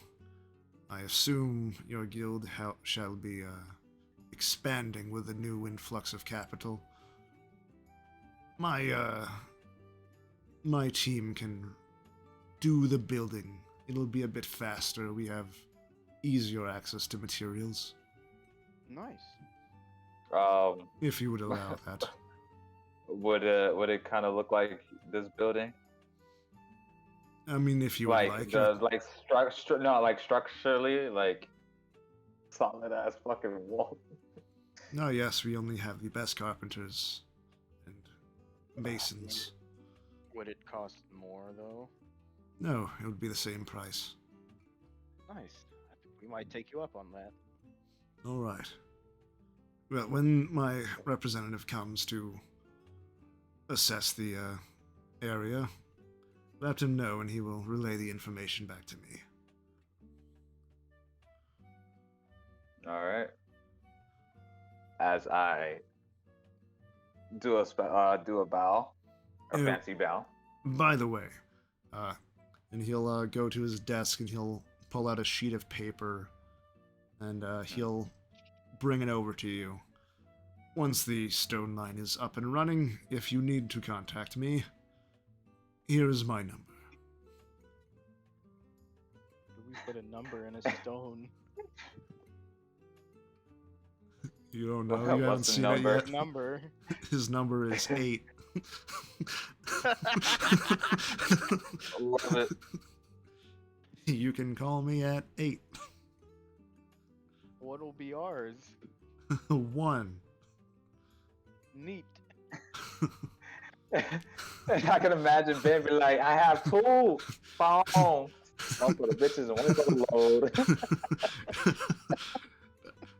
[SPEAKER 1] I assume your guild shall be expanding with a new influx of capital. My team can do the building. It'll be a bit faster. We have easier access to materials.
[SPEAKER 6] Nice.
[SPEAKER 1] If you would allow that.
[SPEAKER 4] Would it kind of look like this building?
[SPEAKER 1] I mean, if you would like.
[SPEAKER 4] like structurally, like solid ass fucking wall.
[SPEAKER 1] No, yes, we only have the best carpenters and masons.
[SPEAKER 2] Would it cost more though?
[SPEAKER 1] No, it would be the same price.
[SPEAKER 2] Nice. We might take you up on that.
[SPEAKER 1] All right. Well, when my representative comes to assess the area, let him know and he will relay the information back to me.
[SPEAKER 4] All right. As I do a bow, a
[SPEAKER 1] Yeah.
[SPEAKER 4] fancy bow.
[SPEAKER 1] By the way, and he'll go to his desk and he'll pull out a sheet of paper and he'll bring it over to you. Once the stone line is up and running, if you need to contact me, here is my number.
[SPEAKER 6] We put a number in a stone.
[SPEAKER 1] You don't know?
[SPEAKER 4] What's
[SPEAKER 1] You haven't
[SPEAKER 4] the
[SPEAKER 1] seen
[SPEAKER 4] number?
[SPEAKER 1] it yet?
[SPEAKER 6] Number.
[SPEAKER 1] His number is 8.
[SPEAKER 4] Love it.
[SPEAKER 1] You can call me at 8.
[SPEAKER 6] What'll be ours?
[SPEAKER 1] 1.
[SPEAKER 6] Neat.
[SPEAKER 4] I can imagine Ben be like, I have 2 phones. One for the bitches and one for the load.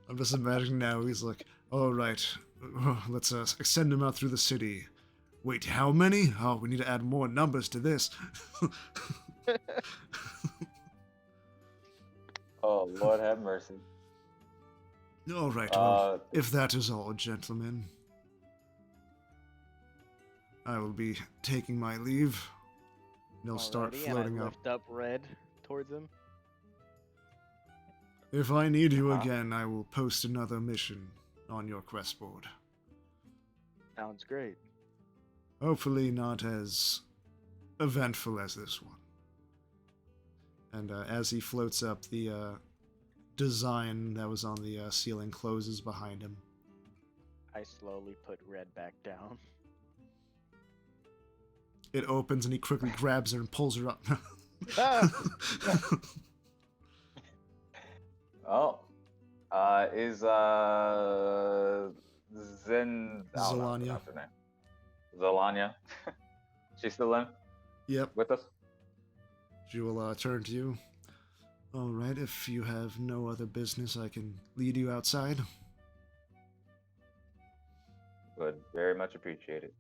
[SPEAKER 1] I'm just imagining now, he's like, all right, let's send him out through the city. Wait, how many? Oh, we need to add more numbers to this.
[SPEAKER 4] Oh, Lord have mercy.
[SPEAKER 1] All right, well, if that is all, gentlemen, I will be taking my leave. They'll start
[SPEAKER 6] Alrighty,
[SPEAKER 1] floating
[SPEAKER 6] and I
[SPEAKER 1] up.
[SPEAKER 6] lift up Red towards him.
[SPEAKER 1] If I need you
[SPEAKER 4] Uh-huh.
[SPEAKER 1] again, I will post another mission on your quest board.
[SPEAKER 6] Sounds great.
[SPEAKER 1] Hopefully not as eventful as this one. And as he floats up, the design that was on the ceiling closes behind him.
[SPEAKER 6] I slowly put Red back down.
[SPEAKER 1] It opens and he quickly grabs her and pulls her up.
[SPEAKER 4] Oh, is Zen I don't know how to
[SPEAKER 1] Zelania.
[SPEAKER 4] pronounce her name. Zelania. She's still in
[SPEAKER 1] Yep.
[SPEAKER 4] with us.
[SPEAKER 1] She will turn to you. All right, if you have no other business, I can lead you outside.
[SPEAKER 4] Would very much appreciate it.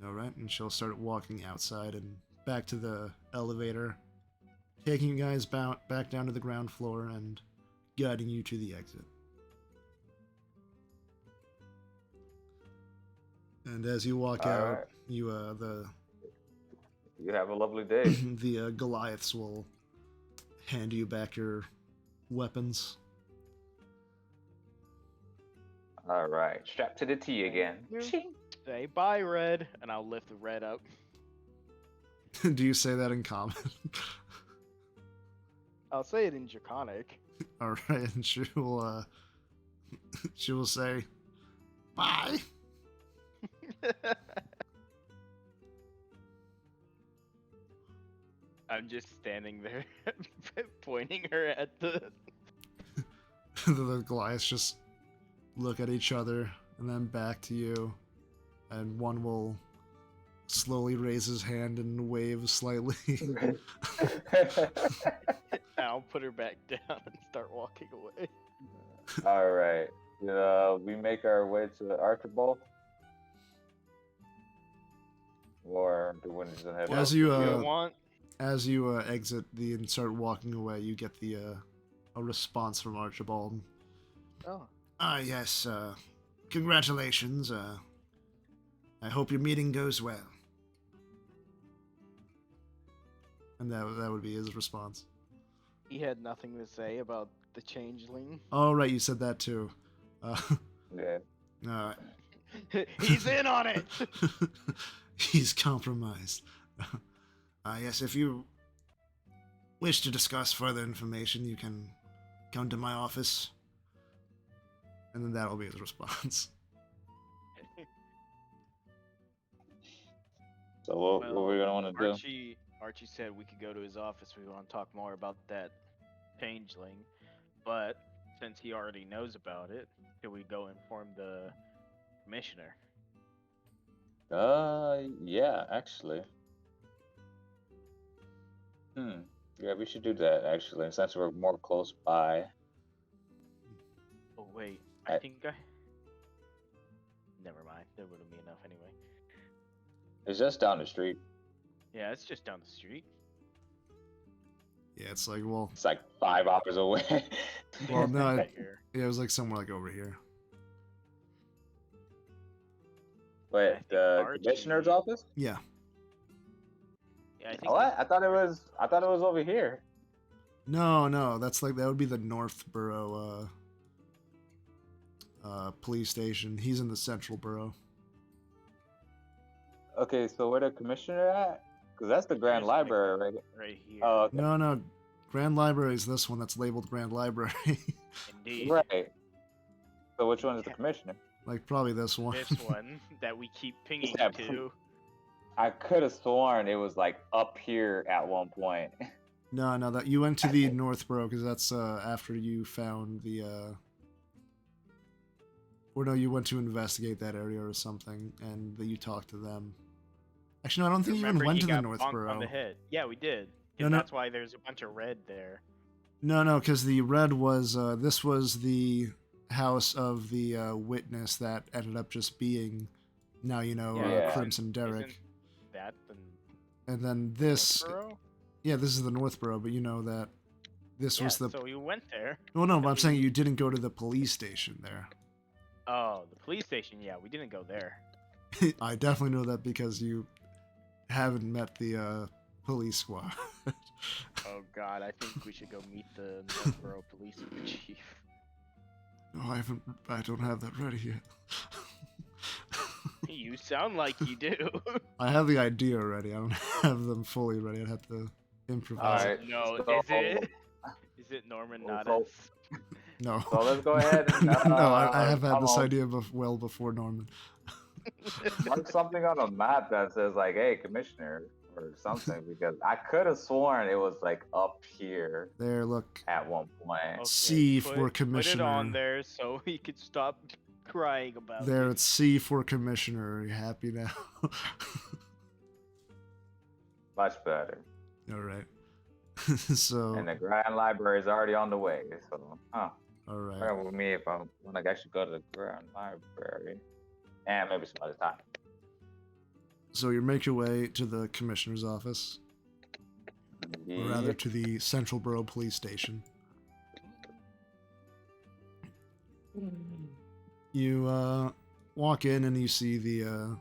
[SPEAKER 1] All right, and she'll start walking outside and back to the elevator, taking you guys back down to the ground floor and guiding you to the exit. And as you walk
[SPEAKER 4] All
[SPEAKER 1] out,
[SPEAKER 4] right.
[SPEAKER 1] you
[SPEAKER 4] You have a lovely day.
[SPEAKER 1] the Goliaths will hand you back your weapons.
[SPEAKER 4] All right, strapped to the T again.
[SPEAKER 6] Say bye, Red, and I'll lift Red up.
[SPEAKER 1] Do you say that in common?
[SPEAKER 6] I'll say it in Draconic.
[SPEAKER 1] All right, and she will say, "Bye."
[SPEAKER 6] I'm just standing there, pointing her at the.
[SPEAKER 1] The Goliaths just look at each other and then back to you, and one will slowly raise his hand and wave slightly.
[SPEAKER 6] I'll put her back down and start walking away.
[SPEAKER 4] All right. We make our way to Archibald, or do we just head
[SPEAKER 1] As
[SPEAKER 4] out?
[SPEAKER 1] you
[SPEAKER 6] want?
[SPEAKER 1] as you exit and start walking away, you get the a response from Archibald.
[SPEAKER 6] Oh,
[SPEAKER 1] Yes. Congratulations. I hope your meeting goes well. And that would be his response.
[SPEAKER 6] he had nothing to say about the changeling.
[SPEAKER 1] Oh, right, you said that too.
[SPEAKER 4] Yeah.
[SPEAKER 1] All
[SPEAKER 6] He's in on it.
[SPEAKER 1] right. He's compromised. Yes, if you wish to discuss further information, you can come to my office. And then that'll be his response.
[SPEAKER 4] So what are we gonna want to do?
[SPEAKER 6] Archie said we could go to his office. We want to talk more about that changeling, but since he already knows about it, should we go inform the commissioner?
[SPEAKER 4] Yeah, actually. Yeah, we should do that actually, since we're more close by.
[SPEAKER 6] Oh wait,
[SPEAKER 4] I-
[SPEAKER 6] I think I. Never mind. There wouldn't be enough anyway.
[SPEAKER 4] It's just down the street.
[SPEAKER 6] Yeah, it's just down the street.
[SPEAKER 1] Yeah, it's like, well,
[SPEAKER 4] It's like 5 hours away.
[SPEAKER 1] well, no,
[SPEAKER 6] Right here.
[SPEAKER 1] yeah, it was like somewhere like over here.
[SPEAKER 6] I
[SPEAKER 4] Wait,
[SPEAKER 6] think
[SPEAKER 4] the
[SPEAKER 6] Archie-
[SPEAKER 4] commissioner's office?
[SPEAKER 1] Yeah.
[SPEAKER 6] Yeah, I think
[SPEAKER 4] What? I thought it was over here.
[SPEAKER 1] No, that would be the Northborough police station. He's in the Central Borough.
[SPEAKER 4] Okay, so where the commissioner at? Because that's the Grand
[SPEAKER 6] Just like
[SPEAKER 4] Library, right?
[SPEAKER 6] right here.
[SPEAKER 4] Oh, okay.
[SPEAKER 1] No, Grand Library is this one that's labeled Grand Library.
[SPEAKER 6] Indeed.
[SPEAKER 4] Right. So which one is the
[SPEAKER 6] Yeah.
[SPEAKER 4] commissioner?
[SPEAKER 1] Like probably this one.
[SPEAKER 6] This one that we keep pinging
[SPEAKER 4] Yeah,
[SPEAKER 6] to.
[SPEAKER 4] I could have sworn it was like up here at one point.
[SPEAKER 1] No, that you went to the Northborough because that's after you found the. Or no, you went to investigate that area or something, and that you talked to them. Actually, no, I don't think you even
[SPEAKER 6] Remember,
[SPEAKER 1] went
[SPEAKER 6] he
[SPEAKER 1] to the
[SPEAKER 6] got bonked on
[SPEAKER 1] Northborough.
[SPEAKER 6] the head. Yeah, we did.
[SPEAKER 1] No,
[SPEAKER 6] And
[SPEAKER 1] no.
[SPEAKER 6] that's why there's a bunch of red there.
[SPEAKER 1] No, because the red was this was the house of the witness that ended up just being, now you know,
[SPEAKER 4] Yeah.
[SPEAKER 1] Crimson Derek.
[SPEAKER 6] Isn't that the
[SPEAKER 1] And then this,
[SPEAKER 6] Northborough?
[SPEAKER 1] yeah, this is the Northborough, but you know that this
[SPEAKER 6] Yeah,
[SPEAKER 1] was the.
[SPEAKER 6] so we went there.
[SPEAKER 1] Well, no, but
[SPEAKER 6] and
[SPEAKER 1] I'm saying
[SPEAKER 6] we-
[SPEAKER 1] you didn't go to the police station there.
[SPEAKER 6] Oh, the police station. Yeah, we didn't go there.
[SPEAKER 1] I definitely know that because you haven't met the police squad.
[SPEAKER 6] Oh God, I think we should go meet the Northborough police chief.
[SPEAKER 1] No, I don't have that ready yet.
[SPEAKER 6] You sound like you do.
[SPEAKER 1] I have the idea already. I don't have them fully ready. I'd have to improvise.
[SPEAKER 4] Alright.
[SPEAKER 6] No,
[SPEAKER 4] so-
[SPEAKER 6] is it? Is it Norman
[SPEAKER 4] Well,
[SPEAKER 6] Nadas?
[SPEAKER 1] No.
[SPEAKER 4] So let's go ahead and
[SPEAKER 1] no, I have had
[SPEAKER 4] come
[SPEAKER 1] this
[SPEAKER 4] on,
[SPEAKER 1] idea well before Norman.
[SPEAKER 4] mark something on a map that says like, "Hey, Commissioner," or something, because I could have sworn it was like up here
[SPEAKER 1] There, look.
[SPEAKER 4] at one point.
[SPEAKER 2] Okay,
[SPEAKER 1] C for
[SPEAKER 2] Put it
[SPEAKER 1] commissioner.
[SPEAKER 2] on there so he could stop crying about
[SPEAKER 1] There,
[SPEAKER 2] it.
[SPEAKER 1] it's C for commissioner. Are you happy now?
[SPEAKER 4] Much better.
[SPEAKER 1] All right. So,
[SPEAKER 4] And the Grand Library is already on the way. So,
[SPEAKER 1] all
[SPEAKER 4] bear
[SPEAKER 1] right.
[SPEAKER 4] with me if I want to actually go to the Grand Library, and maybe some other time.
[SPEAKER 1] So you make your way to the commissioner's office, or rather
[SPEAKER 4] Yep.
[SPEAKER 1] to the Central Borough Police Station. You walk in and you see the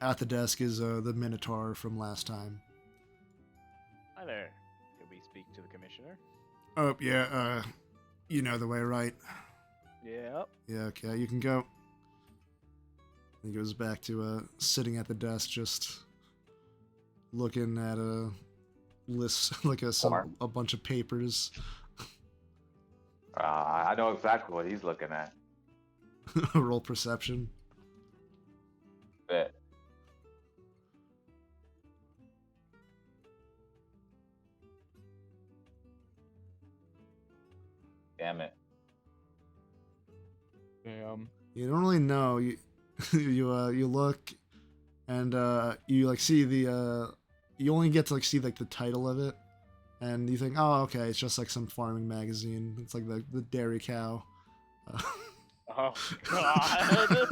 [SPEAKER 1] at the desk is the Minotaur from last time.
[SPEAKER 2] Hi there. Could we speak to the commissioner?
[SPEAKER 1] Oh yeah, you know the way, right?
[SPEAKER 2] Yep.
[SPEAKER 1] Yeah, okay, you can go. He goes back to sitting at the desk, just looking at a list, like a bunch of papers.
[SPEAKER 4] I know exactly what he's looking at.
[SPEAKER 1] Roll perception.
[SPEAKER 4] Bet. Damn it.
[SPEAKER 3] Damn.
[SPEAKER 1] You don't really know. You you look, and you like see the you only get to like see like the title of it, and you think, oh okay, it's just like some farming magazine. It's like the dairy cow.
[SPEAKER 2] Oh God.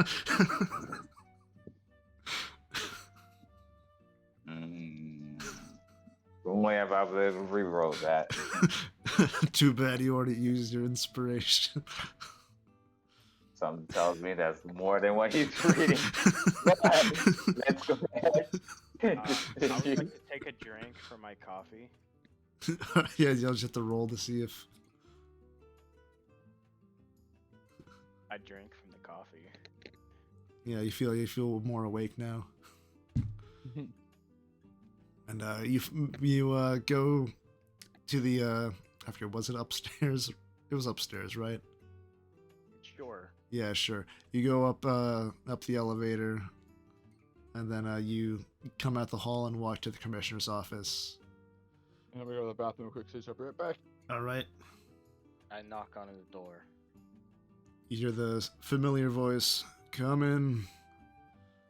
[SPEAKER 4] Only have I been able to rewrote that.
[SPEAKER 1] Too bad you already used your inspiration.
[SPEAKER 4] Something tells me that's more than what he's reading. Let's go ahead.
[SPEAKER 2] I would like to take a drink for my coffee.
[SPEAKER 1] Yeah, you'll just have to roll to see if.
[SPEAKER 2] I drank from the coffee.
[SPEAKER 1] Yeah, you feel more awake now. And you go to the I forget, was it upstairs? It was upstairs, right?
[SPEAKER 2] Sure.
[SPEAKER 1] Yeah, sure. You go up the elevator, and then you come out the hall and walk to the commissioner's office.
[SPEAKER 3] And then we go to the bathroom quick, so I'll be right back.
[SPEAKER 1] All right.
[SPEAKER 2] I knock on the door.
[SPEAKER 1] You hear the familiar voice, "Come in."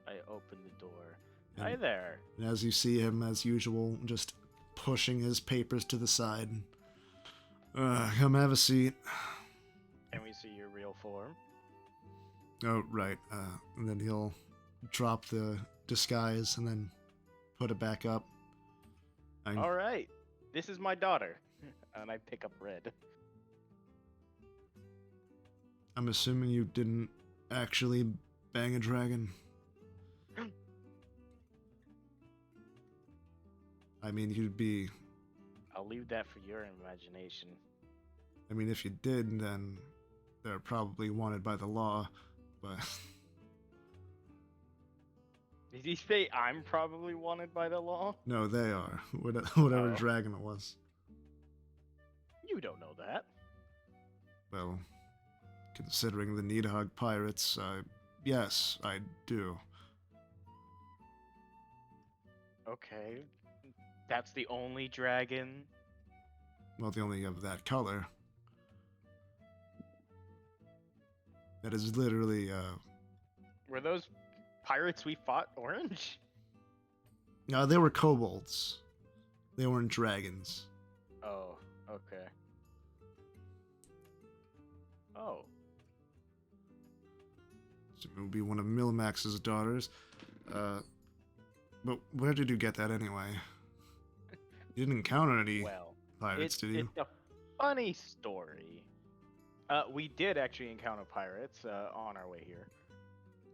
[SPEAKER 2] I open the door.
[SPEAKER 1] And-
[SPEAKER 2] Hi there.
[SPEAKER 1] And as you see him, as usual, just pushing his papers to the side. Come have a seat.
[SPEAKER 2] Can we see your real form?
[SPEAKER 1] Oh, right. And then he'll drop the disguise and then put it back up.
[SPEAKER 2] All right. This is my daughter. And I pick up Red.
[SPEAKER 1] I'm assuming you didn't actually bang a dragon. I mean, you'd be...
[SPEAKER 2] I'll leave that for your imagination.
[SPEAKER 1] I mean, if you did, then they're probably wanted by the law, but...
[SPEAKER 2] Did he say I'm probably wanted by the law?
[SPEAKER 1] No, they are. Whatever
[SPEAKER 2] Oh.
[SPEAKER 1] dragon it was.
[SPEAKER 2] You don't know that.
[SPEAKER 1] Well, considering the Needhog pirates, yes, I do.
[SPEAKER 2] Okay. That's the only dragon.
[SPEAKER 1] Well, the only of that color. That is literally,
[SPEAKER 2] Were those pirates we fought orange?
[SPEAKER 1] no, they were kobolds. They weren't dragons.
[SPEAKER 2] Oh, okay. Oh.
[SPEAKER 1] So it would be one of Milmax's daughters. But where did you get that anyway? You didn't encounter any
[SPEAKER 2] Well,
[SPEAKER 1] pirates, did you?
[SPEAKER 2] it's a funny story. We did actually encounter pirates on our way here.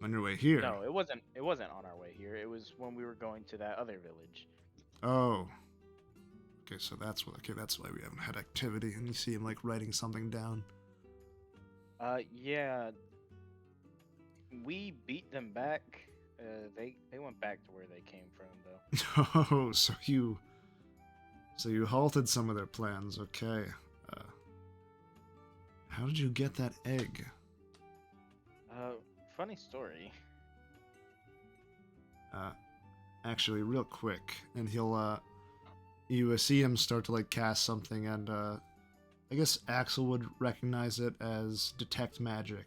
[SPEAKER 1] On your way here?
[SPEAKER 2] No, it wasn't. It wasn't on our way here. It was when we were going to that other village.
[SPEAKER 1] Oh. Okay, so that's what. Okay, that's why we haven't had activity. And you see him like writing something down.
[SPEAKER 2] Yeah. We beat them back. They went back to where they came from, though.
[SPEAKER 1] Oh, so you halted some of their plans. Okay. how did you get that egg?
[SPEAKER 7] Funny story.
[SPEAKER 1] Actually, real quick, and he'll, you see him start to, like, cast something, and, I guess Axel would recognize it as Detect Magic,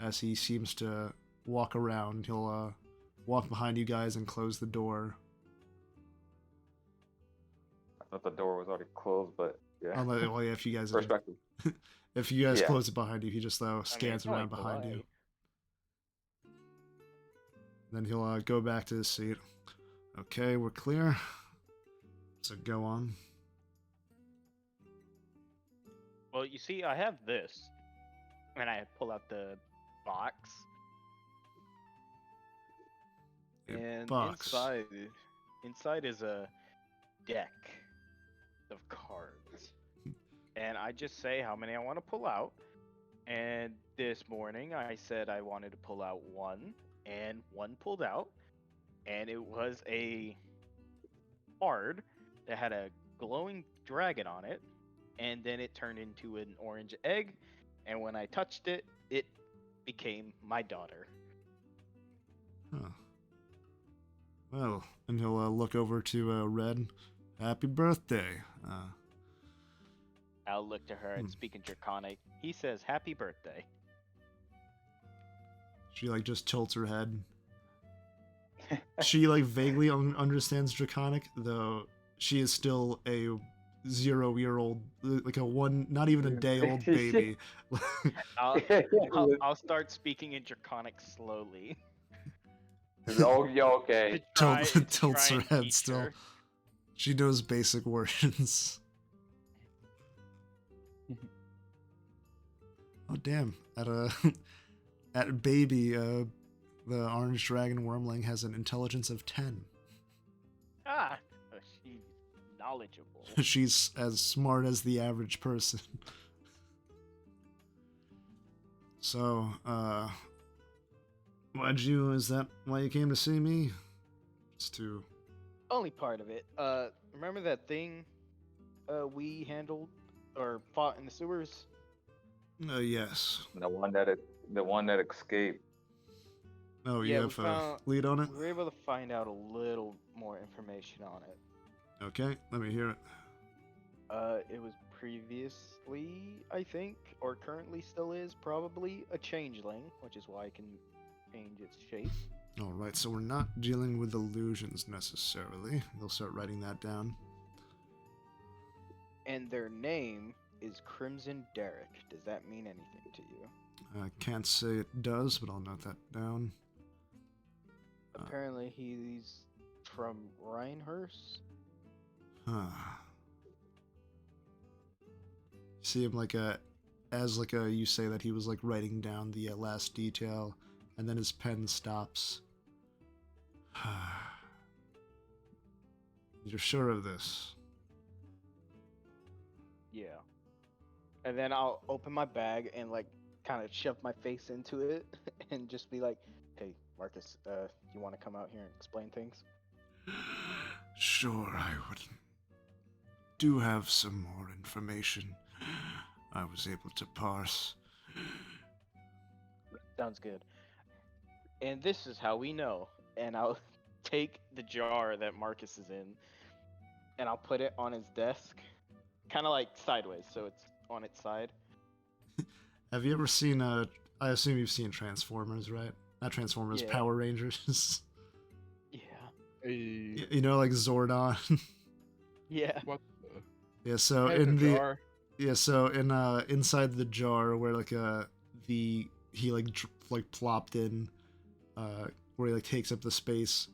[SPEAKER 1] as he seems to walk around. He'll, walk behind you guys and close the door.
[SPEAKER 4] I thought the door was already closed, but yeah.
[SPEAKER 1] Well, yeah, if you guys,
[SPEAKER 4] Perspective.
[SPEAKER 1] if you guys
[SPEAKER 4] Yeah.
[SPEAKER 1] close it behind you, he just, scans
[SPEAKER 7] it's only
[SPEAKER 1] around behind you.
[SPEAKER 7] polite.
[SPEAKER 1] Then he'll, go back to his seat. Okay, we're clear. So go on.
[SPEAKER 7] Well, you see, I have this, and I pull out the box,
[SPEAKER 1] A
[SPEAKER 7] and
[SPEAKER 1] box.
[SPEAKER 7] inside is a deck of cards, and I just say how many I want to pull out. And this morning, I said I wanted to pull out one, and one pulled out, and it was a card that had a glowing dragon on it, and then it turned into an orange egg, and when I touched it, it became my daughter.
[SPEAKER 1] Huh. Well, and he'll look over to Red. Happy birthday.
[SPEAKER 7] I'll look to her and speak in Draconic. He says, "Happy birthday."
[SPEAKER 1] She like just tilts her head. She like vaguely understands Draconic, though she is still a 0-year-old, like a one, not even a day old baby.
[SPEAKER 7] I'll start speaking in Draconic slowly.
[SPEAKER 4] Oh, yeah, okay.
[SPEAKER 1] Tilts her
[SPEAKER 7] and
[SPEAKER 1] head
[SPEAKER 7] teach
[SPEAKER 1] still.
[SPEAKER 7] her.
[SPEAKER 1] She knows basic words. Oh damn! At baby, the orange dragon wormling has an intelligence of 10.
[SPEAKER 7] Ah, she's knowledgeable.
[SPEAKER 1] She's as smart as the average person. So, is that why you came to see me? Just to...
[SPEAKER 2] Only part of it. Remember that thing we handled or fought in the sewers?
[SPEAKER 1] Yes.
[SPEAKER 4] The one that escaped.
[SPEAKER 1] Oh,
[SPEAKER 2] Yeah,
[SPEAKER 1] you
[SPEAKER 2] we
[SPEAKER 1] have
[SPEAKER 2] found-
[SPEAKER 1] lead on it?
[SPEAKER 2] We were able to find out a little more information on it.
[SPEAKER 1] Okay, let me hear it.
[SPEAKER 2] It was previously, I think, or currently still is, probably a changeling, which is why it can change its shape.
[SPEAKER 1] Alright, so we're not dealing with illusions necessarily. They'll start writing that down.
[SPEAKER 2] And their name is Crimson Derek. Does that mean anything to you?
[SPEAKER 1] I can't say it does, but I'll note that down.
[SPEAKER 2] Apparently he's from Rhinehurst.
[SPEAKER 1] Huh. See him like you say that he was like writing down the last detail, and then his pen stops. You're sure of this?
[SPEAKER 2] Yeah. And then I'll open my bag and like kind of shove my face into it and just be like, "Hey, Marcus, you want to come out here and explain things?"
[SPEAKER 1] Sure, I would. Do have some more information I was able to parse.
[SPEAKER 2] Sounds good. And this is how we know. And I'll take the jar that Marcus is in and I'll put it on his desk, kind of like sideways, so it's on its side.
[SPEAKER 1] Have you ever seen I assume you've seen Transformers, right? Not Transformers,
[SPEAKER 2] Yeah.
[SPEAKER 1] Power Rangers.
[SPEAKER 2] Yeah.
[SPEAKER 1] You know, like Zordon.
[SPEAKER 2] Yeah.
[SPEAKER 3] What
[SPEAKER 1] Yeah, so
[SPEAKER 3] the
[SPEAKER 1] in the
[SPEAKER 3] jar?
[SPEAKER 1] yeah, so in inside the jar where like he like plopped in where he like takes up the space,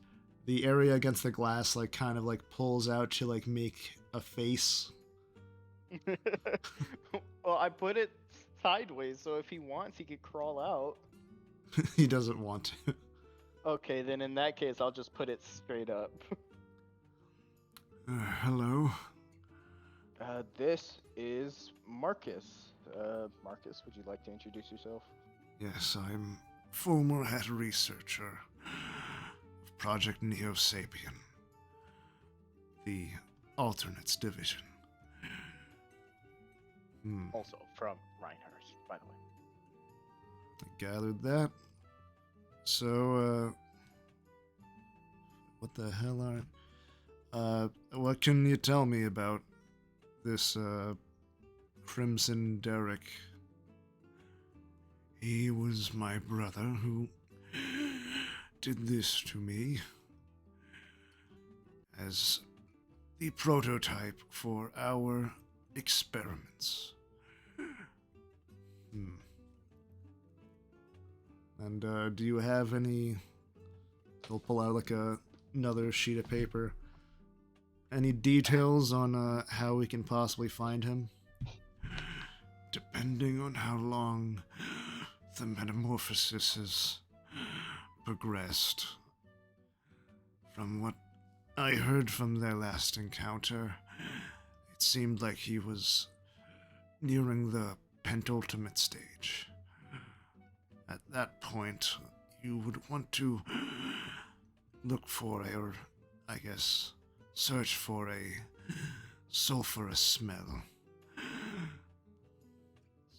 [SPEAKER 1] the area against the glass like kind of like pulls out to like make a face.
[SPEAKER 2] Well, I put it sideways, so if he wants, he could crawl out.
[SPEAKER 1] He doesn't want to.
[SPEAKER 2] Okay, then in that case, I'll just put it straight up.
[SPEAKER 1] Hello.
[SPEAKER 2] This is Marcus. Marcus, would you like to introduce yourself?
[SPEAKER 1] Yes, I'm former head researcher of Project Neo Sapien, the Alternates Division.
[SPEAKER 2] Also from Rhinehurst.
[SPEAKER 7] by the way.
[SPEAKER 1] I gathered that. So, what the hell are... what can you tell me about this, Crimson Derrick? He was my brother who did this to me as the prototype for our experiments. And do you have any... He'll pull out like another sheet of paper. Any details on how we can possibly find him? Depending on how long the metamorphosis has progressed. From what I heard from their last encounter, it seemed like he was nearing the penultimate stage. At that point, you would want to look for or I guess, search for a sulfurous smell.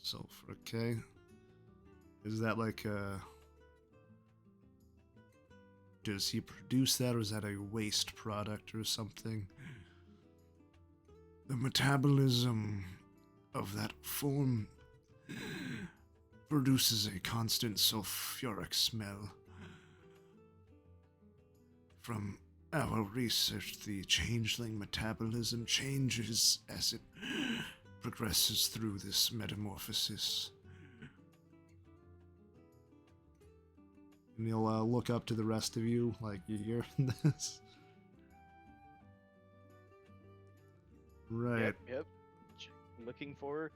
[SPEAKER 1] Sulfur, okay. Is that like a... Does he produce that, or is that a waste product or something? The metabolism of that form produces a constant sulfuric smell. From our research, the changeling metabolism changes as it progresses through this metamorphosis. And he'll look up to the rest of you, like, you hear this? Right.
[SPEAKER 7] Yep. Looking for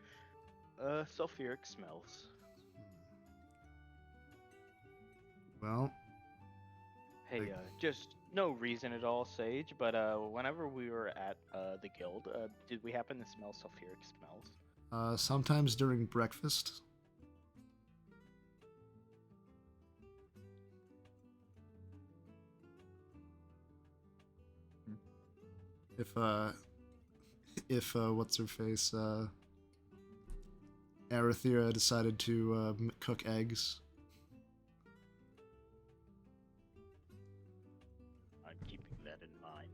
[SPEAKER 7] sulfuric smells.
[SPEAKER 1] Well,
[SPEAKER 7] Hey,
[SPEAKER 1] Like-
[SPEAKER 7] just no reason at all, Sage, but whenever we were at the guild, did we happen to smell sulfuric smells?
[SPEAKER 1] sometimes during breakfast. If what's her face, Arathira decided to cook eggs.
[SPEAKER 7] I'm keeping that in mind.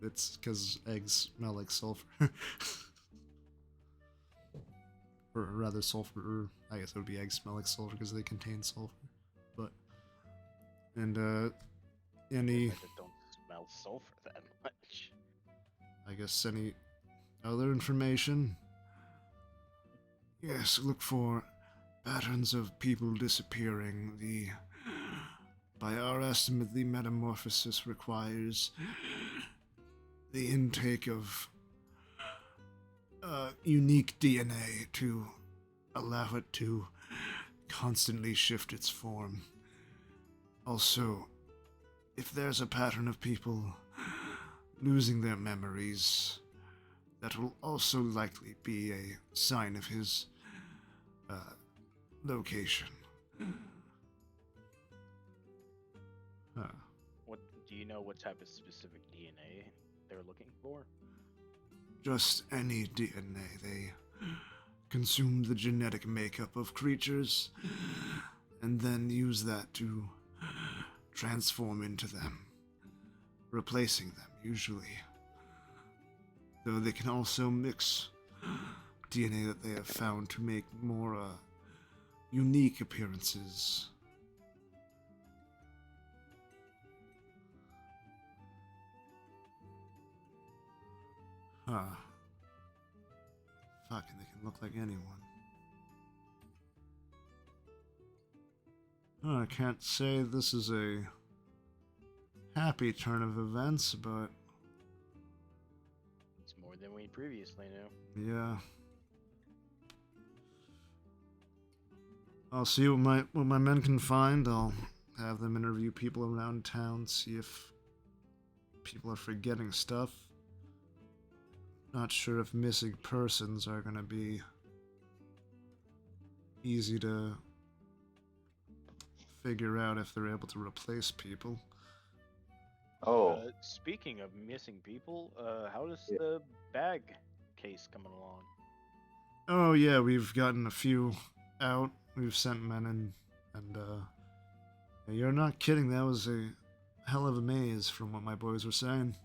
[SPEAKER 1] It's because eggs smell like sulfur. Or rather sulfur, or I guess it would be eggs smell like sulfur because they contain sulfur. But, and, any,
[SPEAKER 7] I don't smell sulfur that much.
[SPEAKER 1] I guess any other information? Yes, look for patterns of people disappearing. By our estimate, the metamorphosis requires the intake of unique DNA to allow it to constantly shift its form. Also, if there's a pattern of people losing their memories, that will also likely be a sign of his location.
[SPEAKER 7] What do you know? What type of specific DNA they're looking for?
[SPEAKER 1] Just any DNA. They consume the genetic makeup of creatures and then use that to transform into them, replacing them, usually. Though they can also mix DNA that they have found to make more unique appearances. Fucking, they can look like anyone. I can't say this is a happy turn of events, but
[SPEAKER 7] It's more than we previously knew.
[SPEAKER 1] yeah. I'll see what my men can find. I'll have them interview people around town, see if people are forgetting stuff. Not sure if missing persons are gonna be easy to figure out if they're able to replace people.
[SPEAKER 4] Oh,
[SPEAKER 7] Speaking of missing people, how does the bag case coming along?
[SPEAKER 1] Oh yeah, we've gotten a few out. We've sent men in, and you're not kidding. That was a hell of a maze, from what my boys were saying.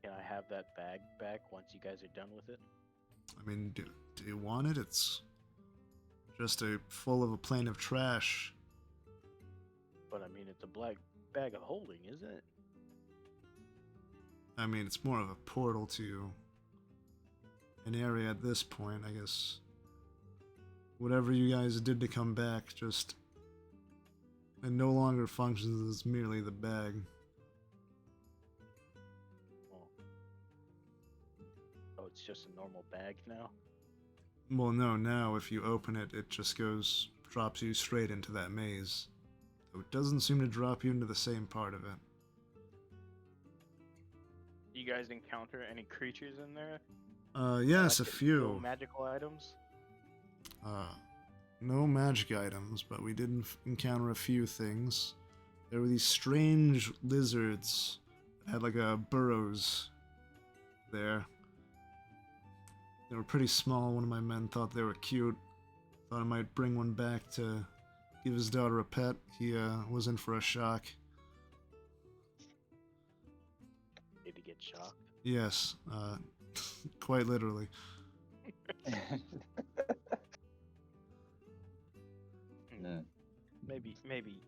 [SPEAKER 7] Can I have that bag back once you guys are done with it?
[SPEAKER 1] I mean, do you want it? It's just full of a plane of trash.
[SPEAKER 7] But I mean, it's a black bag of holding, isn't it?
[SPEAKER 1] I mean, it's more of a portal to an area at this point, I guess. Whatever you guys did to come back, it no longer functions as merely the bag.
[SPEAKER 7] Oh, it's just a normal bag now?
[SPEAKER 1] Well, no, now if you open it, it just drops you straight into that maze. So it doesn't seem to drop you into the same part of it.
[SPEAKER 7] You guys encounter any creatures in there?
[SPEAKER 1] Yes, a
[SPEAKER 7] Like,
[SPEAKER 1] few.
[SPEAKER 7] no magical items?
[SPEAKER 1] No magic items, but we did encounter a few things. There were these strange lizards that had like burrows there. They were pretty small. One of my men thought they were cute. Thought I might bring one back to give his daughter a pet. He was in for a shock.
[SPEAKER 7] Did he get shocked?
[SPEAKER 1] Yes, quite literally.
[SPEAKER 7] Maybe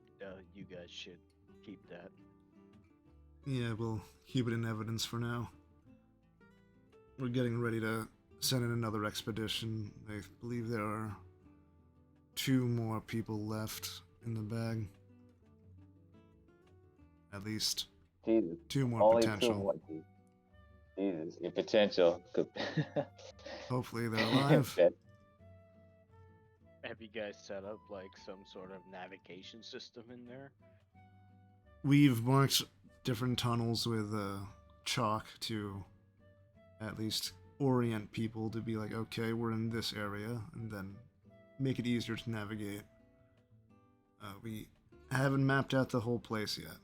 [SPEAKER 7] you guys should keep that.
[SPEAKER 1] Yeah, we'll keep it in evidence for now. We're getting ready to send in another expedition. I believe there are 2 more people left in the bag. At least
[SPEAKER 4] Jesus.
[SPEAKER 1] 2 more
[SPEAKER 4] Only
[SPEAKER 1] potential.
[SPEAKER 4] 2 more. Jesus, your potential.
[SPEAKER 1] Hopefully they're alive.
[SPEAKER 7] Have you guys set up like some sort of navigation system in there?
[SPEAKER 1] We've marked different tunnels with chalk to at least orient people to be like, okay, we're in this area, and then make it easier to navigate. We haven't mapped out the whole place yet.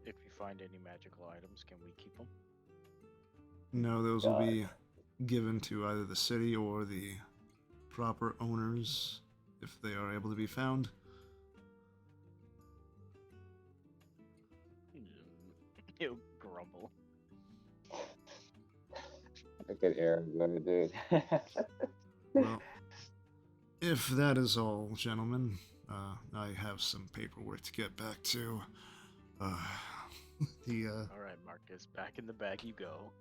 [SPEAKER 7] If you find any magical items, can we keep them?
[SPEAKER 1] No, those will be given to either the city or the proper owners if they are able to be found.
[SPEAKER 7] He'll grumble.
[SPEAKER 4] Look at Aaron, dude.
[SPEAKER 1] Well, if that is all, gentlemen, I have some paperwork to get back to.
[SPEAKER 7] All right, Marcus, back in the bag you go.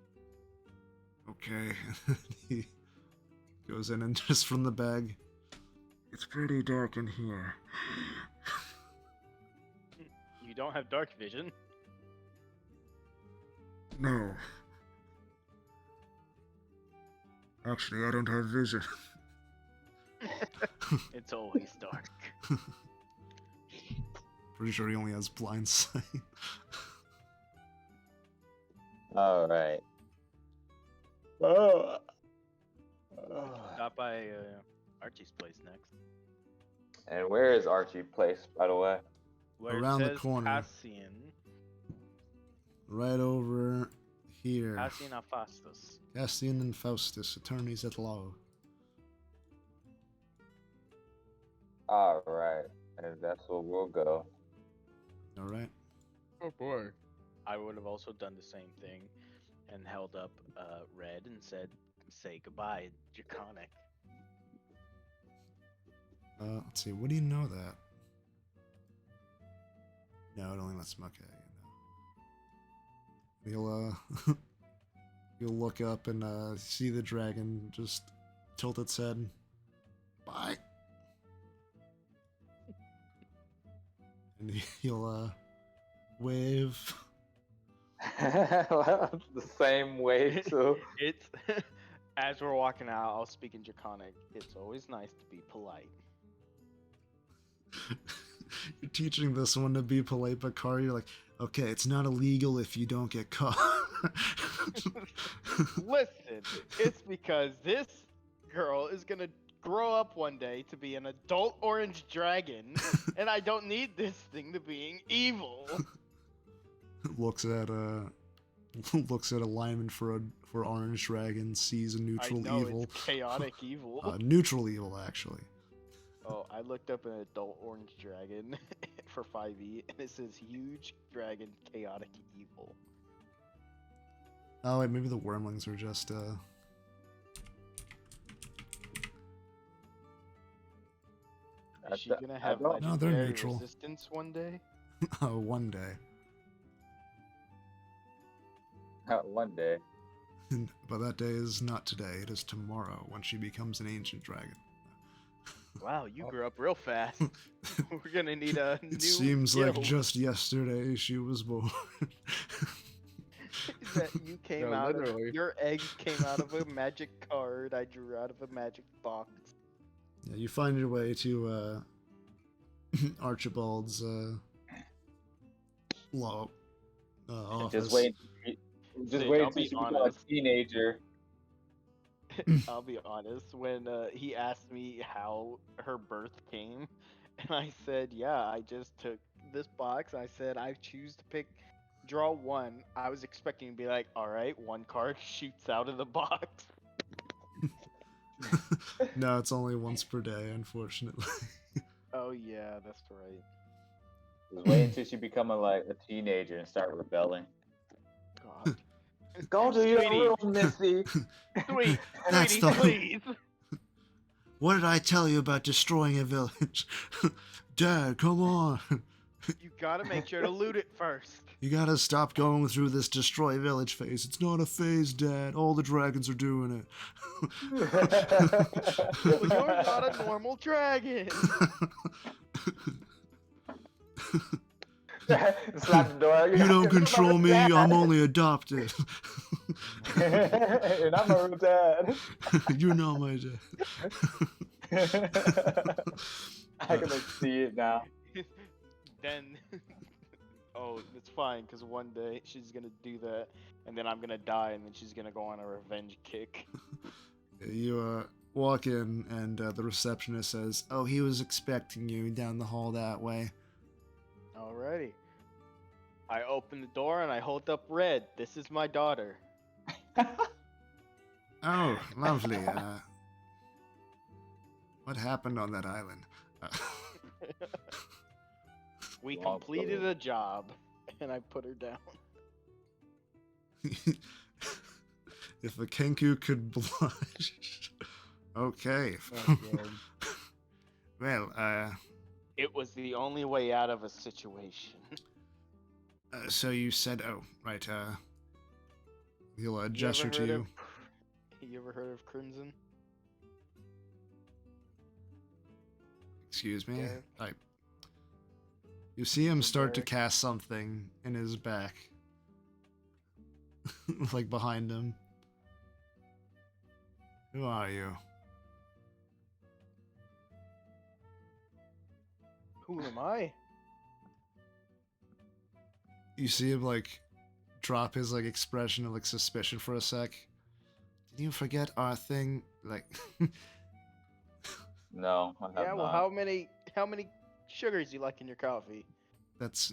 [SPEAKER 1] Okay. He goes in and just from the bag. It's pretty dark in here.
[SPEAKER 7] You don't have dark vision.
[SPEAKER 1] No. Actually, I don't have vision.
[SPEAKER 7] It's always dark.
[SPEAKER 1] Pretty sure he only has blind sight.
[SPEAKER 4] All right.
[SPEAKER 7] Stop by Archie's place next.
[SPEAKER 4] And where is Archie Place, by the way?
[SPEAKER 7] Where
[SPEAKER 1] Around
[SPEAKER 7] it
[SPEAKER 1] the
[SPEAKER 7] says
[SPEAKER 1] corner.
[SPEAKER 7] Cassian.
[SPEAKER 1] Right over here.
[SPEAKER 7] Cassian Afastus.
[SPEAKER 1] Cassian and Faustus, attorneys at law.
[SPEAKER 4] All right, and that's where we'll go.
[SPEAKER 1] Alright.
[SPEAKER 3] Oh boy.
[SPEAKER 7] I would have also done the same thing and held up Red and said, say goodbye, Draconic.
[SPEAKER 1] Let's see, what do you know that? No, it only lets him, okay, no. He'll look up and see the dragon just tilt its head. Bye! And he'll wave.
[SPEAKER 4] The same way too.
[SPEAKER 7] It's as we're walking out, I'll speak in Draconic. It's always nice to be polite.
[SPEAKER 1] You're teaching this one to be polite, but Car, you're like, okay, it's not illegal if you don't get caught.
[SPEAKER 7] Listen, it's because this girl is gonna grow up one day to be an adult orange dragon, and I don't need this thing to being evil.
[SPEAKER 1] Looks at looks at alignment for orange dragon, sees a
[SPEAKER 7] I
[SPEAKER 1] neutral
[SPEAKER 7] know
[SPEAKER 1] evil.
[SPEAKER 7] it's chaotic evil.
[SPEAKER 1] Neutral evil, actually.
[SPEAKER 7] Oh, I looked up an adult orange dragon for 5e, and it says huge dragon chaotic evil.
[SPEAKER 1] Oh wait, maybe the wormlings are just
[SPEAKER 7] Is she gonna have
[SPEAKER 4] don't-
[SPEAKER 1] No, they're
[SPEAKER 7] legendary
[SPEAKER 1] neutral.
[SPEAKER 7] resistance one day?
[SPEAKER 1] one day.
[SPEAKER 4] One day.
[SPEAKER 1] But that day is not today, it is tomorrow when she becomes an ancient dragon.
[SPEAKER 7] Wow, you grew up real fast. We're gonna need a new
[SPEAKER 1] It seems like
[SPEAKER 7] guild.
[SPEAKER 1] just yesterday she was born.
[SPEAKER 7] That you came
[SPEAKER 3] No,
[SPEAKER 7] out
[SPEAKER 3] literally.
[SPEAKER 7] of your eggs came out of a magic card I drew out of a magic box.
[SPEAKER 1] Yeah, you find your way to Archibald's law office.
[SPEAKER 4] Just wait. Just
[SPEAKER 7] See,
[SPEAKER 4] wait
[SPEAKER 7] I'll
[SPEAKER 4] until
[SPEAKER 7] be
[SPEAKER 4] you become a
[SPEAKER 7] honest.
[SPEAKER 4] teenager.
[SPEAKER 7] I'll be honest, when he asked me how her birth came, and I said, yeah, I just took this box. I said, I choose to draw one. I was expecting to be like, all right, one card shoots out of the box.
[SPEAKER 1] No, it's only once per day, unfortunately.
[SPEAKER 7] Oh, yeah, that's right.
[SPEAKER 4] Just wait until you become a teenager and start rebelling.
[SPEAKER 7] God.
[SPEAKER 4] Go to
[SPEAKER 7] your room,
[SPEAKER 4] Missy.
[SPEAKER 7] Sweet,
[SPEAKER 1] That's
[SPEAKER 7] sweetie,
[SPEAKER 1] the-
[SPEAKER 7] please.
[SPEAKER 1] What did I tell you about destroying a village? Dad, come on.
[SPEAKER 7] You gotta make sure to loot it first.
[SPEAKER 1] You gotta stop going through this destroy village phase. It's not a phase, Dad. All the dragons are doing it.
[SPEAKER 7] Well, you're not a normal dragon.
[SPEAKER 4] Slap the door.
[SPEAKER 1] You don't control me. I'm only adopted.
[SPEAKER 4] And I'm a real dad.
[SPEAKER 1] You're not my dad.
[SPEAKER 4] I can see it now.
[SPEAKER 7] Then, oh, it's fine because one day she's gonna do that, and then I'm gonna die, and then she's gonna go on a revenge kick.
[SPEAKER 1] You walk in, and the receptionist says, "Oh, he was expecting you down the hall that way."
[SPEAKER 7] Alrighty. I open the door and I hold up red. This is my daughter.
[SPEAKER 1] Oh, lovely. What happened on that island?
[SPEAKER 7] We
[SPEAKER 4] Long
[SPEAKER 7] completed
[SPEAKER 4] story.
[SPEAKER 7] a job, and I put her down.
[SPEAKER 1] If a Kenku could blush. Okay.
[SPEAKER 7] Oh, God.
[SPEAKER 1] Well,
[SPEAKER 7] It was the only way out of a situation.
[SPEAKER 1] so you said, oh, right, he'll
[SPEAKER 7] You
[SPEAKER 1] gesture
[SPEAKER 7] ever
[SPEAKER 1] to
[SPEAKER 7] heard
[SPEAKER 1] you.
[SPEAKER 7] of- You ever heard of Crimson?
[SPEAKER 1] Excuse me?
[SPEAKER 7] Yeah.
[SPEAKER 1] You see him start to
[SPEAKER 7] Derek.
[SPEAKER 1] cast something in his back. Like behind him. Who are you?
[SPEAKER 7] Who am I?
[SPEAKER 1] You see him, drop his, expression of, suspicion for a sec. Did you forget our thing?
[SPEAKER 4] No, I have
[SPEAKER 7] Yeah, well,
[SPEAKER 4] not.
[SPEAKER 7] how many sugars you like in your coffee?
[SPEAKER 1] That's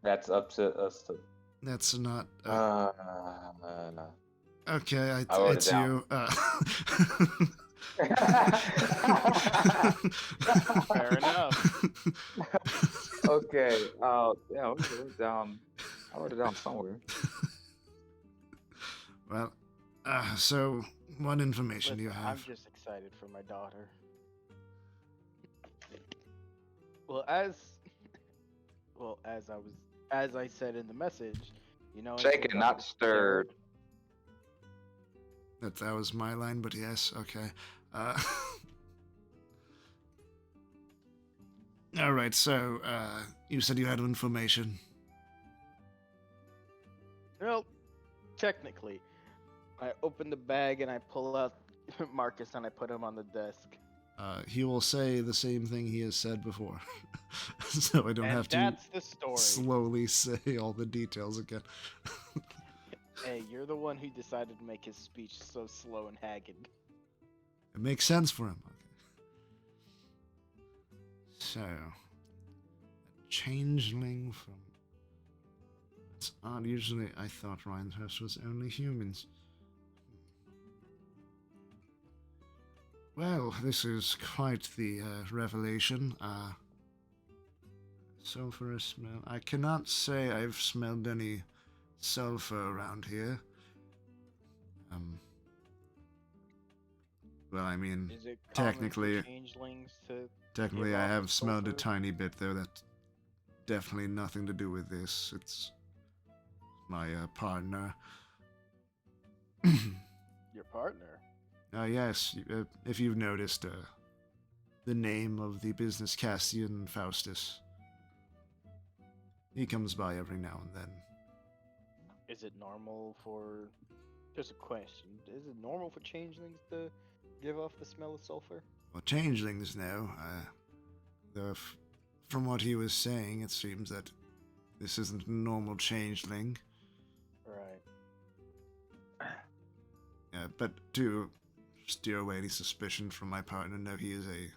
[SPEAKER 4] That's up to us to.
[SPEAKER 1] not...
[SPEAKER 4] No.
[SPEAKER 1] okay,
[SPEAKER 4] I wrote it
[SPEAKER 1] it's
[SPEAKER 4] down.
[SPEAKER 1] you.
[SPEAKER 7] Fair enough.
[SPEAKER 4] Okay. Yeah, I wrote it down. I wrote it down somewhere.
[SPEAKER 1] Well, so what information do you
[SPEAKER 7] Listen,
[SPEAKER 1] have?
[SPEAKER 7] I'm just excited for my daughter. As I said in the message,
[SPEAKER 4] Shaken, not stirred.
[SPEAKER 1] That was my line, but yes, okay. All right, so you said you had information.
[SPEAKER 7] Well, technically, I open the bag and I pull out Marcus and I put him on the desk.
[SPEAKER 1] He will say the same thing he has said before, so I don't
[SPEAKER 7] And
[SPEAKER 1] have to
[SPEAKER 7] that's the story.
[SPEAKER 1] slowly say all the details again.
[SPEAKER 7] Hey, you're the one who decided to make his speech so slow and haggard.
[SPEAKER 1] It makes sense for him. Okay. So, a changeling from... That's odd. Usually I thought Rhinehurst was only humans. Well, this is quite the revelation. Sulfurous smell. I cannot say I've smelled any sulfur around here. Well, I mean,
[SPEAKER 7] Is it common
[SPEAKER 1] technically,
[SPEAKER 7] for changelings to
[SPEAKER 1] technically
[SPEAKER 7] give
[SPEAKER 1] I
[SPEAKER 7] off
[SPEAKER 1] have smelled a
[SPEAKER 7] sulfur?
[SPEAKER 1] tiny bit, though. That's definitely nothing to do with this. It's my partner.
[SPEAKER 7] Your partner?
[SPEAKER 1] Yes, if you've noticed, the name of the business Cassian Faustus. He comes by every now and then.
[SPEAKER 7] Is it normal for... Just a question. Is it normal for changelings to give off the smell of sulfur?
[SPEAKER 1] Well, changelings now, from what he was saying, it seems that this isn't a normal changeling.
[SPEAKER 7] Right.
[SPEAKER 1] But to steer away any suspicion from my partner, no, he is a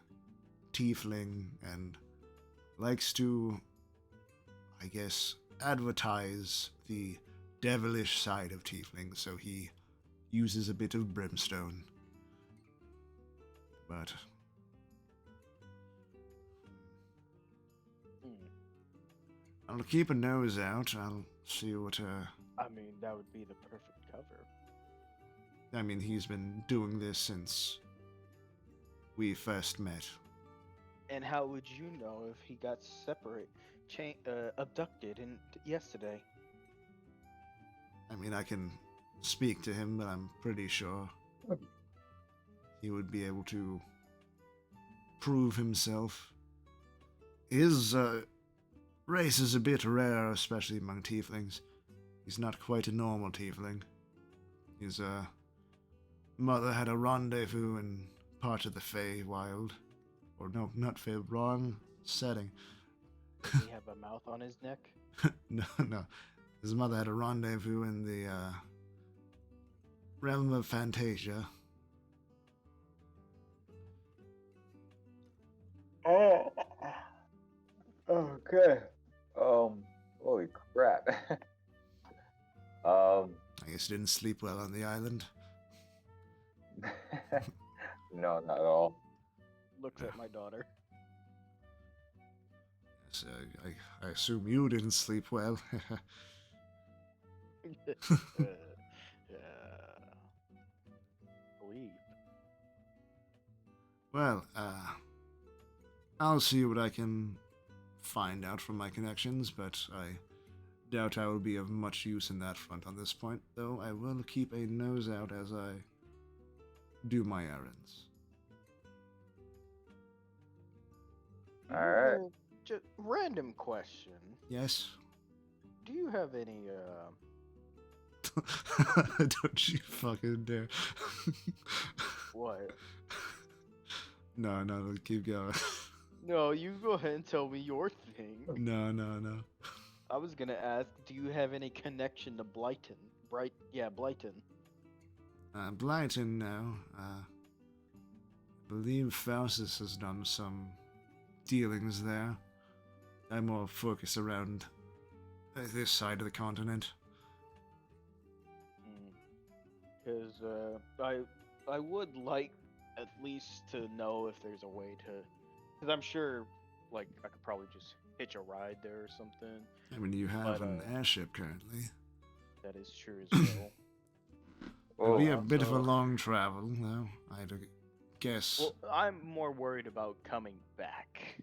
[SPEAKER 1] tiefling and likes to, I guess, advertise the devilish side of tieflings, so he uses a bit of brimstone. But I'll keep a nose out. I'll see what,
[SPEAKER 7] I mean, that would be the perfect cover.
[SPEAKER 1] I mean, he's been doing this since we first met.
[SPEAKER 7] And how would you know if he got abducted yesterday?
[SPEAKER 1] I mean, I can speak to him, but I'm pretty sure he would be able to prove himself. His race is a bit rare, especially among tieflings. He's not quite a normal tiefling. His mother had a rendezvous in part of the Feywild. Or no, not Fey, wrong setting.
[SPEAKER 7] Does he have a mouth on his neck?
[SPEAKER 1] No. His mother had a rendezvous in the realm of Fantasia.
[SPEAKER 4] Oh, okay. Holy crap.
[SPEAKER 1] I guess you didn't sleep well on the island.
[SPEAKER 4] No, not at all.
[SPEAKER 7] Looks at my daughter.
[SPEAKER 1] So I assume you didn't sleep well.
[SPEAKER 7] Believe.
[SPEAKER 1] Well, I'll see what I can find out from my connections, but I doubt I will be of much use in that front on this point, though I will keep a nose out as I do my errands.
[SPEAKER 4] Alright.
[SPEAKER 7] Just random question.
[SPEAKER 1] Yes?
[SPEAKER 7] Do you have any
[SPEAKER 1] Don't you fucking dare.
[SPEAKER 7] what?
[SPEAKER 1] No, keep going.
[SPEAKER 7] No, you go ahead and tell me your thing.
[SPEAKER 1] No.
[SPEAKER 7] I was gonna ask, do you have any connection to Blighton? Blighton.
[SPEAKER 1] Blighton now. I believe Faustus has done some dealings there. I'm more focused around this side of the continent.
[SPEAKER 7] Because I would like at least to know if there's a way to, because I'm sure like I could probably just hitch a ride there or something.
[SPEAKER 1] I mean, you have
[SPEAKER 7] But,
[SPEAKER 1] an airship currently.
[SPEAKER 7] That is true as well.
[SPEAKER 1] It'll be a
[SPEAKER 4] Oh,
[SPEAKER 1] bit of a
[SPEAKER 7] so-
[SPEAKER 1] long travel, though, I'd guess.
[SPEAKER 7] Well, I'm more worried about coming back.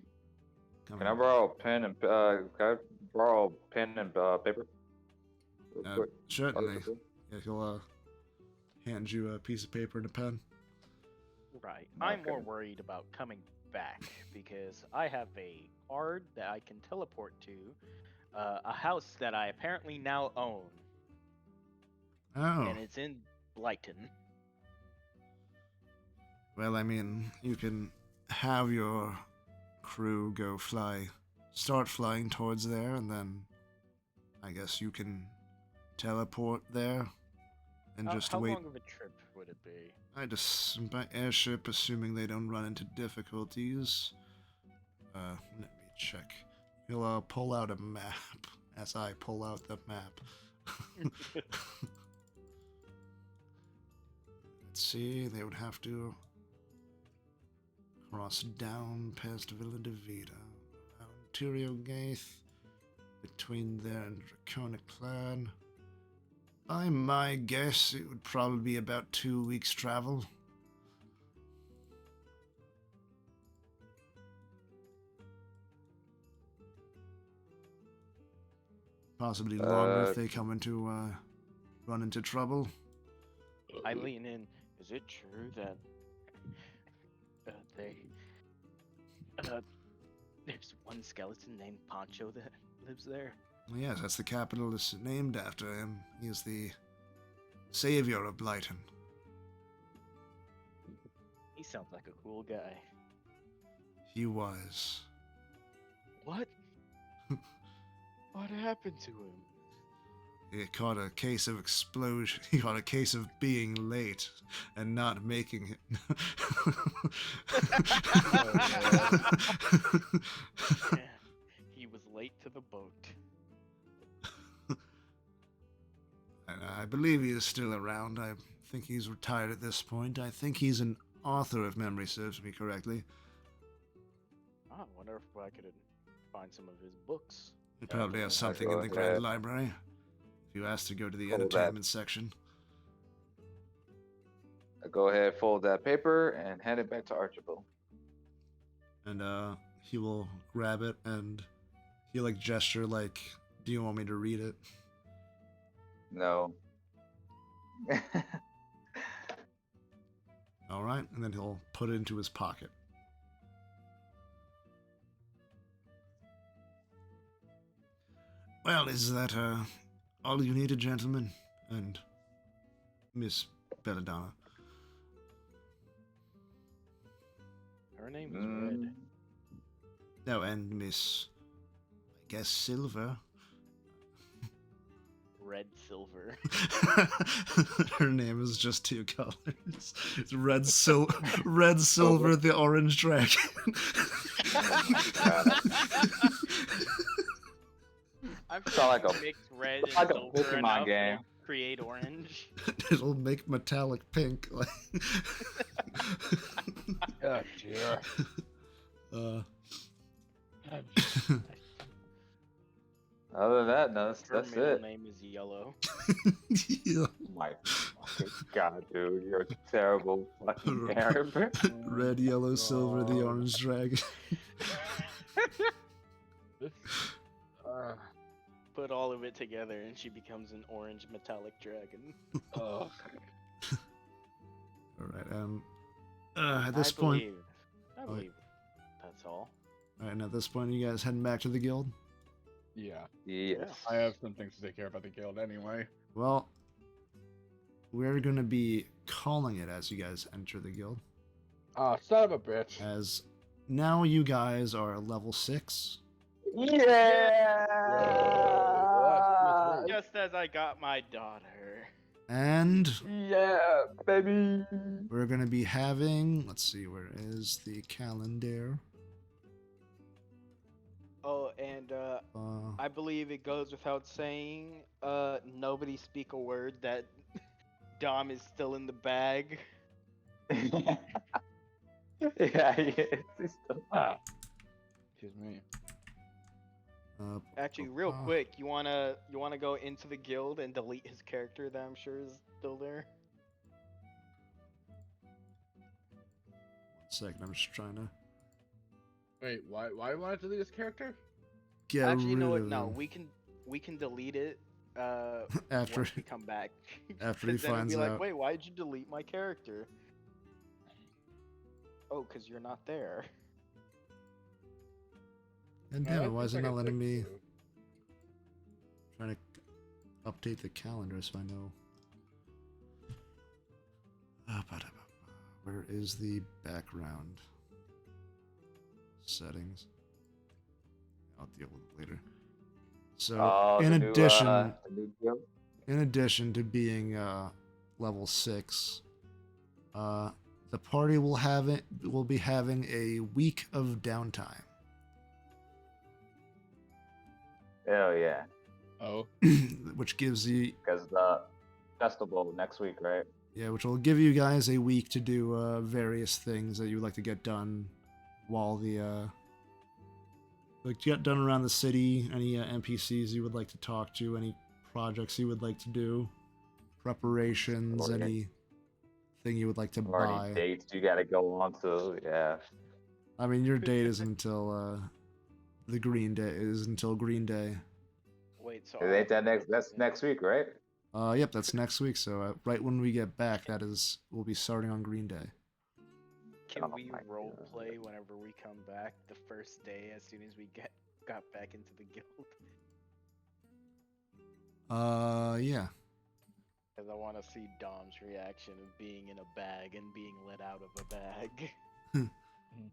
[SPEAKER 4] can I borrow a pen and paper? Real quick.
[SPEAKER 1] Certainly. Yeah, he'll hand you a piece of paper and a pen.
[SPEAKER 7] Right. I'm more
[SPEAKER 4] Okay.
[SPEAKER 7] worried about coming back because I have a card that I can teleport to a house that I apparently now own,
[SPEAKER 1] Oh,
[SPEAKER 7] and it's in Blighton.
[SPEAKER 1] well, I mean, you can have your crew start flying towards there, and then I guess you can teleport there and just
[SPEAKER 7] How
[SPEAKER 1] wait.
[SPEAKER 7] long of a trip would it be?
[SPEAKER 1] I just by airship, assuming they don't run into difficulties. Let me check. He'll pull out a map as I pull out the map. Let's see, they would have to cross down past Villa de Vida, around Tyrio Gaith, between there and Draconic Clan. By my guess, it would probably be about 2 weeks' travel. Possibly longer if they come into, run into trouble.
[SPEAKER 7] I lean in. Is it true that there's one skeleton named Pancho that lives there?
[SPEAKER 1] Yes, that's the capital is named after him. He is the savior of Blyton.
[SPEAKER 7] He sounds like a cool guy.
[SPEAKER 1] He was.
[SPEAKER 7] What? What happened to him?
[SPEAKER 1] He caught a case of explosion. He caught a case of being late and not making it.
[SPEAKER 7] Yeah, he was late to the boat.
[SPEAKER 1] And I believe he is still around. I think he's retired at this point. I think he's an author, if memory serves me correctly.
[SPEAKER 7] I wonder if I could find some of his books.
[SPEAKER 1] He probably has something in the Grand Library. If you ask to go to the
[SPEAKER 4] Hold
[SPEAKER 1] entertainment section.
[SPEAKER 4] Go ahead, fold that paper, and hand it back to Archibald.
[SPEAKER 1] And he will grab it and he'll like gesture like, do you want me to read it?
[SPEAKER 4] No.
[SPEAKER 1] Alright, and then he'll put it into his pocket. Well, is that all you needed, gentlemen? And Miss Belladonna.
[SPEAKER 7] Her name is Red.
[SPEAKER 1] No, and Miss, I guess, Silver.
[SPEAKER 7] Red Silver.
[SPEAKER 1] Her name is just 2 colors. It's red, silver, the orange dragon.
[SPEAKER 7] I'm
[SPEAKER 4] Sound
[SPEAKER 7] sure
[SPEAKER 4] like
[SPEAKER 7] you
[SPEAKER 4] a-
[SPEAKER 7] mix red and
[SPEAKER 4] like a
[SPEAKER 7] silver
[SPEAKER 4] Pokemon
[SPEAKER 7] enough
[SPEAKER 4] game.
[SPEAKER 7] to create orange.
[SPEAKER 1] It'll make metallic pink. Like
[SPEAKER 3] Oh dear.
[SPEAKER 4] Other than that, no,
[SPEAKER 7] Her
[SPEAKER 4] that's
[SPEAKER 7] middle
[SPEAKER 4] it.
[SPEAKER 7] name is Yellow.
[SPEAKER 1] yeah.
[SPEAKER 4] My fucking god, dude, you're a terrible fucking parent.
[SPEAKER 1] Red, yellow, silver, the orange dragon.
[SPEAKER 3] This,
[SPEAKER 7] Put all of it together and she becomes an orange metallic dragon.
[SPEAKER 3] oh.
[SPEAKER 1] Alright, at this point...
[SPEAKER 7] I believe that's all.
[SPEAKER 1] Alright, and at this point, you guys heading back to the guild?
[SPEAKER 3] Yeah.
[SPEAKER 4] Yes.
[SPEAKER 3] I have some things to take care of at the guild anyway.
[SPEAKER 1] Well, we're gonna be calling it as you guys enter the guild.
[SPEAKER 3] Ah, son of a bitch.
[SPEAKER 1] As now you guys are level 6.
[SPEAKER 4] Yeah.
[SPEAKER 7] Just as I got my daughter.
[SPEAKER 1] And
[SPEAKER 4] Yeah, baby.
[SPEAKER 1] we're gonna be having, let's see, where is the calendar?
[SPEAKER 2] Oh, and I believe it goes without saying, nobody speak a word that Dom is still in the bag.
[SPEAKER 4] Yeah, he is. He's still...
[SPEAKER 3] Excuse me.
[SPEAKER 2] Actually, real quick, you wanna go into the guild and delete his character that I'm sure is still there?
[SPEAKER 1] 1 second, I'm just trying to
[SPEAKER 3] Wait, why do you want to delete this character?
[SPEAKER 1] get
[SPEAKER 2] Actually, you know
[SPEAKER 1] rid
[SPEAKER 2] what?
[SPEAKER 1] of
[SPEAKER 2] No,
[SPEAKER 1] him
[SPEAKER 2] we can delete it
[SPEAKER 1] after
[SPEAKER 2] once we come back.
[SPEAKER 1] after he
[SPEAKER 2] 'Cause then it'll
[SPEAKER 1] finds
[SPEAKER 2] be like,
[SPEAKER 1] out.
[SPEAKER 2] wait, why did you delete my character? Oh, because you're not there.
[SPEAKER 1] And
[SPEAKER 3] Oh,
[SPEAKER 1] damn it,
[SPEAKER 3] that's
[SPEAKER 1] why is it
[SPEAKER 3] like a
[SPEAKER 1] not letting me
[SPEAKER 3] fix, too.
[SPEAKER 1] trying to update the calendar so I know? Where is the background settings? I'll deal with it later. So,
[SPEAKER 4] Oh,
[SPEAKER 1] in
[SPEAKER 4] the new,
[SPEAKER 1] addition,
[SPEAKER 4] the new guild?
[SPEAKER 1] in addition to being level 6, the party will be having a week of downtime.
[SPEAKER 4] Hell yeah.
[SPEAKER 3] Oh.
[SPEAKER 1] which gives you
[SPEAKER 4] Because the festival next week, right?
[SPEAKER 1] yeah, which will give you guys a week to do various things that you would like to get done while the like get done around the city. Any NPCs you would like to talk to, any projects you would like to do, preparations,
[SPEAKER 4] Or
[SPEAKER 1] anything you would like to
[SPEAKER 4] Or
[SPEAKER 1] buy.
[SPEAKER 4] any dates you gotta go on to, yeah.
[SPEAKER 1] I mean, your date is until the Green Day is until Green Day.
[SPEAKER 2] Wait, so
[SPEAKER 4] Ain't that next? That's next week, right?
[SPEAKER 1] Yep, that's next week. So right when we get back, we'll be starting on Green Day.
[SPEAKER 2] Can
[SPEAKER 4] Oh
[SPEAKER 2] we
[SPEAKER 4] my
[SPEAKER 2] role
[SPEAKER 4] God.
[SPEAKER 2] play whenever we come back the first day as soon as we got back into the guild?
[SPEAKER 1] Yeah.
[SPEAKER 2] Because I want to see Dom's reaction of being in a bag and being let out of a bag.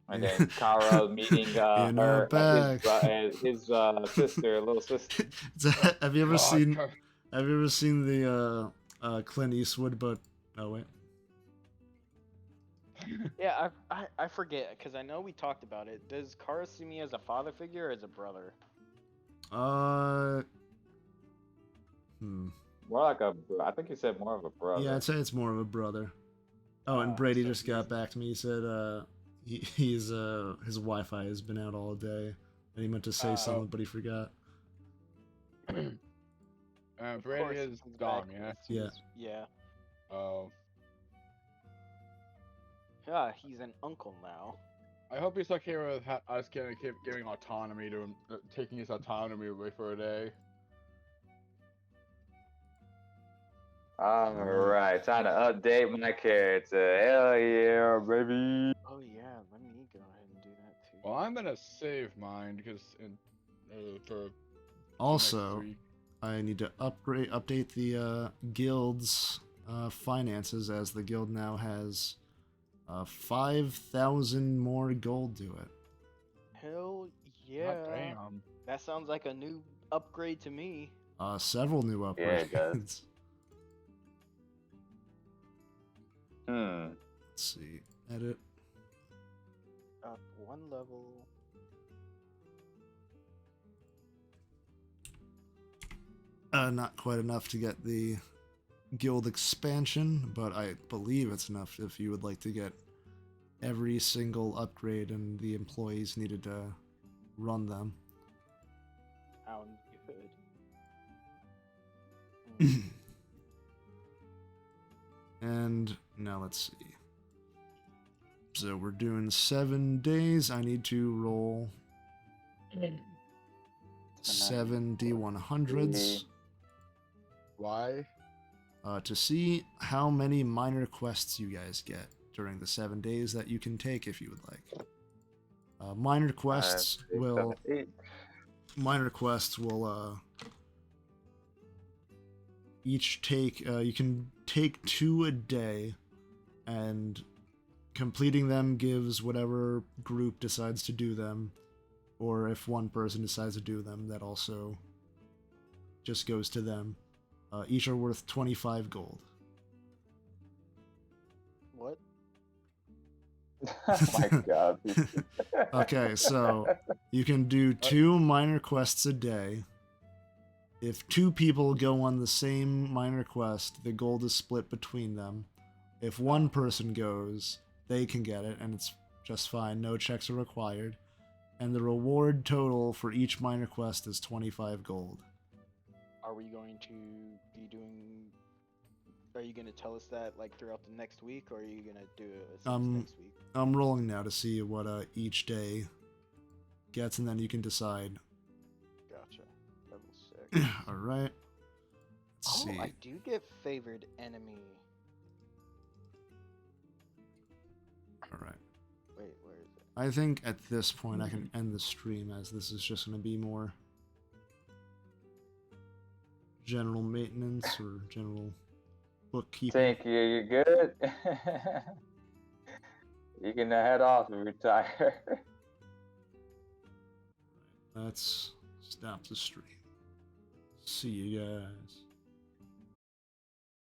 [SPEAKER 4] And then Kara meeting
[SPEAKER 1] In a bag.
[SPEAKER 4] his sister, little sister.
[SPEAKER 1] Have you ever
[SPEAKER 3] God,
[SPEAKER 1] seen?
[SPEAKER 3] God.
[SPEAKER 1] Have you ever seen the Clint Eastwood? But oh wait.
[SPEAKER 2] Yeah, I forget because I know we talked about it. Does Kara see me as a father figure or as a brother?
[SPEAKER 4] More like I think he said more of a brother.
[SPEAKER 1] Yeah, I'd say it's more of a brother. Oh, and
[SPEAKER 2] Ah,
[SPEAKER 1] Brady
[SPEAKER 2] so
[SPEAKER 1] just got back to me. He said he's his Wi-Fi has been out all day, and he meant to say something, but he forgot.
[SPEAKER 2] Of
[SPEAKER 3] Brady
[SPEAKER 2] course,
[SPEAKER 3] is
[SPEAKER 2] he's
[SPEAKER 3] Dom,
[SPEAKER 2] back
[SPEAKER 3] yeah?
[SPEAKER 2] as soon
[SPEAKER 1] Yeah.
[SPEAKER 2] as- yeah.
[SPEAKER 3] Oh.
[SPEAKER 2] Yeah, he's an uncle now.
[SPEAKER 3] I hope he's okay with us keep giving autonomy to him, taking his autonomy away for a day.
[SPEAKER 4] Alright, time to update my character. Hell yeah, baby.
[SPEAKER 2] Oh yeah, let me go ahead and do that too.
[SPEAKER 3] Well, I'm gonna save mine because for
[SPEAKER 1] Also,
[SPEAKER 3] next week.
[SPEAKER 1] I need to update the guild's finances, as the guild now has 5,000 more gold to it.
[SPEAKER 2] Hell
[SPEAKER 3] God
[SPEAKER 2] yeah.
[SPEAKER 3] damn.
[SPEAKER 2] That sounds like a new upgrade to me.
[SPEAKER 1] Several new
[SPEAKER 4] Yeah,
[SPEAKER 1] upgrades.
[SPEAKER 4] it does.
[SPEAKER 1] Let's see. Edit.
[SPEAKER 2] Up one level.
[SPEAKER 1] Not quite enough to get the guild expansion, but I believe it's enough if you would like to get every single upgrade and the employees needed to run them.
[SPEAKER 2] Sounds good.
[SPEAKER 1] And now let's see. So we're doing 7 days. I need to roll 7 D100s
[SPEAKER 3] Why?
[SPEAKER 1] to see how many minor quests you guys get during the 7 days that you can take if you would like. Minor quests will each take you can take 2 a day, and completing them gives whatever group decides to do them, or if one person decides to do them, that also just goes to them. Each are worth 25 gold.
[SPEAKER 2] What?
[SPEAKER 4] Oh my god.
[SPEAKER 1] Okay, so you can do 2 minor quests a day. If 2 people go on the same minor quest, the gold is split between them. If one person goes, they can get it, and it's just fine. No checks are required. And the reward total for each minor quest is 25 gold.
[SPEAKER 2] Are we going to be doing? Are you gonna tell us that like throughout the next week, or are you gonna do it as soon as next week?
[SPEAKER 1] I'm rolling now to see what each day gets, and then you can decide.
[SPEAKER 2] Gotcha. Level 6.
[SPEAKER 1] All right. Let's
[SPEAKER 2] Oh,
[SPEAKER 1] see.
[SPEAKER 2] I do get favored enemy.
[SPEAKER 1] All right.
[SPEAKER 2] Wait, where is it?
[SPEAKER 1] I think at this point I can end the stream, as this is just going to be more general maintenance or general bookkeeping.
[SPEAKER 4] Thank you, you good? You can head off and retire.
[SPEAKER 1] Let's stop the stream. See you guys.